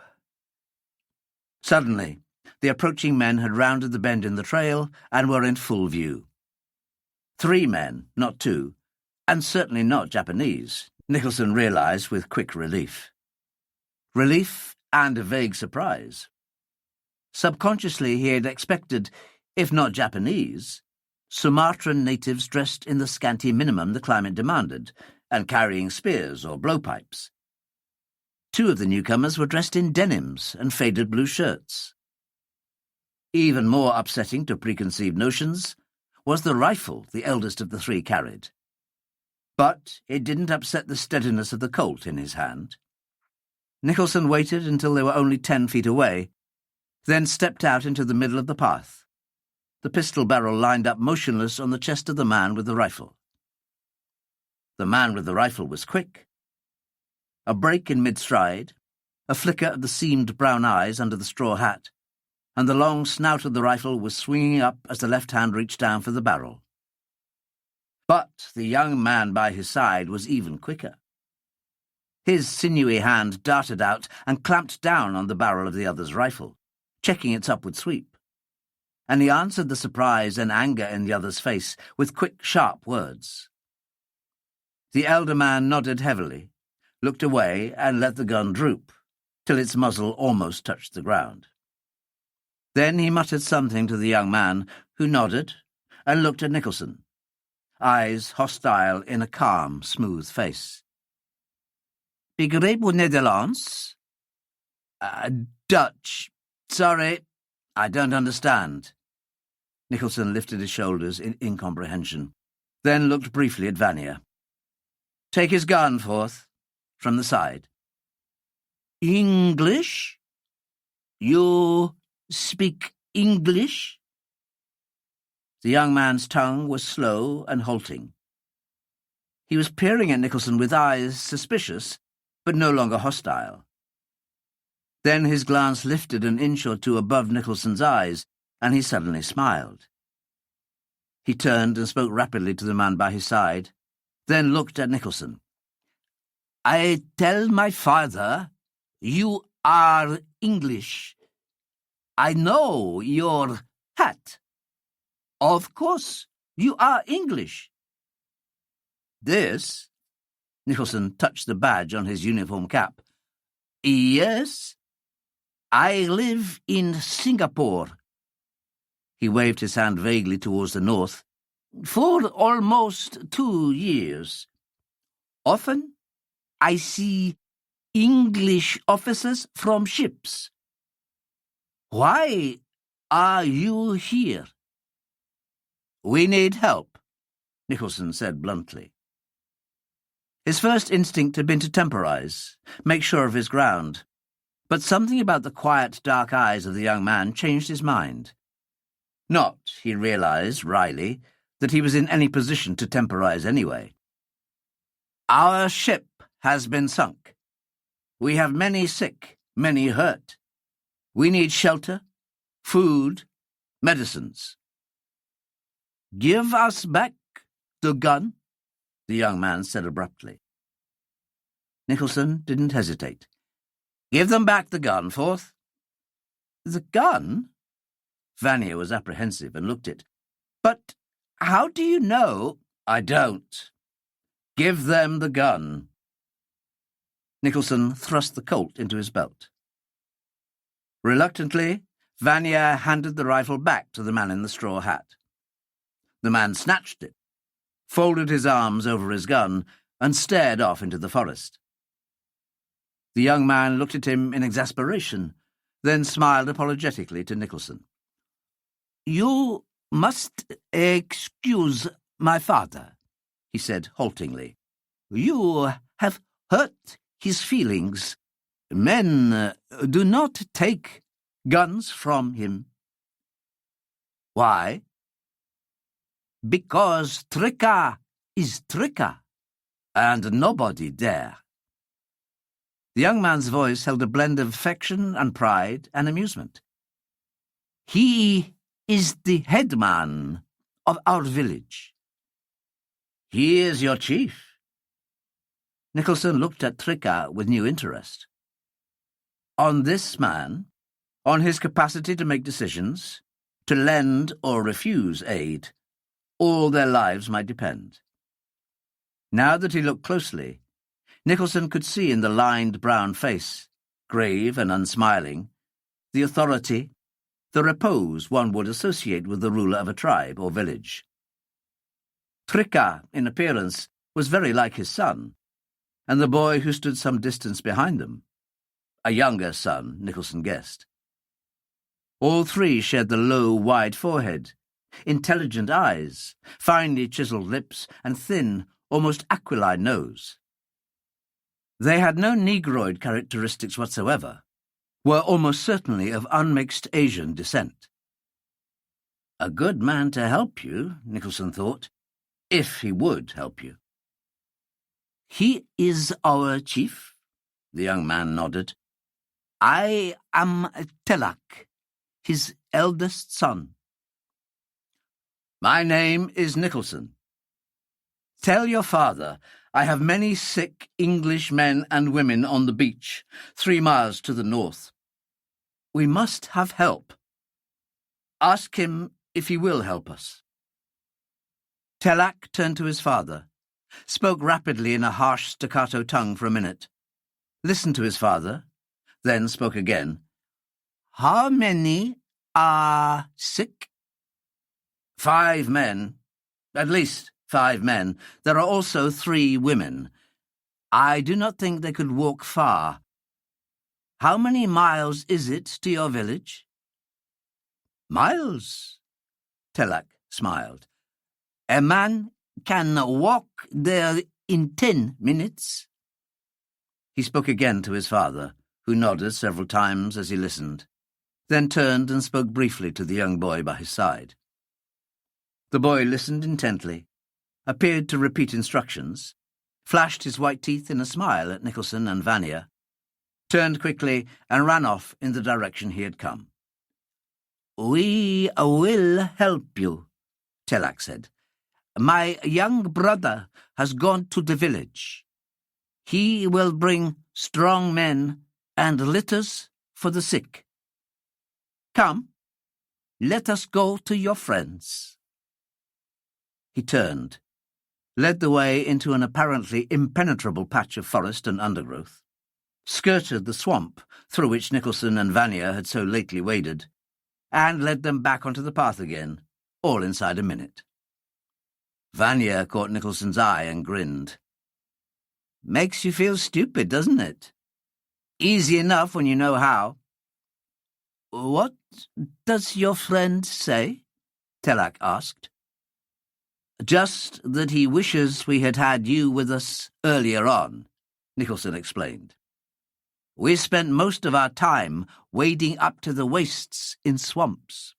Speaker 2: Suddenly, the approaching men had rounded the bend in the trail and were in full view. 3 men, not 2, and certainly not Japanese, Nicholson realized with quick relief. Relief and a vague surprise. Subconsciously he had expected, if not Japanese, Sumatran natives dressed in the scanty minimum the climate demanded, and carrying spears or blowpipes. 2 of the newcomers were dressed in denims and faded blue shirts. Even more upsetting to preconceived notions was the rifle the eldest of the 3 carried. But it didn't upset the steadiness of the Colt in his hand. Nicholson waited until they were only 10 feet away, then stepped out into the middle of the path, the pistol barrel lined up motionless on the chest of the man with the rifle. The man with the rifle was quick. A break in mid-stride, a flicker of the seamed brown eyes under the straw hat, and the long snout of the rifle was swinging up as the left hand reached down for the barrel. But the young man by his side was even quicker. His sinewy hand darted out and clamped down on the barrel of the other's rifle, checking its upward sweep, and he answered the surprise and anger in the other's face with quick, sharp words. The elder man nodded heavily, looked away, and let the gun droop, till its muzzle almost touched the ground. Then he muttered something to the young man, who nodded and looked at Nicholson, eyes hostile in a calm, smooth face. Begrijp u Nederlands? Dutch. Sorry, I don't understand. Nicholson lifted his shoulders in incomprehension, then looked briefly at Vanya. Take his gun forth, from the side. English? You speak English? The young man's tongue was slow and halting. He was peering at Nicholson with eyes suspicious, but no longer hostile. Then his glance lifted an inch or two above Nicholson's eyes, and he suddenly smiled. He turned and spoke rapidly to the man by his side, then looked at Nicholson. "I tell my father you are English. I know your hat. Of course, you are English."
Speaker 1: "This?"
Speaker 2: Nicholson touched the badge on his uniform cap. "Yes. I live in Singapore." He waved his hand vaguely towards the north. "For almost 2 years. Often I see English officers from ships. Why are you here?"
Speaker 1: "We need help," Nicholson said bluntly. His first instinct had been to temporize, make sure of his ground, but something about the quiet, dark eyes of the young man changed his mind. Not, he realized, wryly, that he was in any position to temporize anyway. "Our ship has been sunk. We have many sick, many hurt. We need shelter, food, medicines." "Give us back the gun," the young man said abruptly. Nicholson didn't hesitate. "Give them back the gun, Forth." "The gun?" Vanier was apprehensive and looked it. "But how do you know—" "I don't. Give them the gun." Nicholson thrust the Colt into his belt. Reluctantly, Vanier handed the rifle back to the man in the straw hat. The man snatched it, folded his arms over his gun, and stared off into the forest. The young man looked at him in exasperation, then smiled apologetically to Nicholson. "You must excuse my father," he said haltingly. "You have hurt his feelings. Men do not take guns from him." "Why?" "Because Tricka is Tricka, and nobody dare." The young man's voice held a blend of affection and pride and amusement. "He is the headman of our village." "He is your chief." Nicholson looked at Tricka with new interest. On this man, on his capacity to make decisions, to lend or refuse aid, all their lives might depend. Now that he looked closely, Nicholson could see in the lined brown face, grave and unsmiling, the authority, the repose one would associate with the ruler of a tribe or village. Tricka, in appearance, was very like his son, and the boy who stood some distance behind them. A younger son, Nicholson guessed. All three shared the low, wide forehead, intelligent eyes, finely chiselled lips, and thin, almost aquiline nose. They had no Negroid characteristics whatsoever, were almost certainly of unmixed Asian descent. A good man to help you, Nicholson thought, if he would help you. "He is our chief," the young man nodded. "I am Telak, his eldest son." "My name is Nicholson. Tell your father I have many sick English men and women on the beach, 3 miles to the north. We must have help. Ask him if he will help us." Telak turned to his father, spoke rapidly in a harsh staccato tongue for a minute, listened to his father, then spoke again. "How many are sick?" "5 men. At least 5 men. There are also 3 women. I do not think they could walk far. How many miles is it to your village?" "Miles?" Telak smiled. "A man can walk there in 10 minutes. He spoke again to his father, who nodded several times as he listened, then turned and spoke briefly to the young boy by his side. The boy listened intently, appeared to repeat instructions, flashed his white teeth in a smile at Nicholson and Vanya, turned quickly and ran off in the direction he had come. "We will help you," Telak said. "My young brother has gone to the village. He will bring strong men and litters for the sick. Come, let us go to your friends." He turned, led the way into an apparently impenetrable patch of forest and undergrowth, skirted the swamp through which Nicholson and Vanya had so lately waded, and led them back onto the path again, all inside a minute. Vanya caught Nicholson's eye and grinned. "Makes you feel stupid, doesn't it? Easy enough when you know how." "What does your friend say?" Telak asked. "Just that he wishes we had had you with us earlier on," Nicholson explained. "We spent most of our time wading up to the waists in swamps."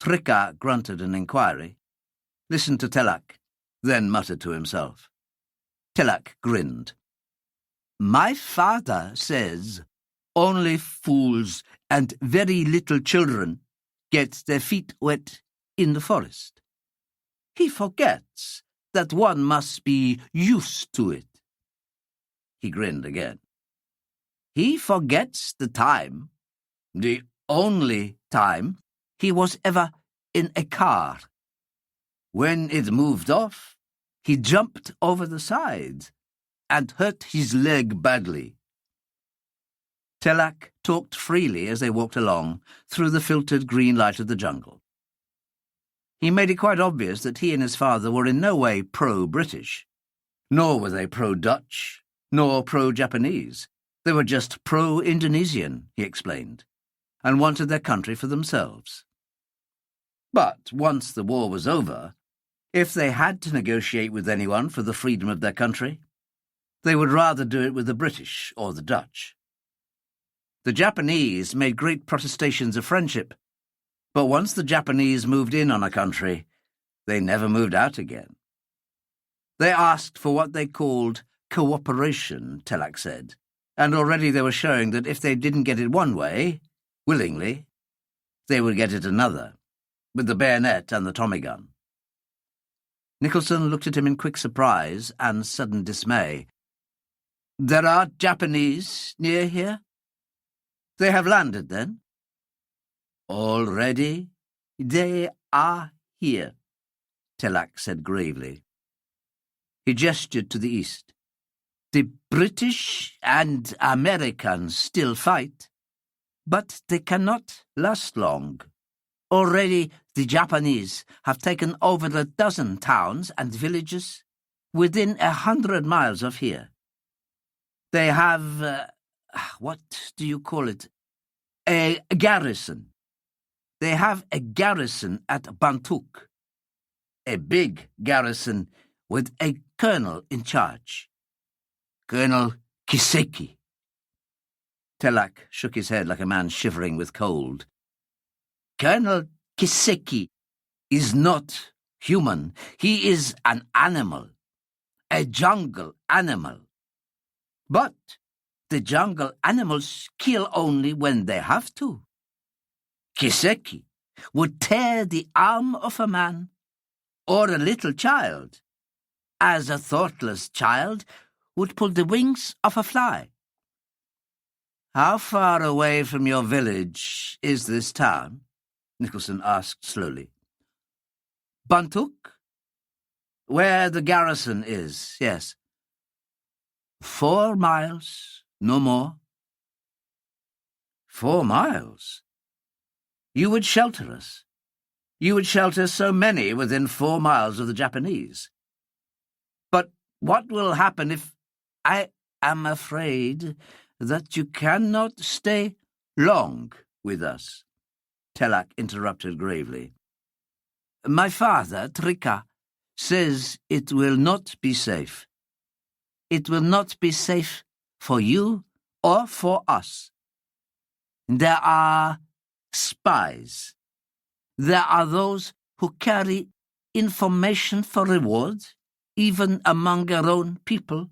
Speaker 1: Trika grunted an inquiry, listened to Telak, then muttered to himself. Telak grinned. "My father says only fools and very little children get their feet wet in the forest. He forgets that one must be used to it." He grinned again. "He forgets the only time, he was ever in a car. When it moved off, he jumped over the side and hurt his leg badly." Telak talked freely as they walked along through the filtered green light of the jungle. He made it quite obvious that he and his father were in no way pro-British, nor were they pro-Dutch, nor pro-Japanese. They were just pro-Indonesian, he explained, and wanted their country for themselves. But once the war was over, if they had to negotiate with anyone for the freedom of their country, they would rather do it with the British or the Dutch. The Japanese made great protestations of friendship, but once the Japanese moved in on a country, they never moved out again. They asked for what they called cooperation, Telak said, and already they were showing that if they didn't get it one way, willingly, they would get it another, with the bayonet and the Tommy gun. Nicholson looked at him in quick surprise and sudden dismay. "There are Japanese near here? They have landed, then?" "Already they are here," Telak said gravely. He gestured to the east. "The British and Americans still fight, but they cannot last long. Already the Japanese have taken over 12 towns and villages within 100 miles of here. They have, what do you call it, a garrison. They have a garrison at Bantuk, a big garrison with a colonel in charge, Colonel Kiseki." Telak shook his head like a man shivering with cold. "Colonel Kiseki is not human. He is an animal, a jungle animal. But the jungle animals kill only when they have to. Kiseki would tear the arm of a man or a little child, as a thoughtless child would pull the wings of a fly." "How far away from your village is this town?" Nicholson asked slowly. "Bantuk? Where the garrison is, yes." 4 miles, no more." 4 miles? You would shelter us. You would shelter so many within 4 miles of the Japanese. But what will happen if... I am afraid that you cannot stay long with us," Telak interrupted gravely. "My father, Trika, says it will not be safe. It will not be safe for you or for us. There are spies. There are those
Speaker 2: who carry information for reward, even among your own people.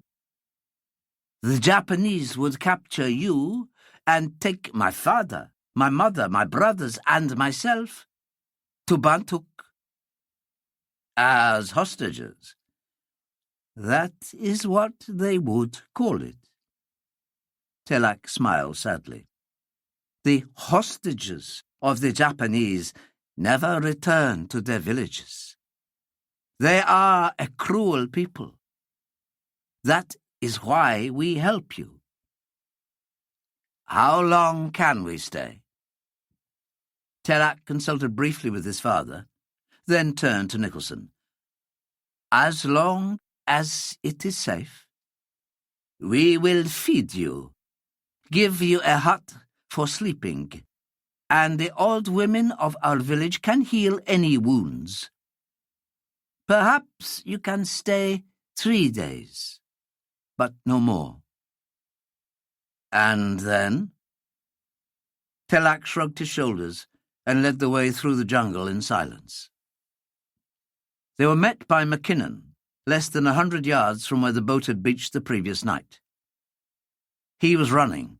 Speaker 2: The Japanese would capture you and take my father, my mother, my brothers, and myself to Bantuk as hostages. That is what they would call it. Telak smiled sadly. The hostages of the Japanese never return to their villages. They are a cruel people. That is why we help you. How long can we stay? Telak consulted briefly with his father, then turned to Nicholson. As long as it is safe. We will feed you, give you a hut for sleeping, and the old women of our village can heal any wounds. Perhaps you can stay 3 days, but no more. And then? Telak shrugged his shoulders and led the way through the jungle in silence. They were met by Mackinnon, less than 100 yards from where the boat had beached the previous night. He was running,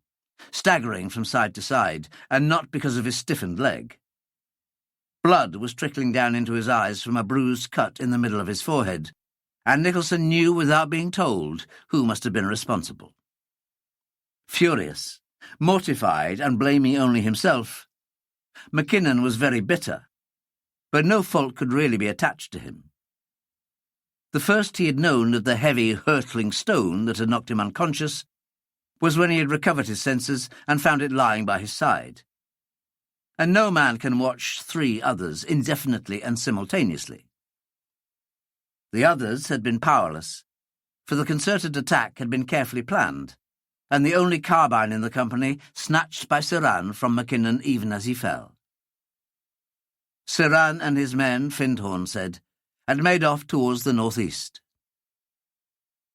Speaker 2: staggering from side to side, and not because of his stiffened leg. Blood was trickling down into his eyes from a bruised cut in the middle of his forehead, and Nicholson knew without being told who must have been responsible. Furious, mortified, and blaming only himself, Mackinnon was very bitter, but no fault could really be attached to him. The first he had known of the heavy, hurtling stone that had knocked him unconscious was when he had recovered his senses and found it lying by his side. And no man can watch 3 others indefinitely and simultaneously. The others had been powerless, for the concerted attack had been carefully planned, and the only carbine in the company snatched by Siran from Mackinnon even as he fell. Siran and his men, Findhorn said, had made off towards the northeast.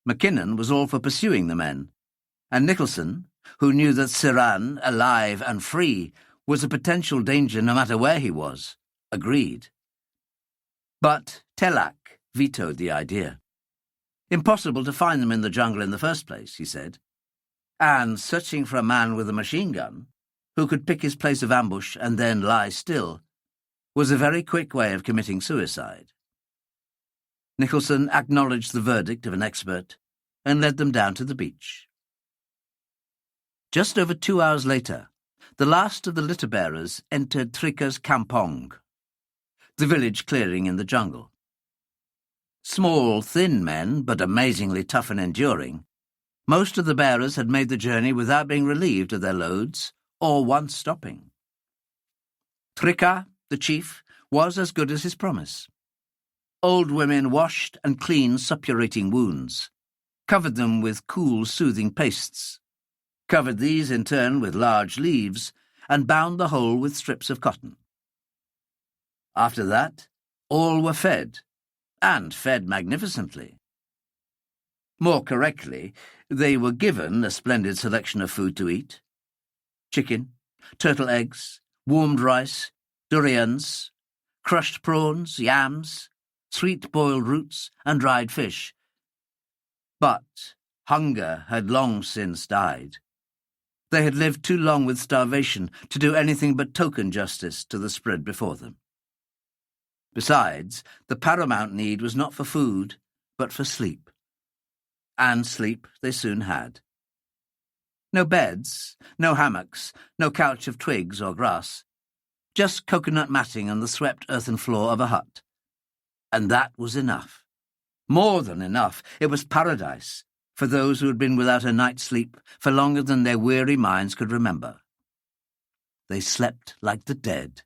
Speaker 2: Mackinnon was all for pursuing the men, and Nicholson, who knew that Siran, alive and free, was a potential danger no matter where he was, agreed. But Telak vetoed the idea. Impossible to find them in the jungle in the first place, he said, and searching for a man with a machine gun, who could pick his place of ambush and then lie still, was a very quick way of committing suicide. Nicholson acknowledged the verdict of an expert and led them down to the beach. Just over 2 hours later, the last of the litter-bearers entered Trika's kampong, the village clearing in the jungle. Small, thin men, but amazingly tough and enduring, most of the bearers had made the journey without being relieved of their loads or once stopping. Trika, the chief, was as good as his promise. Old women washed and cleaned suppurating wounds, covered them with cool, soothing pastes, covered these in turn with large leaves, and bound the whole with strips of cotton. After that, all were fed, and fed magnificently. More correctly, they were given a splendid selection of food to eat: chicken, turtle eggs, warmed rice, durians, crushed prawns, yams, sweet boiled roots, and dried fish. But hunger had long since died. They had lived too long with starvation to do anything but token justice to the spread before them. Besides, the paramount need was not for food, but for sleep. And sleep they soon had. No beds, no hammocks, no couch of twigs or grass, just coconut matting on the swept earthen floor of a hut. And that was enough. More than enough. It was paradise for those who had been without a night's sleep for longer than their weary minds could remember. They slept like the dead,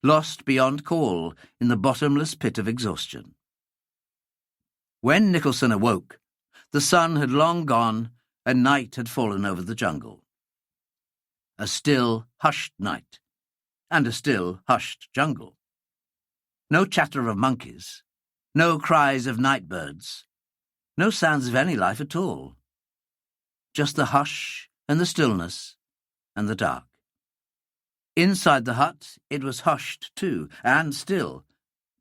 Speaker 2: lost beyond call in the bottomless pit of exhaustion. When Nicholson awoke, the sun had long gone and night had fallen over the jungle. A still, hushed night, and a still, hushed jungle. No chatter of monkeys, no cries of night birds, no sounds of any life at all. Just the hush and the stillness and the dark. Inside the hut it was hushed too, and still,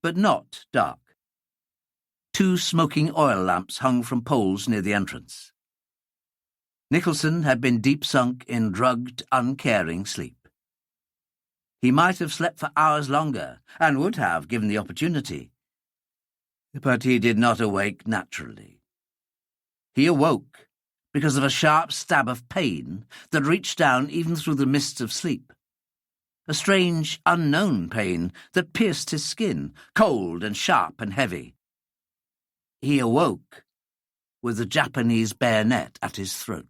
Speaker 1: but not dark. 2 smoking oil lamps hung from poles near the entrance. Nicholson had been deep sunk in drugged, uncaring sleep. He might have slept for hours longer, and would have, given the opportunity. But he did not awake naturally. He awoke because of a sharp stab of pain that reached down even through the mists of sleep. A strange, unknown pain that pierced his skin, cold and sharp and heavy. He awoke with a Japanese bayonet at his throat.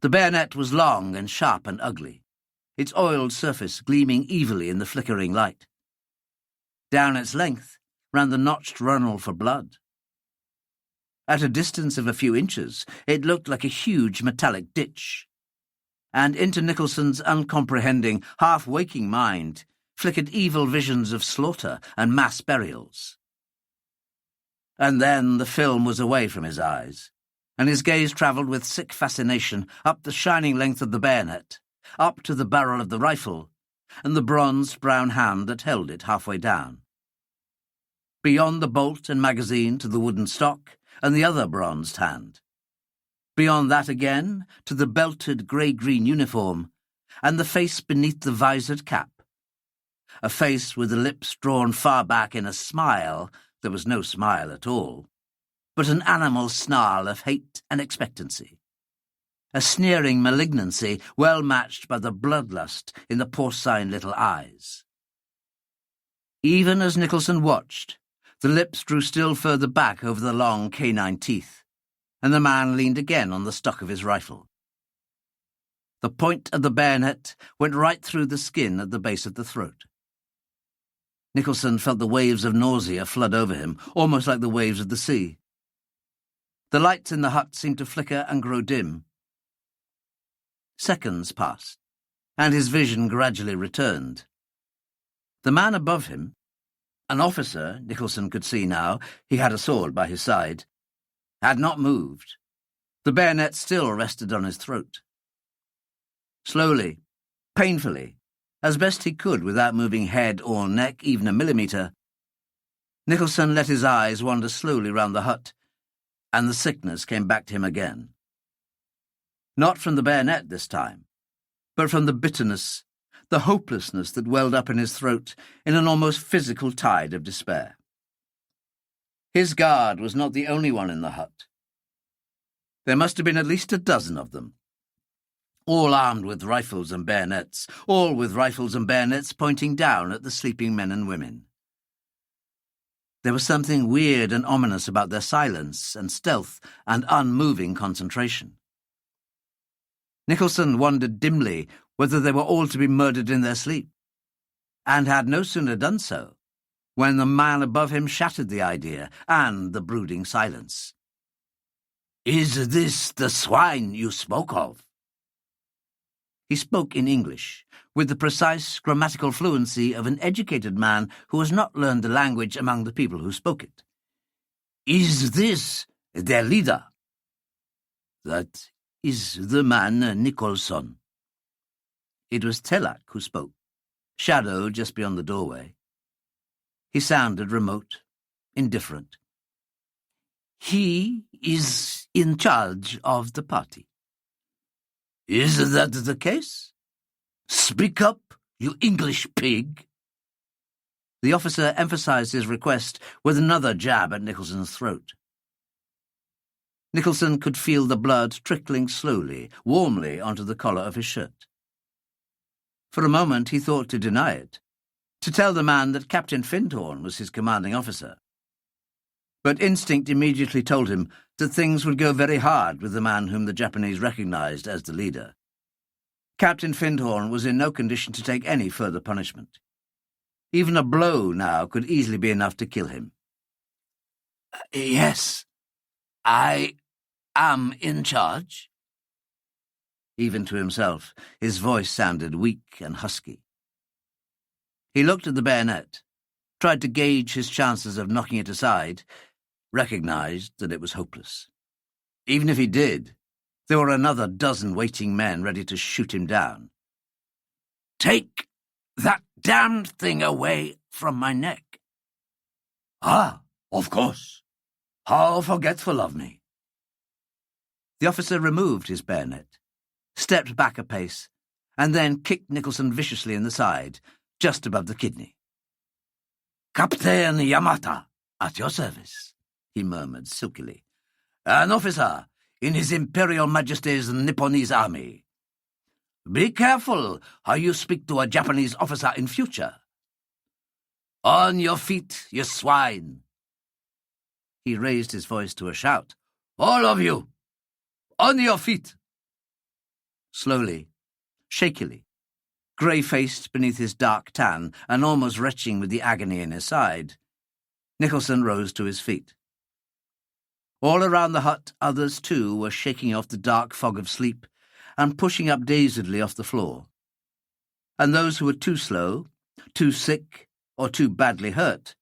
Speaker 1: The bayonet was long and sharp and ugly, its oiled surface gleaming evilly in the flickering light. Down its length ran the notched runnel for blood. At a distance of a few inches, it looked like a huge metallic ditch. And into Nicholson's uncomprehending, half-waking mind flickered evil visions of slaughter and mass burials. And then the film was away from his eyes, and his gaze travelled with sick fascination up the shining length of the bayonet, up to the barrel of the rifle, and the bronzed brown hand that held it halfway down. Beyond the bolt and magazine to the wooden stock, and the other bronzed hand. Beyond that again, to the belted grey-green uniform, and the face beneath the visored cap. A face with the lips drawn far back in a smile that was no smile at all, but an animal snarl of hate and expectancy. A sneering malignancy well matched by the bloodlust in the porcine little eyes. Even as Nicholson watched, the lips drew still further back over the long canine teeth, and the man leaned again on the stock of his rifle. The point of the bayonet went right through the skin at the base of the throat. Nicholson felt the waves of nausea flood over him, almost like the waves of the sea. The lights in the hut seemed to flicker and grow dim. Seconds passed, and his vision gradually returned. The man above him, an officer, Nicholson could see now, he had a sword by his side, had not moved. The bayonet still rested on his throat. Slowly, painfully, as best he could without moving head or neck even a millimetre, Nicholson let his eyes wander slowly round the hut, and the sickness came back to him again. Not from the bayonet this time, but from the bitterness, the hopelessness that welled up in his throat in an almost physical tide of despair. His guard was not the only one in the hut. There must have been at least a dozen of them, all armed with rifles and bayonets, all with rifles and bayonets pointing down at the sleeping men and women. There was something weird and ominous about their silence and stealth and unmoving concentration. Nicholson wondered dimly whether they were all to be murdered in their sleep, and had no sooner done so when the man above him shattered the idea and the brooding silence. "Is this the swine you spoke of?" He spoke in English, with the precise grammatical fluency of an educated man who has not learned the language among the people who spoke it. "Is this their leader?" "That is the man Nicholson." It was Telak who spoke, shadowed just beyond the doorway. He sounded remote, indifferent. "He is in charge of the party." "Is that the case? Speak up, you English pig." The officer emphasized his request with another jab at Nicholson's throat. Nicholson could feel the blood trickling slowly, warmly onto the collar of his shirt. For a moment he thought to deny it, to tell the man that Captain Findhorn was his commanding officer. But instinct immediately told him that things would go very hard with the man whom the Japanese recognized as the leader. Captain Findhorn was in no condition to take any further punishment. Even a blow now could easily be enough to kill him. "Yes, I am in charge." Even to himself, his voice sounded weak and husky. He looked at the bayonet, tried to gauge his chances of knocking it aside, recognized that it was hopeless. Even if he did, there were another dozen waiting men ready to shoot him down. "Take that
Speaker 2: damned thing away from my neck."
Speaker 1: "Ah, of course. How forgetful of me." The officer removed his bayonet, stepped back a pace, and then kicked Nicholson viciously in the side, just above the kidney. "Captain Yamata, at your service," he murmured silkily. "An officer in His Imperial Majesty's Nipponese army. Be careful how you speak to a Japanese officer in future. On your feet, you swine." He raised his voice to a shout. "All of you! On your feet!" Slowly, shakily, grey-faced beneath his dark tan and almost retching with the agony in his side, Nicholson rose to his feet. All around the hut, others too were shaking off the dark fog of sleep and pushing up dazedly off the floor. And those who were too slow, too sick, or too badly hurt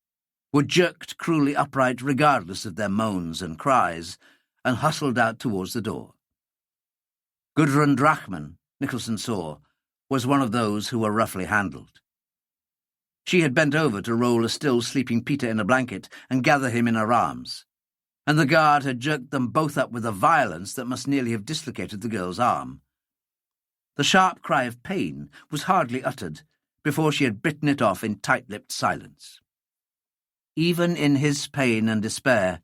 Speaker 1: were jerked cruelly upright regardless of their moans and cries, and hustled out towards the door. Gudrun Drachman, Nicholson saw, was one of those who were roughly handled. She had bent over to roll a still sleeping Peter in a blanket and gather him in her arms, and the guard had jerked them both up with a violence that must nearly have dislocated the girl's arm. The sharp cry of pain was hardly uttered before she had bitten it off in tight-lipped silence. Even in his pain and despair,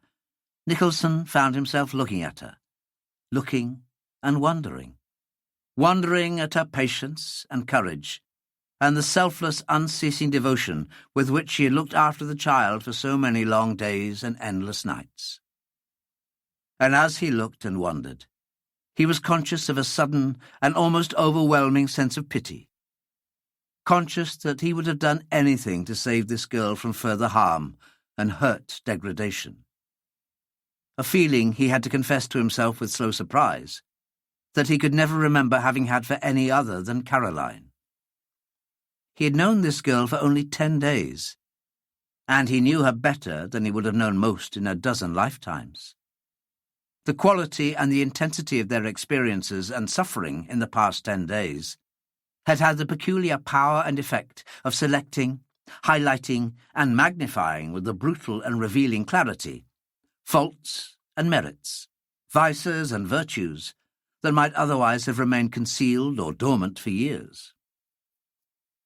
Speaker 1: Nicholson found himself looking at her, looking and wondering at her patience and courage, and the selfless, unceasing devotion with which she had looked after the child for so many long days and endless nights. And as he looked and wondered, he was conscious of a sudden and almost overwhelming sense of pity, conscious that he would have done anything to save this girl from further harm and hurt degradation. A feeling he had to confess to himself with slow surprise that he could never remember having had for any other than Caroline. He had known this girl for only 10 days, and he knew her better than he would have known most in a dozen lifetimes. The quality and the intensity of their experiences and suffering in the past 10 days had had the peculiar power and effect of selecting, highlighting, and magnifying with a brutal and revealing clarity faults and merits, vices and virtues that might otherwise have remained concealed or dormant for years.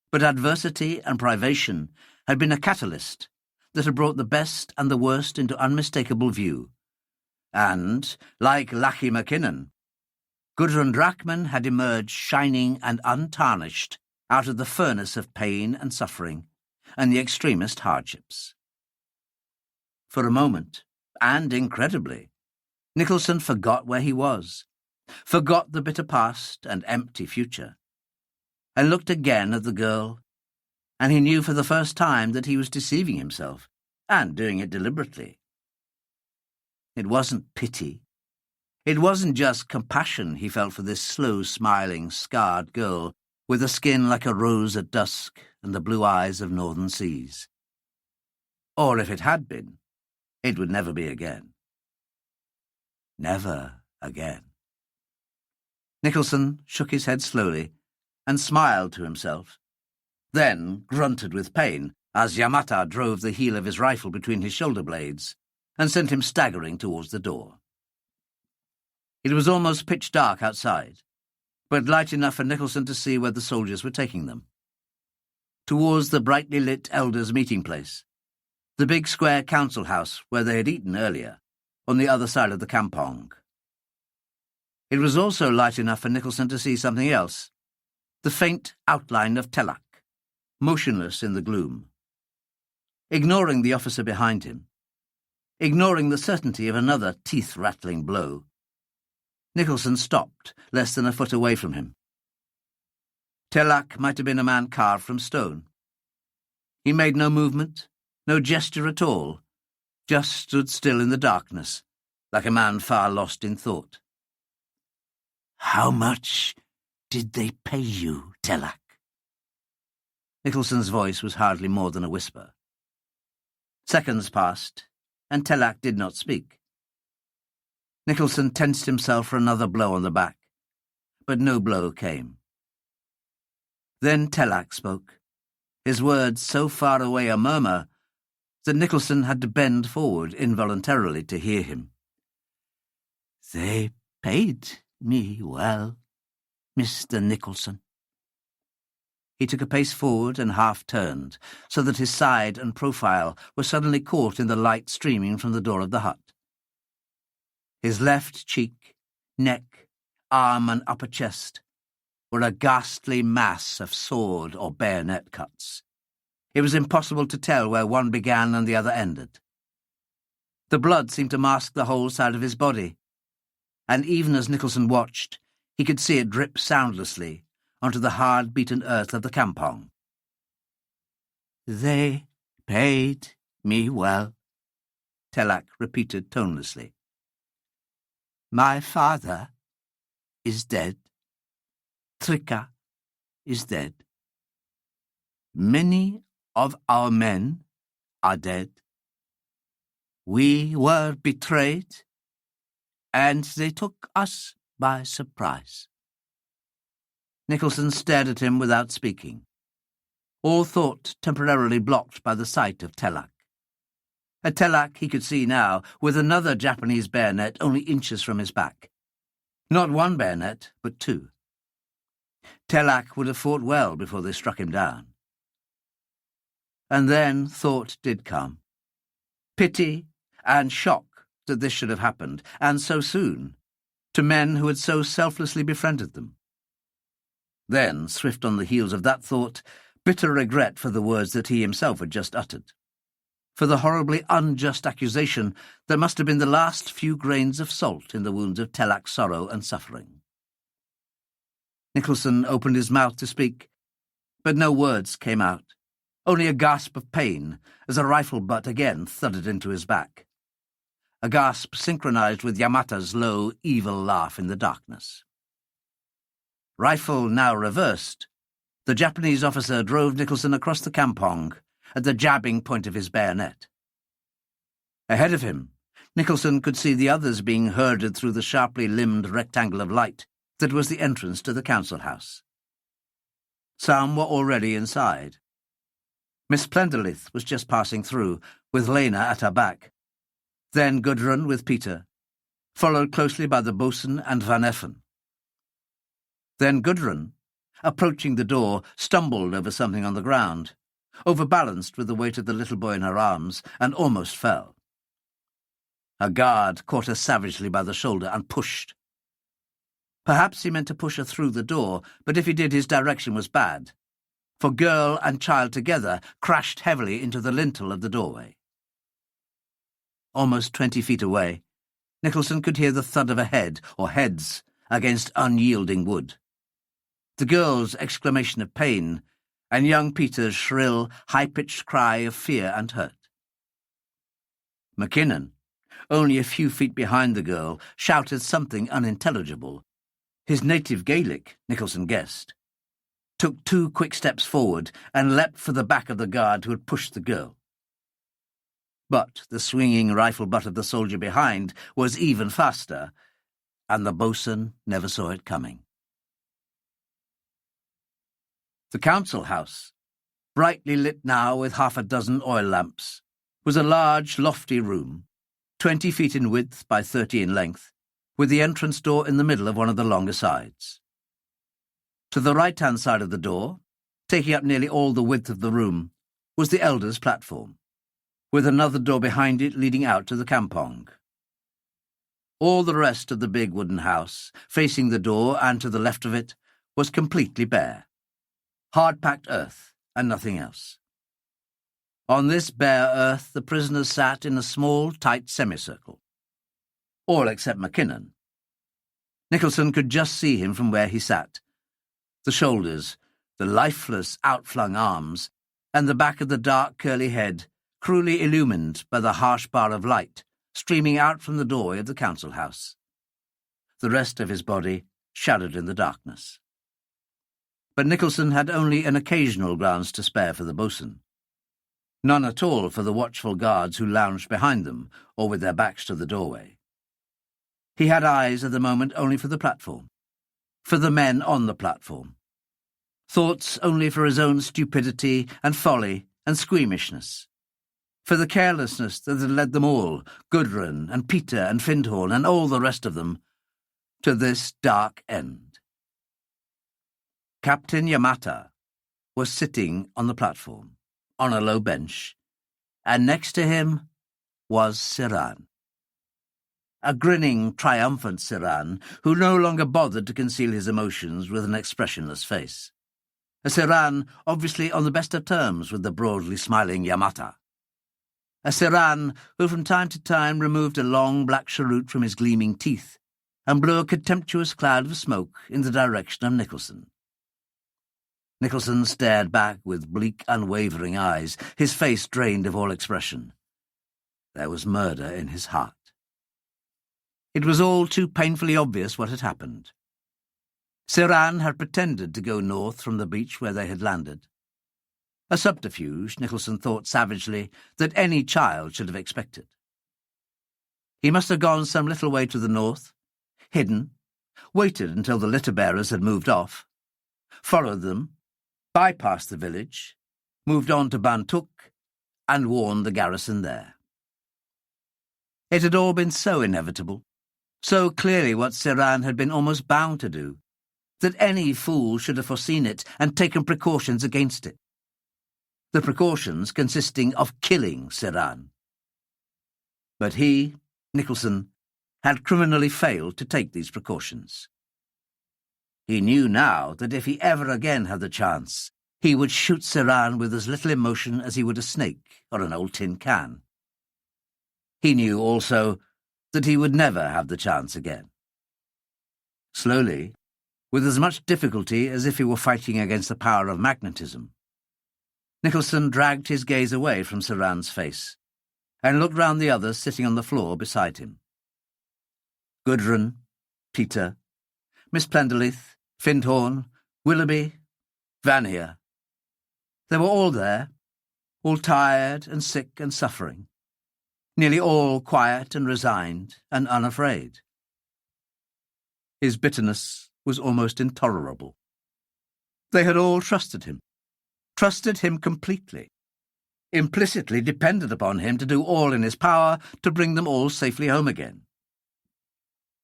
Speaker 1: But adversity and privation had been a catalyst that had brought the best and the worst into unmistakable view, and, like Lackey Mackinnon, Gudrun Drachman had emerged shining and untarnished out of the furnace of pain and suffering and the extremest hardships. For a moment, and incredibly, Nicholson forgot where he was, forgot the bitter past and empty future, and looked again at the girl, and he knew for the first time that he was deceiving himself, and doing it deliberately. It wasn't pity. It wasn't just compassion he felt for this slow-smiling, scarred girl with a skin like a rose at dusk and the blue eyes of northern seas. Or if it had been, it would never be again. Never again. Nicholson shook his head slowly and smiled to himself, then grunted with pain as Yamata drove the heel of his rifle between his shoulder blades and sent him staggering towards the door. It was almost pitch dark outside, but light enough for Nicholson to see where the soldiers were taking them. Towards the brightly lit elders' meeting place, the big square council house where they had eaten earlier, on the other side of the kampong. It was also light enough for Nicholson to see something else, the faint outline of Telak, motionless in the gloom. Ignoring the officer behind him, ignoring the certainty of another teeth-rattling blow, Nicholson stopped less than a foot away from him. Telak might have been a man carved from stone. He made no movement, no gesture at all, just stood still in the darkness, like a man far lost in thought. "How much did they pay you, Telak?" Nicholson's voice was hardly more than a whisper. Seconds passed, and Telak did not speak. Nicholson tensed himself for another blow on the back, but no blow came. Then Telak spoke, his words so far away a murmur that Nicholson had to bend forward involuntarily to hear him.
Speaker 2: "They paid me well, Mr. Nicholson."
Speaker 1: He took a pace forward and half-turned, so that his side and profile were suddenly caught in the light streaming from the door of the hut. His left cheek, neck, arm and upper chest were a ghastly mass of sword or bayonet cuts. It was impossible to tell where one began and the other ended. The blood seemed to mask the whole side of his body, and even as Nicholson watched, he could see it drip soundlessly onto the hard-beaten earth of the campong.
Speaker 2: "They paid me well,"
Speaker 1: Telak repeated tonelessly.
Speaker 2: "My father is dead. Trika is dead. Many of our men are dead. We were betrayed, and they took us by surprise."
Speaker 1: Nicholson stared at him without speaking, all thought temporarily blocked by the sight of Telak. A Telak he could see now, with another Japanese bayonet only inches from his back. Not one bayonet, but two. Telak would have fought well before they struck him down. And then thought did come. Pity and shock that this should have happened, and so soon, to men who had so selflessly befriended them. Then, swift on the heels of that thought, bitter regret for the words that he himself had just uttered, for the horribly unjust accusation that must have been the last few grains of salt in the wounds of Telak's sorrow and suffering. Nicholson opened his mouth to speak, but no words came out, only a gasp of pain as a rifle butt again thudded into his back. A gasp synchronized with Yamata's low, evil laugh in the darkness. Rifle now reversed, the Japanese officer drove Nicholson across the campong at the jabbing point of his bayonet. Ahead of him, Nicholson could see the others being herded through the sharply limbed rectangle of light that was the entrance to the council house. Some were already inside. Miss Plenderleith was just passing through, with Lena at her back. Then Gudrun with Peter, followed closely by the boatswain and Van Effen. Then Gudrun, approaching the door, stumbled over something on the ground, overbalanced with the weight of the little boy in her arms, and almost fell. A guard caught her savagely by the shoulder and pushed. Perhaps he meant to push her through the door, but if he did, his direction was bad, for girl and child together crashed heavily into the lintel of the doorway. Almost 20 feet away, Nicholson could hear the thud of a head, or heads, against unyielding wood. The girl's exclamation of pain, and young Peter's shrill, high-pitched cry of fear and hurt. Mackinnon, only a few feet behind the girl, shouted something unintelligible. His native Gaelic, Nicholson guessed, took 2 quick steps forward and leapt for the back of the guard who had pushed the girl. But the swinging rifle butt of the soldier behind was even faster, and the boatswain never saw it coming. The council house, brightly lit now with half a dozen oil lamps, was a large, lofty room, 20 feet in width by 30 in length, with the entrance door in the middle of one of the longer sides. To the right-hand side of the door, taking up nearly all the width of the room, was the elders' platform, with another door behind it leading out to the campong. All the rest of the big wooden house, facing the door and to the left of it, was completely bare. Hard-packed earth, and nothing else. On this bare earth the prisoners sat in a small, tight semicircle. All except Mackinnon. Nicholson could just see him from where he sat. The shoulders, the lifeless, outflung arms, and the back of the dark, curly head, cruelly illumined by the harsh bar of light streaming out from the doorway of the council house. The rest of his body shadowed in the darkness. But Nicholson had only an occasional glance to spare for the boatswain. None at all for the watchful guards who lounged behind them or with their backs to the doorway. He had eyes at the moment only for the platform, for the men on the platform. thoughts only for his own stupidity and folly and squeamishness, for the carelessness that had led them all, Gudrun and Peter and Findhorn and all the rest of them, to this dark end. Captain Yamata was sitting on the platform, on a low bench, and next to him was Siran. A grinning, triumphant Siran, who no longer bothered to conceal his emotions with an expressionless face. A Siran obviously on the best of terms with the broadly smiling Yamata. A Siran who from time to time removed a long black cheroot from his gleaming teeth and blew a contemptuous cloud of smoke in the direction of Nicholson. Nicholson stared back with bleak, unwavering eyes, his face drained of all expression. There was murder in his heart. It was all too painfully obvious what had happened. Siran had pretended to go north from the beach where they had landed. A subterfuge, Nicholson thought savagely, that any child should have expected. He must have gone some little way to the north, hidden, waited until the litter-bearers had moved off, followed them, bypassed the village, moved on to Bantuk, and warned the garrison there. It had all been so inevitable, so clearly what Siran had been almost bound to do, that any fool should have foreseen it and taken precautions against it. The precautions consisting of killing Siran. But he, Nicholson, had criminally failed to take these precautions. He knew now that if he ever again had the chance, he would shoot Siran with as little emotion as he would a snake or an old tin can. He knew also that he would never have the chance again. Slowly, with as much difficulty as if he were fighting against the power of magnetism, Nicholson dragged his gaze away from Siran's face and looked round the others sitting on the floor beside him. Gudrun, Peter, Miss Plenderleith, Findhorn, Willoughby, Vanier. They were all there, all tired and sick and suffering, nearly all quiet and resigned and unafraid. His bitterness was almost intolerable. They had all trusted him completely, implicitly depended upon him to do all in his power to bring them all safely home again.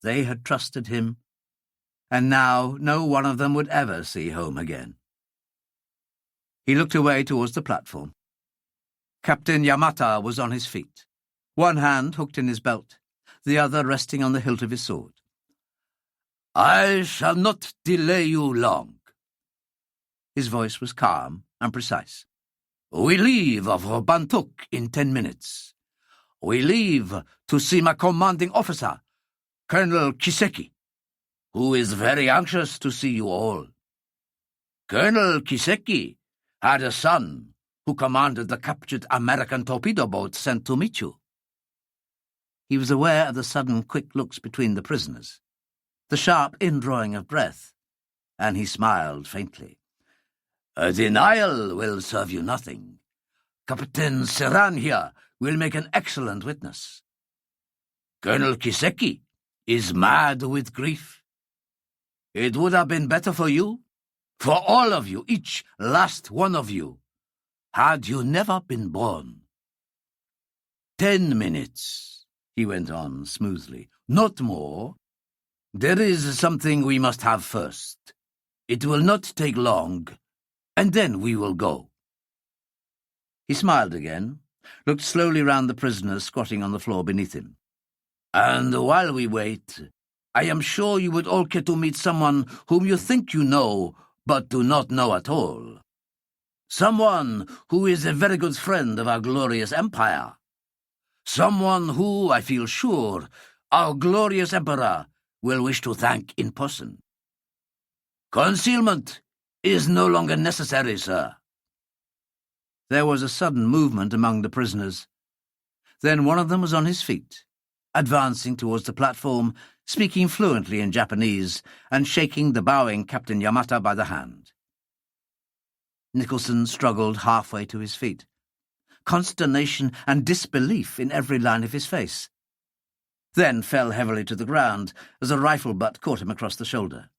Speaker 1: They had trusted him, and now no one of them would ever see home again. He looked away towards the platform. Captain Yamata was on his feet, one hand hooked in his belt, the other resting on the hilt of his sword. "I shall not delay you long." His voice was calm and precise. "We leave for Bantuk in 10 minutes. We leave to see my commanding officer, Colonel Kiseki, who is very anxious to see you all. Colonel Kiseki had a son who commanded the captured American torpedo boat sent to meet you." He was aware of the sudden quick looks between the prisoners, the sharp indrawing of breath, and he smiled faintly. "A denial will serve you nothing. Captain Siran here will make an excellent witness. Colonel Kiseki is mad with grief. It would have been better for you, for all of you, each last one of you, had you never been born. 10 minutes, he went on smoothly, not more. There is something we must have first. It will not take long, and then we will go." He smiled again, looked slowly round the prisoners squatting on the floor beneath him. "And while we wait, I am sure you would all care to meet someone whom you think you know, but do not know at all. Someone who is a very good friend of our glorious empire. Someone who, I feel sure, our glorious emperor will wish to thank in person. Concealment is no longer necessary, sir." There was a sudden movement among the prisoners. Then one of them was on his feet, advancing towards the platform, speaking fluently in Japanese and shaking the bowing Captain Yamata by the hand. Nicholson struggled halfway to his feet, consternation and disbelief in every line of his face, then fell heavily to the ground as a rifle butt caught him across the shoulder.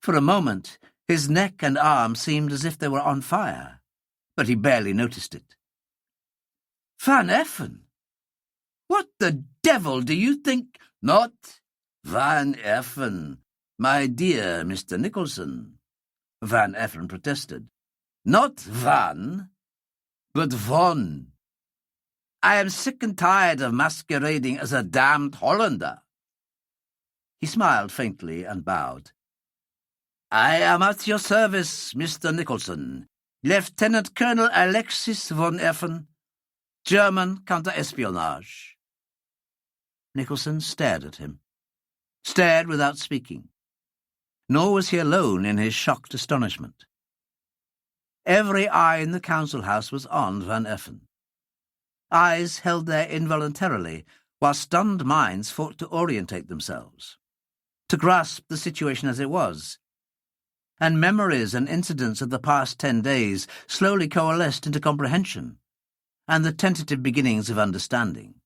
Speaker 1: For a moment His neck and arms seemed as if they were on fire, but he barely noticed it. "Van Effen? What the devil do you think—" "Not Van Effen, my dear Mr. Nicholson," Van Effen protested. "Not Van, but Von. I am sick and tired of masquerading as a damned Hollander." He smiled faintly and bowed. "I am at your service, Mr. Nicholson. Lieutenant Colonel Alexis von Effen, German counter-espionage." Nicholson stared at him. Stared without speaking. Nor was he alone in his shocked astonishment. Every eye in the council house was on Van Effen. Eyes held there involuntarily, while stunned minds fought to orientate themselves, to grasp the situation as it was, and memories and incidents of the past 10 days slowly coalesced into comprehension and the tentative beginnings of understanding.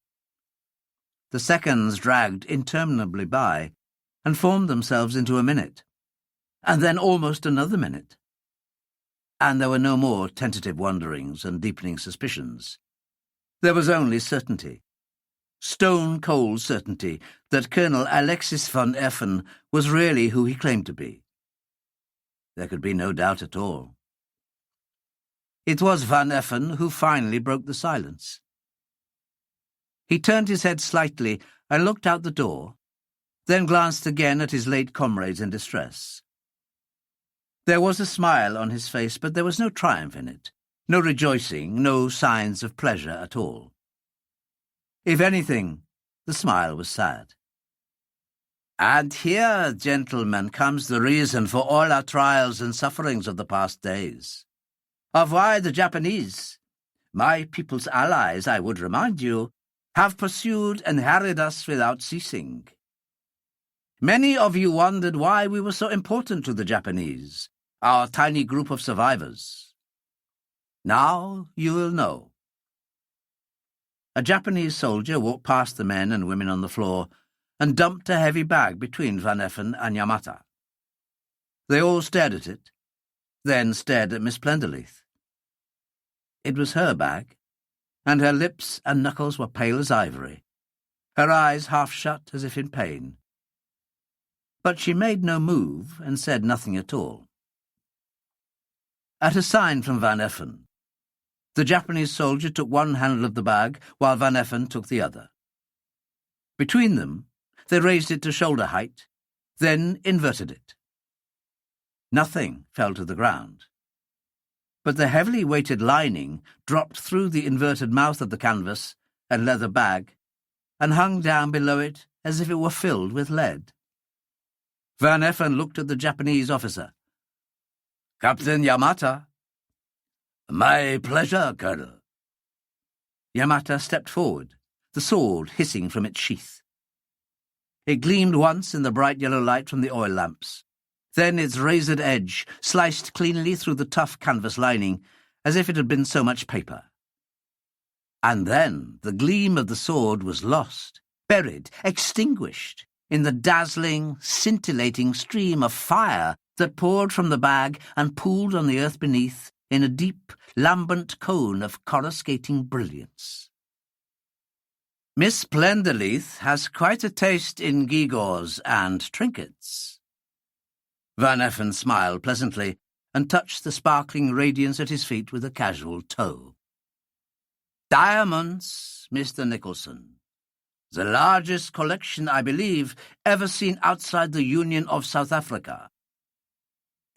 Speaker 1: The seconds dragged interminably by and formed themselves into a minute, and then almost another minute. And there were no more tentative wonderings and deepening suspicions. There was only certainty, stone-cold certainty, that Colonel Alexis von Effen was really who he claimed to be. There could be no doubt at all. It was Van Effen who finally broke the silence. He turned his head slightly and looked out the door, then glanced again at his late comrades in distress. There was a smile on his face, but there was no triumph in it, no rejoicing, no signs of pleasure at all. If anything, the smile was sad. "And here, gentlemen, comes the reason for all our trials and sufferings of the past days. Of why the Japanese, my people's allies, I would remind you, have pursued and harried us without ceasing. Many of you wondered why we were so important to the Japanese, our tiny group of survivors. Now you will know." A Japanese soldier walked past the men and women on the floor and dumped a heavy bag between Van Effen and Yamata. They all stared at it, then stared at Miss Plenderleith. It was her bag, and her lips and knuckles were pale as ivory, her eyes half shut as if in pain. But she made no move and said nothing at all. At a sign from Van Effen, the Japanese soldier took one handle of the bag while Van Effen took the other. Between them, they raised it to shoulder height, then inverted it. Nothing fell to the ground, but the heavily weighted lining dropped through the inverted mouth of the canvas and leather bag and hung down below it as if it were filled with lead. Van Effen looked at the Japanese officer. "Captain Yamata." "My pleasure, Colonel." Yamata stepped forward, the sword hissing from its sheath. It gleamed once in the bright yellow light from the oil lamps. Then its razored edge sliced cleanly through the tough canvas lining, as if it had been so much paper. And then the gleam of the sword was lost, buried, extinguished, in the dazzling, scintillating stream of fire that poured from the bag and pooled on the earth beneath in a deep, lambent cone of coruscating brilliance. "Miss Plenderleith has quite a taste in gewgaws and trinkets." Van Effen smiled pleasantly and touched the sparkling radiance at his feet with a casual toe. "Diamonds, Mr. Nicholson. The largest collection, I believe, ever seen outside the Union of South Africa.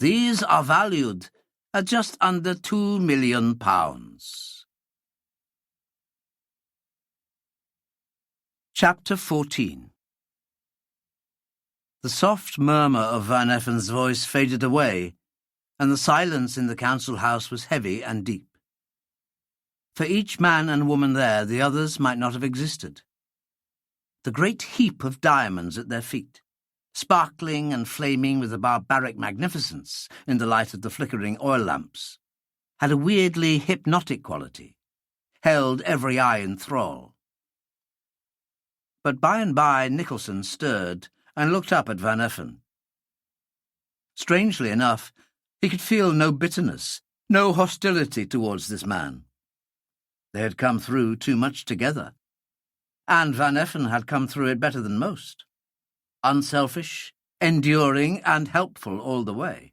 Speaker 1: These are valued at just under £2 million. Chapter 14. The soft murmur of Van Effen's voice faded away, and the silence in the council house was heavy and deep. For each man and woman there, the others might not have existed. The great heap of diamonds at their feet, sparkling and flaming with a barbaric magnificence in the light of the flickering oil lamps, had a weirdly hypnotic quality, held every eye in thrall. But by and by Nicholson stirred and looked up at Van Effen. Strangely enough, He could feel no bitterness, no hostility towards this man. They had come through too much together, and Van Effen had come through it better than most. Unselfish, enduring, and helpful all the way.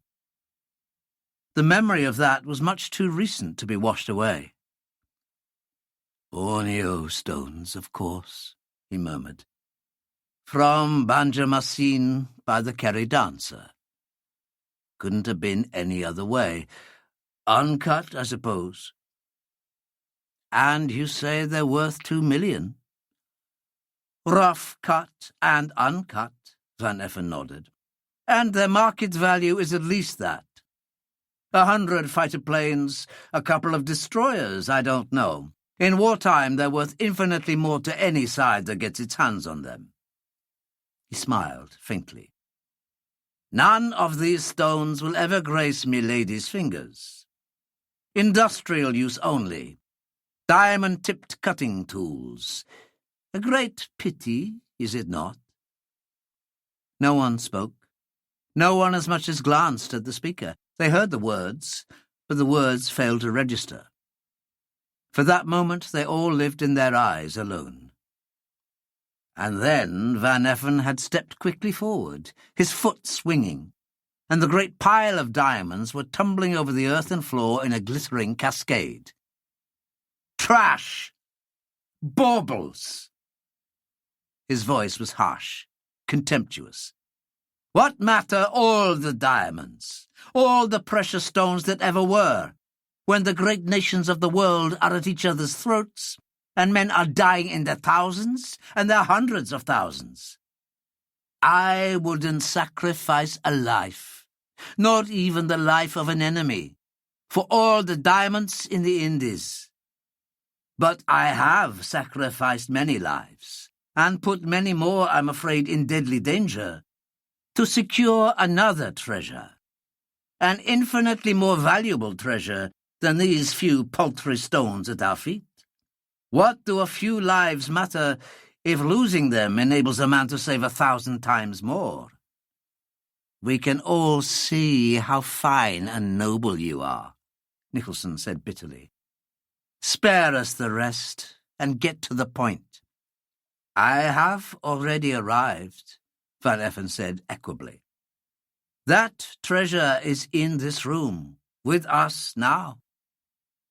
Speaker 1: The memory of that was much too recent to be washed away. "Borneo stones, of course," he murmured. "From Banjarmasin by the Kerry dancer. Couldn't have been any other way. Uncut, I suppose. And you say they're worth 2 million? Rough cut and uncut," Van Effen nodded. "And their market value is at least that. 100 fighter planes, a couple of destroyers, I don't know. In wartime, they're worth infinitely more to any side that gets its hands on them." He smiled faintly. "None of these stones will ever grace milady's fingers. Industrial use only. Diamond-tipped cutting tools. A great pity, is it not?" No one spoke. No one as much as glanced at the speaker. They heard the words, but the words failed to register. For that moment they all lived in their eyes alone. And then Van Effen had stepped quickly forward, his foot swinging, and the great pile of diamonds were tumbling over the earthen floor in a glittering cascade. "Trash! Baubles!" His voice was harsh, contemptuous. "What matter all the diamonds, all the precious stones that ever were, when the great nations of the world are at each other's throats, and men are dying in their thousands and their hundreds of thousands? I wouldn't sacrifice a life, not even the life of an enemy, for all the diamonds in the Indies. But I have sacrificed many lives, and put many more, I'm afraid, in deadly danger, to secure another treasure, an infinitely more valuable treasure than these few paltry stones at our feet. What do a few lives matter if losing them enables a man to save 1,000 times more? We can all see how fine and noble you are," Nicholson said bitterly. "Spare us the rest and get to the point." "I have already arrived," Van Effen said equably. "That treasure is in this room, with us now.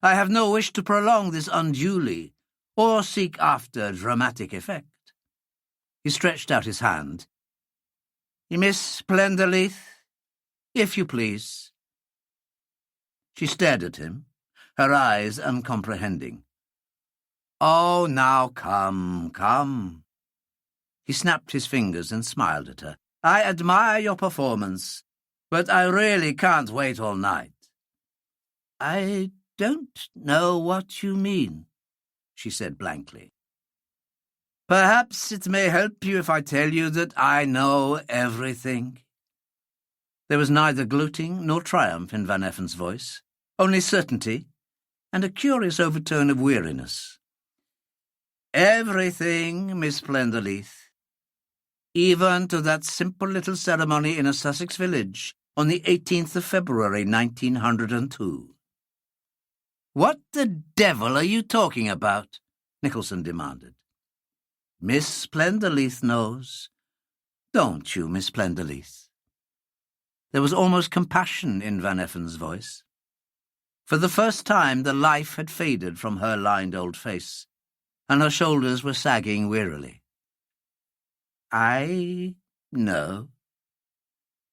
Speaker 1: I have no wish to prolong this unduly, or seek after dramatic effect." He stretched out his hand. "Miss Plenderleith, if you please." She stared at him, her eyes uncomprehending. "Oh, now come, come." He snapped his fingers and smiled at her. "I admire your performance, but I really can't wait all night." "I don't know what you mean," she said blankly. "Perhaps it may help you if I tell you that I know everything." There was neither gloating nor triumph in Van Effen's voice, only certainty and a curious overtone of weariness. "Everything, Miss Plenderleith, even to that simple little ceremony in a Sussex village on the 18th of February, 1902. "What the devil are you talking about?" Nicholson demanded. "Miss Plenderleith knows. Don't you, Miss Plenderleith?" There was almost compassion in Van Effen's voice. For the first time the life had faded from her lined old face, and her shoulders were sagging wearily. "I know."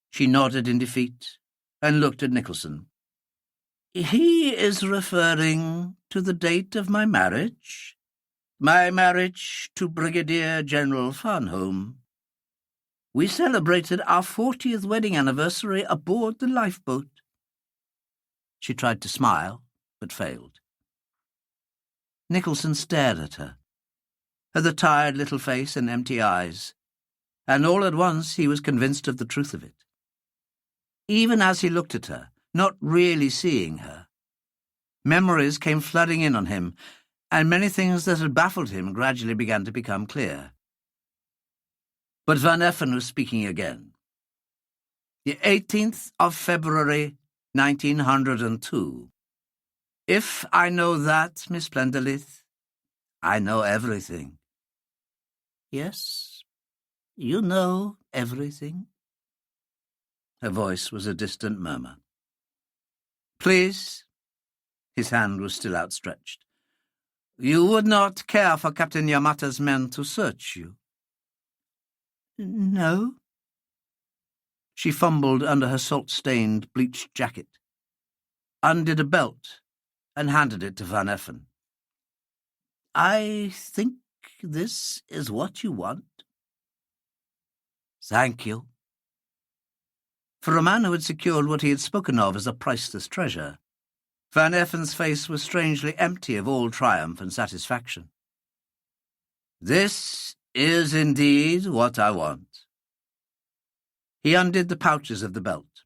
Speaker 1: She nodded in defeat and looked at Nicholson. "He is referring to the date of my marriage? My marriage to Brigadier General Farnhome. We celebrated our 40th wedding anniversary aboard the lifeboat." She tried to smile, but failed. Nicholson stared at her, at the tired little face and empty eyes, and all at once he was convinced of the truth of it. Even as he looked at her, not really seeing her, memories came flooding in on him, and many things that had baffled him gradually began to become clear. But Van Effen was speaking again. "The 18th of February,
Speaker 2: 1902. If I know that, Miss Plenderleith, I know everything. Yes, you know everything. Her voice was a distant murmur. Please, his hand was still outstretched. You would not care for Captain Yamata's men to search you? No. She fumbled under her salt-stained, bleached jacket, undid a belt, and handed it to Van Effen. I think this is what you want. Thank you. For a man who had secured what he had spoken of as a priceless treasure, Van Effen's face was strangely empty of all triumph and satisfaction. This is indeed what I want. He undid the pouches of the belt,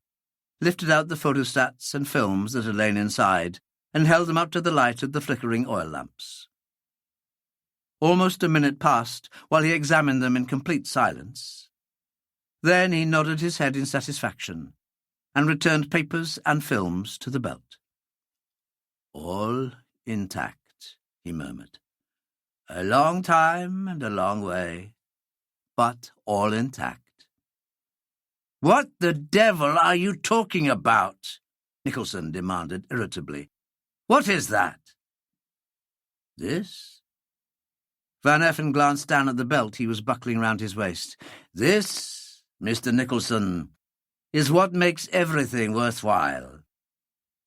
Speaker 2: lifted out the photostats and films that had lain inside, and held them up to the light of the flickering oil lamps. Almost a minute passed while he examined them in complete silence. Then he nodded his head in satisfaction and returned papers and films to the belt. All intact, he murmured. A long time and a long way, but all intact. What the devil are you talking about? Nicholson demanded irritably. What is that? This? Van Effen glanced down at the belt he was buckling round his waist. This, Mr. Nicholson, is what makes everything worthwhile.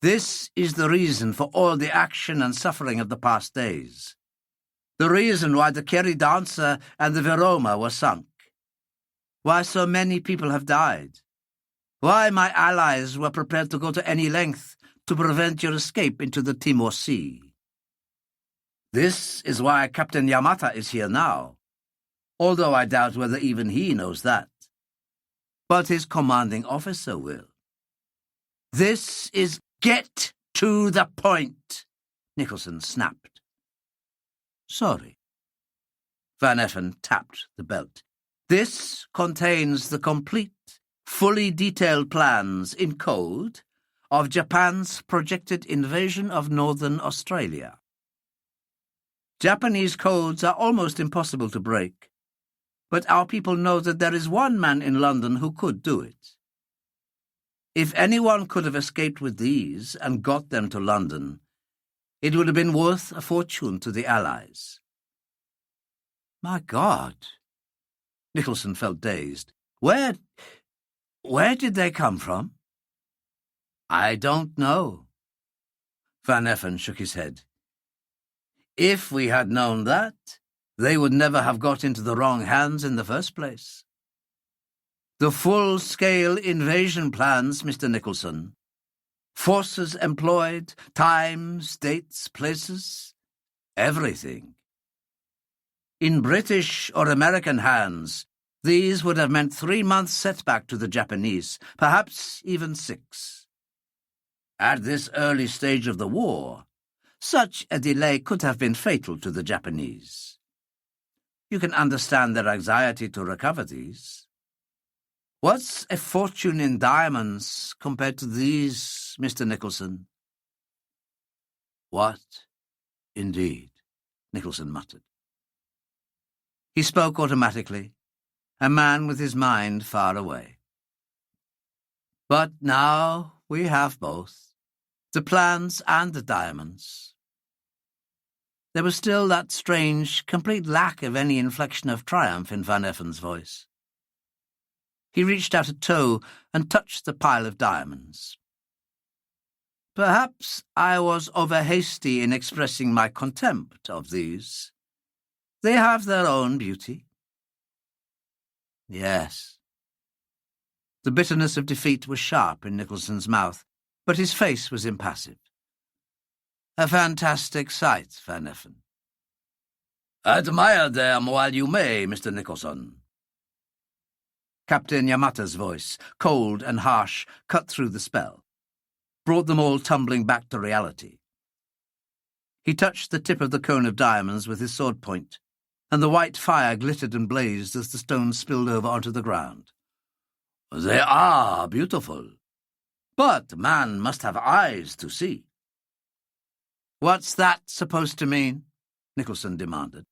Speaker 2: This is the reason for all the action and suffering of the past days. The reason why the Kerry Dancer and the Viroma were sunk. Why so many people have died. Why my allies were prepared to go to any length to prevent your escape into the Timor Sea. This is why Captain Yamata is here now, although I doubt whether even he knows that. But his commanding officer will. This is get to the point, Nicholson snapped. Sorry. Van Effen tapped the belt. This contains the complete, fully detailed plans in code of Japan's projected invasion of Northern Australia. Japanese codes are almost impossible to break, but our people know that there is one man in London who could do it. If anyone could have escaped with these and got them to London, it would have been worth a fortune to the Allies. My God! Nicholson felt dazed. Where did they come from? I don't know. Van Effen shook his head. If we had known that, they would never have got into the wrong hands in the first place. The full-scale invasion plans, Mr. Nicholson. Forces employed, times, dates, places, everything. In British or American hands, these would have meant 3 months setback to the Japanese, perhaps even 6. At this early stage of the war, such a delay could have been fatal to the Japanese. You can understand their anxiety to recover these. What's a fortune in diamonds compared to these, Mr. Nicholson? What, indeed, Nicholson muttered. He spoke automatically, a man with his mind far away. But now we have both, the plans and the diamonds. There was still that strange, complete lack of any inflection of triumph in Van Effen's voice. He reached out a toe and touched the pile of diamonds. Perhaps I was over-hasty in expressing my contempt of these. They have their own beauty. Yes. The bitterness of defeat was sharp in Nicholson's mouth, but his face was impassive. A fantastic sight, Van Effen. Admire them while you may, Mr. Nicholson. Captain Yamata's voice, cold and harsh, cut through the spell, brought them all tumbling back to reality. He touched the tip of the cone of diamonds with his sword point, and the white fire glittered and blazed as the stones spilled over onto the ground. They are beautiful.
Speaker 1: But man must have eyes to see. What's that supposed to mean? Nicholson demanded.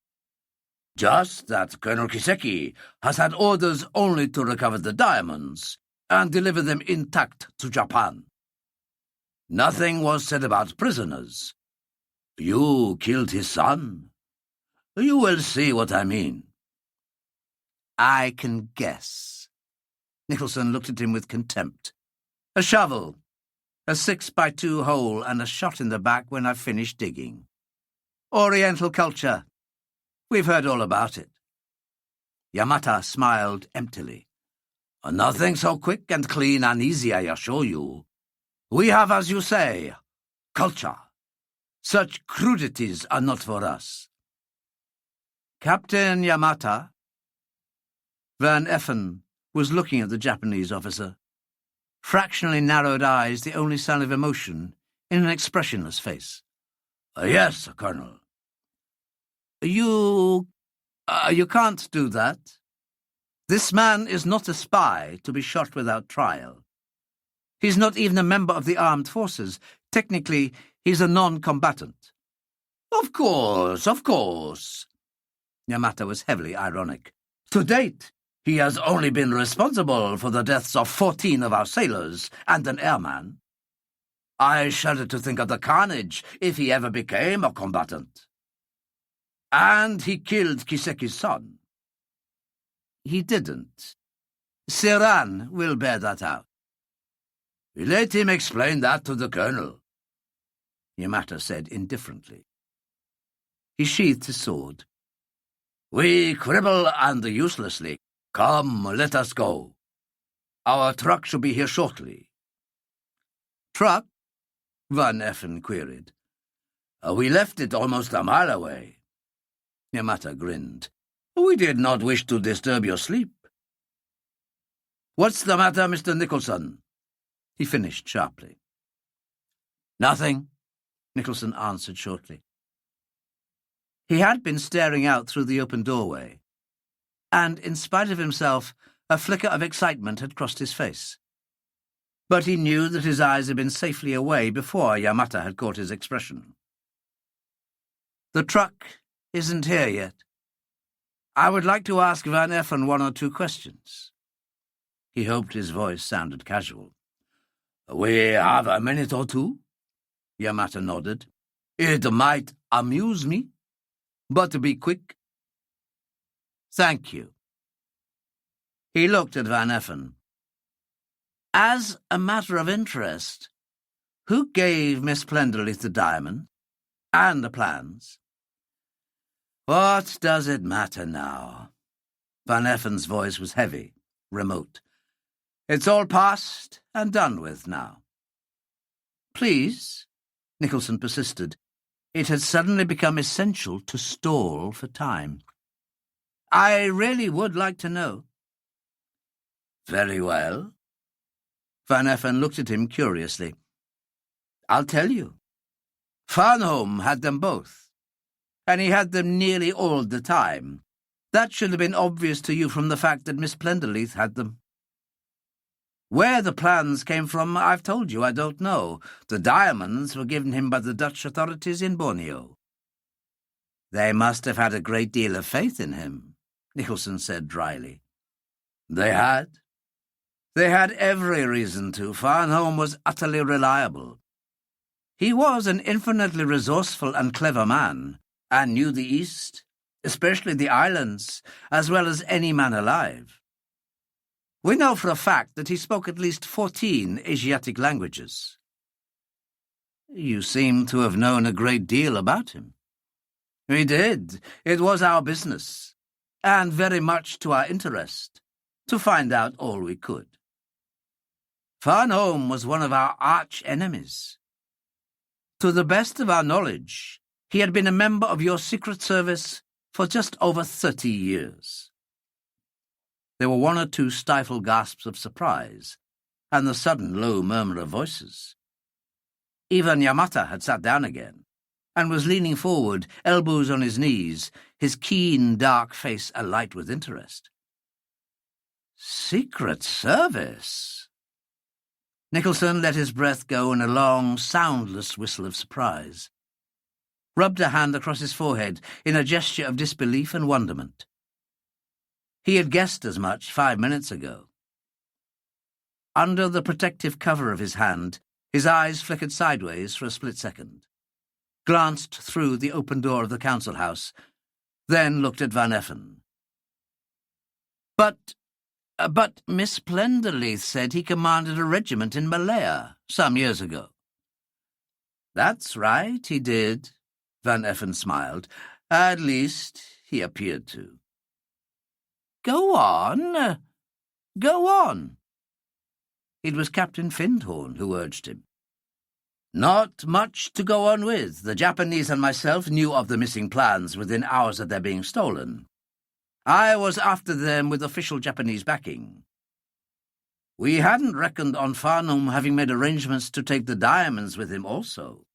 Speaker 1: Just that Colonel Kiseki has had orders only to recover the diamonds and deliver them intact to Japan. Nothing was said about prisoners. You killed his son. You will see what I mean. I can guess. Nicholson looked at him with contempt. A shovel, a 6x2 hole, and a shot in the back when I've finished digging. Oriental culture. We've heard all about it. Yamata smiled emptily. Nothing so quick and clean and easy, I assure you. We have, as you say, culture. Such crudities are not for us. Captain Yamata. Van Effen was looking at the Japanese officer. Fractionally narrowed eyes, the only sign of emotion in an expressionless face. Yes, Colonel. You can't do that. This man is not a spy to be shot without trial. He's not even a member of the armed forces. Technically, he's a non-combatant. Of course. Yamata was heavily ironic. To date, he has only been responsible for the deaths of 14 of our sailors and an airman. I shudder to think of the carnage if he ever became a combatant. And he killed Kiseki's son. He didn't. Siran will bear that out. Let him explain that to the colonel, Yamata said indifferently. He sheathed his sword. We quibble and uselessly. Come, let us go. Our truck should be here shortly. Truck? Van Effen queried. We left it almost a mile away. Yamata grinned. We did not wish to disturb your sleep. What's the matter, Mr. Nicholson? He finished sharply. Nothing, Nicholson answered shortly. He had been staring out through the open doorway, and in spite of himself, a flicker of excitement had crossed his face. But he knew that his eyes had been safely away before Yamata had caught his expression. The truck isn't here yet. I would like to ask Van Effen 1 or 2 questions. He hoped his voice sounded casual. We have a minute or two? Yamata nodded. It might amuse me, but be quick. Thank you. He looked at Van Effen. As a matter of interest, who gave Miss Plenderleith the diamond and the plans? What does it matter now? Van Effen's voice was heavy, remote. It's all past and done with now. Please, Nicholson persisted. It had suddenly become essential to stall for time. I really would like to know. Very well. Van Effen looked at him curiously. I'll tell you. Farnholm had them both, and he had them nearly all the time. That should have been obvious to you from the fact that Miss Plenderleith had them. Where the plans came from, I've told you, I don't know. The diamonds were given him by the Dutch authorities in Borneo. They must have had a great deal of faith in him, Nicholson said dryly. They had. They had every reason to. Farnholm was utterly reliable. He was an infinitely resourceful and clever man, and knew the East, especially the islands, as well as any man alive. We know for a fact that he spoke at least 14 Asiatic languages. You seem to have known a great deal about him. We did. It was our business, and very much to our interest, to find out all we could. Farnholm was one of our arch-enemies. To the best of our knowledge, he had been a member of your Secret Service for just over 30 years. There were 1 or 2 stifled gasps of surprise, and the sudden low murmur of voices. Even Yamata had sat down again, and was leaning forward, elbows on his knees, his keen, dark face alight with interest. Secret Service?
Speaker 2: Nicholson let his breath go in a long, soundless whistle of surprise, rubbed a hand across his forehead in a gesture of disbelief and wonderment. He had guessed as much 5 minutes ago. Under the protective cover of his hand, his eyes flickered sideways for a split second, glanced through the open door of the council house, then looked at Van Effen. But Miss Plenderleith said he commanded a regiment in Malaya some years ago. That's right, he did, Van Effen smiled. At least, he appeared to. Go on. Go on. It was Captain Findhorn who urged him. Not much to go on with. The Japanese and myself knew of the missing plans within hours of their being stolen. I was after them with official Japanese backing. We hadn't reckoned on Farnham having made arrangements to take the diamonds with him also.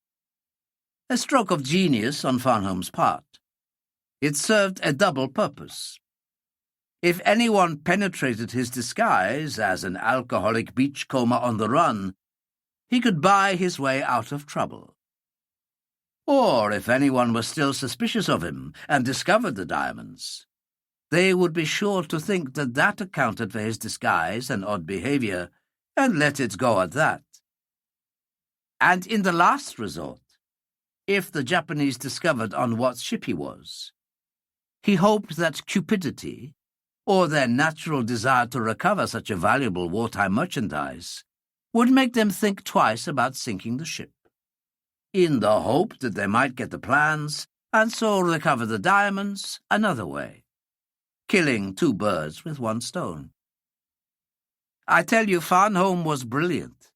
Speaker 2: A stroke of genius on Farnham's part. It served a double purpose. If anyone penetrated his disguise as an alcoholic beachcomber on the run, he could buy his way out of trouble. Or if anyone was still suspicious of him and discovered the diamonds, they would be sure to think that that accounted for his disguise and odd behavior, and let it go at that. And in the last resort, if the Japanese discovered on what ship he was, he hoped that cupidity, or their natural desire to recover such a valuable wartime merchandise, would make them think twice about sinking the ship, in the hope that they might get the plans and so recover the diamonds another way, killing 2 birds with 1 stone. I tell you, Farnham was brilliant.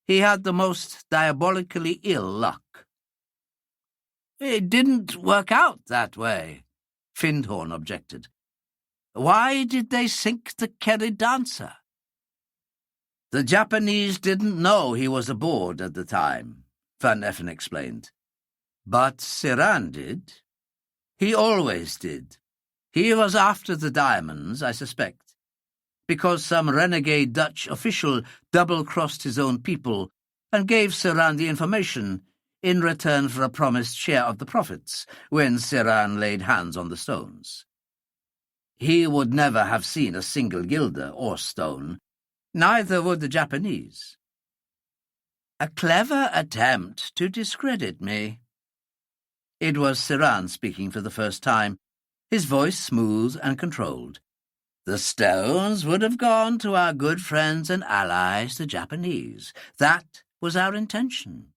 Speaker 2: He had the most diabolically ill luck. It didn't work out that way, Findhorn objected. Why did they sink the Kerry Dancer? The Japanese didn't know he was aboard at the time, Van Effen explained. But Siran did. He always did. He was after the diamonds, I suspect, because some renegade Dutch official double-crossed his own people and gave Siran the information in return for a promised share of the profits when Siran laid hands on the stones. He would never have seen a single guilder or stone. Neither would the Japanese. A clever attempt to discredit me. It was Siran speaking for the first time, his voice smooth and controlled. The stones would have gone to our good friends and allies, the Japanese. That was our intention.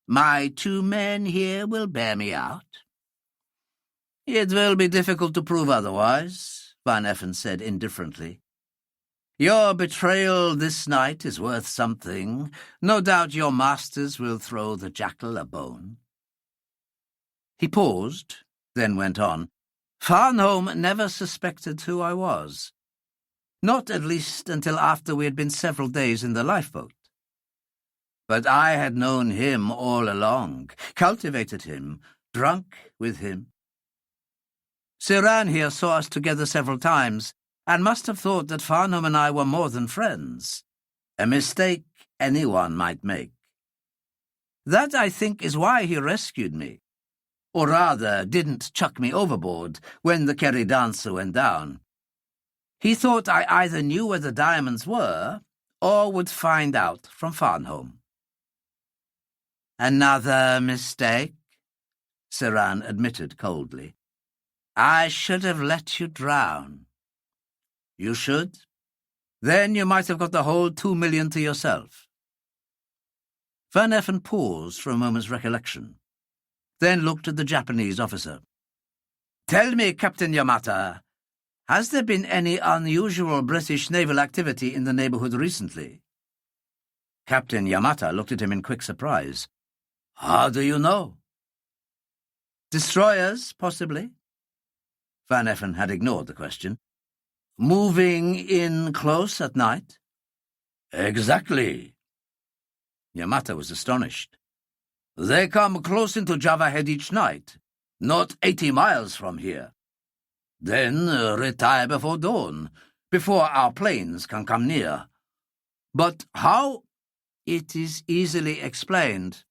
Speaker 2: My 2 men here will bear me out. It will be difficult to prove otherwise, Van Effen said indifferently. Your betrayal this night is worth something. No doubt your masters will throw the jackal a bone. He paused, then went on. Farnham never suspected who I was. Not at least until after we had been several days in the lifeboat. But I had known him all along, cultivated him, drunk with him. Siran here saw us together several times, and must have thought that Farnham and I were more than friends, a mistake anyone might make. That, I think, is why he rescued me, or rather didn't chuck me overboard when the Kerry Dancer went down. He thought I either knew where the diamonds were, or would find out from Farnham. Another mistake, Siran admitted coldly. I should have let you drown. You should. Then you might have got the whole 2 million to yourself. Van Effen paused for a moment's recollection, then looked at the Japanese officer. Tell me, Captain Yamata, has there been any unusual British naval activity in the neighborhood recently? Captain Yamata looked at him in quick surprise. How do you know? Destroyers, possibly. Van Effen had ignored the question. Moving in close at night? Exactly. Yamata was astonished. They come close into Java Head each night, not 80 miles from here. Then retire before dawn, before our planes can come near.
Speaker 1: But how? It is easily explained.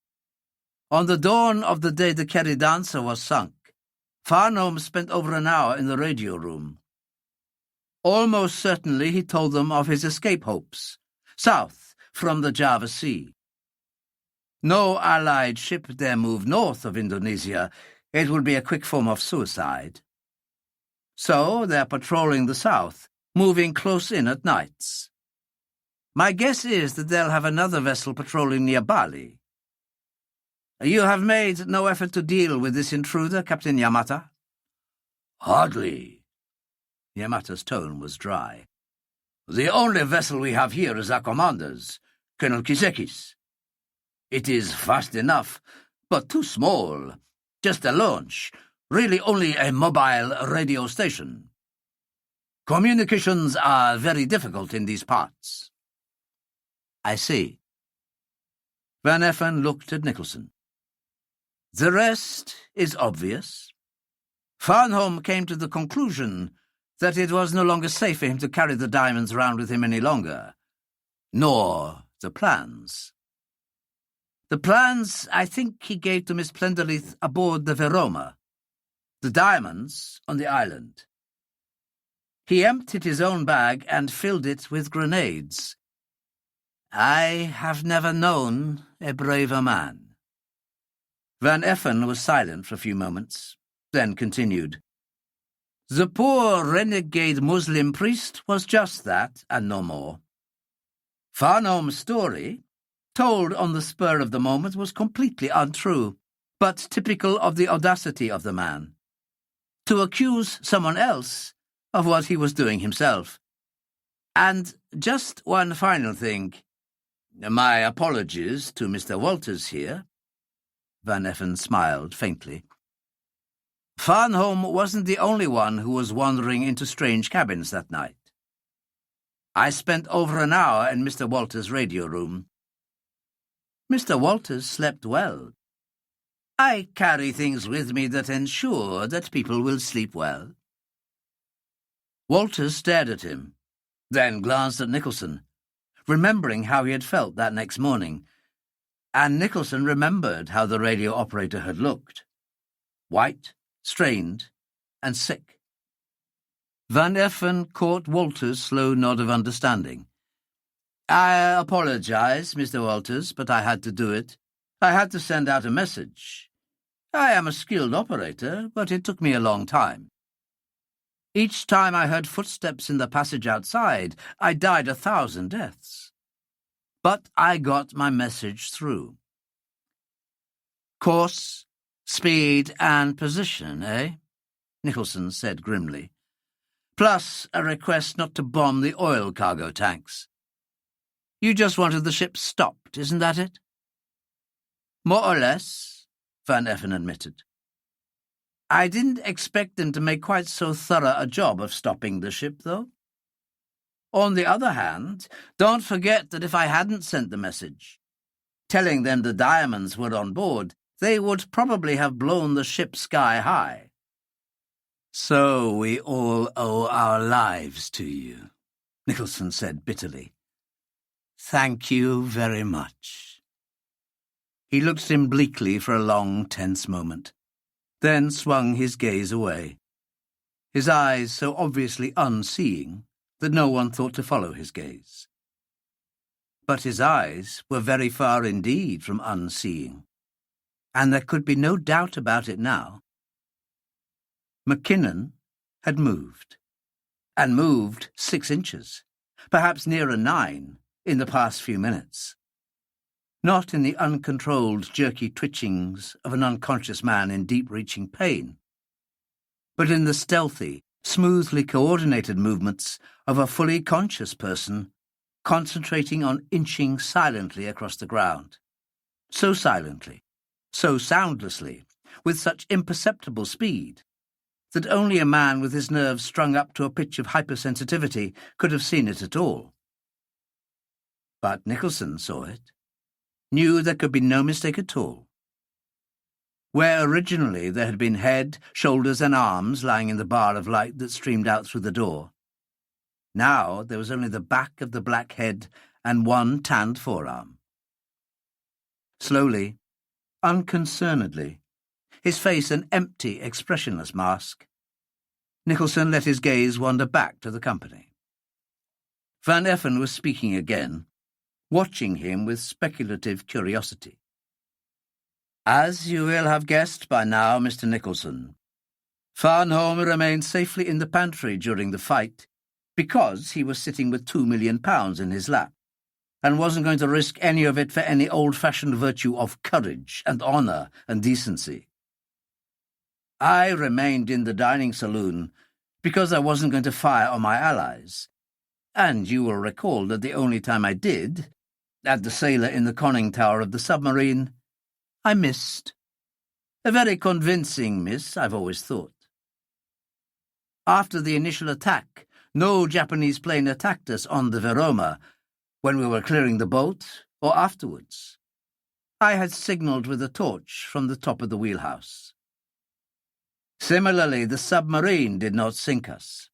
Speaker 1: On the dawn of the day the Kerry Dancer was sunk, Farnham spent over an hour in the radio room. Almost certainly he told them of his escape hopes, south from the Java Sea. No Allied ship dare move north of Indonesia. It would be a quick form of suicide. So they're patrolling the south, moving close in at nights. My guess is that they'll have another vessel patrolling near Bali. You have made no effort to deal with this intruder, Captain Yamata?
Speaker 3: Hardly.
Speaker 1: Yamata's tone was dry.
Speaker 3: The only vessel we have here is our commander's, Colonel Kisekis. It is fast enough, but too small. Just a launch, really only a mobile radio station. Communications are very difficult in these parts.
Speaker 1: I see. Van Effen looked at Nicholson. The rest is obvious. Farnham came to the conclusion that it was no longer safe for him to carry the diamonds around with him any longer, nor the plans. The plans, I think, he gave to Miss Plenderleith aboard the Veroma, the diamonds on the island. He emptied his own bag and filled it with grenades. I have never known a braver man. Van Effen was silent for a few moments, then continued. The poor renegade Muslim priest was just that, and no more. Farnham's story, told on the spur of the moment, was completely untrue, but typical of the audacity of the man. To accuse someone else of what he was doing himself. And just one final thing. My apologies to Mr. Walters here. Van Effen smiled faintly. Farnham wasn't the only one who was wandering into strange cabins that night. I spent over an hour in Mr. Walters' radio room. Mr. Walters slept well. I carry things with me that ensure that people will sleep well. Walters stared at him, then glanced at Nicholson, remembering how he had felt that next morning, and Nicholson remembered how the radio operator had looked. White, strained, and sick. Van Effen caught Walters' slow nod of understanding. I apologize, Mr. Walters, but I had to do it. I had to send out a message. I am a skilled operator, but it took me a long time. Each time I heard footsteps in the passage outside, I died 1,000 deaths. But I got my message through. Course, speed, and position, eh? Nicholson said grimly. Plus a request not to bomb the oil cargo tanks. You just wanted the ship stopped, isn't that it? More or less, Van Effen admitted. I didn't expect them to make quite so thorough a job of stopping the ship, though. On the other hand, don't forget that if I hadn't sent the message, telling them the diamonds were on board, they would probably have blown the ship sky high. So we all owe our lives to you, Nicholson said bitterly. Thank you very much. He looked at him bleakly for a long, tense moment, then swung his gaze away, his eyes so obviously unseeing that no one thought to follow his gaze. But his eyes were very far indeed from unseeing, and there could be no doubt about it now. Mackinnon had moved, and moved 6 inches, perhaps nearer 9, in the past few minutes. Not in the uncontrolled, jerky twitchings of an unconscious man in deep-reaching pain, but in the stealthy, smoothly coordinated movements of a fully conscious person concentrating on inching silently across the ground. So silently, so soundlessly, with such imperceptible speed, that only a man with his nerves strung up to a pitch of hypersensitivity could have seen it at all. But Nicholson saw it, knew there could be no mistake at all. Where originally there had been head, shoulders, and arms lying in the bar of light that streamed out through the door, now there was only the back of the black head and one tanned forearm. Slowly, unconcernedly, his face an empty, expressionless mask, Nicholson let his gaze wander back to the company. Van Effen was speaking again, watching him with speculative curiosity. As you will have guessed by now, Mr. Nicholson, Farnholm remained safely in the pantry during the fight because he was sitting with £2 million in his lap and wasn't going to risk any of it for any old-fashioned virtue of courage and honour and decency. I remained in the dining saloon because I wasn't going to fire on my allies, and you will recall that the only time I did, at the sailor in the conning tower of the submarine, I missed. A very convincing miss, I've always thought. After the initial attack, no Japanese plane attacked us on the Veroma when we were clearing the boat, or afterwards. I had signalled with a torch from the top of the wheelhouse. Similarly, the submarine did not sink us.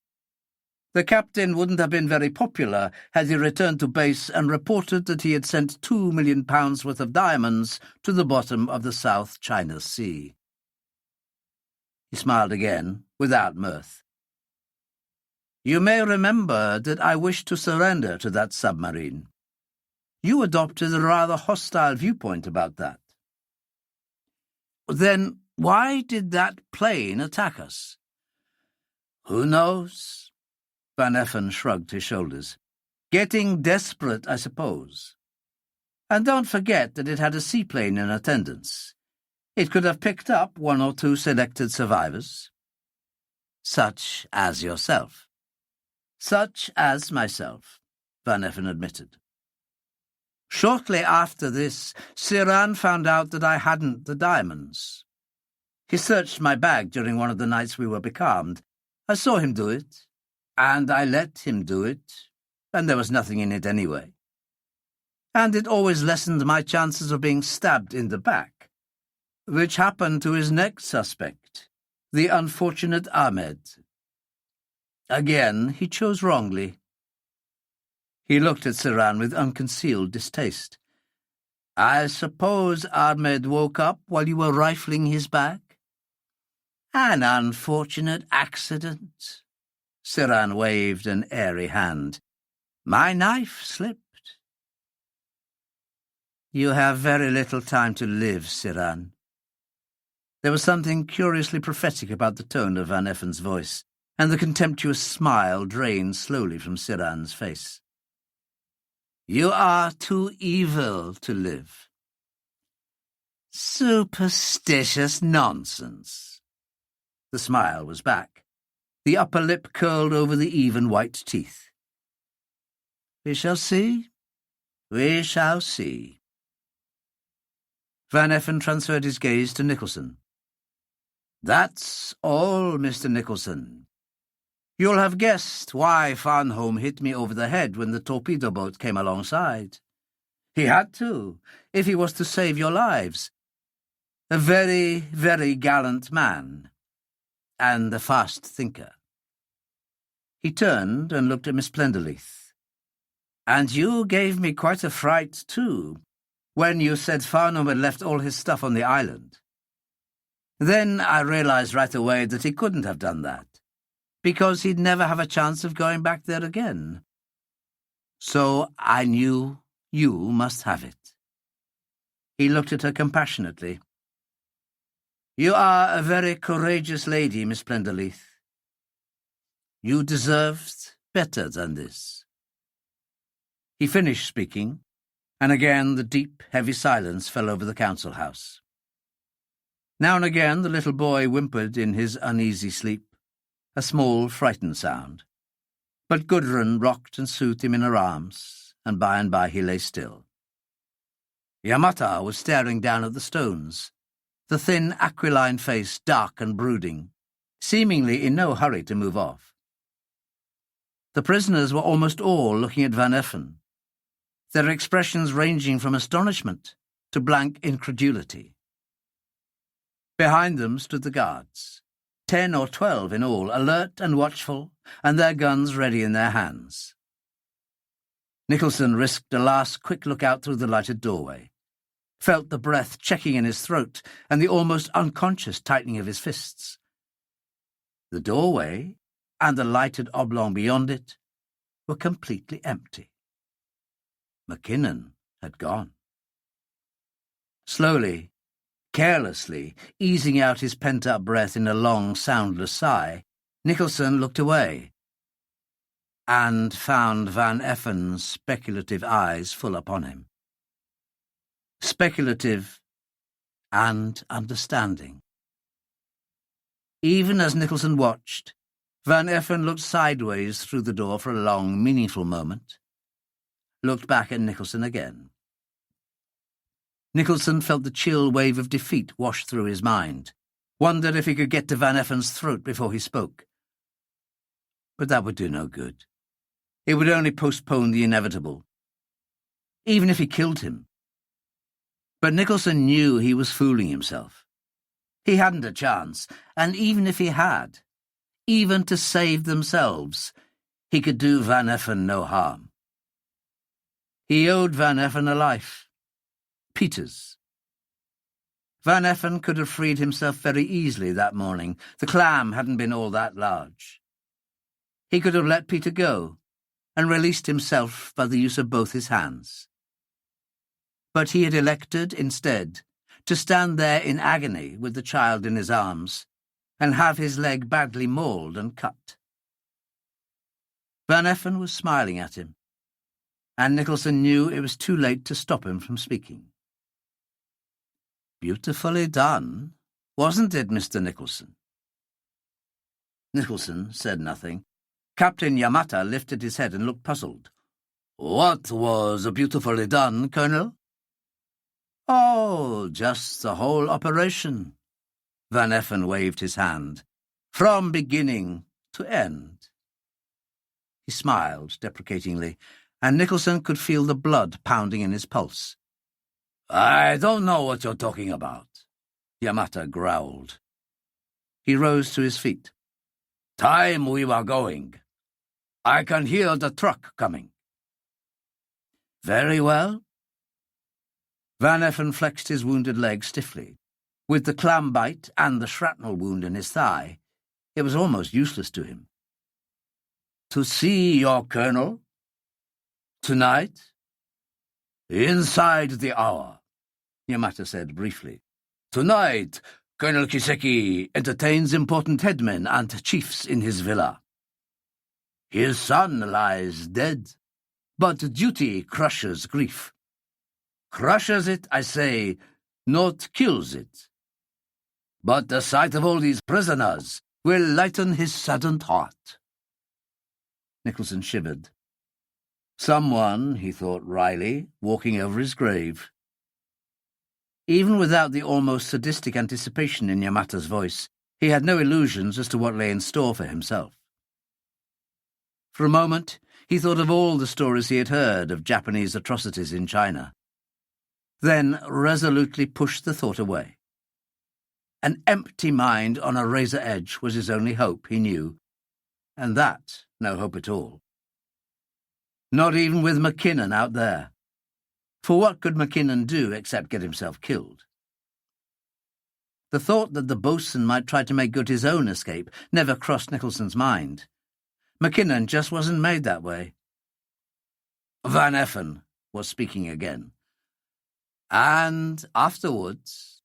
Speaker 1: The captain wouldn't have been very popular had he returned to base and reported that he had sent £2 million worth of diamonds to the bottom of the South China Sea. He smiled again, without mirth. You may remember that I wished to surrender to that submarine. You adopted a rather hostile viewpoint about that. Then why did that plane attack us? Who knows? Van Effen shrugged his shoulders. Getting desperate, I suppose. And don't forget that it had a seaplane in attendance. It could have picked up 1 or 2 selected survivors. Such as yourself. Such as myself, Van Effen admitted. Shortly after this, Siran found out that I hadn't the diamonds. He searched my bag during one of the nights we were becalmed. I saw him do it, and I let him do it, and there was nothing in it anyway. And it always lessened my chances of being stabbed in the back, which happened to his next suspect, the unfortunate Ahmed. Again, he chose wrongly. He looked at Siran with unconcealed distaste. I suppose Ahmed woke up while you were rifling his bag? An unfortunate accident. Siran waved an airy hand. My knife slipped. You have very little time to live, Siran. There was something curiously prophetic about the tone of Van Effen's voice, and the contemptuous smile drained slowly from Siran's face. You are too evil to live. Superstitious nonsense. The smile was back. The upper lip curled over the even white teeth. We shall see. We shall see. Van Effen transferred his gaze to Nicholson. That's all, Mr. Nicholson. You'll have guessed why Farnholm hit me over the head when the torpedo boat came alongside. He had to, if he was to save your lives. A very, very gallant man, and a fast thinker. He turned and looked at Miss Plenderleath. And you gave me quite a fright, too, when you said Farnholm had left all his stuff on the island. Then I realized right away that he couldn't have done that, because he'd never have a chance of going back there again. So I knew you must have it. He looked at her compassionately. You are a very courageous lady, Miss Plenderleath. You deserved better than this. He finished speaking, and again the deep, heavy silence fell over the council house. Now and again the little boy whimpered in his uneasy sleep, a small, frightened sound. But Gudrun rocked and soothed him in her arms, and by he lay still. Yamata was staring down at the stones, the thin, aquiline face dark and brooding, seemingly in no hurry to move off. The prisoners were almost all looking at Van Effen, their expressions ranging from astonishment to blank incredulity. Behind them stood the guards, 10 or 12 in all, alert and watchful, and their guns ready in their hands. Nicholson risked a last quick look out through the lighted doorway, felt the breath checking in his throat and the almost unconscious tightening of his fists. The doorway and the lighted oblong beyond it were completely empty. Mackinnon had gone. Slowly, carelessly, easing out his pent-up breath in a long, soundless sigh, Nicholson looked away and found Van Effen's speculative eyes full upon him. Speculative and understanding. Even as Nicholson watched, Van Effen looked sideways through the door for a long, meaningful moment, looked back at Nicholson again. Nicholson felt the chill wave of defeat wash through his mind, wondered if he could get to Van Effen's throat before he spoke. But that would do no good. It would only postpone the inevitable, even if he killed him. But Nicholson knew he was fooling himself. He hadn't a chance, and even if he had, even to save themselves, he could do Van Effen no harm. He owed Van Effen a life. Peter's. Van Effen could have freed himself very easily that morning. The clam hadn't been all that large. He could have let Peter go and released himself by the use of both his hands. But he had elected, instead, to stand there in agony with the child in his arms and have his leg badly mauled and cut. Van Effen was smiling at him, and Nicholson knew it was too late to stop him from speaking. Beautifully done, wasn't it, Mr. Nicholson? Nicholson said nothing. Captain Yamata lifted his head and looked puzzled. What was beautifully done, Colonel? Oh, just the whole operation. Van Effen waved his hand. From beginning to end. He smiled deprecatingly, and Nicholson could feel the blood pounding in his pulse. I don't know what you're talking about, Yamata growled. He rose to his feet. Time we were going. I can hear the truck coming. Very well. Van Effen flexed his wounded leg stiffly. With the clam bite and the shrapnel wound in his thigh, it was almost useless to him. To see your colonel? Tonight? Inside the hour, Yamata said briefly. Tonight, Colonel Kiseki entertains important headmen and chiefs in his villa. His son lies dead, but duty crushes grief. Crushes it, I say, not kills it. But the sight of all these prisoners will lighten his saddened heart. Nicholson shivered. Someone, he thought wryly, walking over his grave. Even without the almost sadistic anticipation in Yamata's voice, he had no illusions as to what lay in store for himself. For a moment, he thought of all the stories he had heard of Japanese atrocities in China, then resolutely pushed the thought away. An empty mind on a razor edge was his only hope, he knew, and that no hope at all. Not even with Mackinnon out there. For what could Mackinnon do except get himself killed? The thought that the boatswain might try to make good his own escape never crossed Nicholson's mind. Mackinnon just wasn't made that way. Van Effen was speaking again. And afterwards,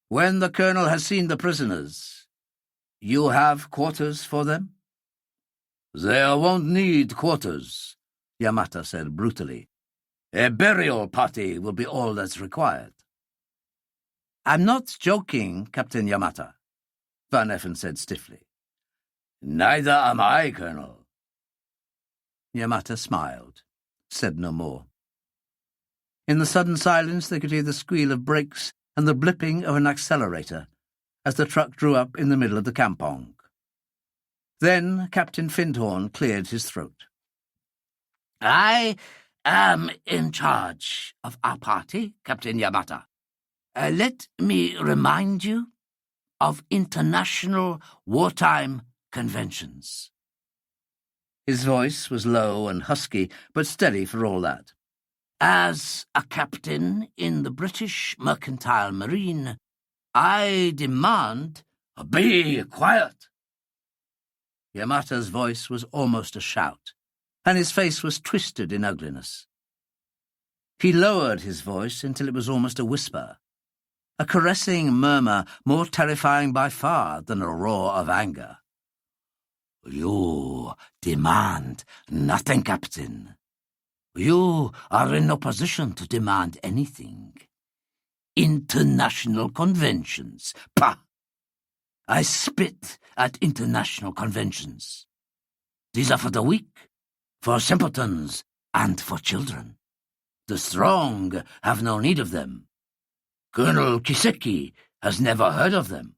Speaker 1: when the colonel has seen the prisoners, you have quarters for them? They won't need quarters, Yamata said brutally. A burial party will be all that's required. I'm not joking, Captain Yamata, Van Effen said stiffly. Neither am I, Colonel. Yamata smiled, said no more. In the sudden silence they could hear the squeal of brakes and the blipping of an accelerator as the truck drew up in the middle of the kampong. Then Captain Findhorn cleared his throat. I am in charge of our party, Captain Yamata. Let me remind you of international wartime conventions. His voice was low and husky, but steady for all that.
Speaker 2: As a captain in the British Mercantile Marine, I demand—
Speaker 3: Be quiet!
Speaker 1: Yamata's voice was almost a shout, and his face was twisted in ugliness. He lowered his voice until it was almost a whisper, a caressing murmur more terrifying by far than a roar of anger.
Speaker 2: You demand nothing, Captain. You are in no position to demand anything. International conventions. Pah! I spit at international conventions. These are for the weak, for simpletons, and for children. The strong have no need of them. Colonel Kiseki has never heard of them.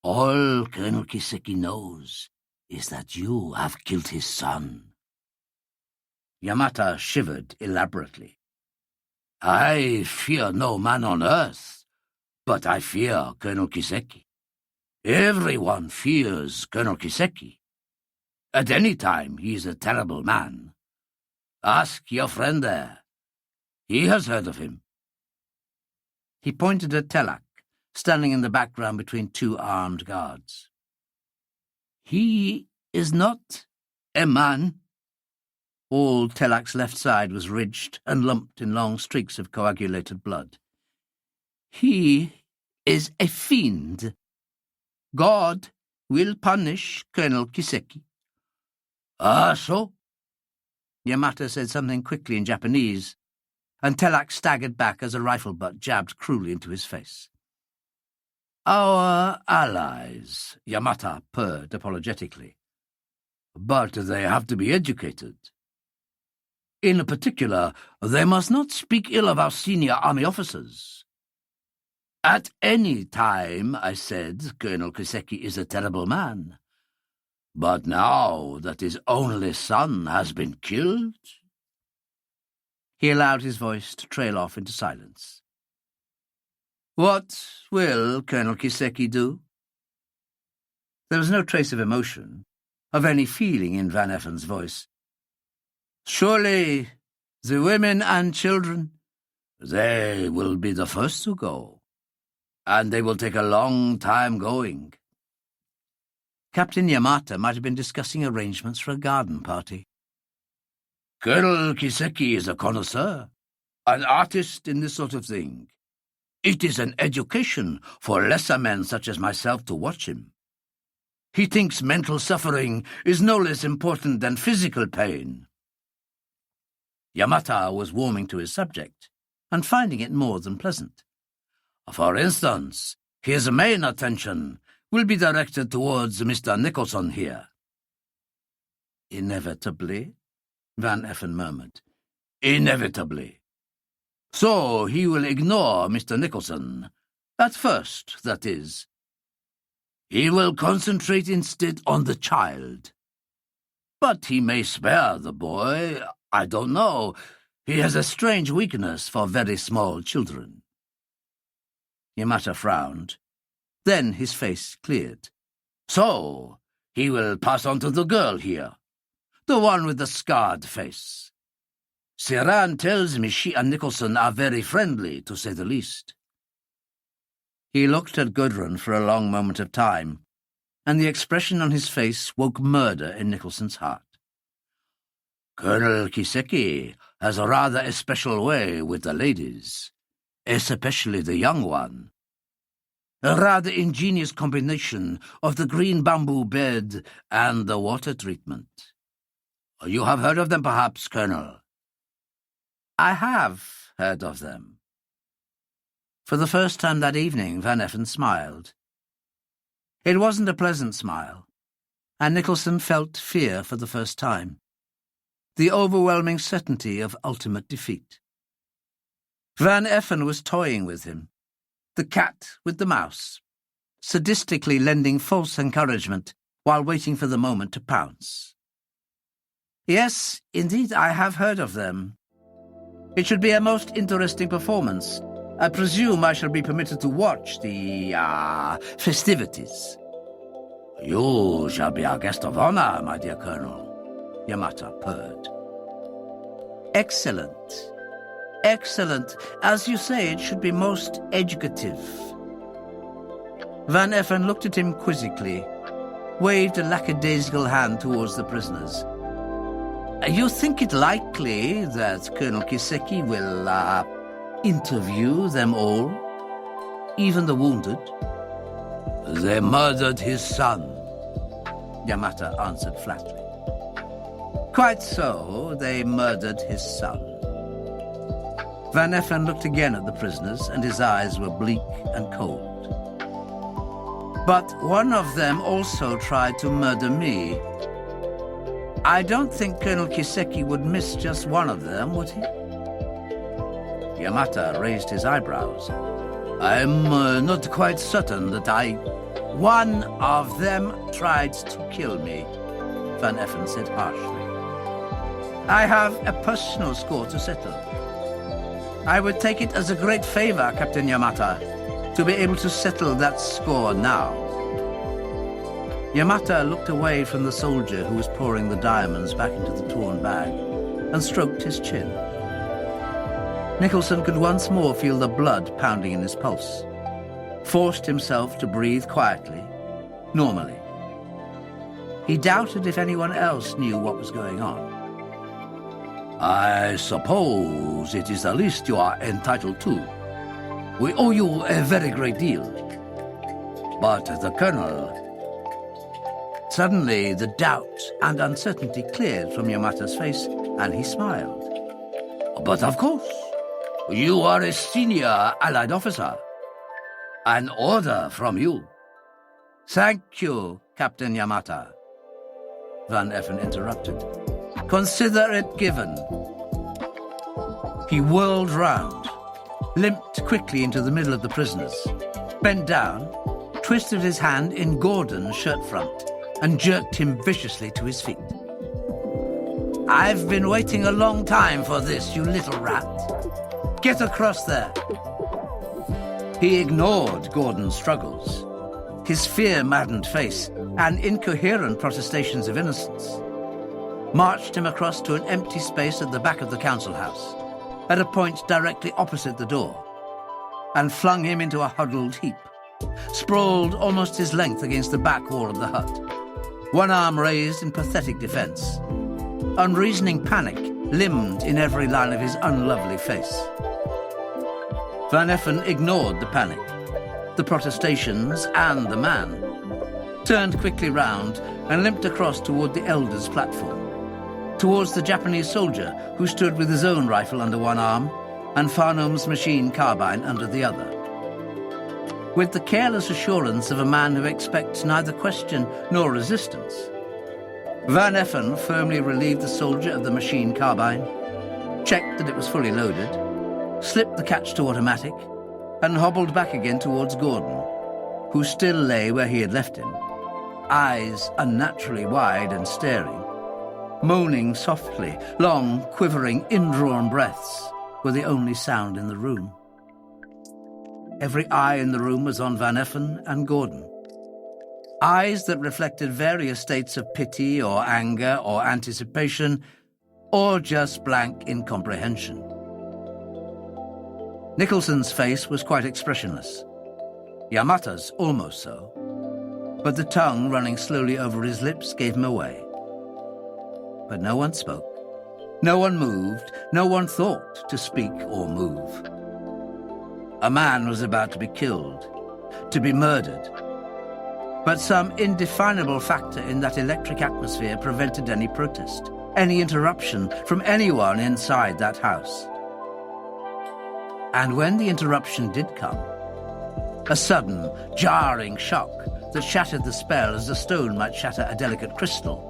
Speaker 2: All Colonel Kiseki knows is that you have killed his son.
Speaker 1: Yamata shivered elaborately.
Speaker 2: I fear no man on earth, but I fear Colonel Kiseki. Everyone fears Colonel Kiseki. At any time he is a terrible man. Ask your friend there. He has heard of him.
Speaker 1: He pointed at Telak, standing in the background between two armed guards.
Speaker 2: He is not a man.
Speaker 1: All Telak's left side was ridged and lumped in long streaks of coagulated blood.
Speaker 2: He is a fiend. God will punish Colonel Kiseki.
Speaker 3: Ah, so?
Speaker 1: Yamata said something quickly in Japanese, and Telak staggered back as a rifle butt jabbed cruelly into his face.
Speaker 3: Our allies, Yamata purred apologetically. But they have to be educated. In particular, they must not speak ill of our senior army officers. At any time, I said, Colonel Kiseki is a terrible man. But now that his only son has been killed...
Speaker 1: He allowed his voice to trail off into silence. What will Colonel Kiseki do? There was no trace of emotion, of any feeling in Van Effen's voice. Surely the women and children,
Speaker 3: they will be the first to go. And they will take a long time going.
Speaker 1: Captain Yamata might have been discussing arrangements for a garden party.
Speaker 3: Colonel Kiseki is a connoisseur, an artist in this sort of thing. It is an education for lesser men such as myself to watch him. He thinks mental suffering is no less important than physical pain.
Speaker 1: Yamata was warming to his subject, and finding it more than pleasant.
Speaker 3: For instance, his main attention will be directed towards Mr. Nicholson here.
Speaker 1: Inevitably, Van Effen murmured.
Speaker 3: Inevitably. So he will ignore Mr. Nicholson, at first, that is. He will concentrate instead on the child. But he may spare the boy, I don't know. He has a strange weakness for very small children.
Speaker 1: Yamata frowned. Then his face cleared.
Speaker 3: So, he will pass on to the girl here, the one with the scarred face. Siran tells me she and Nicholson are very friendly, to say the least.
Speaker 1: He looked at Gudrun for a long moment of time, and the expression on his face woke murder in Nicholson's heart.
Speaker 3: Colonel Kiseki has a rather a special way with the ladies, especially the young one. A rather ingenious combination of the green bamboo bed and the water treatment. You have heard of them, perhaps, Colonel?
Speaker 1: I have heard of them. For the first time that evening, Van Effen smiled. It wasn't a pleasant smile, and Nicholson felt fear for the first time. The overwhelming certainty of ultimate defeat. Van Effen was toying with him, the cat with the mouse, sadistically lending false encouragement while waiting for the moment to pounce. Yes, indeed, I have heard of them. It should be a most interesting performance. I presume I shall be permitted to watch the, festivities.
Speaker 3: You shall be our guest of honor, my dear Colonel.
Speaker 1: Yamata purred. Excellent. Excellent. As you say, it should be most educative. Van Effen looked at him quizzically, waved a lackadaisical hand towards the prisoners. You think it likely that Colonel Kiseki will, interview them all? Even the wounded? They murdered his son, Yamata answered flatly. Quite so, they murdered his son. Van Effen looked again at the prisoners, and his eyes were bleak and cold. But one of them also tried to murder me. I don't think Colonel Kiseki would miss just one of them, would he? Yamata raised his eyebrows. I'm not quite certain that One of them tried to kill me, Van Effen said harshly. I have a personal score to settle. I would take it as a great favor, Captain Yamata, to be able to settle that score now. Yamata looked away from the soldier who was pouring the diamonds back into the torn bag and stroked his chin. Nicholson could once more feel the blood pounding in his pulse, forced himself to breathe quietly, normally. He doubted if anyone else knew what was going on. I suppose it is the least you are entitled to. We owe you a very great deal. But the Colonel... Suddenly, the doubt and uncertainty cleared from Yamata's face, and he smiled. But of course, you are a senior Allied officer. An order from you. Thank you, Captain Yamata. Van Effen interrupted. Consider it given. He whirled round, limped quickly into the middle of the prisoners, bent down, twisted his hand in Gordon's shirt front, and jerked him viciously to his feet. I've been waiting a long time for this, you little rat. Get across there. He ignored Gordon's struggles, his fear-maddened face, and incoherent protestations of innocence, marched him across to an empty space at the back of the council house, at a point directly opposite the door, and flung him into a huddled heap, sprawled almost his length against the back wall of the hut, one arm raised in pathetic defense. Unreasoning panic limned in every line of his unlovely face. Van Effen ignored the panic, the protestations, and the man, turned quickly round and limped across toward the Elder's platform, towards the Japanese soldier who stood with his own rifle under one arm and Farnham's machine carbine under the other. With the careless assurance of a man who expects neither question nor resistance, Van Effen firmly relieved the soldier of the machine carbine, checked that it was fully loaded, slipped the catch to automatic, and hobbled back again towards Gordon, who still lay where he had left him, eyes unnaturally wide and staring, moaning softly. Long, quivering, indrawn breaths were the only sound in the room. Every eye in the room was on Van Effen and Gordon. Eyes that reflected various states of pity or anger or anticipation, or just blank incomprehension. Nicholson's face was quite expressionless. Yamata's almost so. But the tongue running slowly over his lips gave him away. But no one spoke. No one moved. No one thought to speak or move. A man was about to be killed, to be murdered. But some indefinable factor in that electric atmosphere prevented any protest, any interruption from anyone inside that house. And when the interruption did come, a sudden, jarring shock that shattered the spell as a stone might shatter a delicate crystal,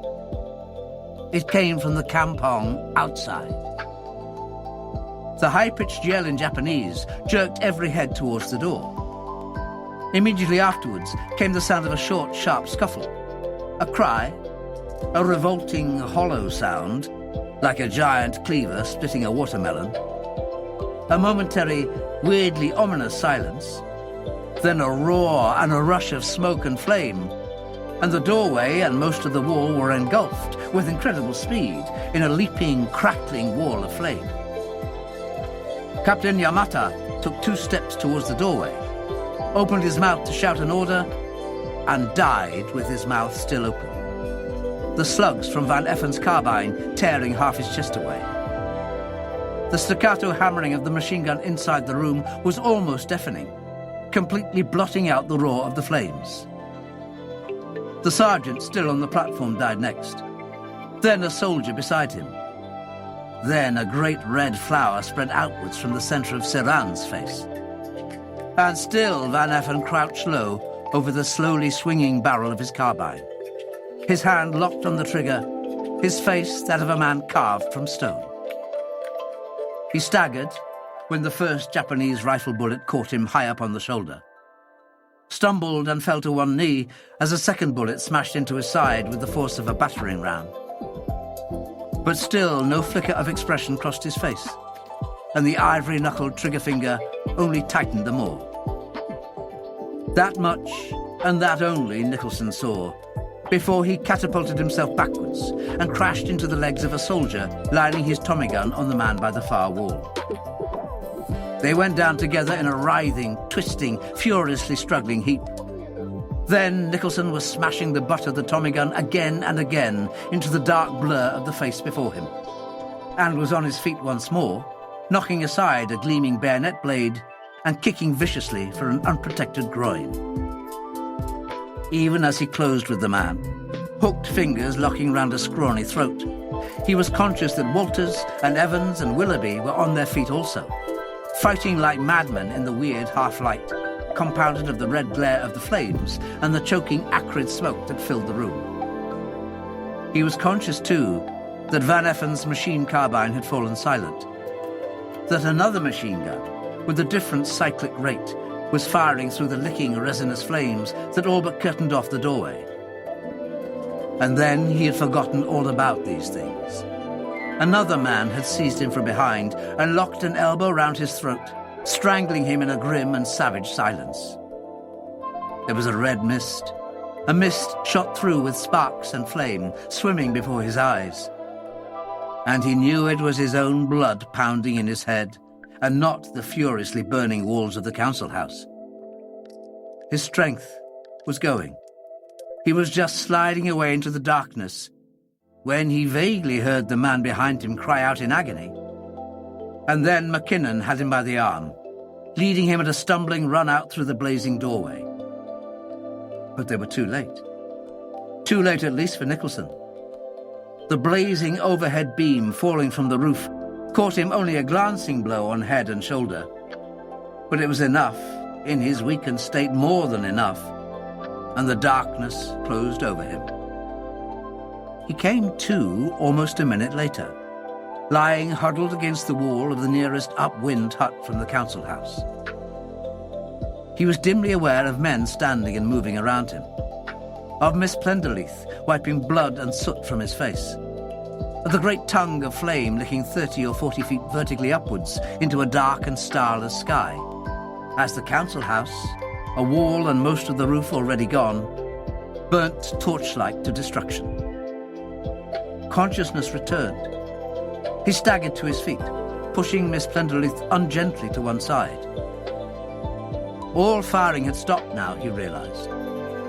Speaker 1: it came from the kampong outside. The high-pitched yell in Japanese jerked every head towards the door. Immediately afterwards came the sound of a short, sharp scuffle, a cry, a revolting, hollow sound, like a giant cleaver splitting a watermelon, a momentary, weirdly ominous silence, then a roar and a rush of smoke and flame, and the doorway and most of the wall were engulfed, with incredible speed in a leaping, crackling wall of flame. Captain Yamata took 2 steps towards the doorway, opened his mouth to shout an order, and died with his mouth still open, the slugs from Van Effen's carbine tearing half his chest away. The staccato hammering of the machine gun inside the room was almost deafening, completely blotting out the roar of the flames. The sergeant still on the platform died next, then a soldier beside him. Then a great red flower spread outwards from the centre of Serran's face. And still Van Effen crouched low over the slowly swinging barrel of his carbine, his hand locked on the trigger, his face that of a man carved from stone. He staggered when the first Japanese rifle bullet caught him high up on the shoulder, stumbled and fell to one knee as a second bullet smashed into his side with the force of a battering ram. But still no flicker of expression crossed his face, and the ivory-knuckled trigger finger only tightened the more. That much, and that only, Nicholson saw, before he catapulted himself backwards and crashed into the legs of a soldier lining his Tommy gun on the man by the far wall. They went down together in a writhing, twisting, furiously struggling heap. Then Nicholson was smashing the butt of the Tommy gun again and again into the dark blur of the face before him, and was on his feet once more, knocking aside a gleaming bayonet blade and kicking viciously for an unprotected groin. Even as he closed with the man, hooked fingers locking round a scrawny throat, he was conscious that Walters and Evans and Willoughby were on their feet also, fighting like madmen in the weird half-light, compounded of the red glare of the flames and the choking acrid smoke that filled the room. He was conscious, too, that Van Effen's machine carbine had fallen silent, that another machine gun, with a different cyclic rate, was firing through the licking resinous flames that all but curtained off the doorway. And then he had forgotten all about these things. Another man had seized him from behind and locked an elbow round his throat, strangling him in a grim and savage silence. There was a red mist, a mist shot through with sparks and flame, swimming before his eyes. And he knew it was his own blood pounding in his head, and not the furiously burning walls of the council house. His strength was going. He was just sliding away into the darkness when he vaguely heard the man behind him cry out in agony. And then Mackinnon had him by the arm, leading him at a stumbling run out through the blazing doorway. But they were too late. Too late at least for Nicholson. The blazing overhead beam falling from the roof caught him only a glancing blow on head and shoulder. But it was enough, in his weakened state more than enough, and the darkness closed over him. He came to almost a minute later, lying huddled against the wall of the nearest upwind hut from the council house. He was dimly aware of men standing and moving around him, of Miss Plenderleith wiping blood and soot from his face, of the great tongue of flame licking 30 or 40 feet vertically upwards into a dark and starless sky, as the council house, a wall and most of the roof already gone, burnt torchlight to destruction. Consciousness returned. He staggered to his feet, pushing Miss Plenderleith ungently to one side. All firing had stopped now, he realized,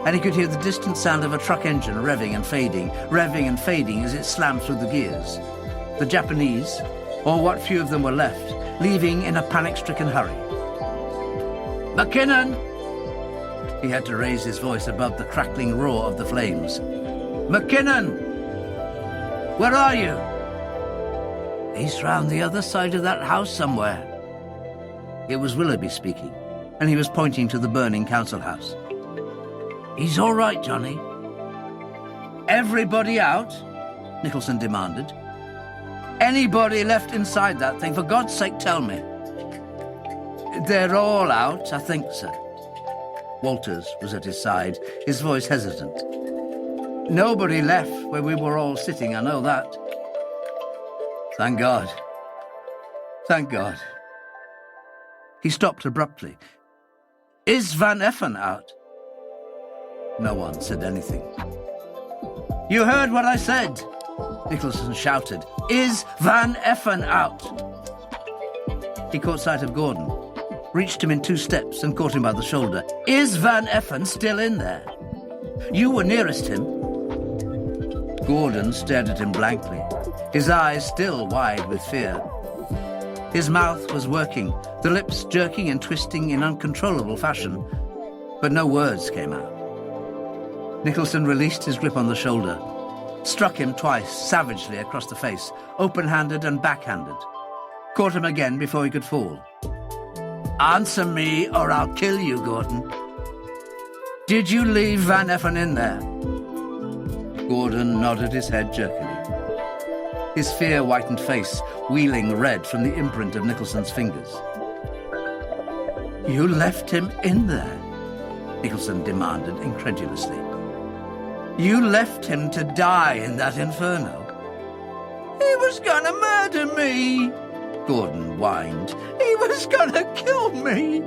Speaker 1: and he could hear the distant sound of a truck engine revving and fading as it slammed through the gears. The Japanese, or what few of them were left, leaving in a panic-stricken hurry. "Mackinnon!" He had to raise his voice above the crackling roar of the flames. "Mackinnon! Where are you?" "He's round the other side of that house somewhere." It was Willoughby speaking, and he was pointing to the burning council house. "He's all right, Johnny." "Everybody out?" Nicholson demanded. "Anybody left inside that thing? For God's sake, tell me." "They're all out, I think, sir." Walters was at his side, his voice hesitant. "Nobody left where we were all sitting, I know that." "Thank God. Thank God." He stopped abruptly. "Is Van Effen out?" No one said anything. "You heard what I said,"
Speaker 3: Nicholson shouted. "Is Van Effen out?" He caught sight of Gordon, reached him in 2 steps and caught him by the shoulder. "Is Van Effen still in there? You were nearest him." Gordon stared at him blankly, his eyes still wide with fear. His mouth was working, the lips jerking and twisting in uncontrollable fashion, but no words came out. Nicholson released his grip on the shoulder, struck him twice, savagely across the face, open-handed and backhanded. Caught him again before he could fall. "Answer me or I'll kill you, Gordon. Did you leave Van Effen in there?" Gordon nodded his head jerkily, his fear-whitened face wheeling red from the imprint of Nicholson's fingers. "You left him in there?" Nicholson demanded incredulously. "You left him to die in that inferno?" "He was gonna murder me," Gordon whined. "He was gonna kill me."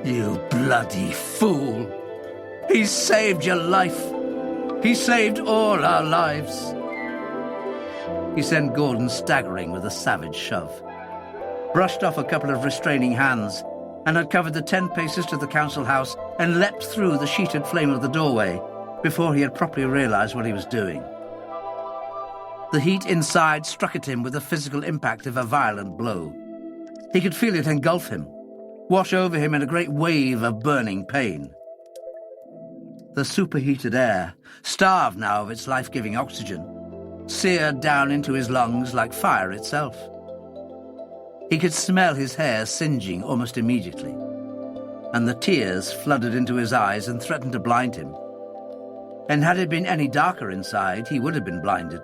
Speaker 3: "You bloody fool! He saved your life. He saved all our lives." He sent Gordon staggering with a savage shove, brushed off a couple of restraining hands, and had covered the 10 paces to the council house and leapt through the sheeted flame of the doorway before he had properly realized what he was doing. The heat inside struck at him with the physical impact of a violent blow. He could feel it engulf him, wash over him in a great wave of burning pain. The superheated air, starved now of its life-giving oxygen, seared down into his lungs like fire itself. He could smell his hair singeing almost immediately, and the tears flooded into his eyes and threatened to blind him. And had it been any darker inside, he would have been blinded.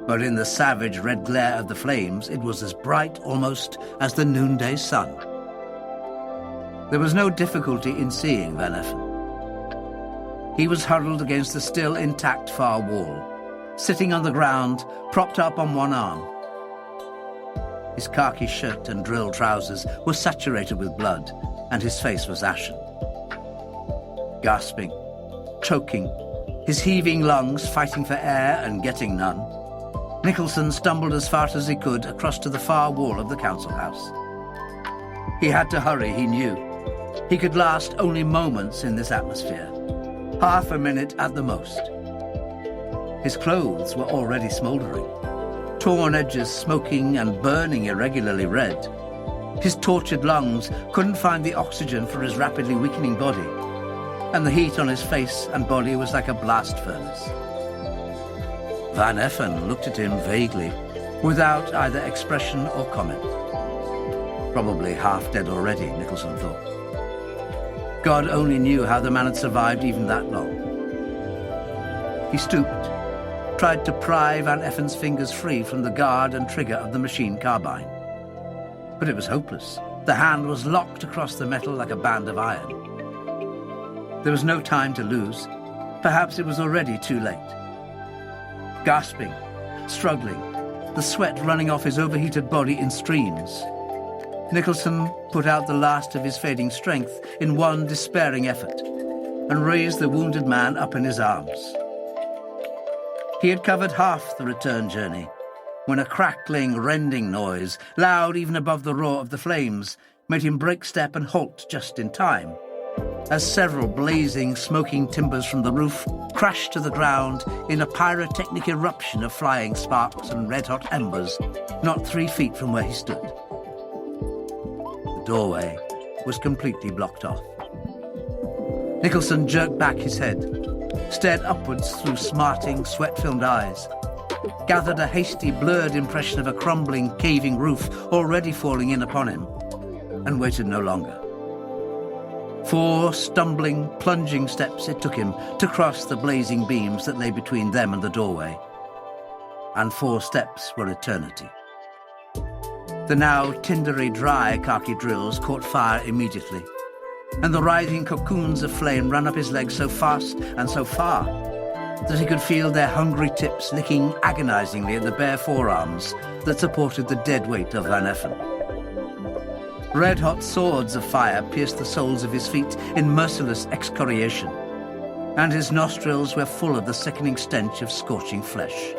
Speaker 3: But in the savage red glare of the flames, it was as bright almost as the noonday sun. There was no difficulty in seeing Van Effen. He was huddled against the still intact far wall, sitting on the ground, propped up on one arm. His khaki shirt and drill trousers were saturated with blood, and his face was ashen. Gasping, choking, his heaving lungs fighting for air and getting none, Nicholson stumbled as fast as he could across to the far wall of the council house. He had to hurry, he knew. He could last only moments in this atmosphere, half a minute at the most. His clothes were already smouldering, torn edges smoking and burning irregularly red. His tortured lungs couldn't find the oxygen for his rapidly weakening body, and the heat on his face and body was like a blast furnace. Van Effen looked at him vaguely, without either expression or comment. Probably half dead already, Nicholson thought. God only knew how the man had survived even that long. He stooped, tried to pry Van Effen's fingers free from the guard and trigger of the machine carbine. But it was hopeless. The hand was locked across the metal like a band of iron. There was no time to lose. Perhaps it was already too late. Gasping, struggling, the sweat running off his overheated body in streams, Nicholson put out the last of his fading strength in one despairing effort and raised the wounded man up in his arms. He had covered half the return journey when a crackling, rending noise, loud even above the roar of the flames, made him break step and halt just in time, as several blazing, smoking timbers from the roof crashed to the ground in a pyrotechnic eruption of flying sparks and red-hot embers, not 3 feet from where he stood. The doorway was completely blocked off. Nicholson jerked back his head, stared upwards through smarting, sweat-filmed eyes, gathered a hasty, blurred impression of a crumbling, caving roof already falling in upon him, and waited no longer. 4 stumbling, plunging steps it took him to cross the blazing beams that lay between them and the doorway. And 4 steps were eternity. The now tindery dry khaki drills caught fire immediately, and the writhing cocoons of flame ran up his legs so fast and so far that he could feel their hungry tips licking agonizingly at the bare forearms that supported the dead weight of Van Effen. Red-hot swords of fire pierced the soles of his feet in merciless excoriation, and his nostrils were full of the sickening stench of scorching flesh.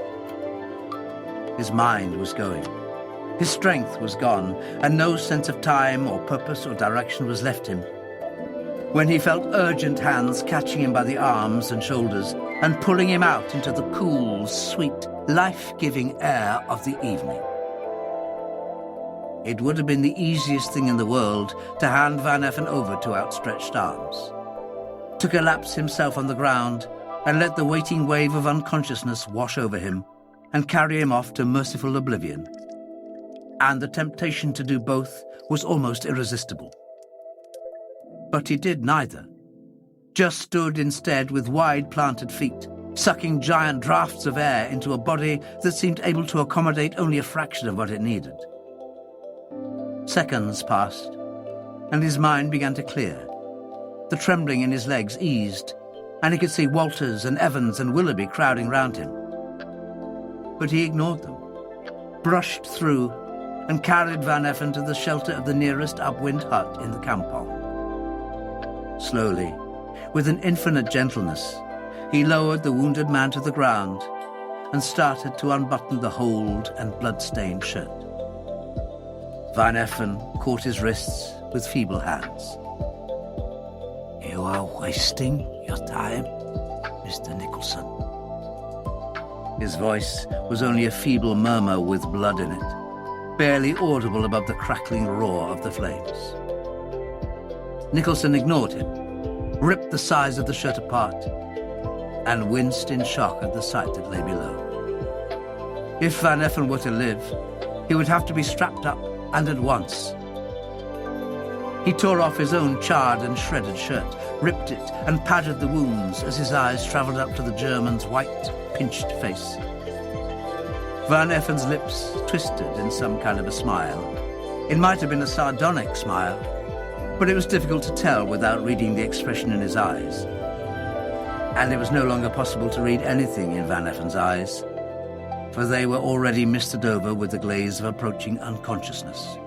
Speaker 1: His mind was going. His strength was gone, and no sense of time or purpose or direction was left him. When he felt urgent hands catching him by the arms and shoulders and pulling him out into the cool, sweet, life-giving air of the evening. It would have been the easiest thing in the world to hand Van Effen over to outstretched arms, to collapse himself on the ground and let the waiting wave of unconsciousness wash over him and carry him off to merciful oblivion. And the temptation to do both was almost irresistible. But he did neither, just stood instead with wide planted feet, sucking giant draughts of air into a body that seemed able to accommodate only a fraction of what it needed. Seconds passed, and his mind began to clear. The trembling in his legs eased, and he could see Walters and Evans and Willoughby crowding round him. But he ignored them, brushed through, and carried Van Effen to the shelter of the nearest upwind hut in the campong. Slowly, with an infinite gentleness, he lowered the wounded man to the ground and started to unbutton the holed and blood-stained shirt. Van Effen caught his wrists with feeble hands.
Speaker 2: You are wasting your time, Mr. Nicholson.
Speaker 1: His voice was only a feeble murmur with blood in it, barely audible above the crackling roar of the flames. Nicholson ignored him, ripped the sides of the shirt apart, and winced in shock at the sight that lay below. If Van Effen were to live, he would have to be strapped up, and at once. He tore off his own charred and shredded shirt, ripped it, and patted the wounds as his eyes travelled up to the German's white, pinched face. Van Effen's lips twisted in some kind of a smile. It might have been a sardonic smile, but it was difficult to tell without reading the expression in his eyes. And it was no longer possible to read anything in Van Effen's eyes, for they were already misted over with the glaze of approaching unconsciousness.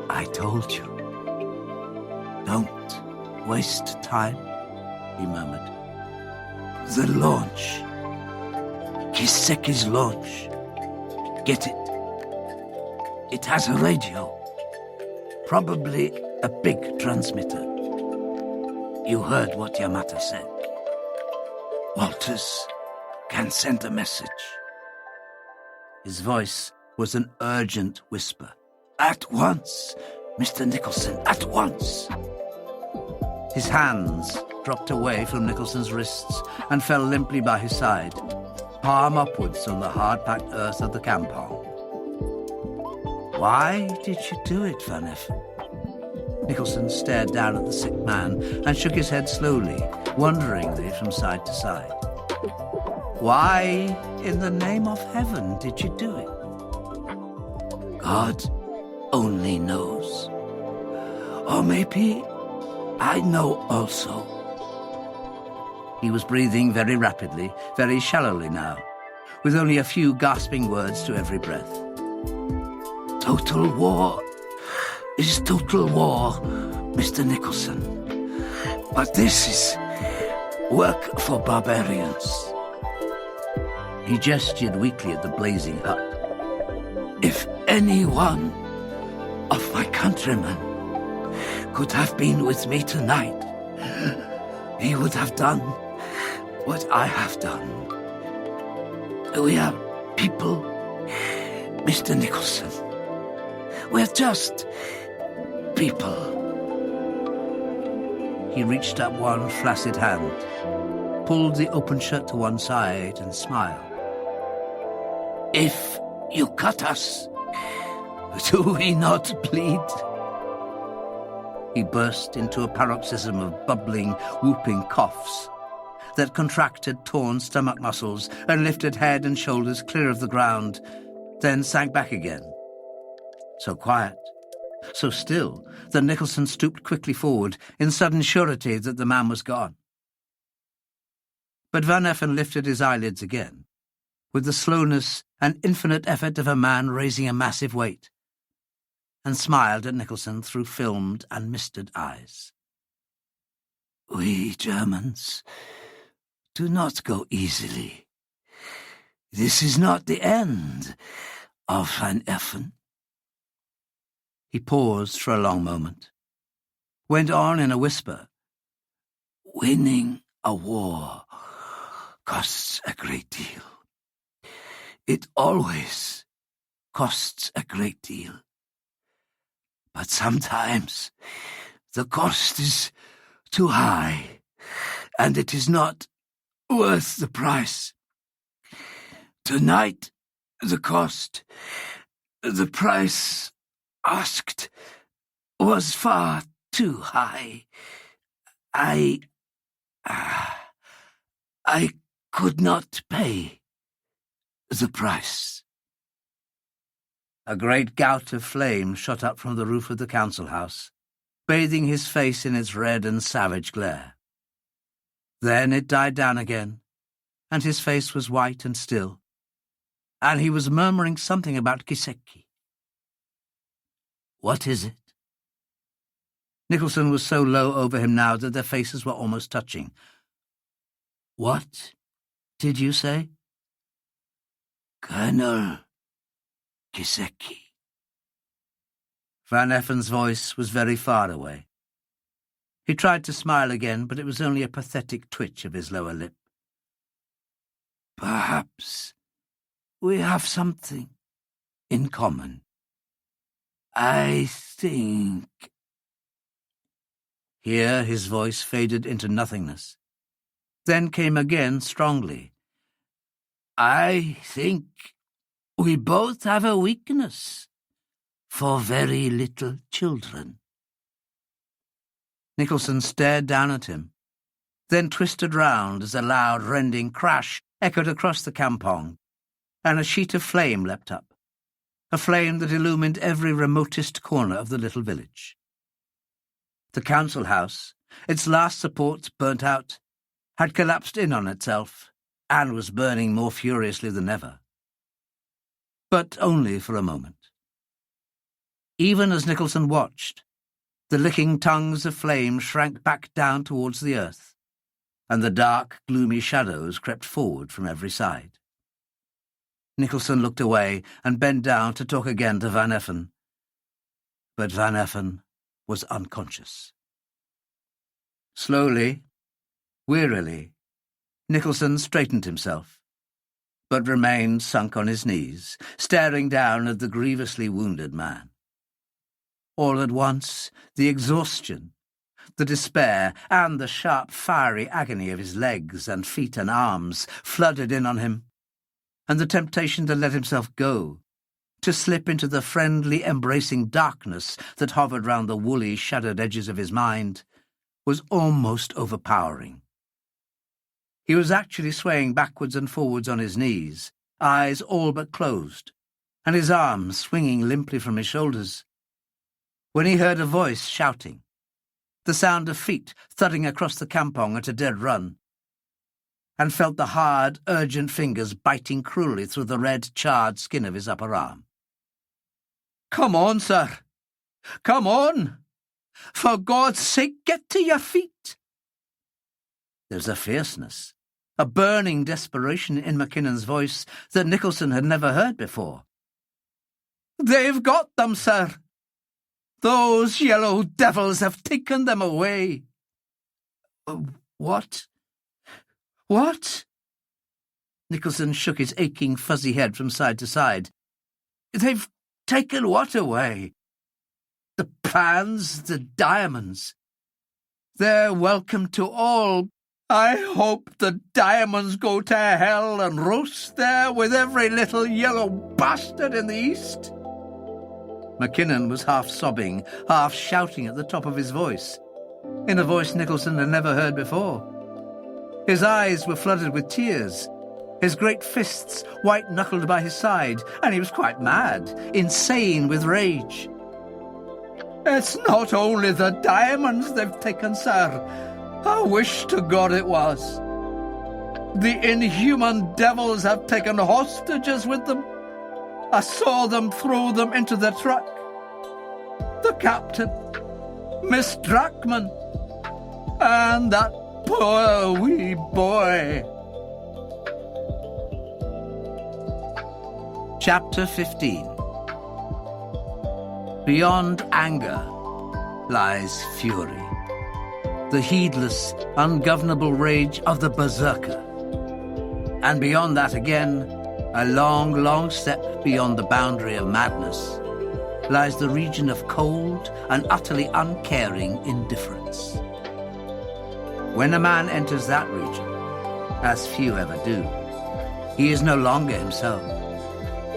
Speaker 2: I told you. Don't waste time, he murmured. The launch. Kiseki's launch. Get it. It has a radio. Probably a big transmitter. You heard what Yamata said. Walters can send a message.
Speaker 1: His voice was an urgent whisper.
Speaker 2: At once, Mr. Nicholson, at once.
Speaker 1: His hands dropped away from Nicholson's wrists and fell limply by his side, palm upwards on the hard-packed earth of the campong.
Speaker 2: Why did you do it, Van Effen?
Speaker 1: Nicholson stared down at the sick man and shook his head slowly, wonderingly from side to side. Why, in the name of heaven, did you do it?
Speaker 2: God only knows. Or maybe I know also.
Speaker 1: He was breathing very rapidly, very shallowly now, with only a few gasping words to every breath.
Speaker 2: Total war is total war, Mr. Nicholson. But this is work for barbarians.
Speaker 1: He gestured weakly at the blazing hut.
Speaker 2: If any one of my countrymen could have been with me tonight, he would have done what I have done. We are people, Mr. Nicholson. We're just people.
Speaker 1: He reached up one flaccid hand, pulled the open shirt to one side and smiled.
Speaker 2: If you cut us, do we not bleed?
Speaker 1: He burst into a paroxysm of bubbling, whooping coughs that contracted torn stomach muscles and lifted head and shoulders clear of the ground, then sank back again. So quiet, so still, that Nicholson stooped quickly forward in sudden surety that the man was gone. But Van Effen lifted his eyelids again, with the slowness and infinite effort of a man raising a massive weight, and smiled at Nicholson through filmed and misted eyes.
Speaker 2: We Germans do not go easily This is not the end of Van Effen.
Speaker 1: He paused for a long moment, went on in a whisper.
Speaker 2: Winning a war costs a great deal. It always costs a great deal. But sometimes the cost is too high, and it is not worth the price. Tonight, the price asked was far too high. I could not pay the price.
Speaker 1: A great gout of flame shot up from the roof of the council house, bathing his face in its red and savage glare. Then it died down again, and his face was white and still, and he was murmuring something about Kiseki.
Speaker 2: What is it?
Speaker 1: Nicholson was so low over him now that their faces were almost touching.
Speaker 2: What did you say? Colonel Kiseki.
Speaker 1: Van Effen's voice was very far away. He tried to smile again, but it was only a pathetic twitch of his lower lip.
Speaker 2: Perhaps we have something in common. I think...
Speaker 1: Here his voice faded into nothingness, then came again strongly.
Speaker 2: I think we both have a weakness for very little children.
Speaker 1: Nicholson stared down at him, then twisted round as a loud, rending crash echoed across the campong, and a sheet of flame leapt up, a flame that illumined every remotest corner of the little village. The council house, its last supports burnt out, had collapsed in on itself and was burning more furiously than ever. But only for a moment. Even as Nicholson watched, the licking tongues of flame shrank back down towards the earth, and the dark, gloomy shadows crept forward from every side. Nicholson looked away and bent down to talk again to Van Effen. But Van Effen was unconscious. Slowly, wearily, Nicholson straightened himself, but remained sunk on his knees, staring down at the grievously wounded man. All at once, the exhaustion, the despair, and the sharp, fiery agony of his legs and feet and arms flooded in on him, and the temptation to let himself go, to slip into the friendly, embracing darkness that hovered round the woolly, shadowed edges of his mind, was almost overpowering. He was actually swaying backwards and forwards on his knees, eyes all but closed, and his arms swinging limply from his shoulders, when he heard a voice shouting, the sound of feet thudding across the campong at a dead run, and felt the hard, urgent fingers biting cruelly through the red, charred skin of his upper arm. "Come on, sir! Come on! For God's sake, get to your feet!" There was a fierceness, a burning desperation in Mackinnon's voice that Nicholson had never heard before. "They've got them, sir! Those yellow devils have taken them away!" What? What? Nicholson shook his aching, fuzzy head from side to side. "They've taken what away?" "The plans, the diamonds. They're welcome to all. I hope the diamonds go to hell and roast there with every little yellow bastard in the East." Mackinnon was half sobbing, half shouting at the top of his voice, in a voice Nicholson had never heard before. His eyes were flooded with tears, his great fists white-knuckled by his side, and he was quite mad, insane with rage. "It's not only the diamonds they've taken, sir. I wish to God it was. The inhuman devils have taken hostages with them. I saw them throw them into the truck. The captain, Miss Drachman, and that poor wee boy." Chapter 15. Beyond anger lies fury, the heedless, ungovernable rage of the berserker. And beyond that again, a long, long step beyond the boundary of madness, lies the region of cold and utterly uncaring indifference. When a man enters that region, as few ever do, he is no longer himself.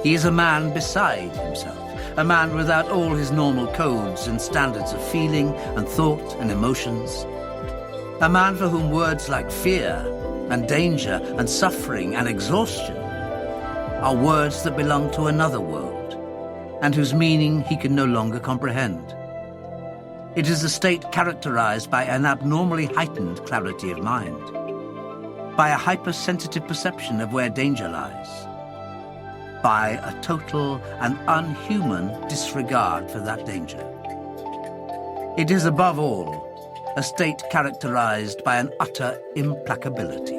Speaker 1: He is a man beside himself, a man without all his normal codes and standards of feeling and thought and emotions, a man for whom words like fear and danger and suffering and exhaustion are words that belong to another world, and whose meaning he can no longer comprehend. It is a state characterized by an abnormally heightened clarity of mind, by a hypersensitive perception of where danger lies, by a total and unhuman disregard for that danger. It is above all a state characterized by an utter implacability.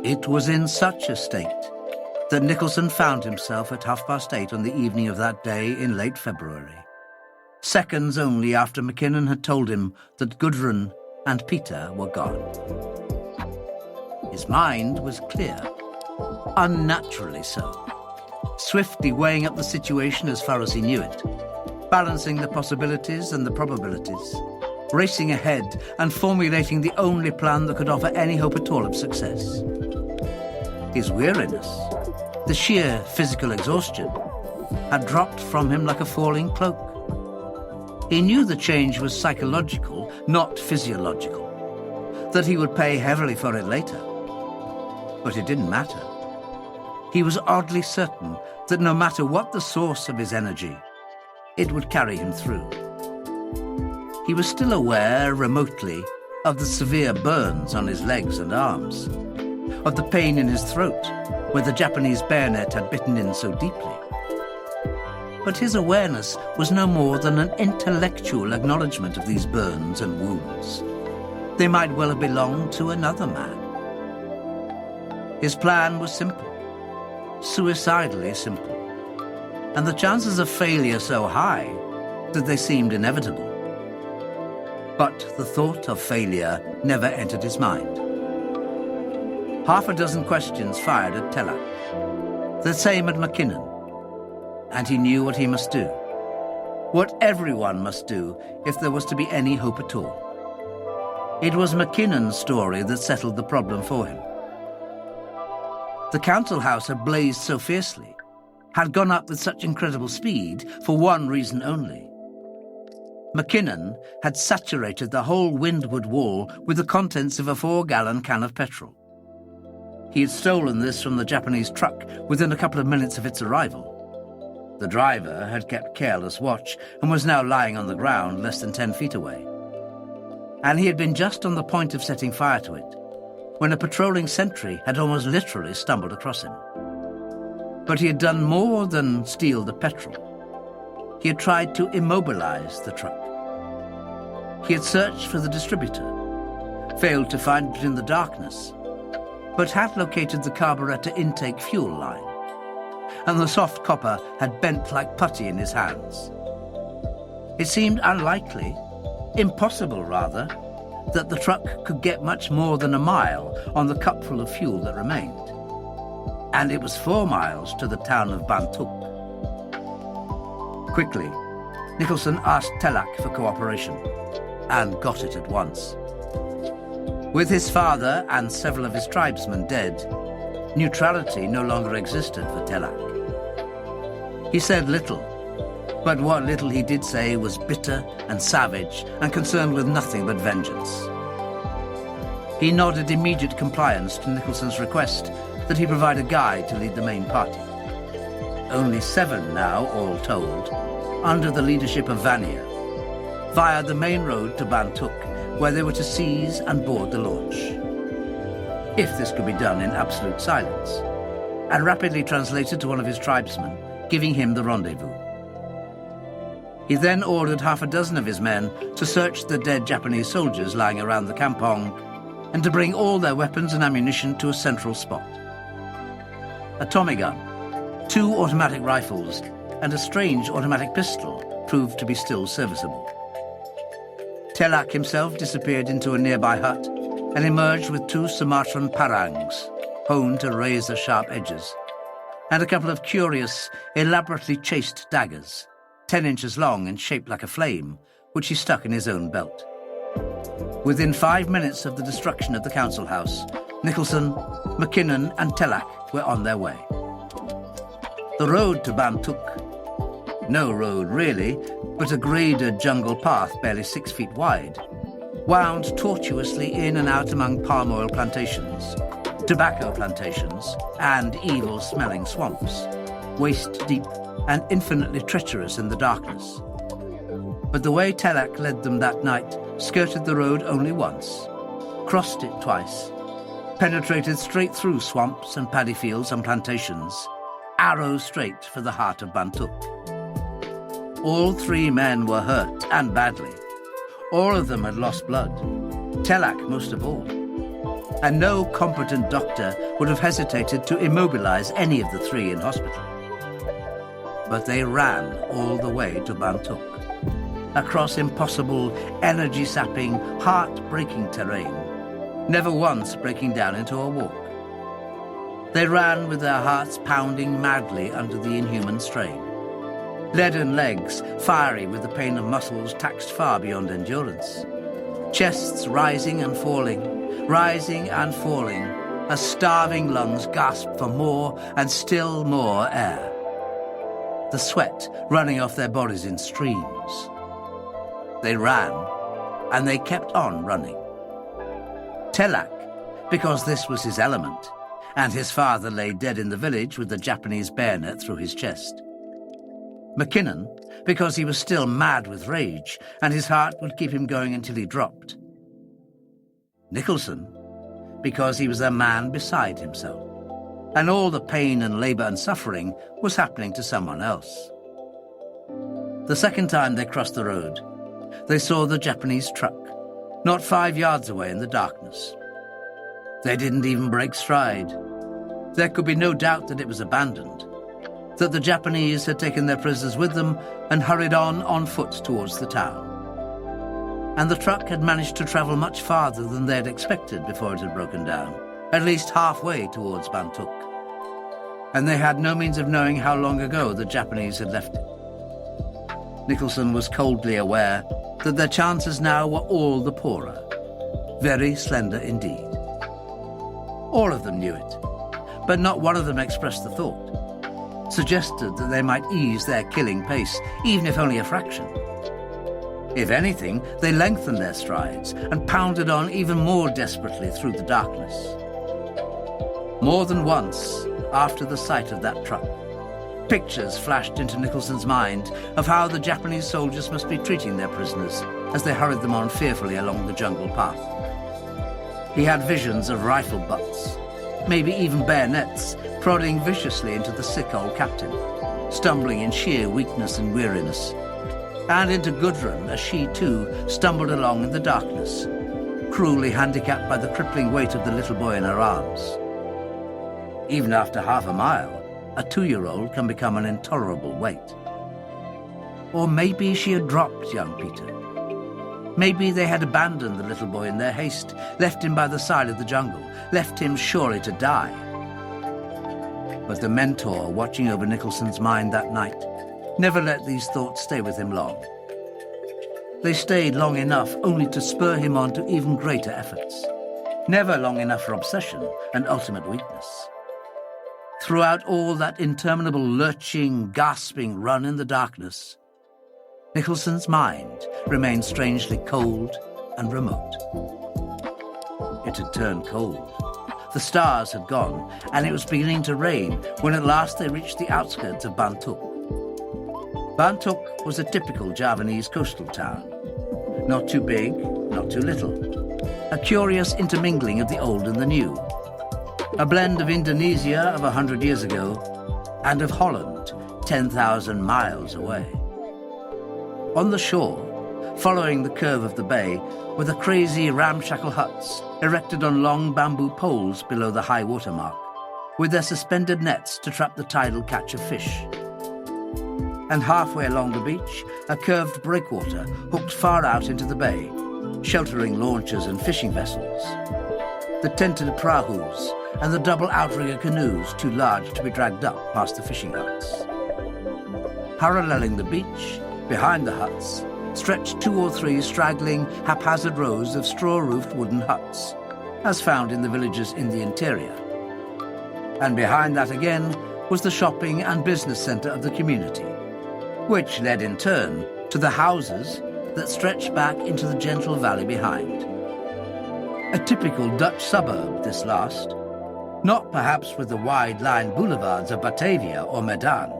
Speaker 1: It was in such a state that Nicholson found himself at 8:30 on the evening of that day in late February, seconds only after Mackinnon had told him that Gudrun and Peter were gone. His mind was clear, unnaturally so, swiftly weighing up the situation as far as he knew it, balancing the possibilities and the probabilities, racing ahead and formulating the only plan that could offer any hope at all of success. His weariness, the sheer physical exhaustion, had dropped from him like a falling cloak. He knew the change was psychological, not physiological, that he would pay heavily for it later. But it didn't matter. He was oddly certain that no matter what the source of his energy, it would carry him through. He was still aware, remotely, of the severe burns on his legs and arms, of the pain in his throat, where the Japanese bayonet had bitten in so deeply. But his awareness was no more than an intellectual acknowledgement of these burns and wounds. They might well have belonged to another man. His plan was simple, suicidally simple, and the chances of failure so high that they seemed inevitable. But the thought of failure never entered his mind. 6 questions fired at Tellac, the same at Mackinnon, and he knew what he must do, what everyone must do if there was to be any hope at all. It was Mackinnon's story that settled the problem for him. The council house had blazed so fiercely, had gone up with such incredible speed for one reason only. Mackinnon had saturated the whole windward wall with the contents of a 4-gallon can of petrol. He had stolen this from the Japanese truck within a couple of minutes of its arrival. The driver had kept careless watch and was now lying on the ground less than 10 feet away. And he had been just on the point of setting fire to it when a patrolling sentry had almost literally stumbled across him. But he had done more than steal the petrol. He had tried to immobilize the truck. He had searched for the distributor, failed to find it in the darkness, but had located the carburetor intake fuel line, and the soft copper had bent like putty in his hands. It seemed unlikely, impossible rather, that the truck could get much more than a mile on the cupful of fuel that remained. And it was 4 miles to the town of Bantuk. Quickly, Nicholson asked Tellac for cooperation, and got it at once. With his father and several of his tribesmen dead, neutrality no longer existed for Tellac. He said little, but what little he did say was bitter and savage and concerned with nothing but vengeance. He nodded immediate compliance to Nicholson's request that he provide a guide to lead the main party. Only 7 now, all told, under the leadership of Vanier, via the main road to Bantuk, where they were to seize and board the launch. If this could be done in absolute silence, and rapidly translated to one of his tribesmen, giving him the rendezvous. He then ordered 6 of his men to search the dead Japanese soldiers lying around the kampong and to bring all their weapons and ammunition to a central spot. A Tommy gun, 2 automatic rifles and a strange automatic pistol proved to be still serviceable. Telak himself disappeared into a nearby hut and emerged with 2 Sumatran parangs, honed to razor-sharp edges, and a couple of curious, elaborately chased daggers, 10 inches long and shaped like a flame, which he stuck in his own belt. Within 5 minutes of the destruction of the council house, Nicholson, MacKinnon and Telak were on their way. The road to Bantuk, no road really, but a graded jungle path barely 6 feet wide, wound tortuously in and out among palm oil plantations, tobacco plantations, and evil-smelling swamps, waist-deep and infinitely treacherous in the darkness. But the way Telak led them that night skirted the road only once, crossed it twice, penetrated straight through swamps and paddy fields and plantations, arrow straight for the heart of Bantuk. All 3 men were hurt, and badly. All of them had lost blood, Telak most of all. And no competent doctor would have hesitated to immobilize any of the 3 in hospital. But they ran all the way to Bantuk, across impossible, energy-sapping, heart-breaking terrain, never once breaking down into a walk. They ran with their hearts pounding madly under the inhuman strain, leaden legs fiery with the pain of muscles taxed far beyond endurance, chests rising and falling, as starving lungs gasped for more and still more air, the sweat running off their bodies in streams. They ran, and they kept on running. Telak, because this was his element, and his father lay dead in the village with the Japanese bayonet through his chest. MacKinnon, because he was still mad with rage, and his heart would keep him going until he dropped. Nicholson, because he was a man beside himself, and all the pain and labour and suffering was happening to someone else. The second time they crossed the road, they saw the Japanese truck, not 5 yards away in the darkness. They didn't even break stride. There could be no doubt that it was abandoned, that the Japanese had taken their prisoners with them and hurried on foot towards the town. And the truck had managed to travel much farther than they had expected before it had broken down, at least halfway towards Bantuk. And they had no means of knowing how long ago the Japanese had left it. Nicholson was coldly aware that their chances now were all the poorer, very slender indeed. All of them knew it, but not one of them expressed the thought, suggested that they might ease their killing pace, even if only a fraction. If anything, they lengthened their strides and pounded on even more desperately through the darkness. More than once, after the sight of that truck, pictures flashed into Nicholson's mind of how the Japanese soldiers must be treating their prisoners as they hurried them on fearfully along the jungle path. He had visions of rifle butts, maybe even bayonets, prodding viciously into the sick old captain, stumbling in sheer weakness and weariness, and into Gudrun as she too stumbled along in the darkness, cruelly handicapped by the crippling weight of the little boy in her arms. Even after half a mile, a 2-year-old can become an intolerable weight. Or maybe she had dropped young Peter. Maybe they had abandoned the little boy in their haste, left him by the side of the jungle, left him surely to die. But the mentor watching over Nicholson's mind that night never let these thoughts stay with him long. They stayed long enough only to spur him on to even greater efforts, never long enough for obsession and ultimate weakness. Throughout all that interminable lurching, gasping run in the darkness, Nicholson's mind remained strangely cold and remote. It had turned cold. The stars had gone, and it was beginning to rain when at last they reached the outskirts of Bantuk. Bantuk was a typical Javanese coastal town. Not too big, not too little. A curious intermingling of the old and the new. A blend of Indonesia of 100 years ago and of Holland 10,000 miles away. On the shore, following the curve of the bay, were the crazy ramshackle huts erected on long bamboo poles below the high water mark, with their suspended nets to trap the tidal catch of fish. And halfway along the beach, a curved breakwater hooked far out into the bay, sheltering launches and fishing vessels. The tented prahus and the double outrigger canoes too large to be dragged up past the fishing huts. Paralleling the beach, behind the huts, stretched 2 or 3 straggling, haphazard rows of straw-roofed wooden huts, as found in the villages in the interior. And behind that again was the shopping and business centre of the community, which led in turn to the houses that stretched back into the gentle valley behind. A typical Dutch suburb, this last, not perhaps with the wide-line boulevards of Batavia or Medan,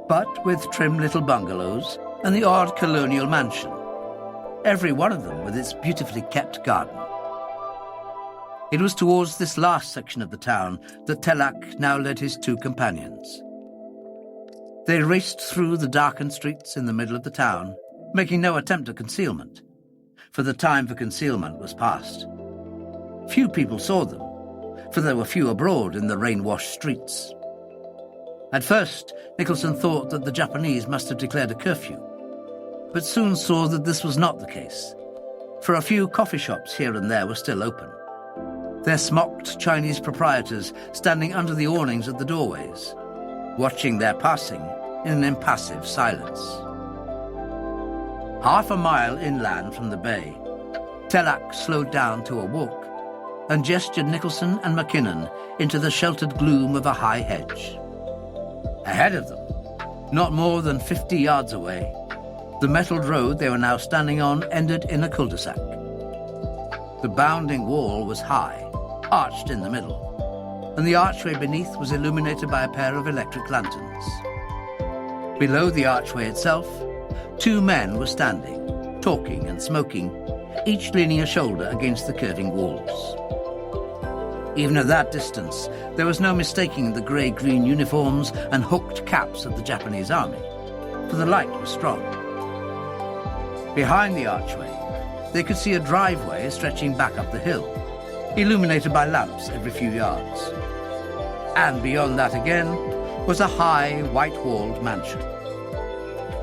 Speaker 1: but with trim little bungalows and the odd colonial mansion, every one of them with its beautifully kept garden. It was towards this last section of the town that Telak now led his 2 companions. They raced through the darkened streets in the middle of the town, making no attempt at concealment, for the time for concealment was past. Few people saw them, for there were few abroad in the rain-washed streets. At first, Nicholson thought that the Japanese must have declared a curfew, but soon saw that this was not the case, for a few coffee shops here and there were still open, their smocked Chinese proprietors standing under the awnings at the doorways, watching their passing in an impassive silence. Half a mile inland from the bay, Telak slowed down to a walk and gestured Nicholson and Mackinnon into the sheltered gloom of a high hedge. Ahead of them, not more than 50 yards away, the metalled road they were now standing on ended in a cul-de-sac. The bounding wall was high, arched in the middle, and the archway beneath was illuminated by a pair of electric lanterns. Below the archway itself, 2 men were standing, talking and smoking, each leaning a shoulder against the curving walls. Even at that distance, there was no mistaking the grey-green uniforms and hooked caps of the Japanese army, for the light was strong. Behind the archway, they could see a driveway stretching back up the hill, illuminated by lamps every few yards. And beyond that again was a high, white-walled mansion.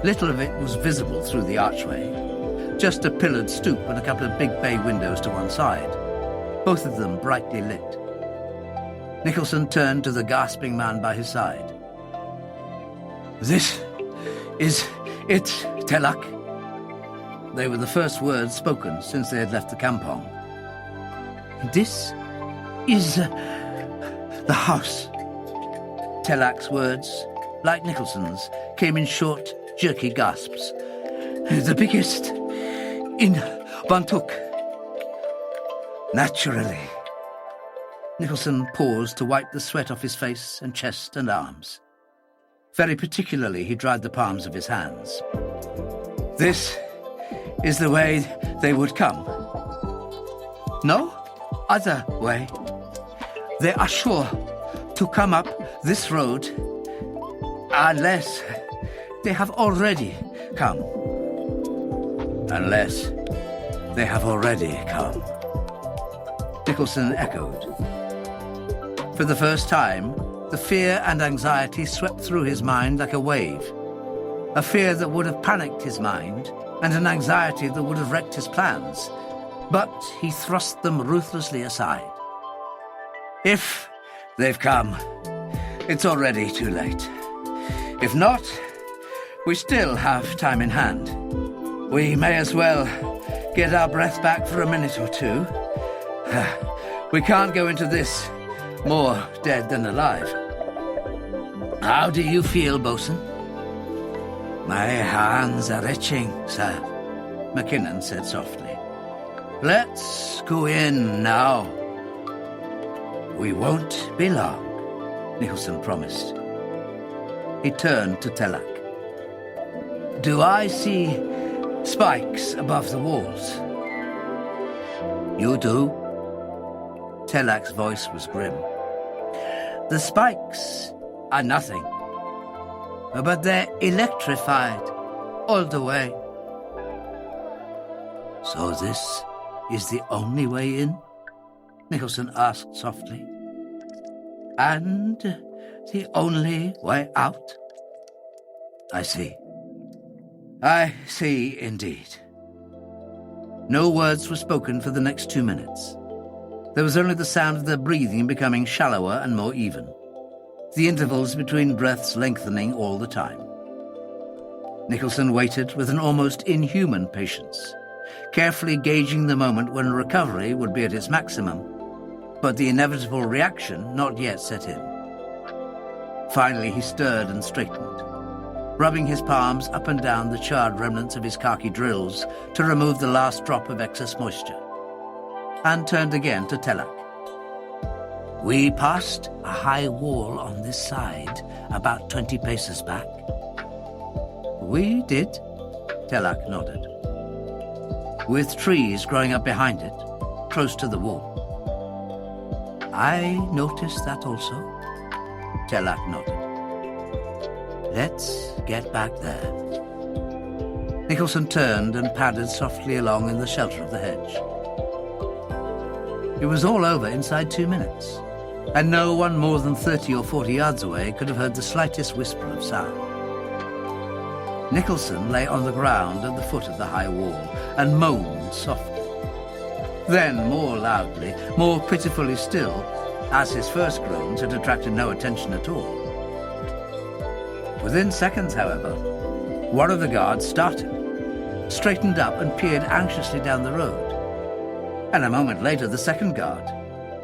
Speaker 1: Little of it was visible through the archway, just a pillared stoop and a couple of big bay windows to one side, both of them brightly lit. Nicholson turned to the gasping man by his side. "This is it, Telak." They were the first words spoken since they had left the kampong. "This is the house." Telak's words, like Nicholson's, came in short, jerky gasps. "The biggest in Bantuk." "Naturally." Nicholson paused to wipe the sweat off his face and chest and arms. Very particularly, he dried the palms of his hands. "This is the way they would come. No other way. They are sure to come up this road unless they have already come." "Unless they have already come," Nicholson echoed. For the first time, the fear and anxiety swept through his mind like a wave, a fear that would have panicked his mind and an anxiety that would have wrecked his plans, but he thrust them ruthlessly aside. "If they've come, it's already too late. If not, we still have time in hand. We may as well get our breath back for a minute or 2. We can't go into this more dead than alive. How do you feel, Bosun?" "My hands are itching, sir," Mackinnon said softly. "Let's go in now." "We won't be long," Nicholson promised. He turned to Telak. "Do I see spikes above the walls?" "You do?" Telak's voice was grim. "The spikes are nothing, but they're electrified all the way." "So this is the only way in?" Nicholson asked softly.
Speaker 3: And the only way out? I see. I see indeed. No words were spoken for the next 2 minutes. There was only the sound of their breathing becoming shallower and more even, the intervals between breaths lengthening all the time. Nicholson waited with an almost inhuman patience, carefully gauging the moment when recovery would be at its maximum, but the inevitable reaction not yet set in. Finally he stirred and straightened, rubbing his palms up and down the charred remnants of his khaki drills to remove the last drop of excess moisture, and turned again to Telak.
Speaker 2: We passed a high wall on this side, about 20 paces back.
Speaker 3: We did, Telak nodded. With trees growing up behind it, close to the wall.
Speaker 2: I noticed that also,
Speaker 3: Telak nodded.
Speaker 2: Let's get back there.
Speaker 3: Nicholson turned and padded softly along in the shelter of the hedge. It was all over inside 2 minutes, and no one more than 30 or 40 yards away could have heard the slightest whisper of sound. Nicholson lay on the ground at the foot of the high wall and moaned softly. Then, more loudly, more pitifully still, as his first groans had attracted no attention at all. Within seconds, however, one of the guards started, straightened up and peered anxiously down the road. And a moment later, the second guard,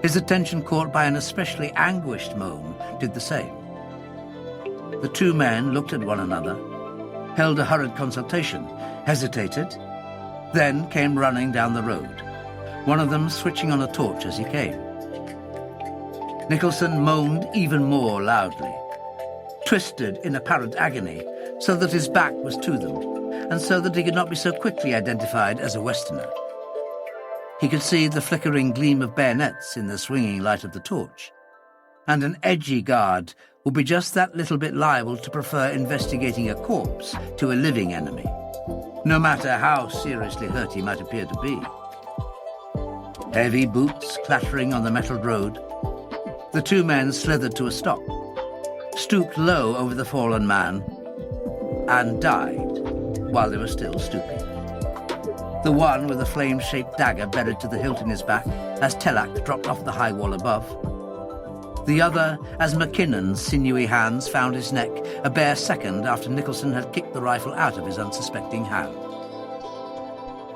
Speaker 3: his attention caught by an especially anguished moan, did the same. The two men looked at one another, held a hurried consultation, hesitated, then came running down the road, one of them switching on a torch as he came. Nicholson moaned even more loudly, twisted in apparent agony, so that his back was to them, and so that he could not be so quickly identified as a Westerner. He could see the flickering gleam of bayonets in the swinging light of the torch, and an edgy guard would be just that little bit liable to prefer investigating a corpse to a living enemy, no matter how seriously hurt he might appear to be. Heavy boots clattering on the metalled road, the two men slithered to a stop, stooped low over the fallen man, and died while they were still stooping. The one with a flame-shaped dagger buried to the hilt in his back as Telak dropped off the high wall above. The other as Mackinnon's sinewy hands found his neck a bare second after Nicholson had kicked the rifle out of his unsuspecting hand.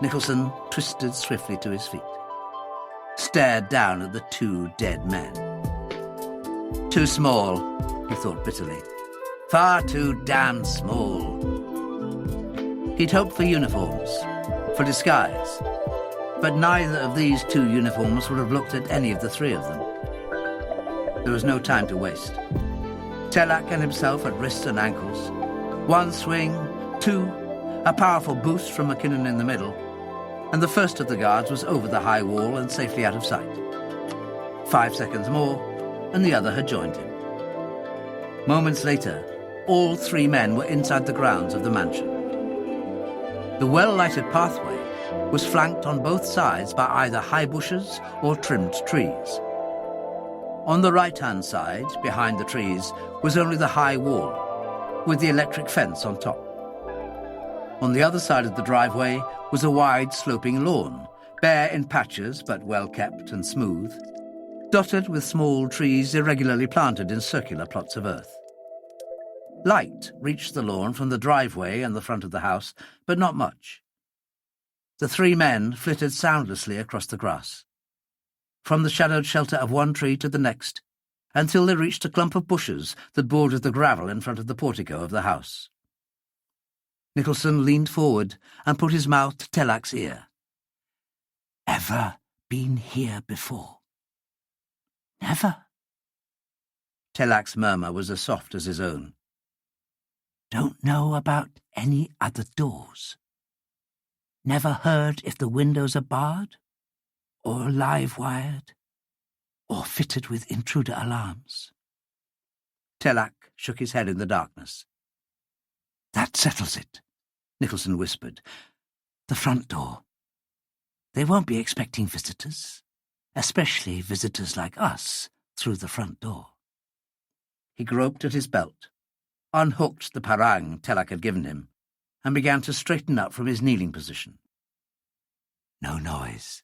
Speaker 3: Nicholson twisted swiftly to his feet, stared down at the two dead men. Too small, he thought bitterly. Far too damn small. He'd hoped for uniforms, for disguise, but neither of these two uniforms would have looked at any of the three of them. There was no time to waste. Telak and himself at wrists and ankles. One swing, two, a powerful boost from Mackinnon in the middle, and the first of the guards was over the high wall and safely out of sight. 5 seconds more, and the other had joined him. Moments later, all three men were inside the grounds of the mansion. The well-lighted pathway was flanked on both sides by either high bushes or trimmed trees. On the right-hand side, behind the trees, was only the high wall, with the electric fence on top. On the other side of the driveway was a wide, sloping lawn, bare in patches but well-kept and smooth, dotted with small trees irregularly planted in circular plots of earth. Light reached the lawn from the driveway and the front of the house, but not much. The three men flitted soundlessly across the grass, from the shadowed shelter of one tree to the next, until they reached a clump of bushes that bordered the gravel in front of the portico of the house. Nicholson leaned forward and put his mouth to Telak's ear.
Speaker 2: Ever been here before? Never.
Speaker 3: Telak's murmur was as soft as his own.
Speaker 2: Don't know about any other doors. Never heard if the windows are barred, or live-wired, or fitted with intruder alarms.
Speaker 3: Telak shook his head in the darkness.
Speaker 2: That settles it, Nicholson whispered. The front door. They won't be expecting visitors, especially visitors like us, through the front door.
Speaker 1: He groped at his belt, unhooked the parang Telak had given him, and began to straighten up from his kneeling position.
Speaker 2: No noise.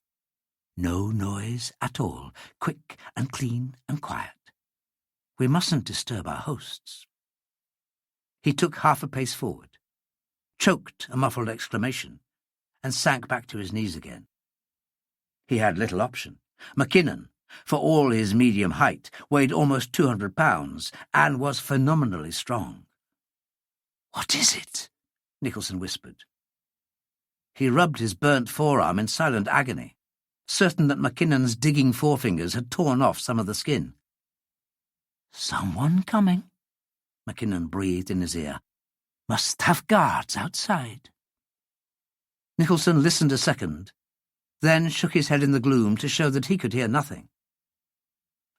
Speaker 2: No noise at all. Quick and clean and quiet. We mustn't disturb our hosts.
Speaker 1: He took half a pace forward, choked a muffled exclamation, and sank back to his knees again. He had little option. Mackinnon, for all his medium height, weighed almost 200 pounds and was phenomenally strong.
Speaker 2: "What is it?"
Speaker 1: Nicholson whispered. He rubbed his burnt forearm in silent agony, certain that Mackinnon's digging forefingers had torn off some of the skin.
Speaker 2: "Someone coming," Mackinnon breathed in his ear. "Must have guards outside."
Speaker 1: Nicholson listened a second, then shook his head in the gloom to show that he could hear nothing.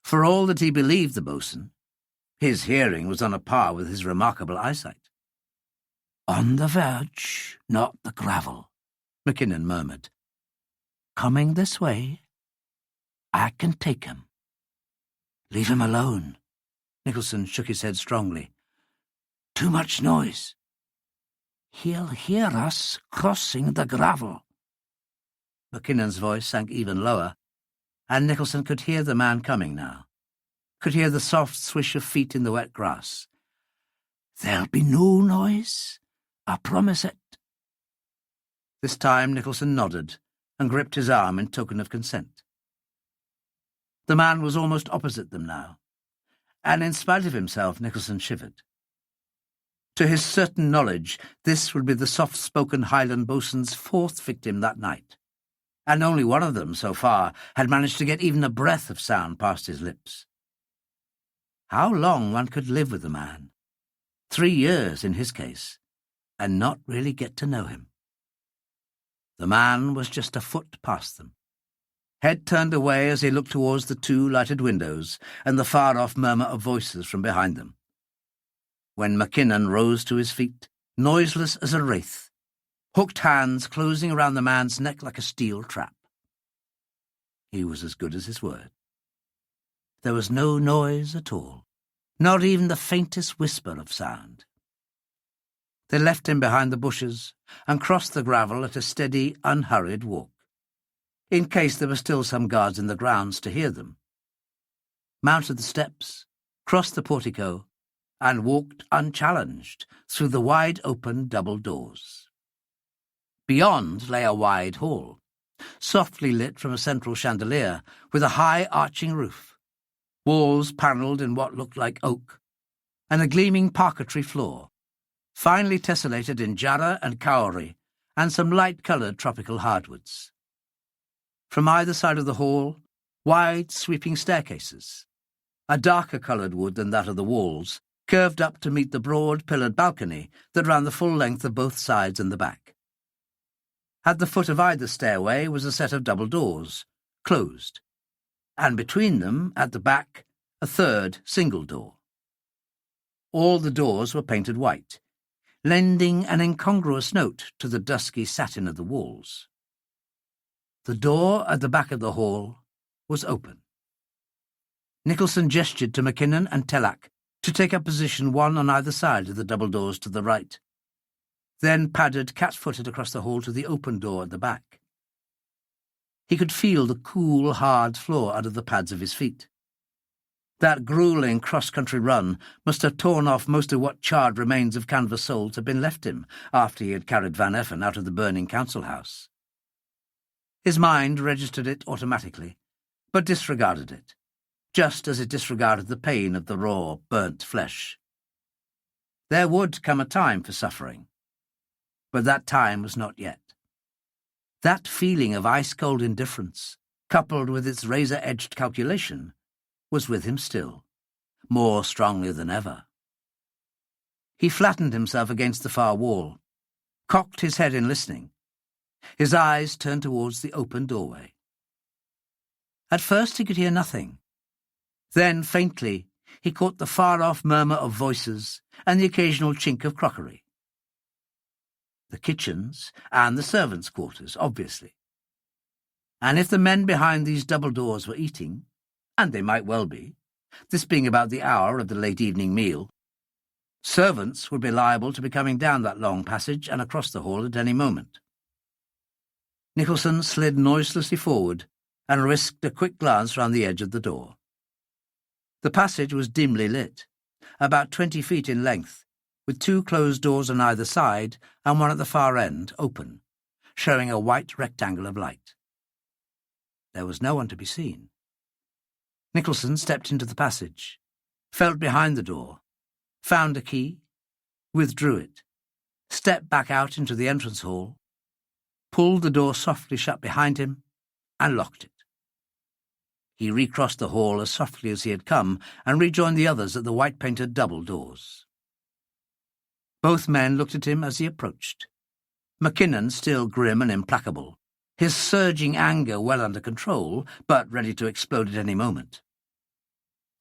Speaker 1: For all that he believed the boatswain, his hearing was on a par with his remarkable eyesight.
Speaker 2: "On the verge, not the gravel,"
Speaker 1: Mackinnon murmured.
Speaker 2: "Coming this way. I can take him." "Leave him alone."
Speaker 1: Nicholson shook his head strongly.
Speaker 2: "Too much noise. He'll hear us crossing the gravel."
Speaker 1: Mackinnon's voice sank even lower, and Nicholson could hear the man coming now, could hear the soft swish of feet in the wet grass.
Speaker 2: "There'll be no noise. I promise it."
Speaker 1: This time Nicholson nodded and gripped his arm in token of consent. The man was almost opposite them now, and in spite of himself Nicholson shivered. To his certain knowledge, this would be the soft-spoken Highland boatswain's fourth victim that night, and only one of them, so far, had managed to get even a breath of sound past his lips. How long one could live with a man, 3 years in his case, and not really get to know him. The man was just a foot past them, head turned away as he looked towards the 2 lighted windows and the far-off murmur of voices from behind them. When Mackinnon rose to his feet, noiseless as a wraith, hooked hands closing around the man's neck like a steel trap. He was as good as his word. There was no noise at all, not even the faintest whisper of sound. They left him behind the bushes and crossed the gravel at a steady, unhurried walk, in case there were still some guards in the grounds to hear them, mounted the steps, crossed the portico, and walked unchallenged through the wide-open double doors. Beyond lay a wide hall, softly lit from a central chandelier with a high arching roof, walls panelled in what looked like oak, and a gleaming parquetry floor, finely tessellated in jarrah and kauri and some light-coloured tropical hardwoods. From either side of the hall, wide sweeping staircases, a darker coloured wood than that of the walls, curved up to meet the broad pillared balcony that ran the full length of both sides and the back. At the foot of either stairway was a set of double doors, closed, and between them, at the back, a third single door. All the doors were painted white, lending an incongruous note to the dusky satin of the walls. The door at the back of the hall was open. Nicholson gestured to Mackinnon and Telak to take up position one on either side of the double doors to the right, then padded cat-footed across the hall to the open door at the back. He could feel the cool, hard floor under the pads of his feet. That gruelling cross-country run must have torn off most of what charred remains of canvas soles had been left him after he had carried Van Effen out of the burning council house. His mind registered it automatically, but disregarded it, just as it disregarded the pain of the raw, burnt flesh. There would come a time for suffering, but that time was not yet. That feeling of ice-cold indifference, coupled with its razor-edged calculation, was with him still, more strongly than ever. He flattened himself against the far wall, cocked his head in listening, his eyes turned towards the open doorway. At first he could hear nothing. Then, faintly, he caught the far-off murmur of voices and the occasional chink of crockery. The kitchens and the servants' quarters, obviously. And if the men behind these double doors were eating, and they might well be, this being about the hour of the late evening meal. Servants would be liable to be coming down that long passage and across the hall at any moment. Nicholson slid noiselessly forward and risked a quick glance round the edge of the door. The passage was dimly lit, about 20 feet in length, with 2 closed doors on either side and one at the far end open, showing a white rectangle of light. There was no one to be seen. Nicholson stepped into the passage, felt behind the door, found a key, withdrew it, stepped back out into the entrance hall, pulled the door softly shut behind him, and locked it. He recrossed the hall as softly as he had come and rejoined the others at the white-painted double doors. Both men looked at him as he approached. Mackinnon still grim and implacable, his surging anger well under control, but ready to explode at any moment.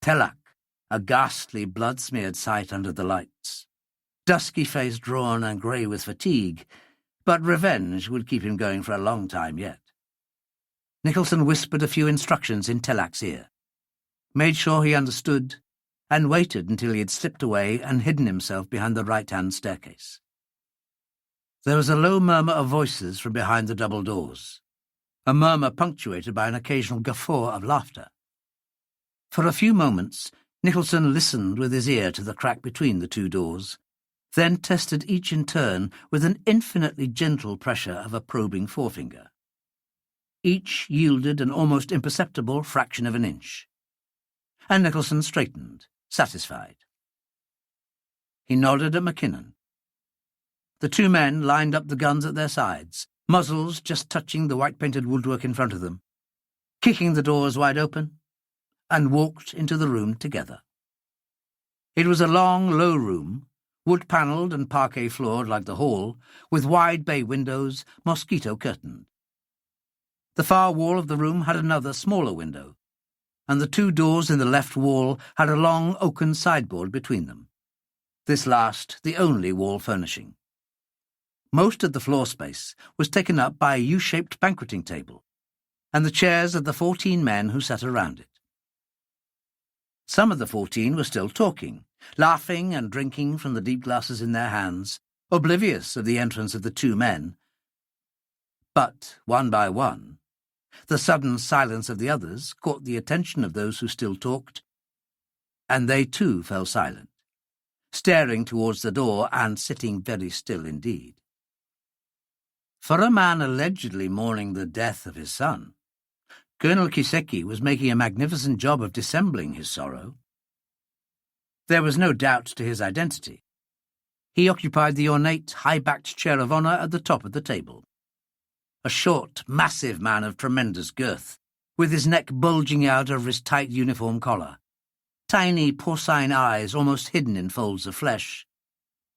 Speaker 1: Telak, a ghastly blood-smeared sight under the lights, dusky face drawn and grey with fatigue, but revenge would keep him going for a long time yet. Nicholson whispered a few instructions in Telak's ear, made sure he understood, and waited until he had slipped away and hidden himself behind the right-hand staircase. There was a low murmur of voices from behind the double doors, a murmur punctuated by an occasional guffaw of laughter. For a few moments, Nicholson listened with his ear to the crack between the 2 doors, then tested each in turn with an infinitely gentle pressure of a probing forefinger. Each yielded an almost imperceptible fraction of an inch, and Nicholson straightened, satisfied. He nodded at Mackinnon. The 2 men lined up the guns at their sides, muzzles just touching the white-painted woodwork in front of them, kicking the doors wide open, and walked into the room together. It was a long, low room, wood-panelled and parquet-floored like the hall, with wide bay windows, mosquito-curtained. The far wall of the room had another, smaller window, and the 2 doors in the left wall had a long oaken sideboard between them. This last, the only wall furnishing. Most of the floor space was taken up by a U-shaped banqueting table, and the chairs of the 14 men who sat around it. Some of the 14 were still talking, laughing and drinking from the deep glasses in their hands, oblivious of the entrance of the 2 men. But, one by one, the sudden silence of the others caught the attention of those who still talked, and they too fell silent, staring towards the door and sitting very still indeed. For a man allegedly mourning the death of his son, Colonel Kiseki was making a magnificent job of dissembling his sorrow. There was no doubt to his identity. He occupied the ornate, high-backed chair of honour at the top of the table. A short, massive man of tremendous girth, with his neck bulging out over his tight uniform collar, tiny porcine eyes almost hidden in folds of flesh,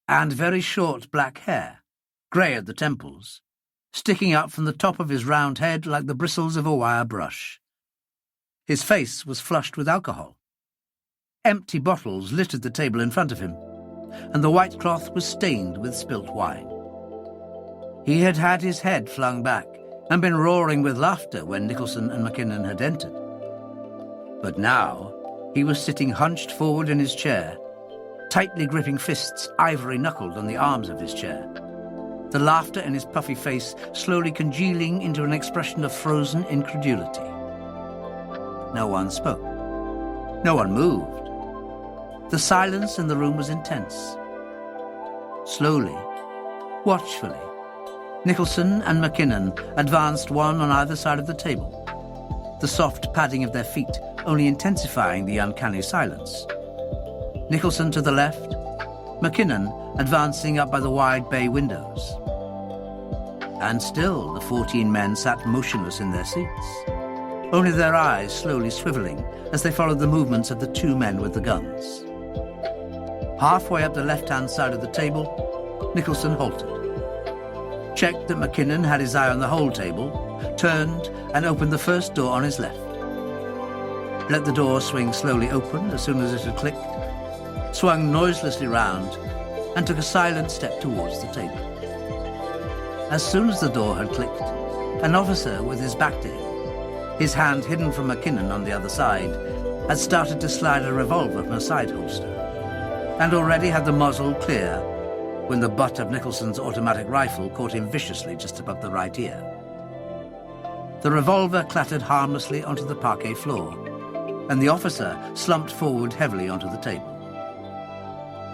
Speaker 1: and very short black hair, grey at the temples, sticking up from the top of his round head like the bristles of a wire brush. His face was flushed with alcohol. Empty bottles littered the table in front of him, and the white cloth was stained with spilt wine. He had had his head flung back and been roaring with laughter when Nicholson and Mackinnon had entered. But now he was sitting hunched forward in his chair, tightly gripping fists ivory-knuckled on the arms of his chair, the laughter in his puffy face slowly congealing into an expression of frozen incredulity. No one spoke. No one moved. The silence in the room was intense. Slowly, watchfully, Nicholson and Mackinnon advanced one on either side of the table, the soft padding of their feet only intensifying the uncanny silence. Nicholson to the left, Mackinnon advancing up by the wide bay windows. And still the 14 men sat motionless in their seats, only their eyes slowly swivelling as they followed the movements of the 2 men with the guns. Halfway up the left-hand side of the table, Nicholson halted, checked that Mackinnon had his eye on the whole table, turned and opened the first door on his left. Let the door swing slowly open as soon as it had clicked, swung noiselessly round, and took a silent step towards the table. As soon as the door had clicked, an officer with his back to him, his hand hidden from Mackinnon on the other side, had started to slide a revolver from a side holster, and already had the muzzle clear when the butt of Nicholson's automatic rifle caught him viciously just above the right ear. The revolver clattered harmlessly onto the parquet floor, and the officer slumped forward heavily onto the table.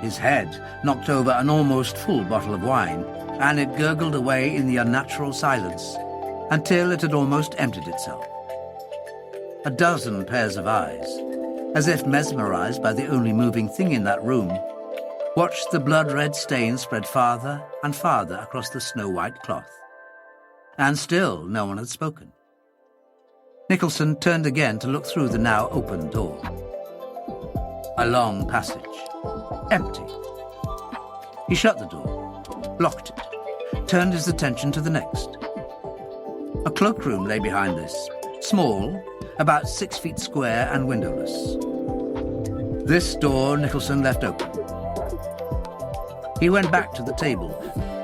Speaker 1: His head knocked over an almost full bottle of wine, and it gurgled away in the unnatural silence until it had almost emptied itself. A dozen pairs of eyes, as if mesmerized by the only moving thing in that room, watched the blood-red stain spread farther and farther across the snow-white cloth. And still no one had spoken. Nicholson turned again to look through the now open door. A long passage. Empty. He shut the door, locked it, turned his attention to the next. A cloakroom lay behind this, small, about 6 feet square and windowless. This door Nicholson left open. He went back to the table,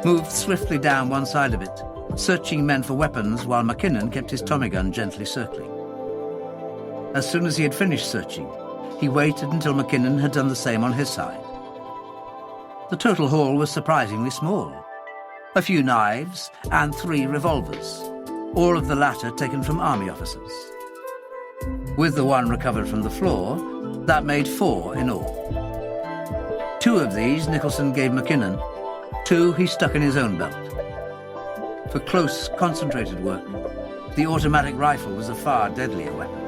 Speaker 1: moved swiftly down one side of it, searching men for weapons while Mackinnon kept his Tommy gun gently circling. As soon as he had finished searching, he waited until Mackinnon had done the same on his side. The total haul was surprisingly small. A few knives and 3 revolvers, all of the latter taken from army officers. With the one recovered from the floor, that made 4 in all. 2 of these Nicholson gave Mackinnon, 2 he stuck in his own belt. For close, concentrated work, the automatic rifle was a far deadlier weapon.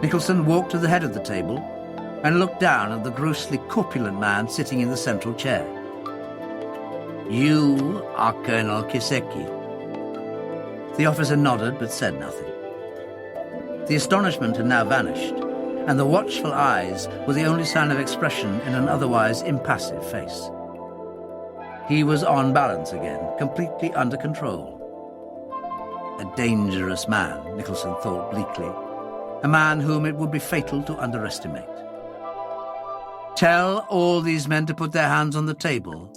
Speaker 1: Nicholson walked to the head of the table and looked down at the grossly corpulent man sitting in the central chair. "You are Colonel Kiseki." The officer nodded but said nothing. The astonishment had now vanished, and the watchful eyes were the only sign of expression in an otherwise impassive face. He was on balance again, completely under control. A dangerous man, Nicholson thought bleakly. A man whom it would be fatal to underestimate. Tell all these men to put their hands on the table,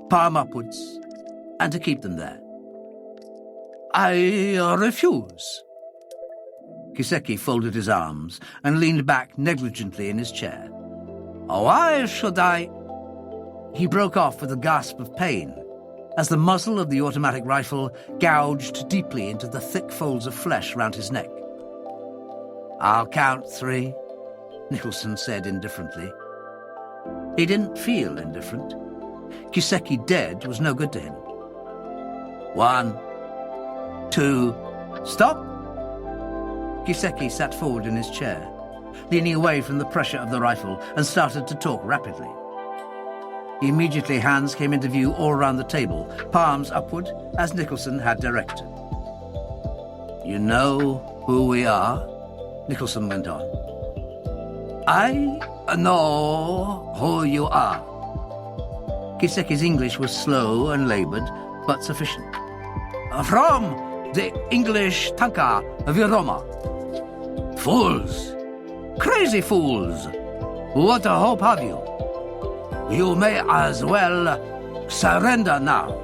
Speaker 1: palm upwards, and to keep them there. "I refuse." Kiseki folded his arms and leaned back negligently in his chair. "Why should I—" He broke off with a gasp of pain as the muzzle of the automatic rifle gouged deeply into the thick folds of flesh round his neck. "I'll count 3, Nicholson said indifferently. He didn't feel indifferent. Kiseki dead was no good to him. 1, 2, stop! Kiseki sat forward in his chair, leaning away from the pressure of the rifle, and started to talk rapidly. Immediately hands came into view all round the table, palms upward, as Nicholson had directed. "You know who we are?" Nicholson went on. "I know who you are." Kiseki's English was slow and laboured, but sufficient. "From the English tanka Viroma." "Fools! Crazy fools! What hope have you? You may as well surrender now.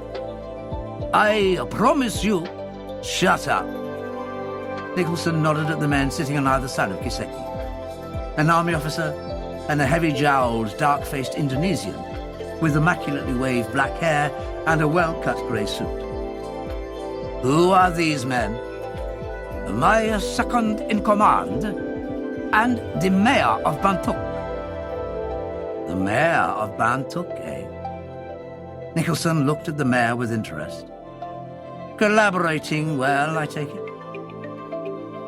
Speaker 1: I promise you, shut up." Nicholson nodded at the men sitting on either side of Kiseki. An army officer and a heavy-jowled, dark-faced Indonesian with immaculately waved black hair and a well-cut grey suit. "Who are these men?" "My second-in-command and the mayor of Bantuk." "The mayor of Bantuk, eh?" Nicholson looked at the mayor with interest. "Collaborating well, I take it?"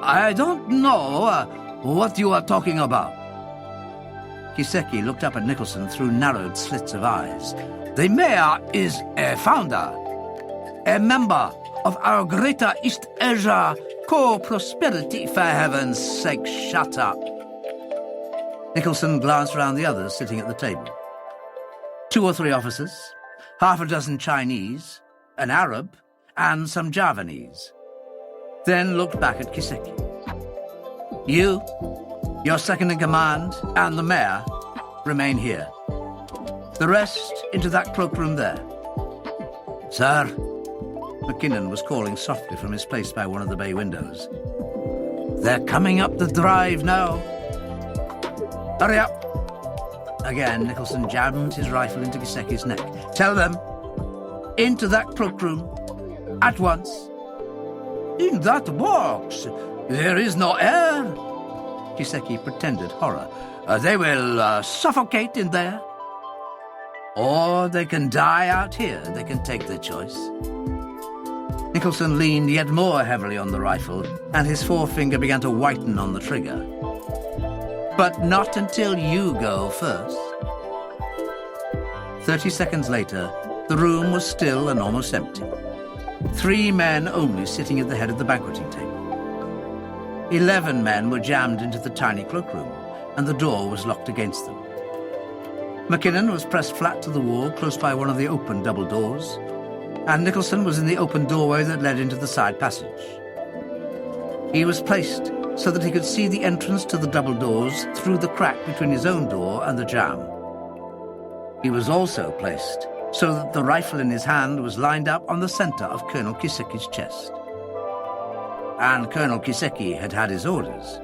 Speaker 1: "I don't know what you are talking about." Kiseki looked up at Nicholson through narrowed slits of eyes. "The mayor is a founder, a member of our Greater East Asia Co-Prosperity. For heaven's sake, shut up." Nicholson glanced round the others sitting at the table. 2 or 3 officers, half a dozen Chinese, an Arab, and some Javanese. Then looked back at Kiseki. "You, your second-in-command, and the mayor remain here. The rest into that cloakroom there." "Sir," Mackinnon was calling softly from his place by one of the bay windows.
Speaker 2: They're coming up the drive now.
Speaker 1: Hurry up!
Speaker 2: Again, Nicholson jammed his rifle into Kiseki's neck. Tell them, into that cloakroom, at once.
Speaker 1: In that box, there is no air.
Speaker 2: Kiseki pretended horror. They will suffocate in there. Or they can die out here. They can take their choice. Nicholson leaned yet more heavily on the rifle, and his forefinger began to whiten on the trigger. But not until you go first. 30 seconds later, the room was still and almost empty. 3 men only sitting at the head of the banqueting table. 11 men were jammed into the tiny cloakroom, and the door was locked against them. Mackinnon was pressed flat to the wall close by one of the open double doors, and Nicholson was in the open doorway that led into the side passage. He was placed so that he could see the entrance to the double doors through the crack between his own door and the jamb. He was also placed so that the rifle in his hand was lined up on the center of Colonel Kiseki's chest. And Colonel Kiseki had had his orders.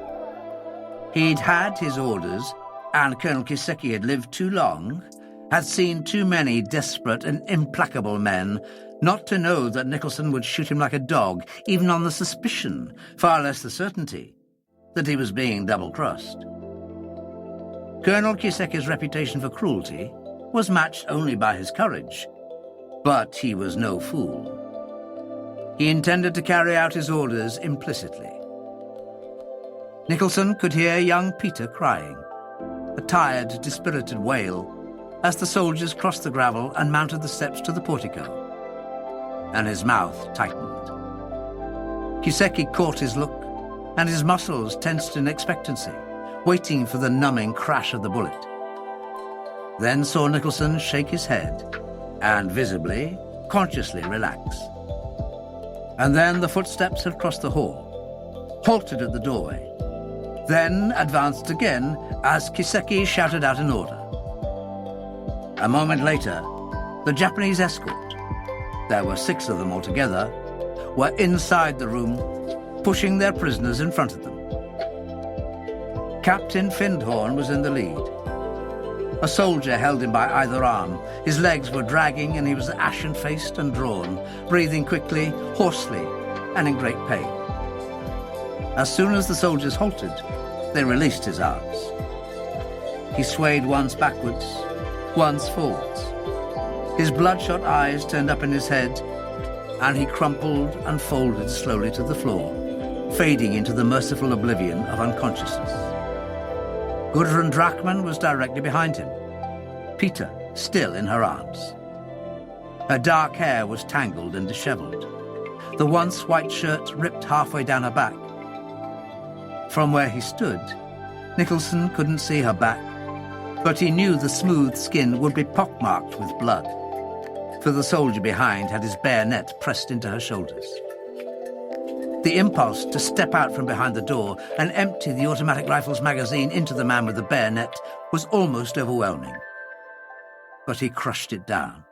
Speaker 2: He'd had his orders, and Colonel Kiseki had lived too long, had seen too many desperate and implacable men, not to know that Nicholson would shoot him like a dog, even on the suspicion, far less the certainty, that he was being double-crossed. Colonel Kiseki's reputation for cruelty was matched only by his courage, but he was no fool. He intended to carry out his orders implicitly. Nicholson could hear young Peter crying, a tired, dispirited wail, as the soldiers crossed the gravel and mounted the steps to the portico, and his mouth tightened. Kiseki caught his look, and his muscles tensed in expectancy, waiting for the numbing crash of the bullet. Then saw Nicholson shake his head and visibly, consciously relax. And then the footsteps had crossed the hall, halted at the doorway, then advanced again as Kiseki shouted out an order. A moment later, the Japanese escort, there were 6 of them altogether, were inside the room, pushing their prisoners in front of them. Captain Findhorn was in the lead. A soldier held him by either arm. His legs were dragging, and he was ashen-faced and drawn, breathing quickly, hoarsely, and in great pain. As soon as the soldiers halted, they released his arms. He swayed once backwards, once forwards. His bloodshot eyes turned up in his head, and he crumpled and folded slowly to the floor, fading into the merciful oblivion of unconsciousness. Gudrun Drachmann was directly behind him, Peter still in her arms. Her dark hair was tangled and disheveled, the once white shirt ripped halfway down her back. From where he stood, Nicholson couldn't see her back, but he knew the smooth skin would be pockmarked with blood, for the soldier behind had his bayonet pressed into her shoulders. The impulse to step out from behind the door and empty the automatic rifle's magazine into the man with the bayonet was almost overwhelming. But he crushed it down,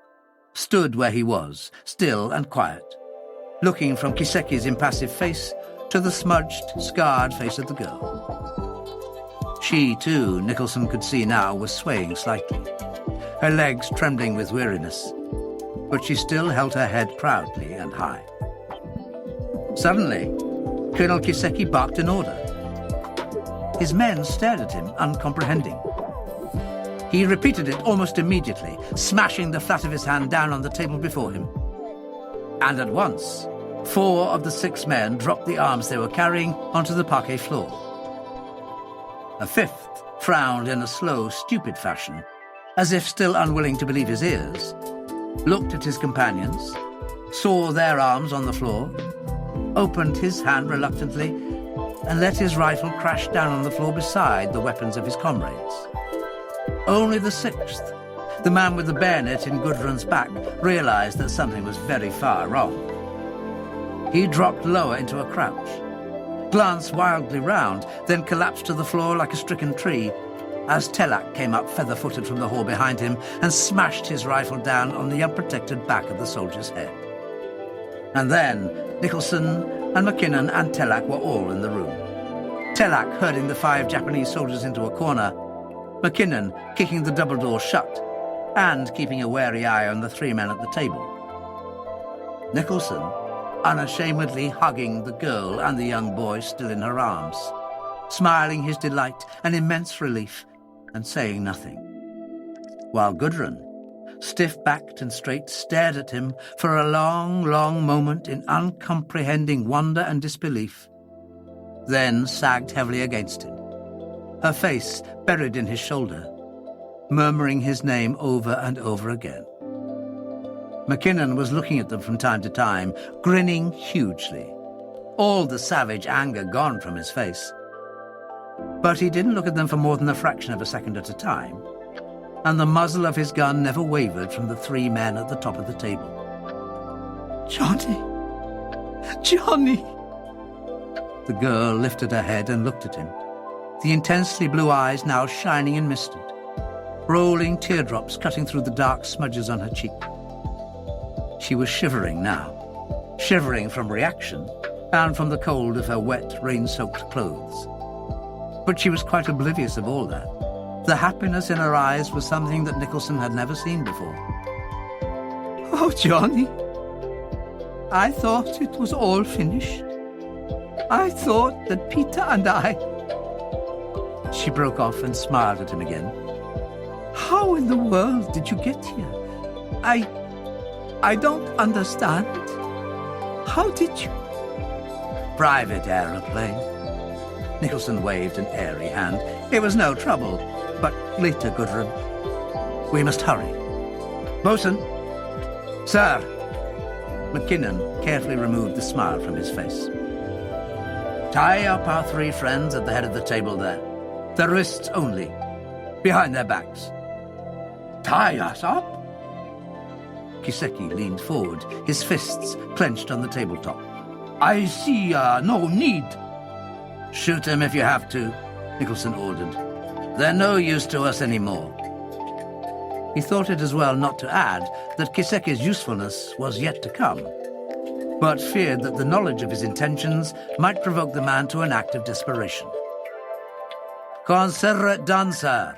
Speaker 2: stood where he was, still and quiet, looking from Kiseki's impassive face to the smudged, scarred face of the girl. She, too, Nicholson could see now, was swaying slightly, her legs trembling with weariness, but she still held her head proudly and high. Suddenly, Colonel Kiseki barked an order. His men stared at him, uncomprehending. He repeated it almost immediately, smashing the flat of his hand down on the table before him. And at once, 4 of the 6 men dropped the arms they were carrying onto the parquet floor. A 5th frowned in a slow, stupid fashion, as if still unwilling to believe his ears, looked at his companions, saw their arms on the floor, opened his hand reluctantly, and let his rifle crash down on the floor beside the weapons of his comrades. Only the 6th, the man with the bayonet in Gudrun's back, realized that something was very far wrong. He dropped lower into a crouch, glanced wildly round, then collapsed to the floor like a stricken tree, as Telak came up feather-footed from the hall behind him and smashed his rifle down on the unprotected back of the soldier's head. And then Nicholson and Mackinnon and Telak were all in the room.
Speaker 1: Telak herding the 5 Japanese soldiers into a corner, Mackinnon kicking the double door shut, and keeping a wary eye on the 3 men at the table. Nicholson unashamedly hugging the girl and the young boy still in her arms, smiling his delight and immense relief, and saying nothing. While Gudrun, stiff-backed and straight, stared at him for a long, long moment in uncomprehending wonder and disbelief, then sagged heavily against him, her face buried in his shoulder, murmuring his name over and over again. Mackinnon was looking at them from time to time, grinning hugely, all the savage anger gone from his face. But he didn't look at them for more than a fraction of a second at a time, and the muzzle of his gun never wavered from the 3 men at the top of the table.
Speaker 2: Johnny! Johnny!
Speaker 1: The girl lifted her head and looked at him, the intensely blue eyes now shining and misted, rolling teardrops cutting through the dark smudges on her cheek. She was shivering now, shivering from reaction and from the cold of her wet, rain-soaked clothes. But she was quite oblivious of all that. The happiness in her eyes was something that Nicholson had never seen before.
Speaker 2: Oh, Johnny, I thought it was all finished. I thought that Peter and I...
Speaker 1: She broke off and smiled at him again.
Speaker 2: How in the world did you get here? I don't understand. How did you...
Speaker 1: Private aeroplane. Nicholson waved an airy hand. It was no trouble, but later, Gudrun. We must hurry. Bosun! Sir! Mackinnon carefully removed the smile from his face. Tie up our 3 friends at the head of the table there. Their wrists only, behind their backs. Tie us up? Kiseki leaned forward, his fists clenched on the tabletop. I see no need. Shoot him if you have to, Nicholson ordered. They're no use to us anymore. He thought it as well not to add that Kiseki's usefulness was yet to come, but feared that the knowledge of his intentions might provoke the man to an act of desperation. Consider it done, sir.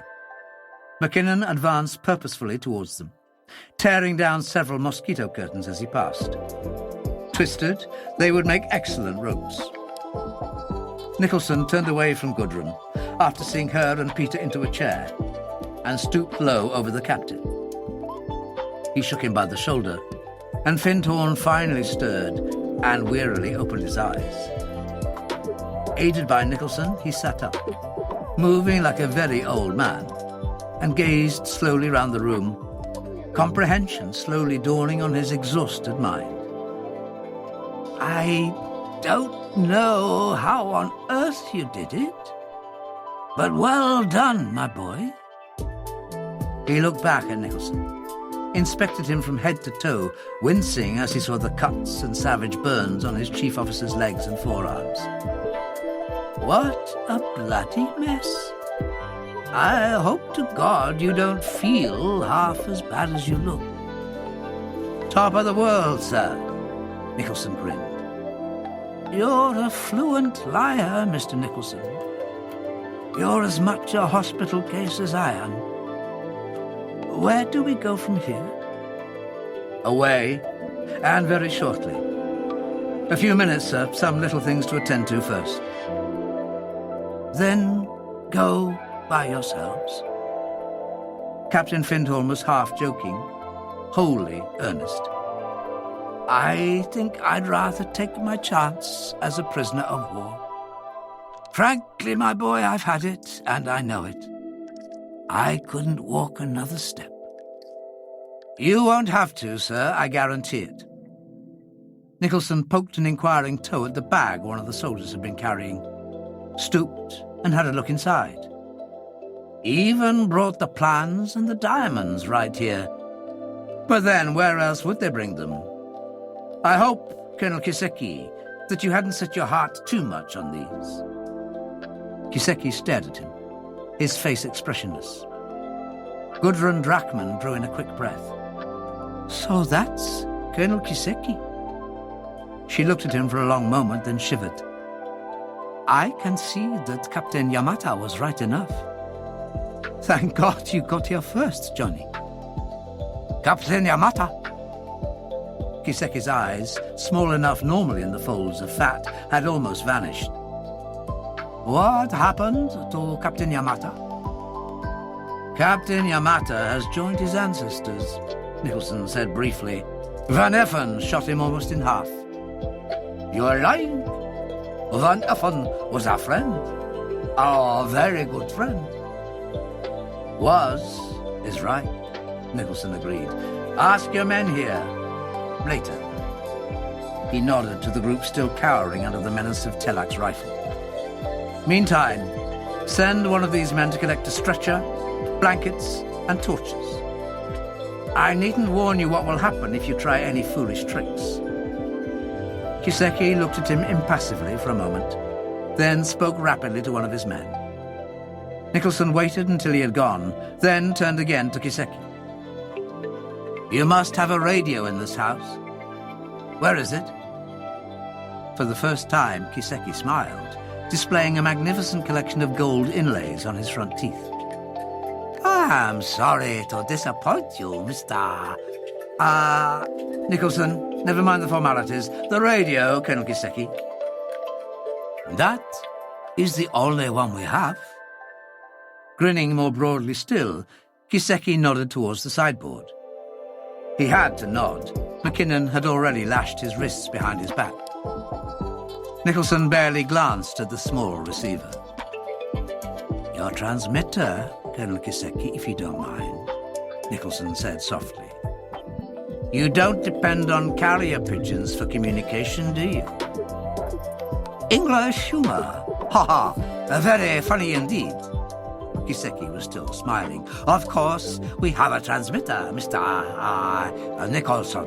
Speaker 1: Mackinnon advanced purposefully towards them, tearing down several mosquito curtains as he passed. Twisted, they would make excellent ropes. Nicholson turned away from Gudrun after seeing her and Peter into a chair, and stooped low over the captain. He shook him by the shoulder, and Findhorn finally stirred and wearily opened his eyes. Aided by Nicholson, he sat up, moving like a very old man, and gazed slowly round the room, comprehension slowly dawning on his exhausted mind.
Speaker 2: I don't know how on earth you did it, but well done, my boy.
Speaker 1: He looked back at Nicholson, inspected him from head to toe, wincing as he saw the cuts and savage burns on his chief officer's legs and forearms.
Speaker 2: What a bloody mess. I hope to God you don't feel half as bad as you look.
Speaker 1: Top of the world, sir, Nicholson grinned.
Speaker 2: You're a fluent liar, Mr. Nicholson. You're as much a hospital case as I am. Where do we go from here?
Speaker 1: Away, and very shortly. A few minutes, sir. Some little things to attend to first.
Speaker 2: Then go by yourselves.
Speaker 1: Captain Findhorn was half joking, wholly earnest.
Speaker 2: I think I'd rather take my chance as a prisoner of war. Frankly, my boy, I've had it, and I know it. I couldn't walk another step.
Speaker 1: You won't have to, sir, I guarantee it. Nicholson poked an inquiring toe at the bag one of the soldiers had been carrying, stooped and had a look inside. Even brought the plans and the diamonds right here. But then, where else would they bring them? I hope, Colonel Kiseki, that you hadn't set your heart too much on these. Kiseki stared at him, his face expressionless. Gudrun Drachman drew in a quick breath. So that's Colonel Kiseki. She looked at him for a long moment, then shivered.
Speaker 2: I can see that Captain Yamata was right enough. Thank God you got here first, Johnny. Captain Yamata? Kiseki's eyes, small enough normally in the folds of fat, had almost vanished. What happened to Captain Yamata? Captain Yamata has joined his ancestors, Nicholson said briefly. Van Effen shot him almost in half. You're lying. Van Effen was our friend. Our very good friend. Was is right, Nicholson agreed. Ask your men here. Later. He nodded to the group still cowering under the menace of Telak's rifle. Meantime, send one of these men to collect a stretcher, blankets, and torches. I needn't warn you what will happen if you try any foolish tricks. Kiseki looked at him impassively for a moment, then spoke rapidly to one of his men. Nicholson waited until he had gone, then turned again to Kiseki. You must have a radio in this house. Where is it? For the first time, Kiseki smiled, displaying a magnificent collection of gold inlays on his front teeth. I'm sorry to disappoint you, Mr. Nicholson, never mind the formalities. The radio, Colonel Kiseki. That is the only one we have. Grinning more broadly still, Kiseki nodded towards the sideboard. He had to nod. McKinnon had already lashed his wrists behind his back. Nicholson barely glanced at the small receiver. Your transmitter, Colonel Kiseki, if you don't mind, Nicholson said softly. You don't depend on carrier pigeons for communication, do you? English humor. Ha ha, very funny indeed. Kiseki was still smiling. Of course, we have a transmitter, Mr. Nicholson.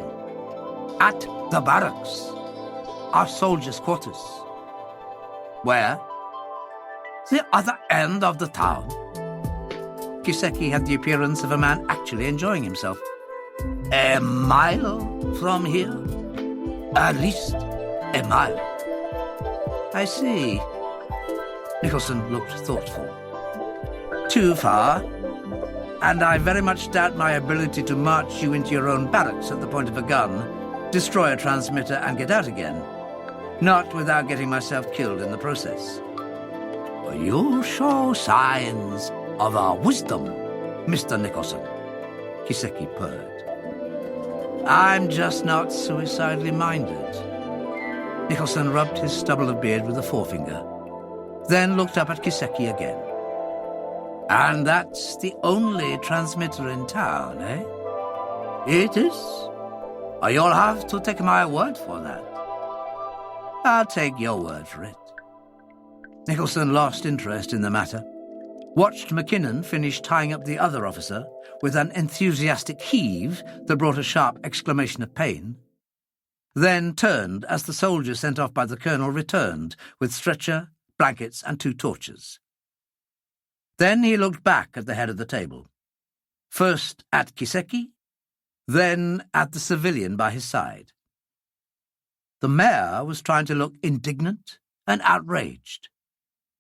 Speaker 2: At the barracks. Our soldiers' quarters. Where? The other end of the town. Kiseki had the appearance of a man actually enjoying himself. A mile from here? At least a mile. I see. Nicholson looked thoughtful. Too far, and I very much doubt my ability to march you into your own barracks at the point of a gun, destroy a transmitter and get out again, not without getting myself killed in the process. You show signs of our wisdom, Mr. Nicholson, Kiseki purred. I'm just not suicidally minded. Nicholson rubbed his stubble of beard with a forefinger, then looked up at Kiseki again. And that's the only transmitter in town, eh? It is. You'll have to take my word for that. I'll take your word for it. Nicholson lost interest in the matter, watched McKinnon finish tying up the other officer with an enthusiastic heave that brought a sharp exclamation of pain, then turned as the soldier sent off by the colonel returned with stretcher, blankets, and 2 torches. Then he looked back at the head of the table, first at Kiseki, then at the civilian by his side. The mayor was trying to look indignant and outraged,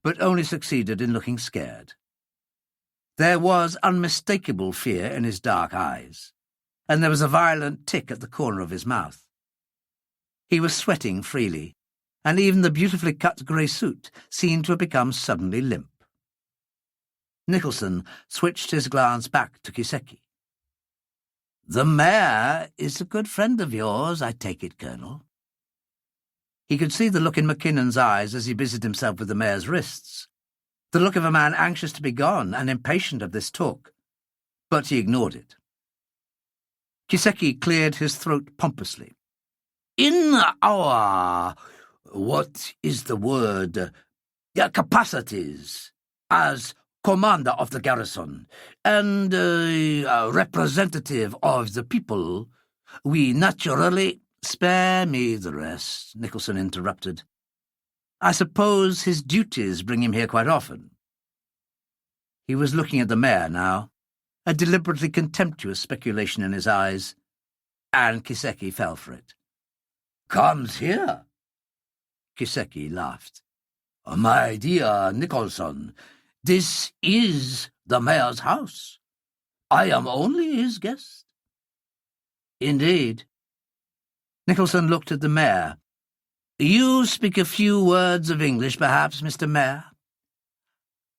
Speaker 2: but only succeeded in looking scared. There was unmistakable fear in his dark eyes, and there was a violent tick at the corner of his mouth. He was sweating freely, and even the beautifully cut grey suit seemed to have become suddenly limp. Nicholson switched his glance back to Kiseki. The mayor is a good friend of yours, I take it, Colonel. He could see the look in McKinnon's eyes as he busied himself with the mayor's wrists, the look of a man anxious to be gone and impatient of this talk, but he ignored it. Kiseki cleared his throat pompously. In our, what is the word, capacities as commander of the garrison and representative of the people, we naturally— Spare me the rest, Nicholson interrupted. I suppose his duties bring him here quite often. He was looking at the mayor now, a deliberately contemptuous speculation in his eyes, and Kiseki fell for it. Comes here? Kiseki laughed.
Speaker 3: My dear Nicholson, this is the mayor's house. I am only his guest.
Speaker 2: Indeed. Nicholson looked at the mayor. You speak a few words of English, perhaps, Mr. Mayor?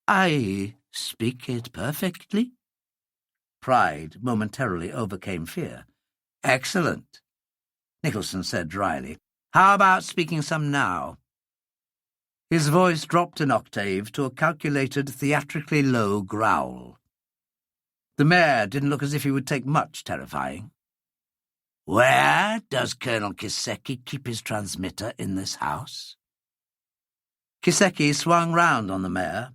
Speaker 2: I speak it perfectly. Pride momentarily overcame fear. Excellent, Nicholson said dryly. How about speaking some now? His voice dropped an octave to a calculated, theatrically low growl. The mayor didn't look as if he would take much terrifying. Where does Colonel Kiseki keep his transmitter in this house? Kiseki swung round on the mayor,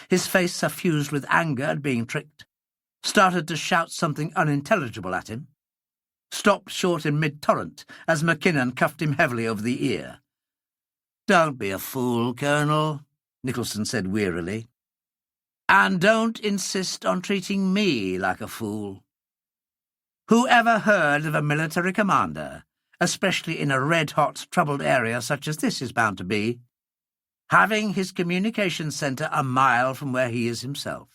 Speaker 2: his face suffused with anger at being tricked, started to shout something unintelligible at him, stopped short in mid-torrent as Mackinnon cuffed him heavily over the ear. Don't be a fool, Colonel, Nicholson said wearily. And don't insist on treating me like a fool. Who ever heard of a military commander, especially in a red-hot, troubled area such as this is bound to be, having his communications centre a mile from where he is himself?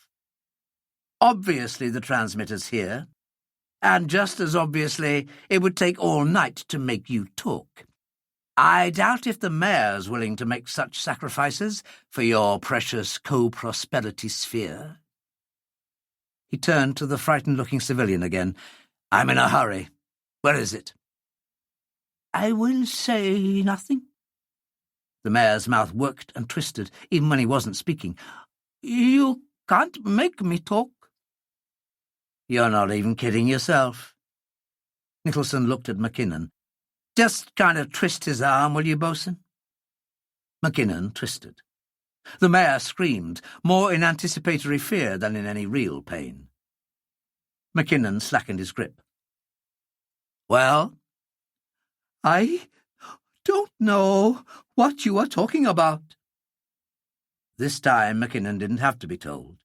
Speaker 2: Obviously the transmitter's here, and just as obviously it would take all night to make you talk. I doubt if the mayor's willing to make such sacrifices for your precious co-prosperity sphere. He turned to the frightened-looking civilian again. I'm in a hurry. Where is it? I will say nothing. The mayor's mouth worked and twisted, even when he wasn't speaking. You can't make me talk. You're not even kidding yourself. Nicholson looked at Mackinnon. Just kind of twist his arm, will you, Bosun? Mackinnon twisted. The mayor screamed, more in anticipatory fear than in any real pain. Mackinnon slackened his grip. Well? I don't know what you are talking about. This time Mackinnon didn't have to be told.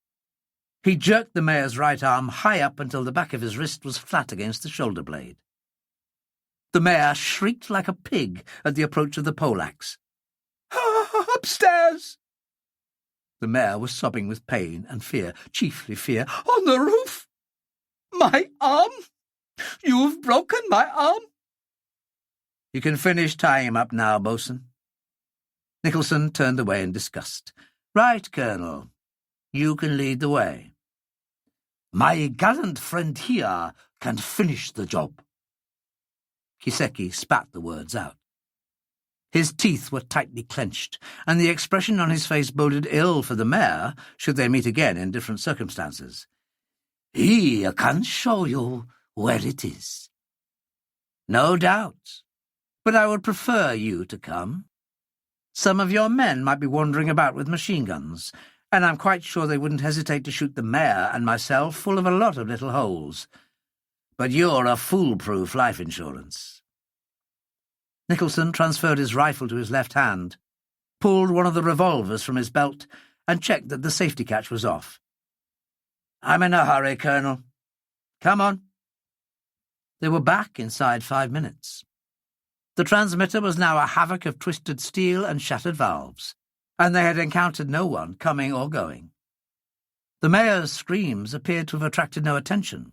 Speaker 2: He jerked the mayor's right arm high up until the back of his wrist was flat against the shoulder blade. The mayor shrieked like a pig at the approach of the poleaxe. Upstairs! The mayor was sobbing with pain and fear, chiefly fear. On the roof! My arm! You've broken my arm! You can finish tying him up now, Bosun. Nicholson turned away in disgust. Right, Colonel. You can lead the way. My gallant friend here can finish the job. Kiseki spat the words out. His teeth were tightly clenched, and the expression on his face boded ill for the mayor should they meet again in different circumstances. He can show you where it is. No doubt, but I would prefer you to come. Some of your men might be wandering about with machine guns, and I'm quite sure they wouldn't hesitate to shoot the mayor and myself full of a lot of little holes. But you're a foolproof life insurance. Nicholson transferred his rifle to his left hand, pulled one of the revolvers from his belt, and checked that the safety catch was off. I'm in a hurry, Colonel. Come on. They were back inside 5 minutes. The transmitter was now a havoc of twisted steel and shattered valves, and they had encountered no one coming or going. The mayor's screams appeared to have attracted no attention,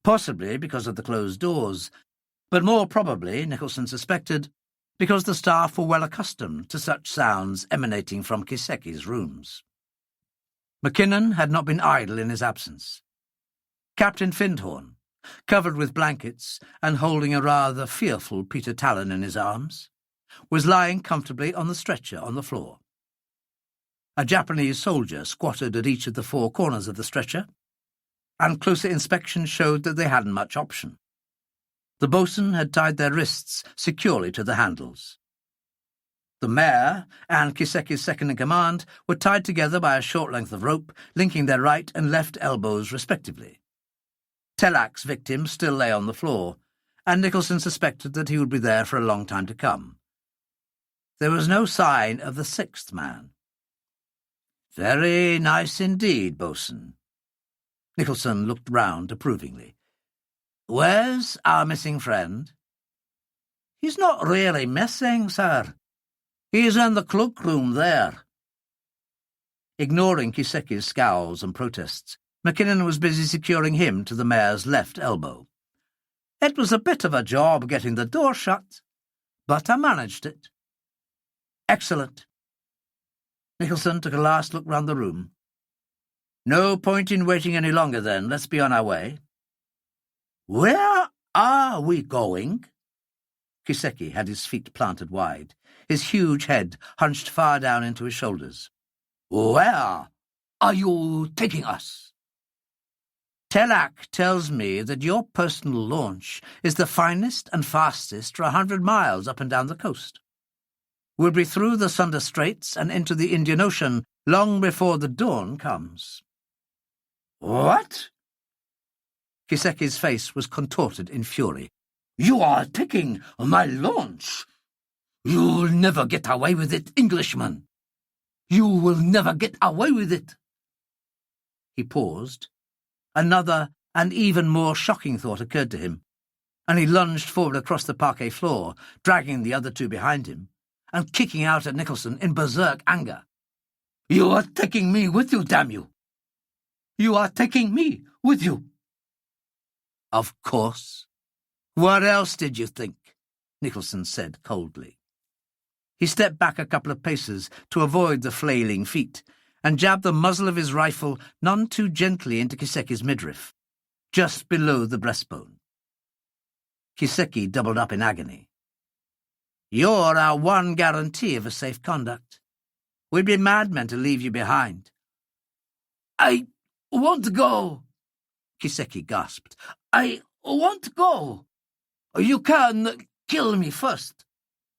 Speaker 2: possibly because of the closed doors, but more probably, Nicholson suspected, because the staff were well accustomed to such sounds emanating from Kiseki's rooms. Mackinnon had not been idle in his absence. Captain Findhorn, covered with blankets and holding a rather fearful Peter Talon in his arms, was lying comfortably on the stretcher on the floor. A Japanese soldier squatted at each of the 4 corners of the stretcher, and closer inspection showed that they hadn't much option. The bosun had tied their wrists securely to the handles. The mayor and Kiseki's second-in-command were tied together by a short length of rope, linking their right and left elbows respectively. Telak's victim still lay on the floor, and Nicholson suspected that he would be there for a long time to come. There was no sign of the 6th man. Very nice indeed, bosun. Nicholson looked round approvingly. Where's our missing friend? He's not really missing, sir. He's in the cloakroom there.
Speaker 1: Ignoring Kiseki's scowls and protests, Mackinnon was busy securing him to the mare's left elbow. It was a bit of a job getting the door shut, but I managed it. Excellent. Nicholson took a last look round the room. No point in waiting any longer, then. Let's be on our way. Where are we going? Kiseki had his feet planted wide, his huge head hunched far down into his shoulders. Where are you taking us? Telak tells me that your personal launch is the finest and fastest for 100 miles up and down the coast. We'll be through the Sunda Straits and into the Indian Ocean long before the dawn comes. What? Kiseki's face was contorted in fury. You are taking my launch. You'll never get away with it, Englishman. You will never get away with it. He paused. Another and even more shocking thought occurred to him, and he lunged forward across the parquet floor, dragging the other two behind him, and kicking out at Nicholson in berserk anger. You are taking me with you, damn you! You are taking me with you! Of course. What else did you think? Nicholson said coldly. He stepped back a couple of paces to avoid the flailing feet, and jabbed the muzzle of his rifle none too gently into Kiseki's midriff, just below the breastbone. Kiseki doubled up in agony. You're our one guarantee of a safe conduct. We'd be madmen to leave you behind. I won't go, Kiseki gasped. I won't go. You can kill me first,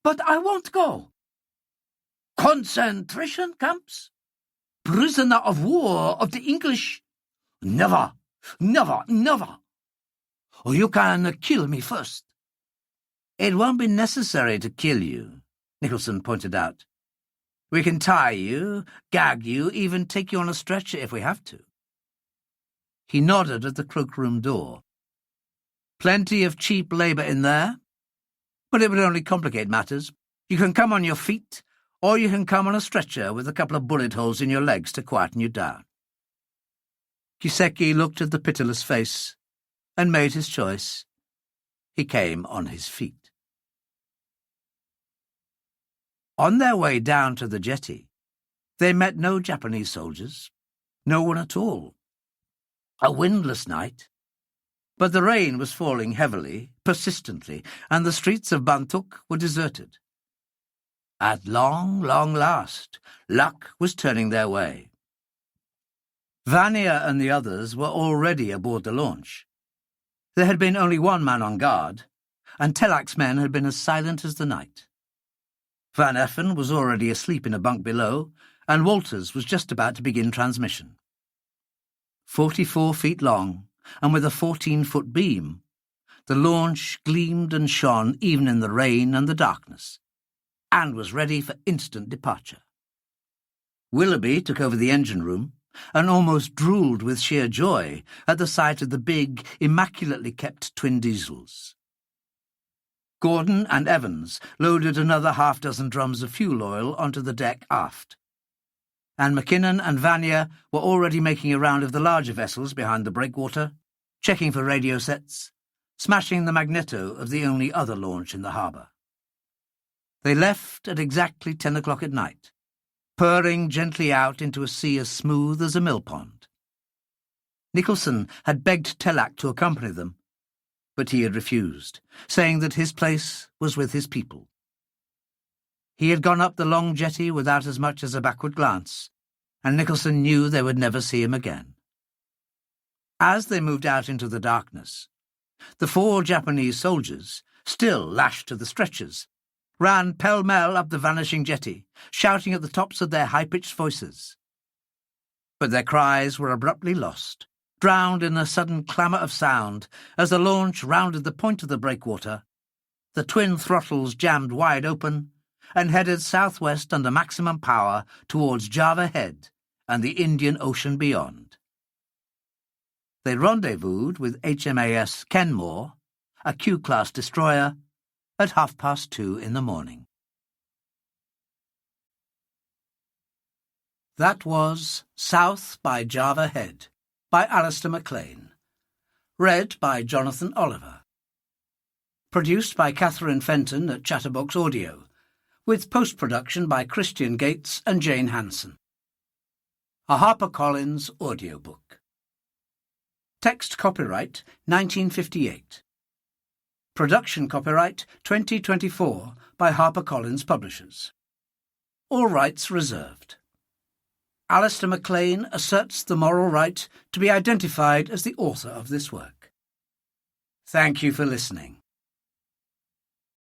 Speaker 1: but I won't go. Concentration camps? Prisoner of war of the English? Never, never, never. You can kill me first. It won't be necessary to kill you, Nicholson pointed out. We can tie you, gag you, even take you on a stretcher if we have to. He nodded at the cloakroom door. Plenty of cheap labour in there, but it would only complicate matters. You can come on your feet, or you can come on a stretcher with a couple of bullet holes in your legs to quieten you down. Kiseki looked at the pitiless face and made his choice. He came on his feet. On their way down to the jetty, they met no Japanese soldiers, no one at all. A windless night, but the rain was falling heavily, persistently, and the streets of Bantuk were deserted. At long, long last, luck was turning their way. Vanier and the others were already aboard the launch. There had been only one man on guard, and Telak's men had been as silent as the night. Van Effen was already asleep in a bunk below, and Walters was just about to begin transmission. 44 feet long, and with a 14-foot beam, the launch gleamed and shone even in the rain and the darkness, and was ready for instant departure. Willoughby took over the engine room and almost drooled with sheer joy at the sight of the big, immaculately kept twin diesels. Gordon and Evans loaded another half-dozen drums of fuel oil onto the deck aft, and Mackinnon and Vanier were already making a round of the larger vessels behind the breakwater, checking for radio sets, smashing the magneto of the only other launch in the harbour. They left at exactly 10 o'clock at night, purring gently out into a sea as smooth as a mill-pond. Nicholson had begged Telak to accompany them, but he had refused, saying that his place was with his people. He had gone up the long jetty without as much as a backward glance, and Nicholson knew they would never see him again. As they moved out into the darkness, the 4 Japanese soldiers, still lashed to the stretchers, ran pell-mell up the vanishing jetty, shouting at the tops of their high-pitched voices. But their cries were abruptly lost, drowned in a sudden clamour of sound as the launch rounded the point of the breakwater, the twin throttles jammed wide open, and headed southwest under maximum power towards Java Head and the Indian Ocean beyond. They rendezvoused with HMAS Kenmore, a Q-class destroyer, at 2:30 in the morning. That was South by Java Head by Alistair MacLean. Read by Jonathan Oliver. Produced by Catherine Fenton at Chatterbox Audio, with post-production by Christian Gates and Jane Hanson. A HarperCollins audiobook. Text copyright 1958. Production copyright 2024 by HarperCollins Publishers. All rights reserved. Alistair MacLean asserts the moral right to be identified as the author of this work. Thank you for listening.